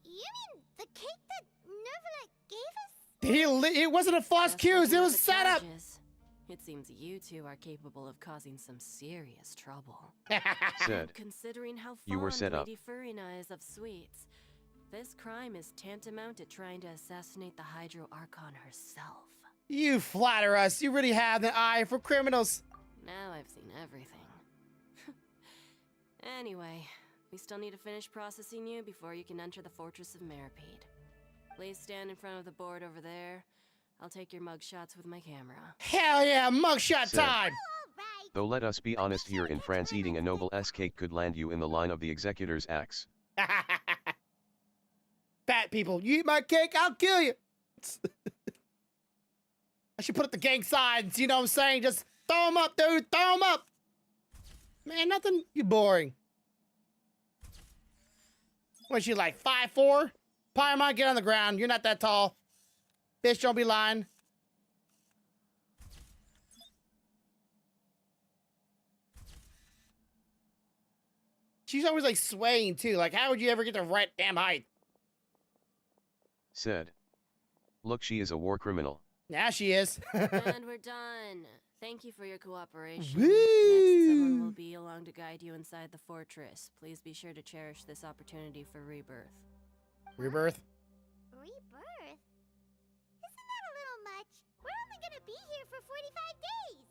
you mean the cake that Nervalet gave us? It wasn't a false Just cues, looking it at was the set up! charges, it seems you two are capable of causing some serious trouble. Said. Considering how You were fond set up. Lady Furina is of sweets, this crime is tantamount to trying to assassinate the Hydro Archon herself. You flatter us. You really have an eye for criminals. Now I've seen everything. Anyway, we still need to finish processing you before you can enter the Fortress of Meripede. Please stand in front of the board over there. I'll take your mug shots with my camera. Hell yeah, mugshot Said. time! Though let us be honest here in France, eating a noble S cake could land you in the line of the executor's axe. Fat people, you eat my cake, I'll kill you. I should put up the gang signs, you know what I'm saying? Just throw them up, dude, throw them up. Man, nothing, you boring. What's you like, 5'4"? Paimon, get on the ground, you're not that tall. Bitch, don't be lying. She's always like swaying too. Like, how would you ever get the right damn height? Said. Look, she is a war criminal. Now she is. And we're done. Thank you for your cooperation. Woo! Next, someone will be along to guide you inside the fortress. Please be sure to cherish this opportunity for rebirth. Rebirth? Rebirth? Isn't that a little much? We're only gonna be here for 45 days.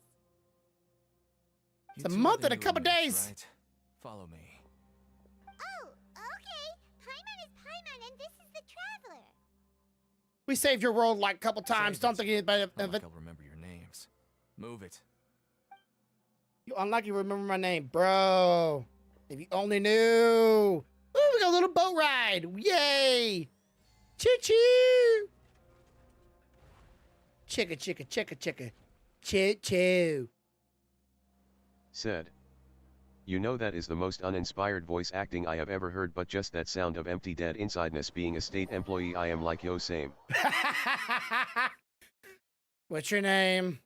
It's a month and a couple days. Right? Follow me. Oh, okay. Paimon is Paimon, and this is the Traveler. We saved your world like a couple times. Don't think anybody of Not it. like I'll remember your names. Move it. You unlucky to remember my name, bro. If you only knew. Ooh, we got a little boat ride. Yay. Choo-choo. Chicka, chicka, chicka, chicka. Choo-choo. Said. You know that is the most uninspired voice acting I have ever heard, but just that sound of empty dead insideness. Being a state employee, I am like yo same. What's your name?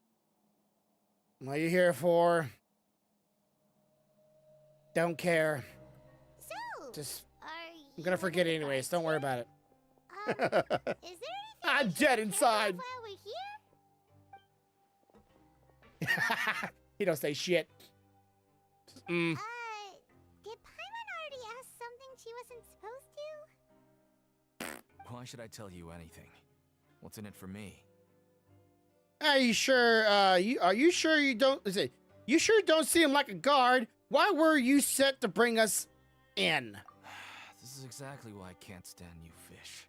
What are you here for? Don't care. So, Just, are I'm gonna forget it anyways. Don't worry about it. Is there anything I'm dead inside. while we're here? He don't say shit. Mm. Did Paimon already ask something she wasn't supposed to? Why should I tell you anything? What's in it for me? Are you sure? Are you sure you don't? Is it? You sure don't see him like a guard? Why were you set to bring us in? This is exactly why I can't stand you fish.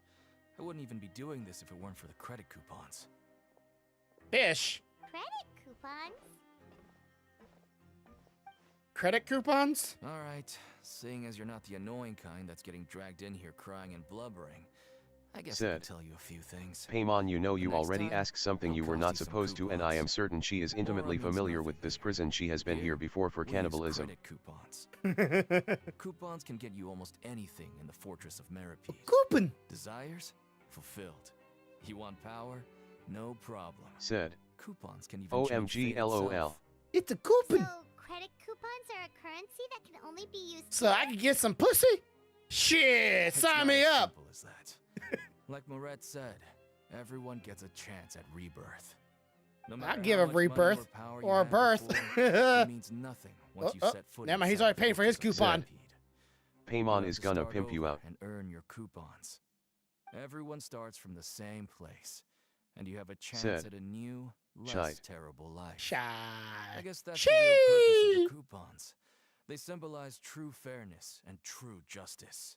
I wouldn't even be doing this if it weren't for the credit coupons. Fish. Credit coupons? Credit coupons? Alright, seeing as you're not the annoying kind that's getting dragged in here crying and blubbering, I guess I Said. can tell you a few things. Paimon, you know you Next already time, asked something you were not supposed to, and I am certain she is intimately familiar with this prison. She has been here before for We use cannibalism. credit coupons. Coupons can get you almost anything in the Fortress of Meropes. Coupon. Desires? Fulfilled. You want power? No problem. Said. Coupons can even change OMG fate LOL. itself. It's a coupon. So, credit coupons are a currency that can only be used So I can get some pussy? Shit, It's sign not me as up. simple as that. Like Moret said, everyone gets a chance at rebirth. No I'll matter give how a much money rebirth power you or a had birth. before, it means nothing once you Oh, set foot never mind, he's inside already the paying for his Fortress of coupon. Centipede. Paimon You is have to gonna start pimp you over out. and earn your coupons. Everyone starts from the same place, and you have a chance Said. at a new, less Shite. terrible life. Shy. I guess that's the real purpose of Shee. the coupons. They symbolize true fairness and true justice.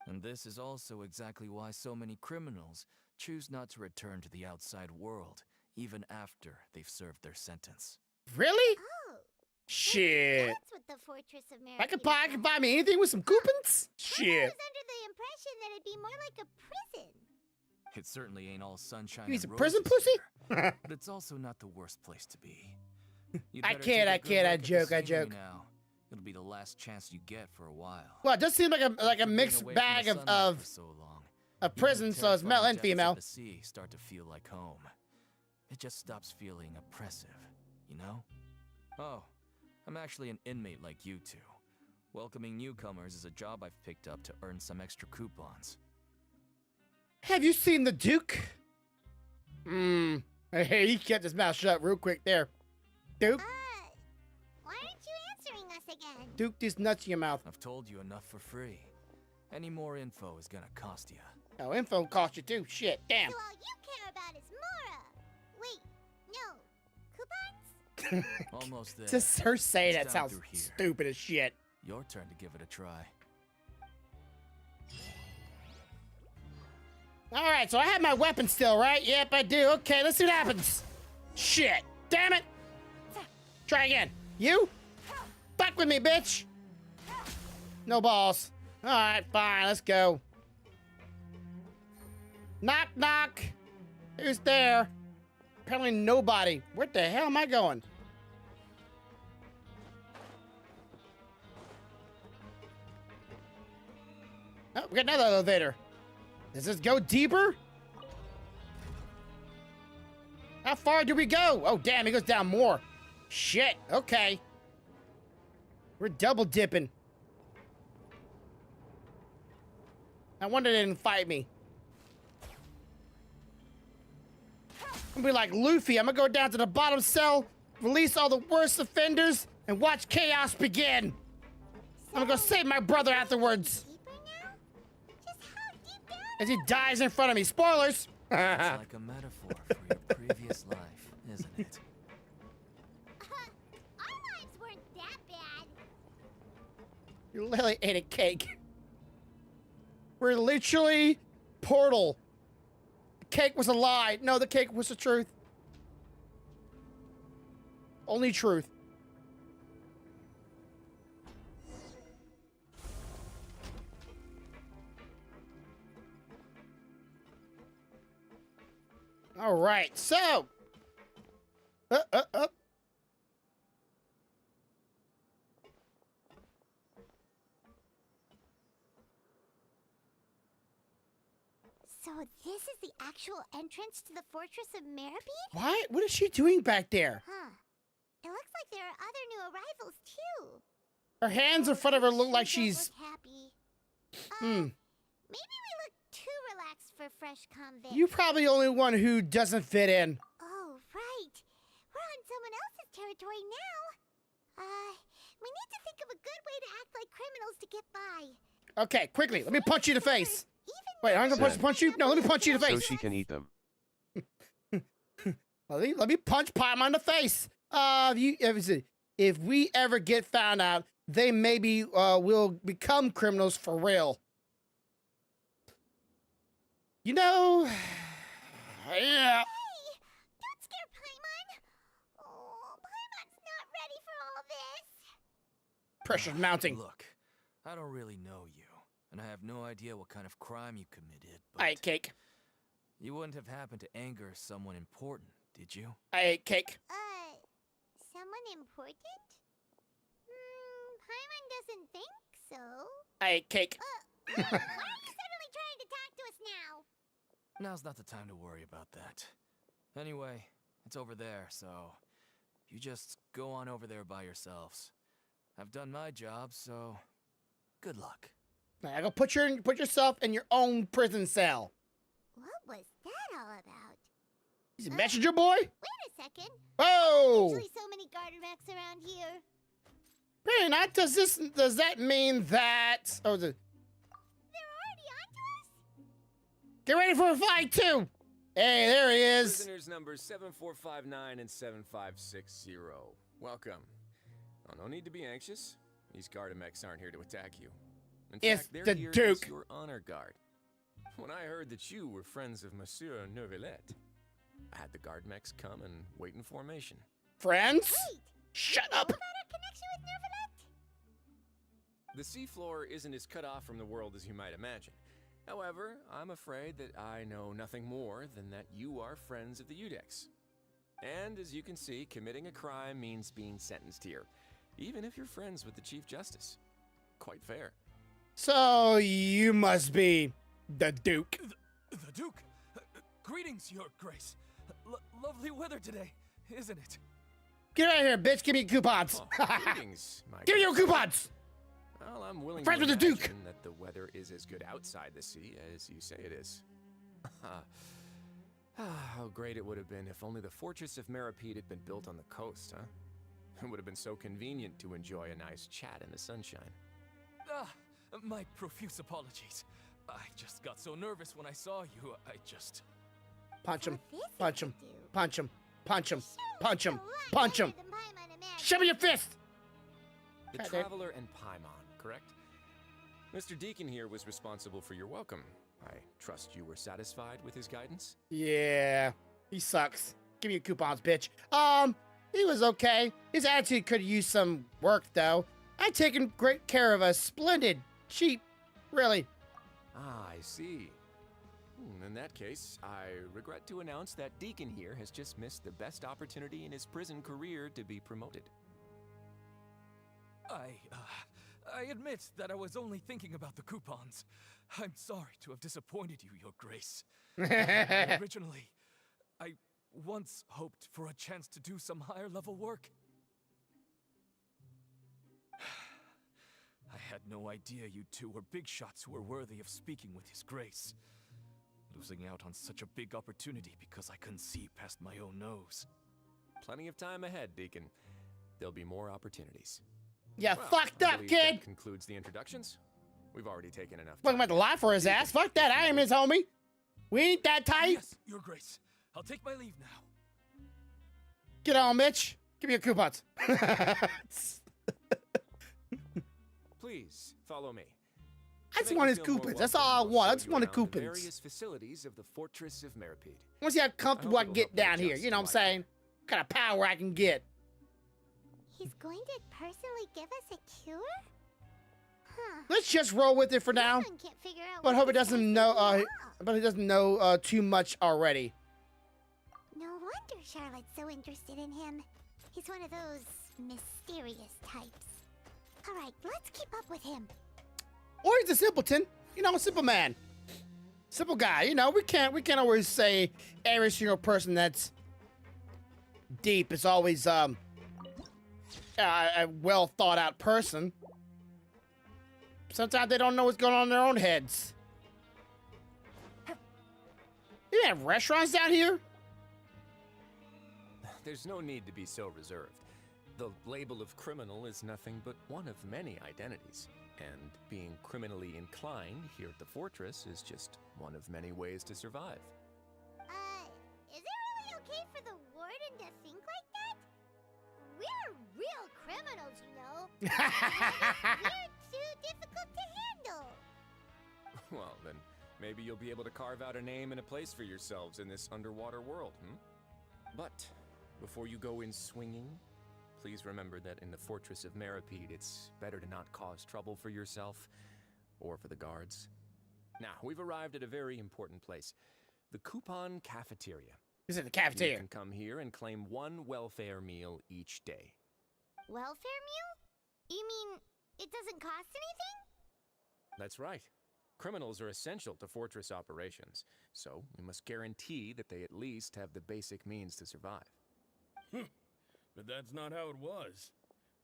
And this is also exactly why so many criminals choose not to return to the outside world, even after they've served their sentence. Really? Oh, Shit. that's what the Fortress of Meropes I can buy me anything with some coupons? I Shit. was under the impression that it'd be more like a prison. It certainly ain't all sunshine You need and some roses prison pussy? here, but it's also not the worst place to be. You'd I better kid, take a I good kid, I look at the joke, I scenery joke. Now. It'll be the last chance you get for a while. Well, it does seem like a After being mixed away from bag the of sunlight for so long, a even the prison, so it's male terrifying and depths female. of the sea start to feel like home. It just stops feeling oppressive, you know? Oh, I'm actually an inmate like you two. Welcoming newcomers is a job I've picked up to earn some extra coupons. Have you seen the Duke? Hey, he kept his mouth shut real quick there. Duke? Why aren't you answering us again? Duke these nuts in your mouth. I've told you enough for free. Any more info is gonna cost you. Oh, info cost you too. Shit, damn. So all you care about is Mora. Wait, no. Coupons? Almost there. Just her saying It's that down sounds through here. stupid as shit. Your turn to give it a try. All right, so I have my weapon still, right? Yep, I do. Okay, let's see what happens. Shit, damn it. Try again. You? Fuck with me, bitch. No balls. All right, fine, let's go. Knock, knock. Who's there? Apparently nobody. Where the hell am I going? Oh, we got another elevator. Does this go deeper? How far do we go? Oh, damn, it goes down more. Shit, okay. We're double dipping. I wonder they didn't fight me. I'm gonna be like Luffy. I'm gonna go down to the bottom cell, release all the worst offenders, and watch chaos begin. I'm gonna go save my brother afterwards. As he dies in front of me. Spoilers! It's like a metaphor for your previous life, isn't it? Our lives weren't that bad. You literally ate a cake. We're literally Portal. The cake was a lie. No, the cake was the truth. Only truth. All right, so. So this is the actual entrance to the Fortress of Meripede? What? What is she doing back there? Huh. It looks like there are other new arrivals too. Her hands in front of her look like She don't she's. look happy. Maybe we look too relaxed for fresh convicts. You probably the only one who doesn't fit in. Oh, right. We're on someone else's territory now. We need to think of a good way to act like criminals to get by. Okay, quickly, let me punch you in the face. Wait, I'm gonna punch you? No, let me punch you in the So face. she can eat them. Let me punch Paimon in the face. If we ever get found out, they maybe will become criminals for real. You know, yeah. Hey, don't scare Paimon. Oh, Paimon's not ready for all this. Pressure's mounting. Look, I don't really know you, and I have no idea what kind of crime you committed, I ate cake. you wouldn't have happened to anger someone important, did you? I ate cake. Someone important? Paimon doesn't think so. I ate cake. Why are you suddenly trying to talk to us now? Now's not the time to worry about that. Anyway, it's over there, so you just go on over there by yourselves. I've done my job, so good luck. I go put yourself in your own prison cell. What was that all about? He's a messenger boy? Wait a second. Oh! Usually so many garter mechs around here. Really not? Does that mean that? Oh, They're already onto us? get ready for a fight too. Hey, there he is. Prisoners numbers 7459 and 7560. Welcome. Oh, no need to be anxious. These Gardamex aren't here to attack you. In It's fact, they're the here Duke. as your honor guard. When I heard that you were friends of Monsieur Neuvillette, I had the Gardamex come and wait in formation. Friends? Wait! Shut Know up. about our connection with Neuvillette? The seafloor isn't as cut off from the world as you might imagine. However, I'm afraid that I know nothing more than that you are friends of the Udex. And as you can see, committing a crime means being sentenced here, even if you're friends with the Chief Justice. Quite fair. So you must be the Duke. The Duke! Greetings, Your Grace. Lovely weather today, isn't it? Get out of here, bitch. Give me coupons. Greetings, my Give me your good friend. coupons. Well, I'm willing Friends to with the Duke. imagine that the weather is as good outside the sea as you say it is. How great it would have been if only the Fortress of Meripede had been built on the coast, huh? It would have been so convenient to enjoy a nice chat in the sunshine. My profuse apologies. I just got so nervous when I saw you, I just... Punch him. This is Punch him. the Duke. Punch him. Punch him. Sure Punch him. looks a lot Punch him. better than Paimon imagined. Show me your fist. The God, dude. Traveler and Paimon, correct? Mr. Deacon here was responsible for your welcome. I trust you were satisfied with his guidance? Yeah, he sucks. Give me your coupons, bitch. He was okay. His attitude could use some work, though. I'd taken great care of us. Splendid. Cheap. Really. Ah, I see. In that case, I regret to announce that Deacon here has just missed the best opportunity in his prison career to be promoted. I admit that I was only thinking about the coupons. I'm sorry to have disappointed you, Your Grace. Originally, I once hoped for a chance to do some higher level work. I had no idea you two were big shots who were worthy of speaking with His Grace. losing out on such a big opportunity because I couldn't see past my own nose. Plenty of time ahead, Deacon. There'll be more opportunities. Yeah, Well, fucked I up, believe kid. That concludes the introductions. We've already taken enough Fucking time. about to lie for his ass. Fuck that. I am his homie. We ain't that tight. Yes, Your Grace. I'll take my leave now. Get on, Mitch. Give me your coupons. Please follow me. I just want his coupons. That's all I want. I just want the coupons. Various facilities of the Fortress of Meripede. I want to see how comfortable I can get down here. You know what I'm saying? What kind of power I can get. He's going to personally give us a cure? Huh. Let's just roll with it for now. Can't figure out But what hope it this doesn't guy's know. thinking. But he doesn't know too much already. No wonder Charlotte's so interested in him. He's one of those mysterious types. All right, let's keep up with him. Or he's a simpleton. You know, a simple man. Simple guy. You know, we can't always say every single person that's deep is always a well thought out person. Sometimes they don't know what's going on in their own heads. You have restaurants down here? There's no need to be so reserved. The label of criminal is nothing but one of many identities. And being criminally inclined here at the fortress is just one of many ways to survive. Is it really okay for the warden to think like that? We're real criminals, you know. We're too difficult to handle. Well, then maybe you'll be able to carve out a name and a place for yourselves in this underwater world, But before you go in swinging, please remember that in the Fortress of Meripede, it's better to not cause trouble for yourself or for the guards. Now, we've arrived at a very important place, the Coupon Cafeteria. Is it the cafeteria? You can come here and claim one welfare meal each day. Welfare meal? You mean it doesn't cost anything? That's right. Criminals are essential to fortress operations, so we must guarantee that they at least have the basic means to survive. But that's not how it was.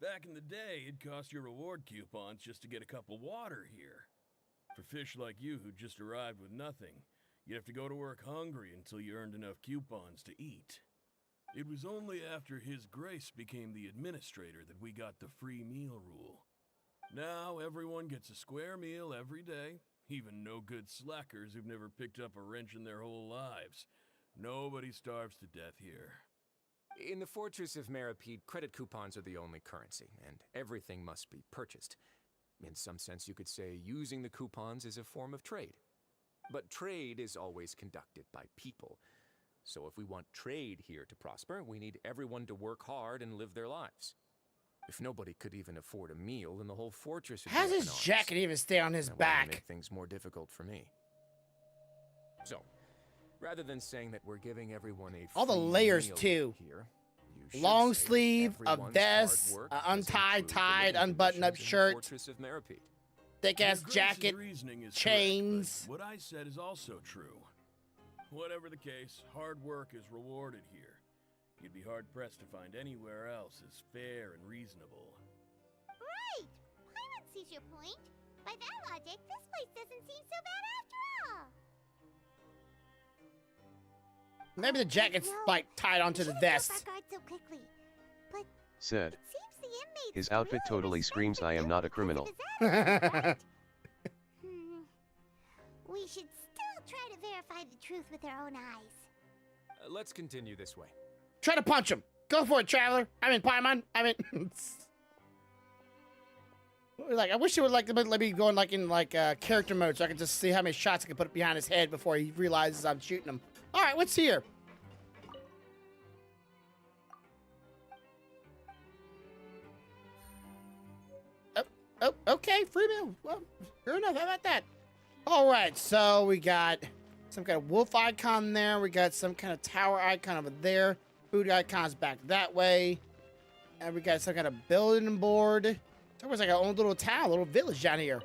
Back in the day, it cost your reward coupons just to get a cup of water here. For fish like you who just arrived with nothing, you'd have to go to work hungry until you earned enough coupons to eat. It was only after His Grace became the administrator that we got the free meal rule. Now everyone gets a square meal every day, even no-good slackers who've never picked up a wrench in their whole lives. Nobody starves to death here. In the Fortress of Meripede, credit coupons are the only currency, and everything must be purchased. In some sense, you could say using the coupons is a form of trade. But trade is always conducted by people. So if we want trade here to prosper, we need everyone to work hard and live their lives. If nobody could even afford a meal, then the whole fortress would How be does up in his arms. jacket even stay on his That would only back? make things more difficult for me. So, rather than saying that we're giving everyone a All the free layers meal too. here, you should Long say that sleeve, a everyone's vest, hard work a has untied, improved the tied, living unbuttoned up conditions in the shirt, Fortress of Meripede. thick ass Your Grace's jacket, reasoning is chains. correct, but what I said is also true. Whatever the case, hard work is rewarded here. You'd be hard-pressed to find anywhere else as fair and reasonable. Right! Paimon sees your point. By that logic, this place doesn't seem so bad after all. Maybe the jacket's like tied onto the vest. Our guard so quickly. But Said. it seems the inmates His outfit totally screams I am not a criminal. We should still try to verify the truth with our own eyes. Let's continue this way. Try to punch him. Go for it, Traveler. I mean, Paimon. I mean, like I wish it would like let me go in like character mode so I can just see how many shots I can put behind his head before he realizes I'm shooting him. All right, what's here? Oh, okay, free meal. Well, sure enough. How about that? All right, so we got some kind of wolf icon there. We got some kind of tower icon over there. Food icons back that way. And we got some kind of building board. It's almost like our own little town, little village down here.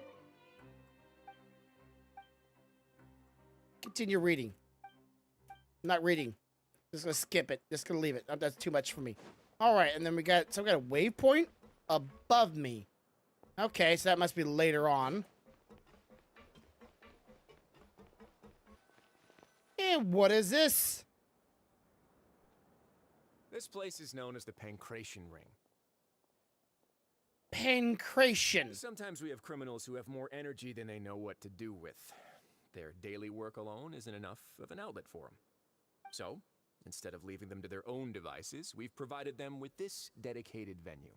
Continue reading. I'm not reading. Just gonna skip it. Just gonna leave it. That's too much for me. All right, and then we got some kind of waypoint above me. Okay, so that must be later on. And what is this? This place is known as the Pancration Ring. Pancration. Sometimes we have criminals who have more energy than they know what to do with. Their daily work alone isn't enough of an outlet for them. So, instead of leaving them to their own devices, we've provided them with this dedicated venue.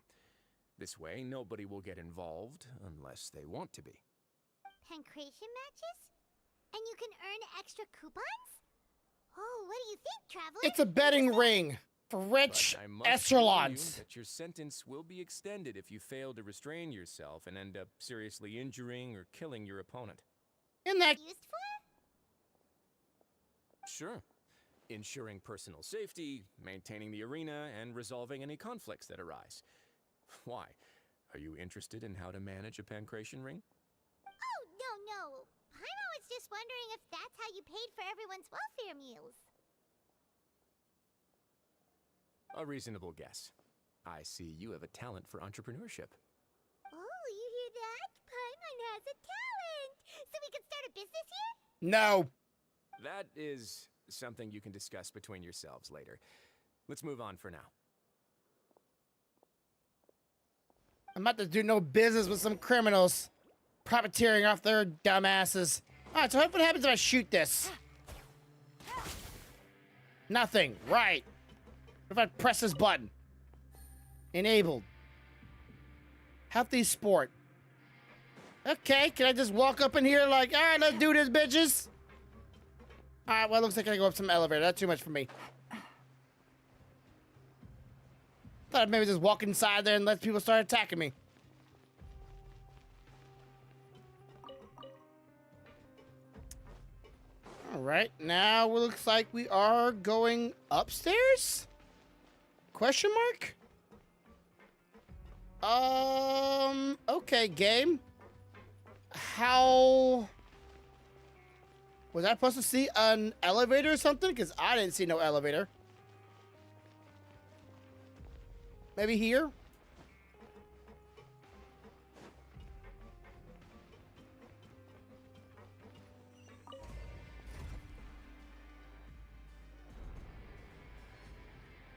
This way, nobody will get involved unless they want to be. Pancration matches? And you can earn extra coupons? Oh, what do you think, Traveler? It's a betting ring for rich But I must warn you echelons. that your sentence will be extended if you fail to restrain yourself and end up seriously injuring or killing your opponent. In that Used for? Sure. Ensuring personal safety, maintaining the arena, and resolving any conflicts that arise. Why? Are you interested in how to manage a pancration ring? Oh, no. Paimon was just wondering if that's how you paid for everyone's welfare meals. A reasonable guess. I see you have a talent for entrepreneurship. Oh, you hear that? Paimon has a talent! So we can start a business here? No. That is something you can discuss between yourselves later. Let's move on for now. I'm about to do no business with some criminals. Profiteering off their dumbasses. Alright, so what happens if I shoot this? Nothing. Right. What if I press this button? Enabled. Healthy sport. Okay, can I just walk up in here like, alright, let's do this, bitches? Alright, well, it looks like I gotta go up some elevator. That's too much for me. Thought I'd maybe just walk inside there and let people start attacking me. Alright, now it looks like we are going upstairs? Question mark? Okay, game. How... Was I supposed to see an elevator or something? Because I didn't see no elevator. Maybe here?